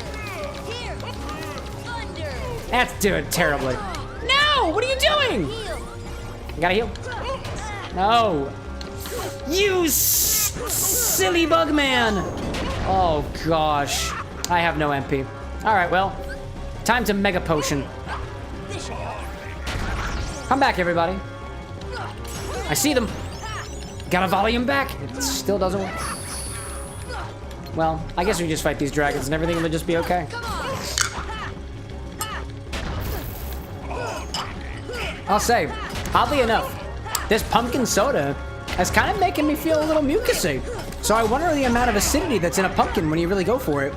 That's doing terribly. No! What are you doing? You gotta heal. No. You silly bug man. Oh, gosh. I have no MP. All right, well, time to mega potion. Come back, everybody. I see them. Got a volume back? It still doesn't work. Well, I guess we just fight these dragons and everything will just be okay. I'll say, oddly enough, this pumpkin soda is kind of making me feel a little mucusy. So I wonder the amount of acidity that's in a pumpkin when you really go for it.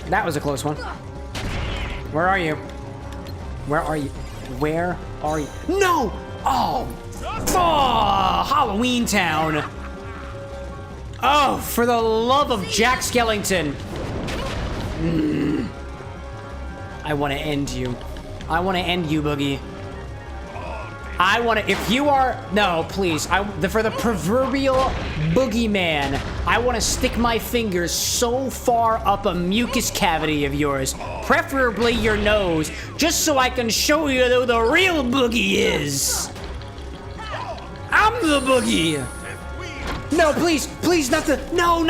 That was a close one. Where are you? Where are you? Where are you? No! Oh! Oh! Halloween Town! Oh, for the love of Jack Skellington! I want to end you. I want to end you, Boogie. I want to, if you are, no, please, for the proverbial boogeyman, I want to stick my fingers so far up a mucus cavity of yours, preferably your nose, just so I can show you who the real boogie is. I'm the boogie. No, please, please, not the bones,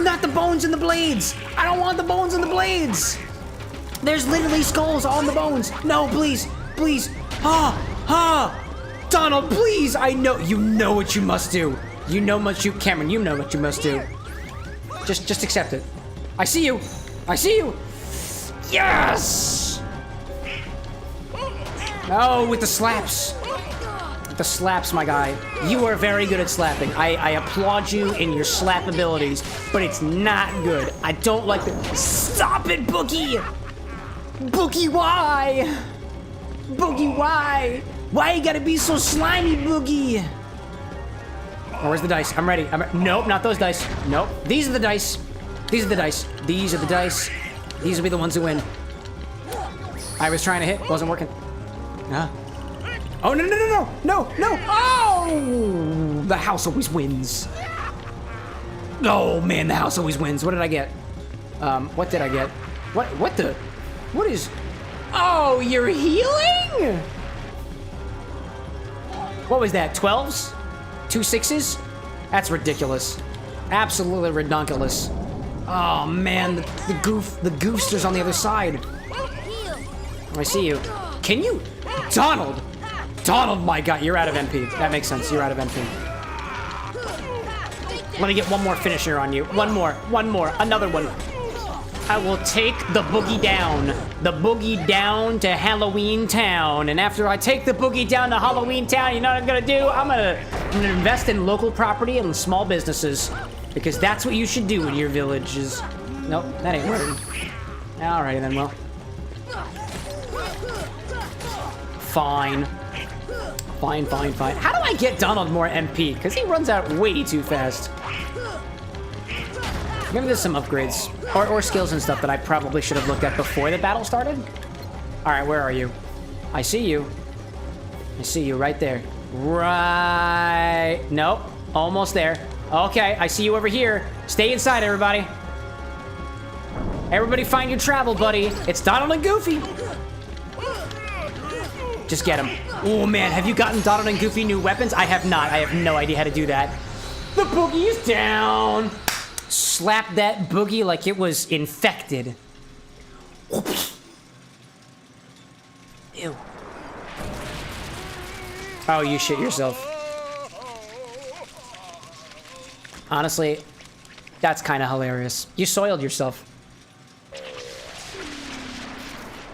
not the bones and the blades. I don't want the bones and the blades. There's literally skulls on the bones. No, please, please. Donald, please! I know, you know what you must do. You know what you, Cameron, you know what you must do. Just accept it. I see you. I see you. Yes! Oh, with the slaps. With the slaps, my guy. You are very good at slapping. I applaud you in your slap abilities, but it's not good. I don't like the, stop it, Boogie! Boogie, why? Boogie, why? Why you gotta be so slimy, Boogie? Oh, where's the dice? I'm ready. Nope, not those dice. Nope. These are the dice. These are the dice. These are the dice. These will be the ones who win. I was trying to hit. Wasn't working. Oh, no, no, no, no. No, no. Oh! The house always wins. Oh, man, the house always wins. What did I get? What did I get? What the? What is... Oh, you're healing? What was that, 12s? 2 6s? That's ridiculous. Absolutely redonkulous. Oh man, the goofster's on the other side. Oh, I see you. Can you? Donald! Donald, my God, you're out of MP. That makes sense, you're out of MP. Let me get one more finisher on you. One more, another one. I will take the boogie down. The boogie down to Halloween Town. And after I take the boogie down to Halloween Town, you know what I'm gonna do? I'm gonna invest in local property and small businesses. Because that's what you should do in your villages. Nope, that ain't working. Alrighty then, well. Fine. Fine. How do I get Donald more MP? Because he runs out way too fast. Maybe there's some upgrades or skills and stuff that I probably should have looked at before the battle started. All right, where are you? I see you. I see you right there. Right. Nope. Almost there. Okay, I see you over here. Stay inside, everybody. Everybody find your travel buddy. It's Donald and Goofy. Just get him. Oh, man, have you gotten Donald and Goofy new weapons? I have not. I have no idea how to do that. The boogie is down. Slap that boogie like it was infected. Ew. Oh, you shit yourself. Honestly, that's kind of hilarious. You soiled yourself.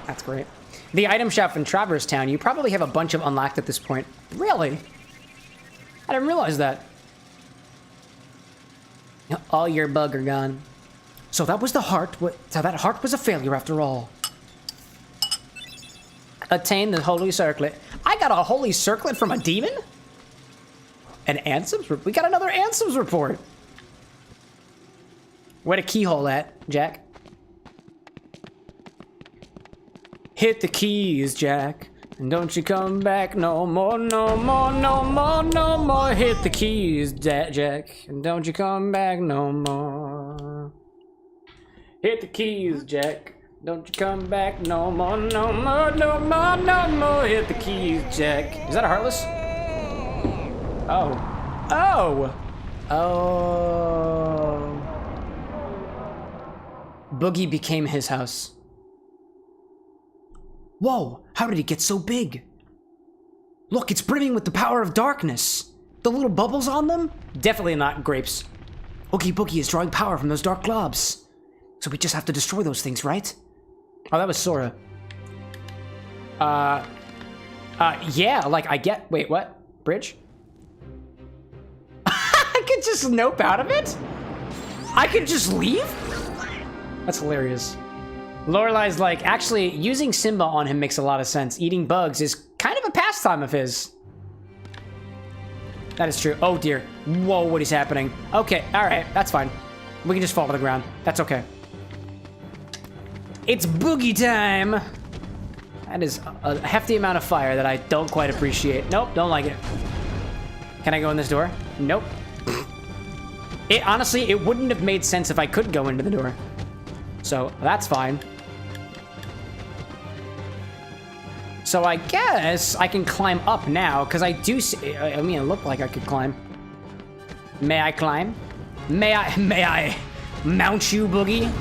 That's great. The item shop in Traverse Town, you probably have a bunch of unlocked at this point. Really? I didn't realize that. All your bug are gone. So that was the heart. So that heart was a failure after all. Attain the holy circlet. I got a holy circlet from a demon? An Ansem's? We got another Ansem's report. Where the keyhole at, Jack? Hit the keys, Jack. And don't you come back no more, no more, no more, no more. Hit the keys, Jack. And don't you come back no more. Hit the keys, Jack. Don't you come back no more, no more, no more, no more. Hit the keys, Jack. Is that a Heartless? Oh. Oh! Oh. Boogie became his house. Whoa, how did it get so big? Look, it's brimming with the power of darkness. The little bubbles on them? Definitely not grapes. Oogie Boogie is drawing power from those dark globs. So we just have to destroy those things, right? Oh, that was Sora. Yeah, like I get, wait, what? Bridge? I could just nope out of it? I could just leave? That's hilarious. Lorelai's like, actually, using Simba on him makes a lot of sense. Eating bugs is kind of a pastime of his. That is true. Oh, dear. Whoa, what is happening? Okay, all right, that's fine. We can just fall to the ground. That's okay. It's boogie time. That is a hefty amount of fire that I don't quite appreciate. Nope, don't like it. Can I go in this door? Nope. Honestly, it wouldn't have made sense if I could go into the door. So, that's fine. So I guess I can climb up now, because I do see... I mean, it looked like I could climb. May I climb? May I mount you, Boogie?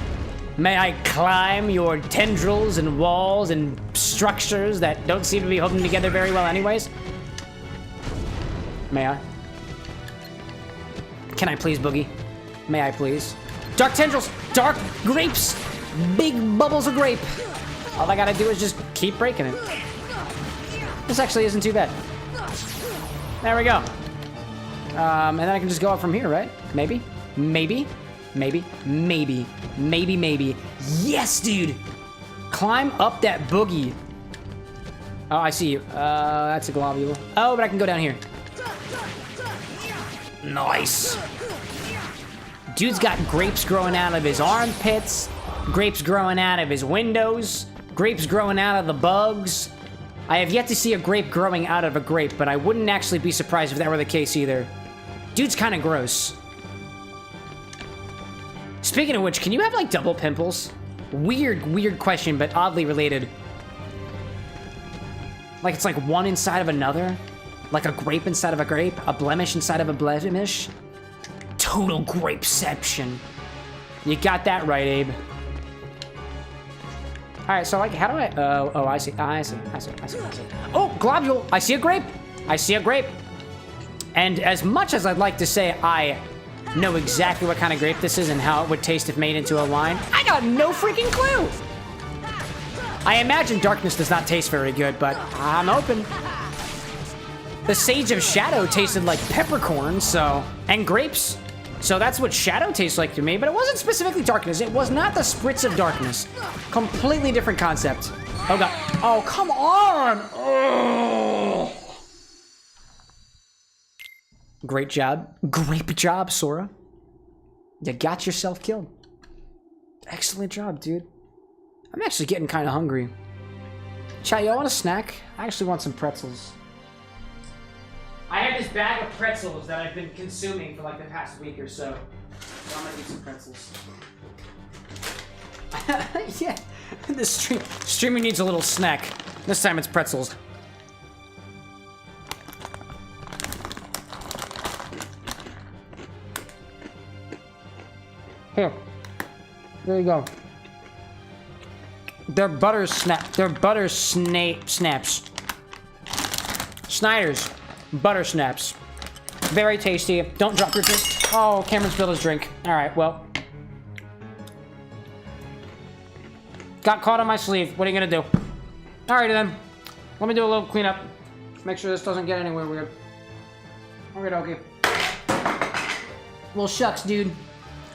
May I climb your tendrils and walls and structures that don't seem to be holding together very well anyways? May I? Can I please, Boogie? May I please? Dark tendrils! Dark grapes! Big bubbles of grape! All I gotta do is just keep breaking it. This actually isn't too bad. There we go. And then I can just go up from here, right? Maybe? Maybe? Maybe? Maybe? Maybe, maybe. Yes, dude! Climb up that boogie. Oh, I see you. That's a globule. Oh, but I can go down here. Nice! Dude's got grapes growing out of his armpits, grapes growing out of his windows, grapes growing out of the bugs. I have yet to see a grape growing out of a grape, but I wouldn't actually be surprised if that were the case either. Dude's kind of gross. Speaking of which, can you have, like, double pimples? Weird question, but oddly related. Like, it's like one inside of another? Like a grape inside of a grape? A blemish inside of a blemish? Total grapeception. You got that right, Abe. Alright, so, like, how do I... oh, I see. I see. Oh, globule! I see a grape! I see a grape! And as much as I'd like to say I know exactly what kind of grape this is and how it would taste if made into a wine, I got no freaking clue! I imagine darkness does not taste very good, but I'm open. The Sage of Shadow tasted like peppercorn, so... And grapes. So that's what shadow tastes like to me, but it wasn't specifically darkness. It was not the spritz of darkness. Completely different concept. Oh, God. Oh, come on! Oh. Great job. Great job, Sora. You got yourself killed. Excellent job, dude. I'm actually getting kind of hungry. Chat, y'all want a snack? I actually want some pretzels. I have this bag of pretzels that I've been consuming for like the past week or so. So I'm gonna eat some pretzels. Yeah, this streaming needs a little snack. This time it's pretzels. Here, there you go. They're butter snaps. Snyder's butter snaps. Very tasty. Don't drop your drink. Oh, Cameron spilled his drink. All right, well. Got caught on my sleeve. What are you gonna do? Alrighty then. Let me do a little cleanup. Make sure this doesn't get anywhere weird. Okay. Well, shucks, dude.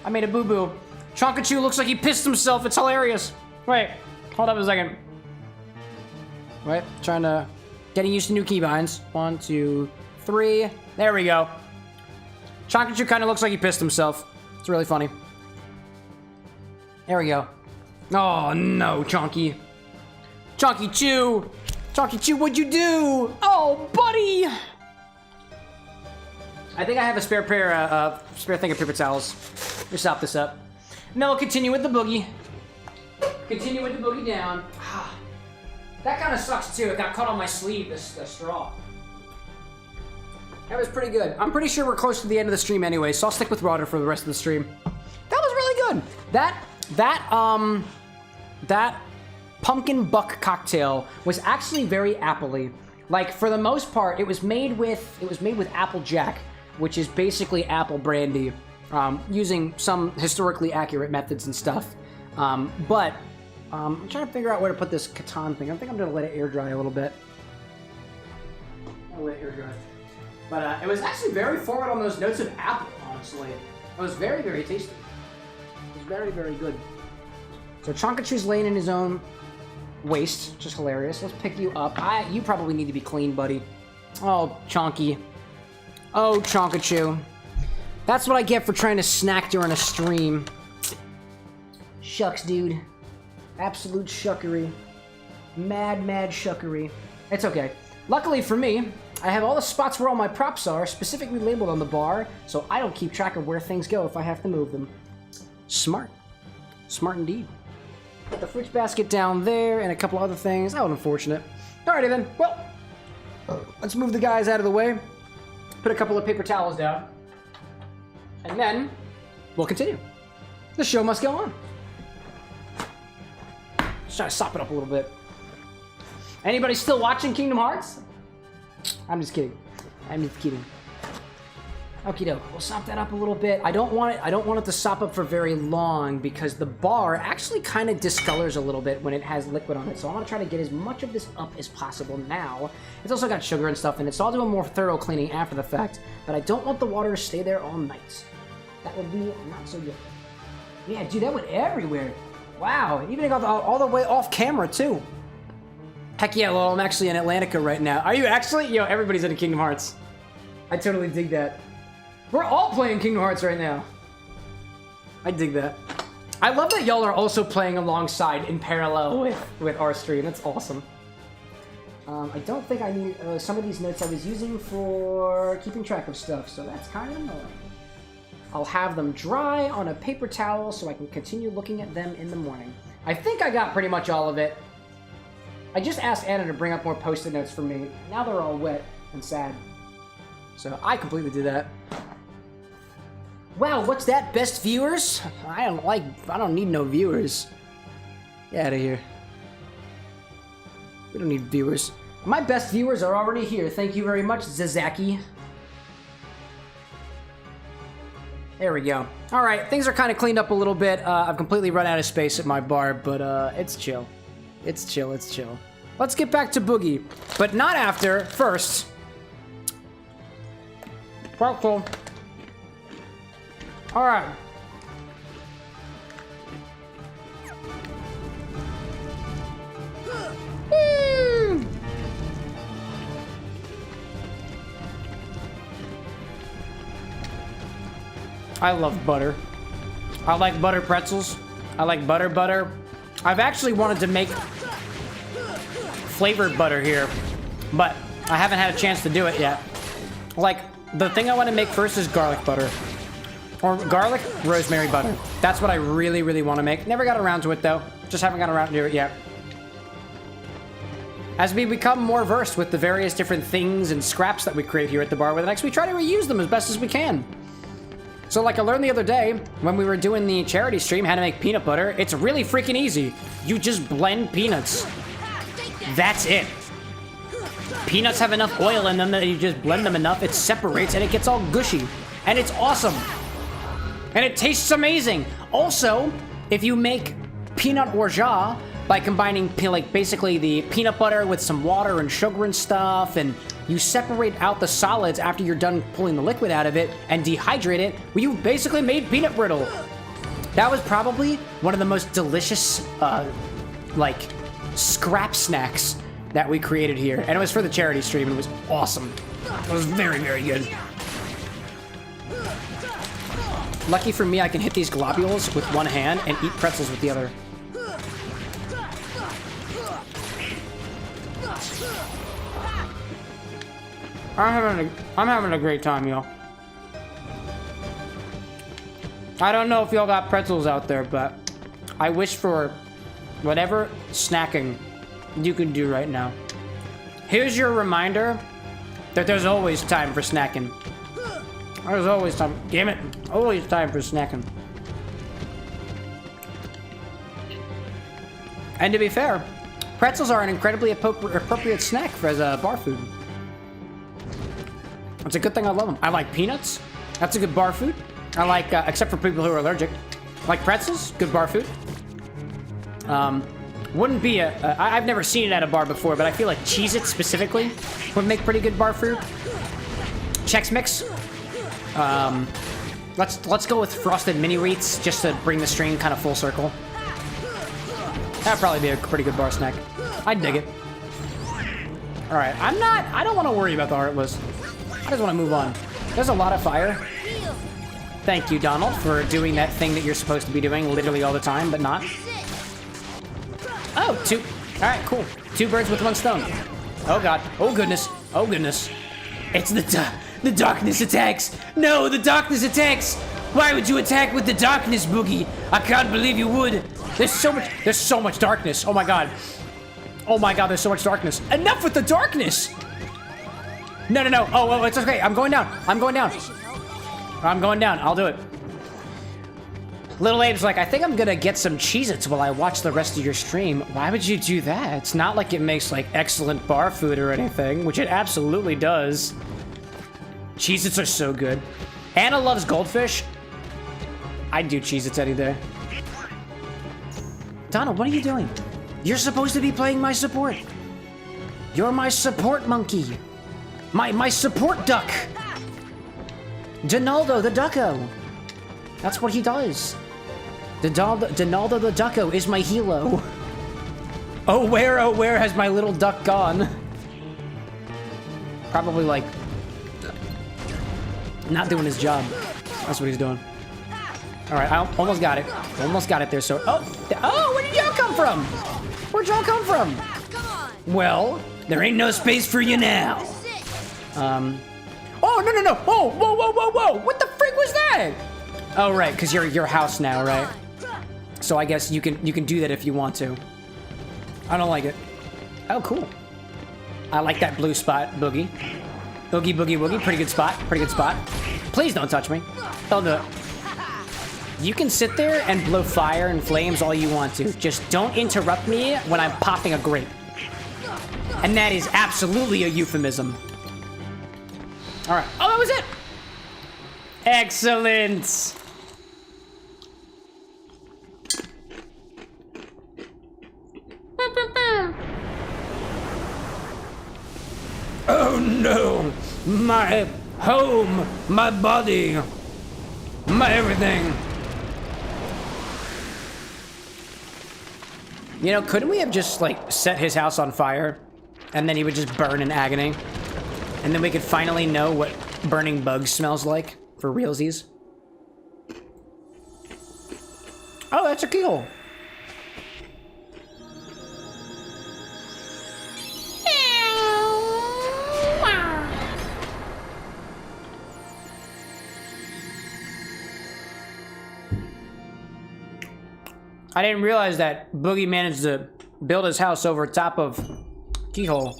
I made a boo-boo. Chonkachu looks like he pissed himself. It's hilarious. Wait, hold up a second. Wait, trying to... Getting used to new keybinds. 1, 2, 3. There we go. Chonkachu kind of looks like he pissed himself. It's really funny. There we go. Oh, no, Chonky. Chonky Chew! Chonky Chew, what'd you do? Oh, buddy! I think I have a spare thing of paper towels. Let me stop this up. No, continue with the boogie. Continue with the boogie down. That kind of sucks too. It got caught on my sleeve, the straw. That was pretty good. I'm pretty sure we're close to the end of the stream anyway, so I'll stick with water for the rest of the stream. That was really good. That pumpkin buck cocktail was actually very apple-y. Like, for the most part, it was made with Applejack, which is basically apple brandy, using some historically accurate methods and stuff. I'm trying to figure out where to put this Catan thing. I think I'm gonna let it air dry a little bit. I'll let it air dry. But it was actually very forward on those notes of apple, honestly. It was very, very tasty. It was very, very good. So Chonkachu's laying in his own waste, just hilarious. Let's pick you up. You probably need to be clean, buddy. Oh, Chonky. Oh, Chonkachu. That's what I get for trying to snack during a stream. Shucks, dude. Absolute shuckery. Mad, mad shuckery. It's okay. Luckily for me, I have all the spots where all my props are specifically labeled on the bar, so I don't keep track of where things go if I have to move them. Smart. Smart indeed. Put the fruits basket down there and a couple other things. How unfortunate. Alrighty then. Well, let's move the guys out of the way. Put a couple of paper towels down. And then we'll continue. The show must go on. Just try to sop it up a little bit. Anybody still watching Kingdom Hearts? I'm just kidding. I'm just kidding. Okie doke. We'll sop that up a little bit. I don't want it to sop up for very long because the bar actually kind of discolors a little bit when it has liquid on it. So I want to try to get as much of this up as possible now. It's also got sugar and stuff in it, so I'll do a more thorough cleaning after the fact. But I don't want the water to stay there all night. That would be not so good. Yeah, dude, that went everywhere. Wow, even got all the way off camera too. Heck yeah, well, I'm actually in Atlantica right now. Are you actually? Yo, everybody's into Kingdom Hearts. I totally dig that. We're all playing Kingdom Hearts right now. I dig that. I love that y'all are also playing alongside in parallel with our stream. That's awesome. I don't think I need some of these notes I was using for keeping track of stuff, so that's kind of annoying. I'll have them dry on a paper towel so I can continue looking at them in the morning. I think I got pretty much all of it. I just asked Anna to bring up more post-it notes for me. Now they're all wet and sad. So I completely did that. Wow, what's that? Best viewers? I don't need no viewers. Get out of here. We don't need viewers. My best viewers are already here. Thank you very much, Zazaki. There we go. All right, things are kind of cleaned up a little bit. I've completely run out of space at my bar, but it's chill. It's chill, it's chill. Let's get back to Boogie, but not after. First. Cool. All right. I love butter. I like butter pretzels. I like butter. I've actually wanted to make flavored butter here, but I haven't had a chance to do it yet. Like, the thing I want to make first is garlic butter. Or garlic rosemary butter. That's what I really, really want to make. Never got around to it, though. Just haven't got around to it yet. As we become more versed with the various different things and scraps that we create here at the Bar with an X, we try to reuse them as best as we can. So like I learned the other day when we were doing the charity stream how to make peanut butter, it's really freaking easy. You just blend peanuts. That's it. Peanuts have enough oil in them that you just blend them enough, it separates and it gets all gushy. And it's awesome. And it tastes amazing. Also, if you make peanut orgeat by combining basically the peanut butter with some water and sugar and stuff, and you separate out the solids after you're done pulling the liquid out of it and dehydrate it, well, you basically made peanut brittle. That was probably one of the most delicious, scrap snacks that we created here. And it was for the charity stream, and it was awesome. It was very, very good. Lucky for me, I can hit these globules with one hand and eat pretzels with the other. I'm having a great time, y'all. I don't know if y'all got pretzels out there, but I wish for whatever snacking you can do right now. Here's your reminder that there's always time for snacking. There's always time. Damn it. Always time for snacking. And to be fair, pretzels are an incredibly appropriate snack as a bar food. It's a good thing I love them. I like peanuts. That's a good bar food. I like, except for people who are allergic. Like pretzels, good bar food. Wouldn't be I've never seen it at a bar before, but I feel like Cheez-It specifically would make pretty good bar food. Chex Mix. Let's go with Frosted Mini Wheats just to bring the stream kind of full circle. That'd probably be a pretty good bar snack. I'd dig it. All right, I don't want to worry about the Heartless. I just want to move on. There's a lot of fire. Thank you, Donald, for doing that thing that you're supposed to be doing literally all the time, but not. Oh, two. All right, cool. 2 birds with 1 stone. Oh, God. Oh, goodness. Oh, goodness. It's the darkness attacks. No, the darkness attacks. Why would you attack with the darkness, Boogie? I can't believe you would. There's so much darkness. Oh, my God. Oh, my God, there's so much darkness. Enough with the darkness. No. Oh, it's okay. I'm going down. I'm going down. I'll do it. Little Abe's like, I think I'm gonna get some Cheez-Its while I watch the rest of your stream. Why would you do that? It's not like it makes, like, excellent bar food or anything, which it absolutely does. Cheez-Its are so good. Anna loves goldfish. I'd do Cheez-Its any day. Donald, what are you doing? You're supposed to be playing my support. You're my support monkey. My support duck. Donaldo the Ducko. That's what he does. Donaldo the Ducko is my hero. Oh where has my little duck gone? Probably, like, not doing his job. That's what he's doing. All right, I almost got it. Almost got it there, so... Oh, where did y'all come from? Where'd y'all come from? Come on. Well, there ain't no space for you now. Oh, no. Oh, whoa. What the freak was that? Oh, right, because you're your house now, right? So I guess you can do that if you want to. I don't like it. Oh, cool. I like that blue spot, Boogie. Oogie boogie woogie, pretty good spot. Please don't touch me. Don't do it. You can sit there and blow fire and flames all you want to. Just don't interrupt me when I'm popping a grape. And that is absolutely a euphemism. All right. Oh, that was it. Excellent. Oh no! My home, my body, my everything. You know, couldn't we have just, like, set his house on fire and then he would just burn in agony? And then we could finally know what burning bugs smells like for realsies. Oh, that's a keyhole. I didn't realize that Boogie managed to build his house over top of keyhole.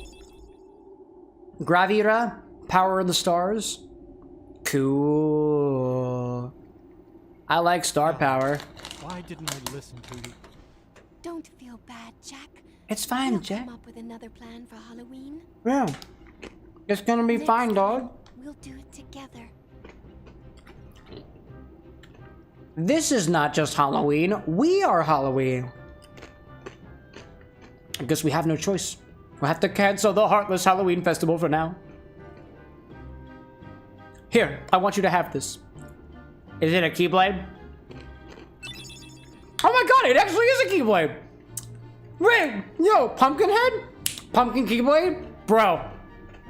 Gravira, power of the stars. Cool. I like star power. Why didn't I listen to you? Don't feel bad, Jack. It's fine, We'll Jack. come up with another plan for Halloween. Yeah. It's gonna be Next fine, time, dog. We'll do it together. This is not just Halloween. We are Halloween. I guess we have no choice. We'll have to cancel the Heartless Halloween Festival for now. Here, I want you to have this. Is it a Keyblade? Oh my god, it actually is a Keyblade! Wait, yo, Pumpkinhead? Pumpkin Keyblade? Bro,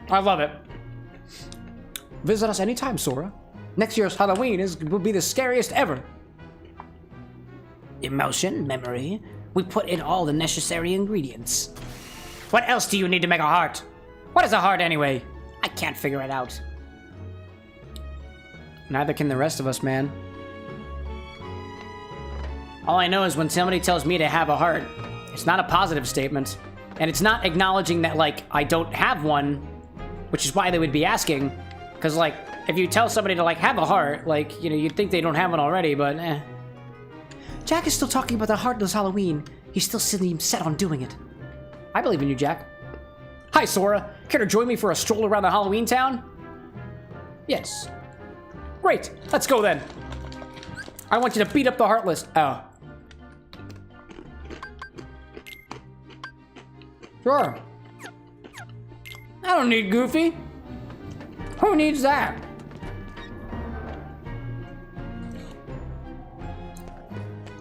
I love it. Visit us anytime, Sora. Next year's Halloween will be the scariest ever. Emotion, memory. We put in all the necessary ingredients. What else do you need to make a heart? What is a heart anyway? I can't figure it out. Neither can the rest of us, man. All I know is when somebody tells me to have a heart, it's not a positive statement. And it's not acknowledging that, like, I don't have one, which is why they would be asking. Because, like, if you tell somebody to, like, have a heart, like, you know, you'd think they don't have one already, but eh. Jack is still talking about the Heartless Halloween. He's still set on doing it. I believe in you, Jack. Hi, Sora. Care to join me for a stroll around the Halloween town? Yes. Great. Let's go, then. I want you to beat up the Heartless. Oh. Sure. I don't need Goofy. Who needs that?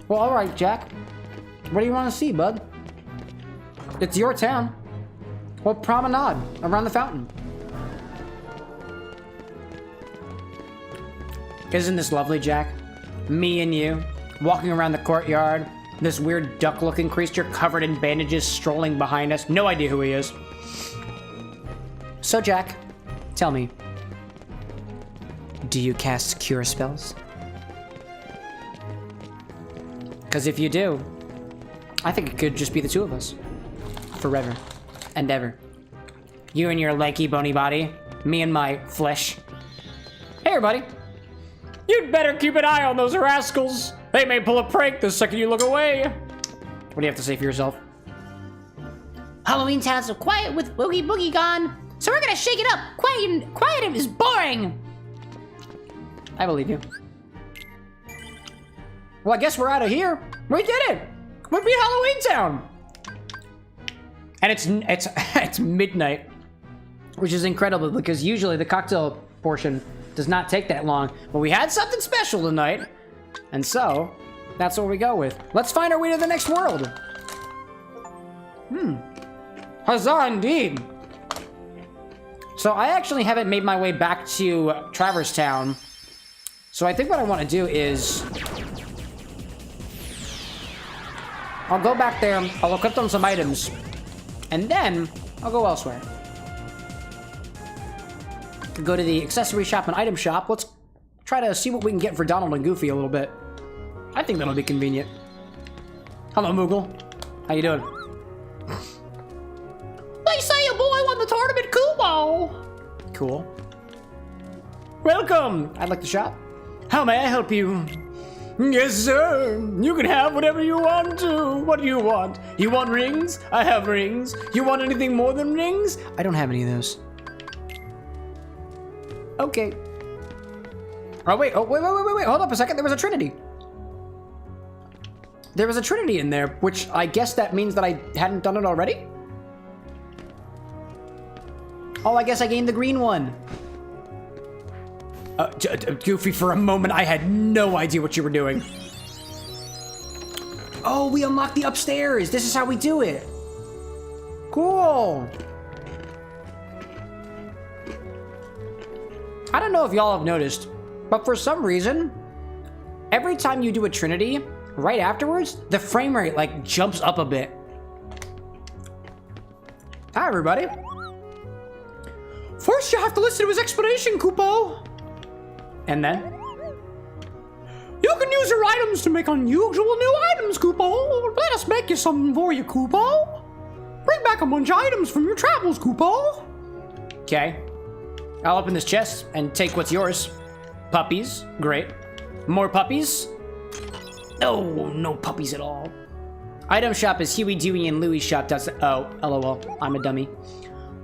Well, all right, Jack. What do you want to see, bud? It's your town. Well, promenade around the fountain. Isn't this lovely, Jack? Me and you, walking around the courtyard. This weird duck-looking creature covered in bandages strolling behind us. No idea who he is. So, Jack, tell me. Do you cast cure spells? Because if you do, I think it could just be the two of us. Forever and ever. You and your lanky, bony body. Me and my flesh. Hey, everybody. You'd better keep an eye on those rascals. They may pull a prank the second you look away. What do you have to say for yourself? Halloween town's so quiet with Boogie Boogie gone, so we're gonna shake it up. Quiet is boring. I believe you. Well, I guess we're out of here. We did it. We beat Halloween Town. And it's midnight, which is incredible because usually the cocktail portion does not take that long. But we had something special tonight, and so that's what we go with. Let's find our way to the next world. Huzzah indeed. So I actually haven't made my way back to Traverse Town. So I think what I want to do is I'll go back there, I'll equip them some items, and then I'll go elsewhere. Go to the accessory shop and item shop. Let's try to see what we can get for Donald and Goofy a little bit. I think that'll be convenient. Hello, Moogle. How you doing? They say a boy won the tournament Kumo. Cool. Welcome! I'd like to shop. How may I help you? Yes, sir. You can have whatever you want to. What do you want? You want rings? I have rings. You want anything more than rings? I don't have any of those. Okay. Oh, wait. Oh, wait. Hold up a second. There was a Trinity. There was a Trinity in there, which I guess that means that I hadn't done it already? Oh, I guess I gained the green one. Goofy, for a moment, I had no idea what you were doing. Oh, we unlocked the upstairs. This is how we do it. Cool. I don't know if y'all have noticed, but for some reason, every time you do a Trinity, right afterwards, the frame rate, like, jumps up a bit. Hi, everybody. First, you have to listen to his explanation, Kupo. And then? You can use your items to make unusual new items, Kupo. Let us make you something for you, Kupo. Bring back a bunch of items from your travels, Kupo. Okay. I'll open this chest and take what's yours. Puppies. Great. More puppies? Oh, no puppies at all. Item shop is Huey, Dewey, and Louie's shop. That's oh, lol. I'm a dummy.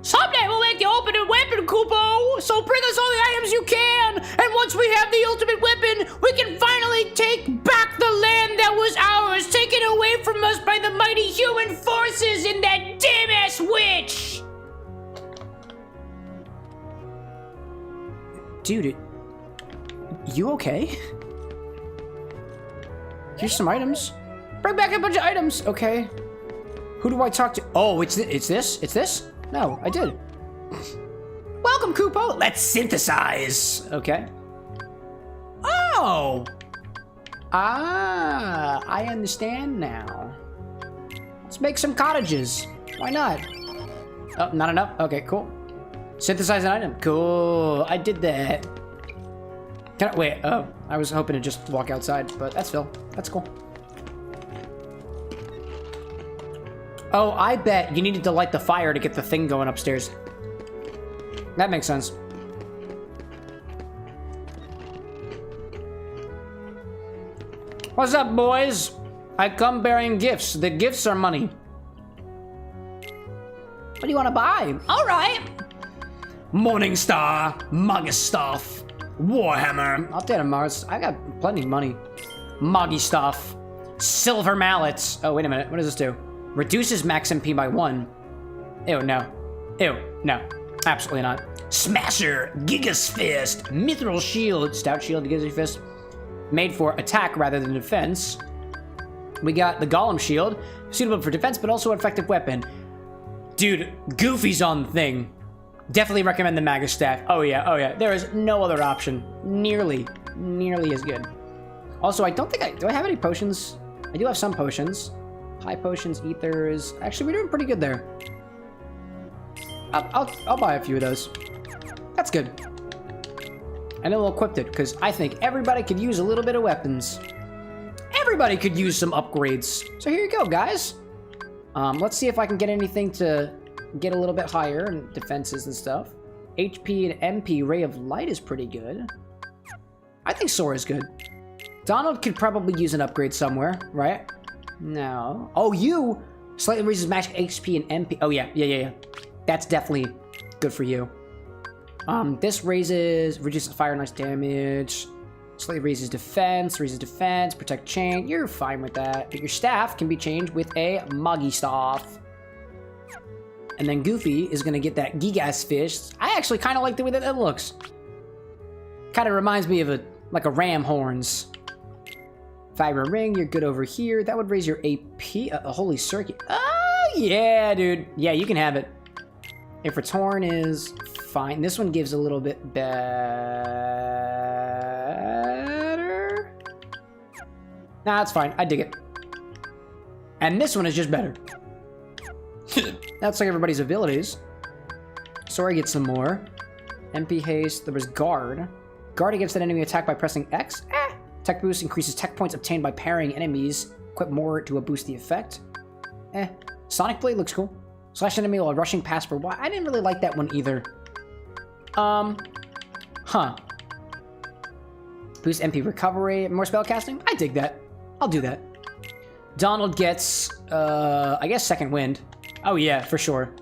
Someday we'll make the ultimate weapon, Kupo! So bring us all the items you can! And once we have the ultimate weapon, we can finally take back the land that was ours, taken away from us by the mighty human forces and that damn-ass witch! Dude, you okay? Here's some items. Bring back a bunch of items. Okay. Who do I talk to? Oh, it's this? It's this? No, I did. Welcome, Kupo. Let's synthesize. Okay. Oh. Ah, I understand now. Let's make some cottages. Why not? Oh, not enough? Okay, cool. Synthesize an item. Cool. I did that. Can I, wait, oh, I was hoping to just walk outside, but that's Phil. That's cool. Oh, I bet you needed to light the fire to get the thing going upstairs. That makes sense. What's up, boys? I come bearing gifts. The gifts are money. What do you want to buy? All right. Morningstar, Moggistaff, Warhammer. I'll take a Mars. I got plenty of money. Moggistaff, Silver Mallets. Oh, wait a minute. What does this do? Reduces max MP by 1. Ew, no. Ew, no. Absolutely not. Smasher, Gigas Fist, Mithril Shield, Stout Shield, Gigas Fist. Made for attack rather than defense. We got the Golem Shield, suitable for defense, but also an effective weapon. Dude, Goofy's on the thing. Definitely recommend the Magus Staff. Oh yeah. There is no other option. Nearly as good. Also, I don't think do I have any potions? I do have some potions. High potions, ethers. Actually, we're doing pretty good there. I'll buy a few of those. That's good. And then we'll equip it, because I think everybody could use a little bit of weapons. Everybody could use some upgrades. So here you go, guys. Let's see if I can get anything to get a little bit higher in defenses and stuff. HP and MP Ray of Light is pretty good. I think Sora is good. Donald could probably use an upgrade somewhere, right? No. Oh, you slightly raises max HP and MP. Oh yeah. That's definitely good for you. This reduces fire and ice damage. Slightly raises defense, protect chain. You're fine with that. But your staff can be changed with a Moggy Staff. And then Goofy is gonna get that Gigas Fish. I actually kind of like the way that it looks. Kind of reminds me of a ram horns. Fiber Ring, you're good over here. That would raise your AP. A Holy Circuit. Oh yeah, dude. Yeah, you can have it. If Return is fine. This one gives a little bit better. Nah, that's fine. I dig it. And this one is just better. That's like everybody's abilities. Sora gets some more. MP Haste. There was Guard. Guard against an enemy attack by pressing X. Tech Boost increases tech points obtained by parrying enemies. Equip more to boost the effect. Sonic Blade looks cool. Slash enemy while rushing past for why. I didn't really like that one either. Boost MP recovery. More spell casting? I dig that. I'll do that. Donald gets, I guess second wind. Oh yeah, for sure.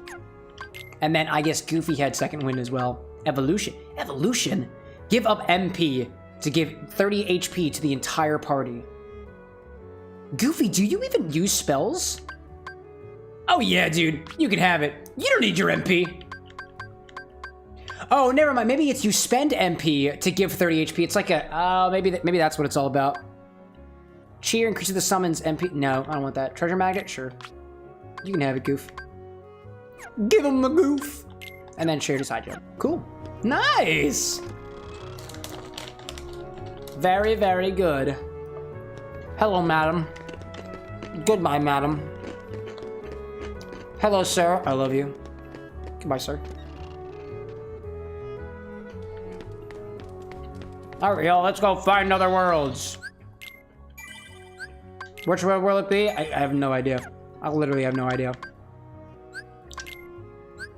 And then I guess Goofy had second wind as well. Evolution. Evolution? Give up MP to give 30 HP to the entire party. Goofy, do you even use spells? Oh yeah, dude. You can have it. You don't need your MP. Oh, never mind. Maybe it's you spend MP to give 30 HP. It's like a... maybe that's what it's all about. Cheer increases the summons MP... No, I don't want that. Treasure Magnet? Sure. You can have it, Goof. Give him the Goof. And then share to side jump. Cool. Nice! Very, very good. Hello, madam. Goodbye, madam. Hello, sir. I love you. Goodbye, sir. Alright, y'all, let's go find other worlds. Which world will it be? I have no idea. I literally have no idea.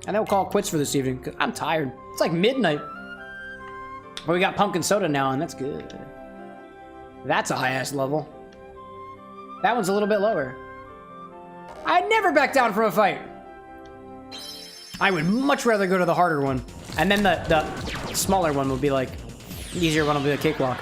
And then we'll call it quits for this evening, because I'm tired. It's like midnight. But we got pumpkin soda now, and that's good. That's a high-ass level. That one's a little bit lower. I'd never back down from a fight. I would much rather go to the harder one. And then the smaller one would be like, the easier one will be a cakewalk.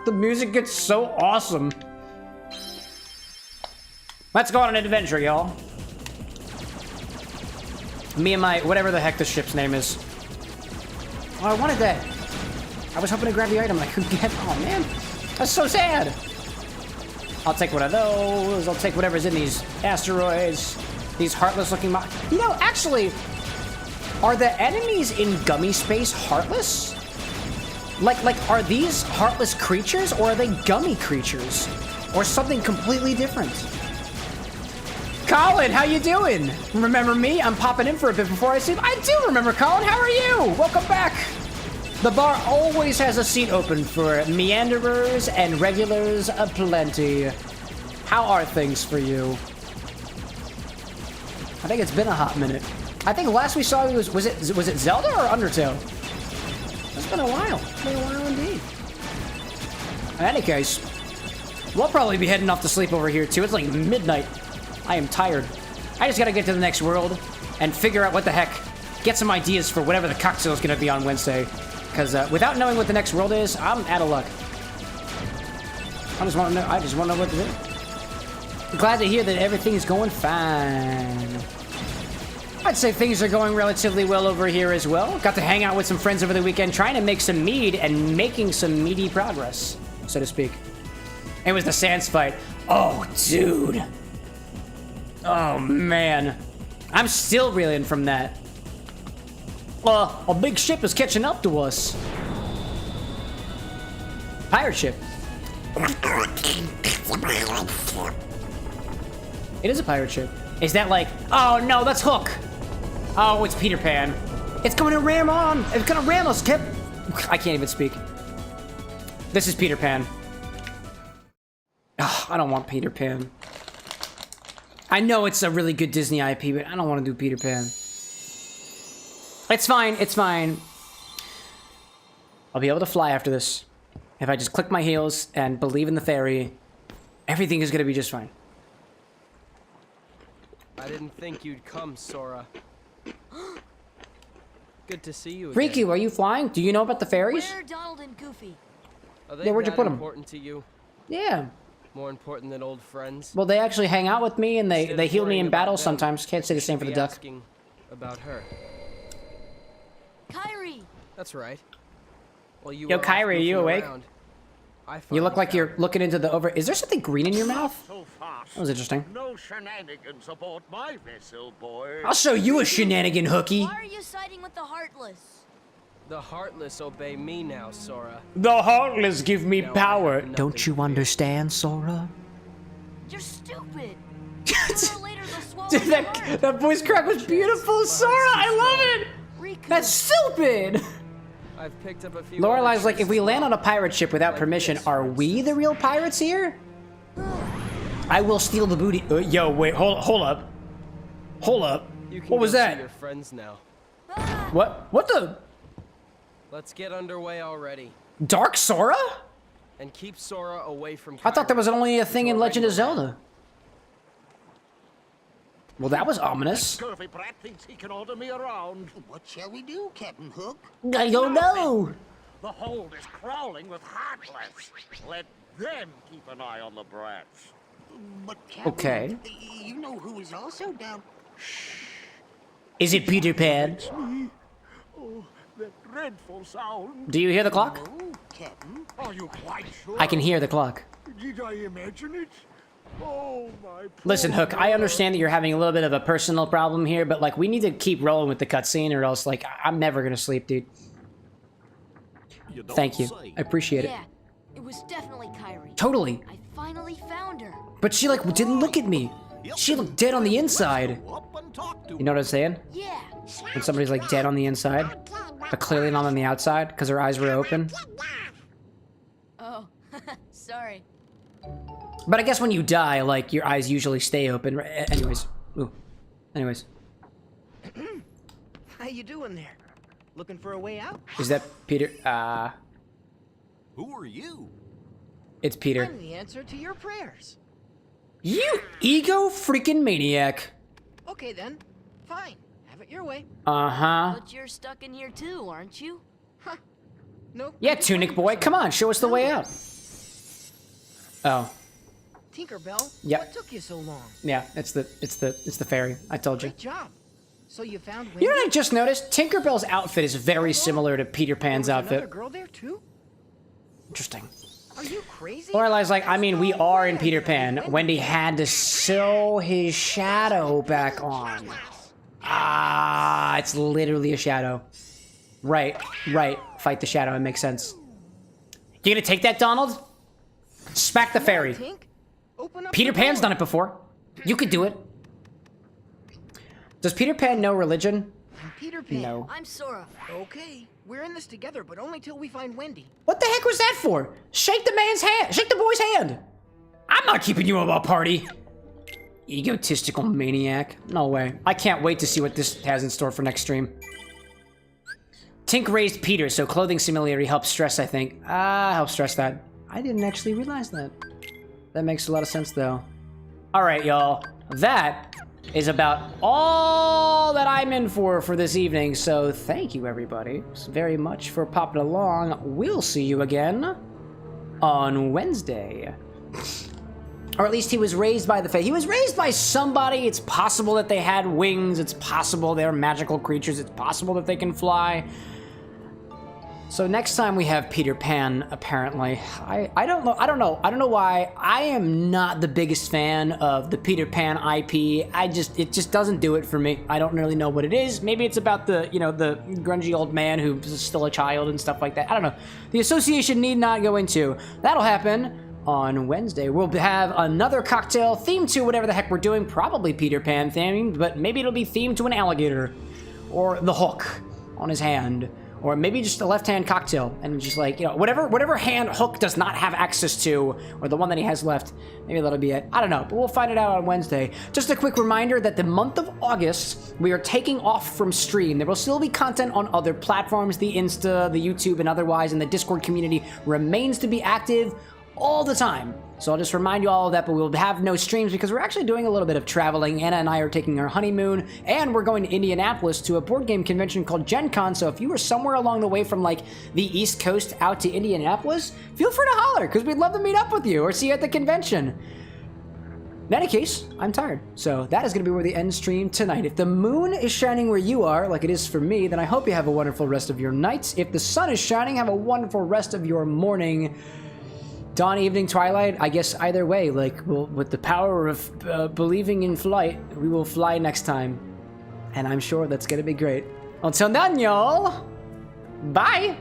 The music gets so awesome. Let's go on an adventure, y'all. Me and my, whatever the heck this ship's name is. Oh, I wanted that. I was hoping to grab the item and I couldn't get it. Oh, man. That's so sad. I'll take one of those. I'll take whatever's in these asteroids. These heartless-looking You know, actually, are the enemies in Gummy Space heartless? Like, are these heartless creatures, or are they gummy creatures? Or something completely different? Colin, how you doing? Remember me? I'm popping in for a bit before I sleep. I do remember, Colin. How are you? Welcome back. The bar always has a seat open for meanderers and regulars aplenty. How are things for you? I think it's been a hot minute. I think last we saw you was it Zelda or Undertale? It's been a while. It's been a while indeed. In any case, we'll probably be heading off to sleep over here too. It's like midnight. I am tired. I just gotta get to the next world and figure out what the heck. Get some ideas for whatever the cocktail is gonna be on Wednesday. Because without knowing what the next world is, I'm out of luck. I just want to know what to do. I'm glad to hear that everything is going fine. I'd say things are going relatively well over here as well. Got to hang out with some friends over the weekend, trying to make some mead and making some meaty progress, so to speak. It was the Sans fight. Oh, dude. Oh, man. I'm still reeling from that. A big ship is catching up to us. Pirate ship. It is a pirate ship. Is that like... Oh, no, that's Hook. Oh, it's Peter Pan. It's going to ram on. It's going to ram us, Kip. I can't even speak. This is Peter Pan. Oh, I don't want Peter Pan. I know it's a really good Disney IP, but I don't want to do Peter Pan. It's fine. It's fine. I'll be able to fly after this. If I just click my heels and believe in the fairy, everything is going to be just fine. I didn't think you'd come, Sora. Good to see you again. Riku, are you flying? Do you know about the fairies? Where are Donald and Goofy? Are they yeah, where'd you put them? Important to you? Yeah. More important than old friends? Well, they actually hang out with me and they heal me in battle sometimes. Can't say the same for the duck. About her. Kyrie! That's right. Well, Yo, Kyrie, are you awake? You look like you're looking into the over... Is there something green in your mouth? That was interesting. No shenanigans aboard my vessel, boy. I'll show you a shenanigan, Hookie. Why are you siding with the Heartless? The Heartless obey me now, Sora. The Heartless give me No, power. Don't you understand, Sora? You're stupid. Dude, that voice crack was beautiful, Sora. I love it. That's stupid. I've picked up a few. Lorelai's like, if we land on a pirate ship without permission, are we the real pirates here? I will steal the booty. Yo, wait, hold up. Hold up. What was that? Your friends now. What? What the? Let's get underway already. Dark Sora? And keep Sora away from. I thought that was only a thing in Legend of Zelda. Well, that was ominous. Scurvy brat thinks he can order me around. What shall we do, Captain Hook? I don't know. The hold is crawling with Heartless. Let them keep an eye on the brats. But Captain, okay. You know who is also down. Is it Peter Pan? Oh, that dreadful sound. Do you hear the clock? No, Captain. Are you quite sure? I can hear the clock. Did I imagine it? Oh, my. Listen, Hook, I understand that you're having a little bit of a personal problem here, but, like, we need to keep rolling with the cutscene or else, like, I'm never gonna sleep, dude. Thank you. I appreciate it. Yeah, it was definitely Kyrie. Totally. I finally found her. But she, like, didn't look at me. She looked dead on the inside. You know what I'm saying? Yeah. When somebody's, like, dead on the inside, but clearly not on the outside because her eyes were open. Oh, sorry. But I guess when you die, like, your eyes usually stay open. Right? Anyways. Ooh. Anyways. How you doing there? Looking for a way out? Is that Peter? Who are you? It's Peter. I'm the answer to your prayers. You ego freaking maniac. Okay then. Fine. Have it your way. Uh-huh. But you're stuck in here too, aren't you? Huh. Nope. Yeah, Tunic Boy, come on, show us the way out. Oh. Tinkerbell, Yep. what took you so long? Yeah, it's the fairy. I told you. Great job. So you found Wendy? You know what I just noticed? Tinkerbell's outfit is very similar to Peter Pan's There was another outfit. girl there too? Interesting. Are you crazy? Lorelai's like, I mean, we are in Peter Pan. Wendy had to sew his shadow back on. Ah, it's literally a shadow. Right, right. Fight the shadow, it makes sense. You gonna take that, Donald? Smack the fairy. Tink, open up Peter the Pan's door. done it before. You could do it. Does Peter Pan know religion? I'm Peter Pan. No. I'm Sora. Okay, we're in this together, but only till we find Wendy. What the heck was that for? Shake the man's hand. Shake the boy's hand. I'm not keeping you up a party. Egotistical maniac. No way. I can't wait to see what this has in store for next stream. Tink raised Peter, so clothing similarity helps stress, I think. Helps stress that. I didn't actually realize that. That makes a lot of sense, though. All right, y'all. That is about all that I'm in for this evening, so thank you, everybody, very much for popping along. We'll see you again on Wednesday. Or at least he was raised by the Fae. He was raised by somebody. It's possible that they had wings. It's possible they're magical creatures. It's possible that they can fly. So next time we have Peter Pan, apparently. I don't know why. I am not the biggest fan of the Peter Pan IP. It just doesn't do it for me. I don't really know what it is. Maybe it's about the, the grungy old man who's still a child and stuff like that. I don't know. The association need not go into. That'll happen on Wednesday. We'll have another cocktail themed to whatever the heck we're doing. Probably Peter Pan themed, but maybe it'll be themed to an alligator. Or the hook on his hand. Or maybe just a left-hand cocktail, and just like, whatever hand Hook does not have access to, or the one that he has left, maybe that'll be it. I don't know, but we'll find it out on Wednesday. Just a quick reminder that the month of August, we are taking off from stream. There will still be content on other platforms, the Insta, the YouTube, and otherwise, and the Discord community remains to be active all the time. So I'll just remind you all of that, but we'll have no streams because we're actually doing a little bit of traveling. Anna and I are taking our honeymoon, and we're going to Indianapolis to a board game convention called Gen Con. So if you were somewhere along the way from like the East Coast out to Indianapolis, feel free to holler because we'd love to meet up with you or see you at the convention. In any case, I'm tired. So that is going to be where the end stream tonight. If the moon is shining where you are, like it is for me, then I hope you have a wonderful rest of your night. If the sun is shining, have a wonderful rest of your morning. Dawn, evening, twilight, I guess either way, with the power of believing in flight, we will fly next time. And I'm sure that's gonna be great. Until then, y'all, bye!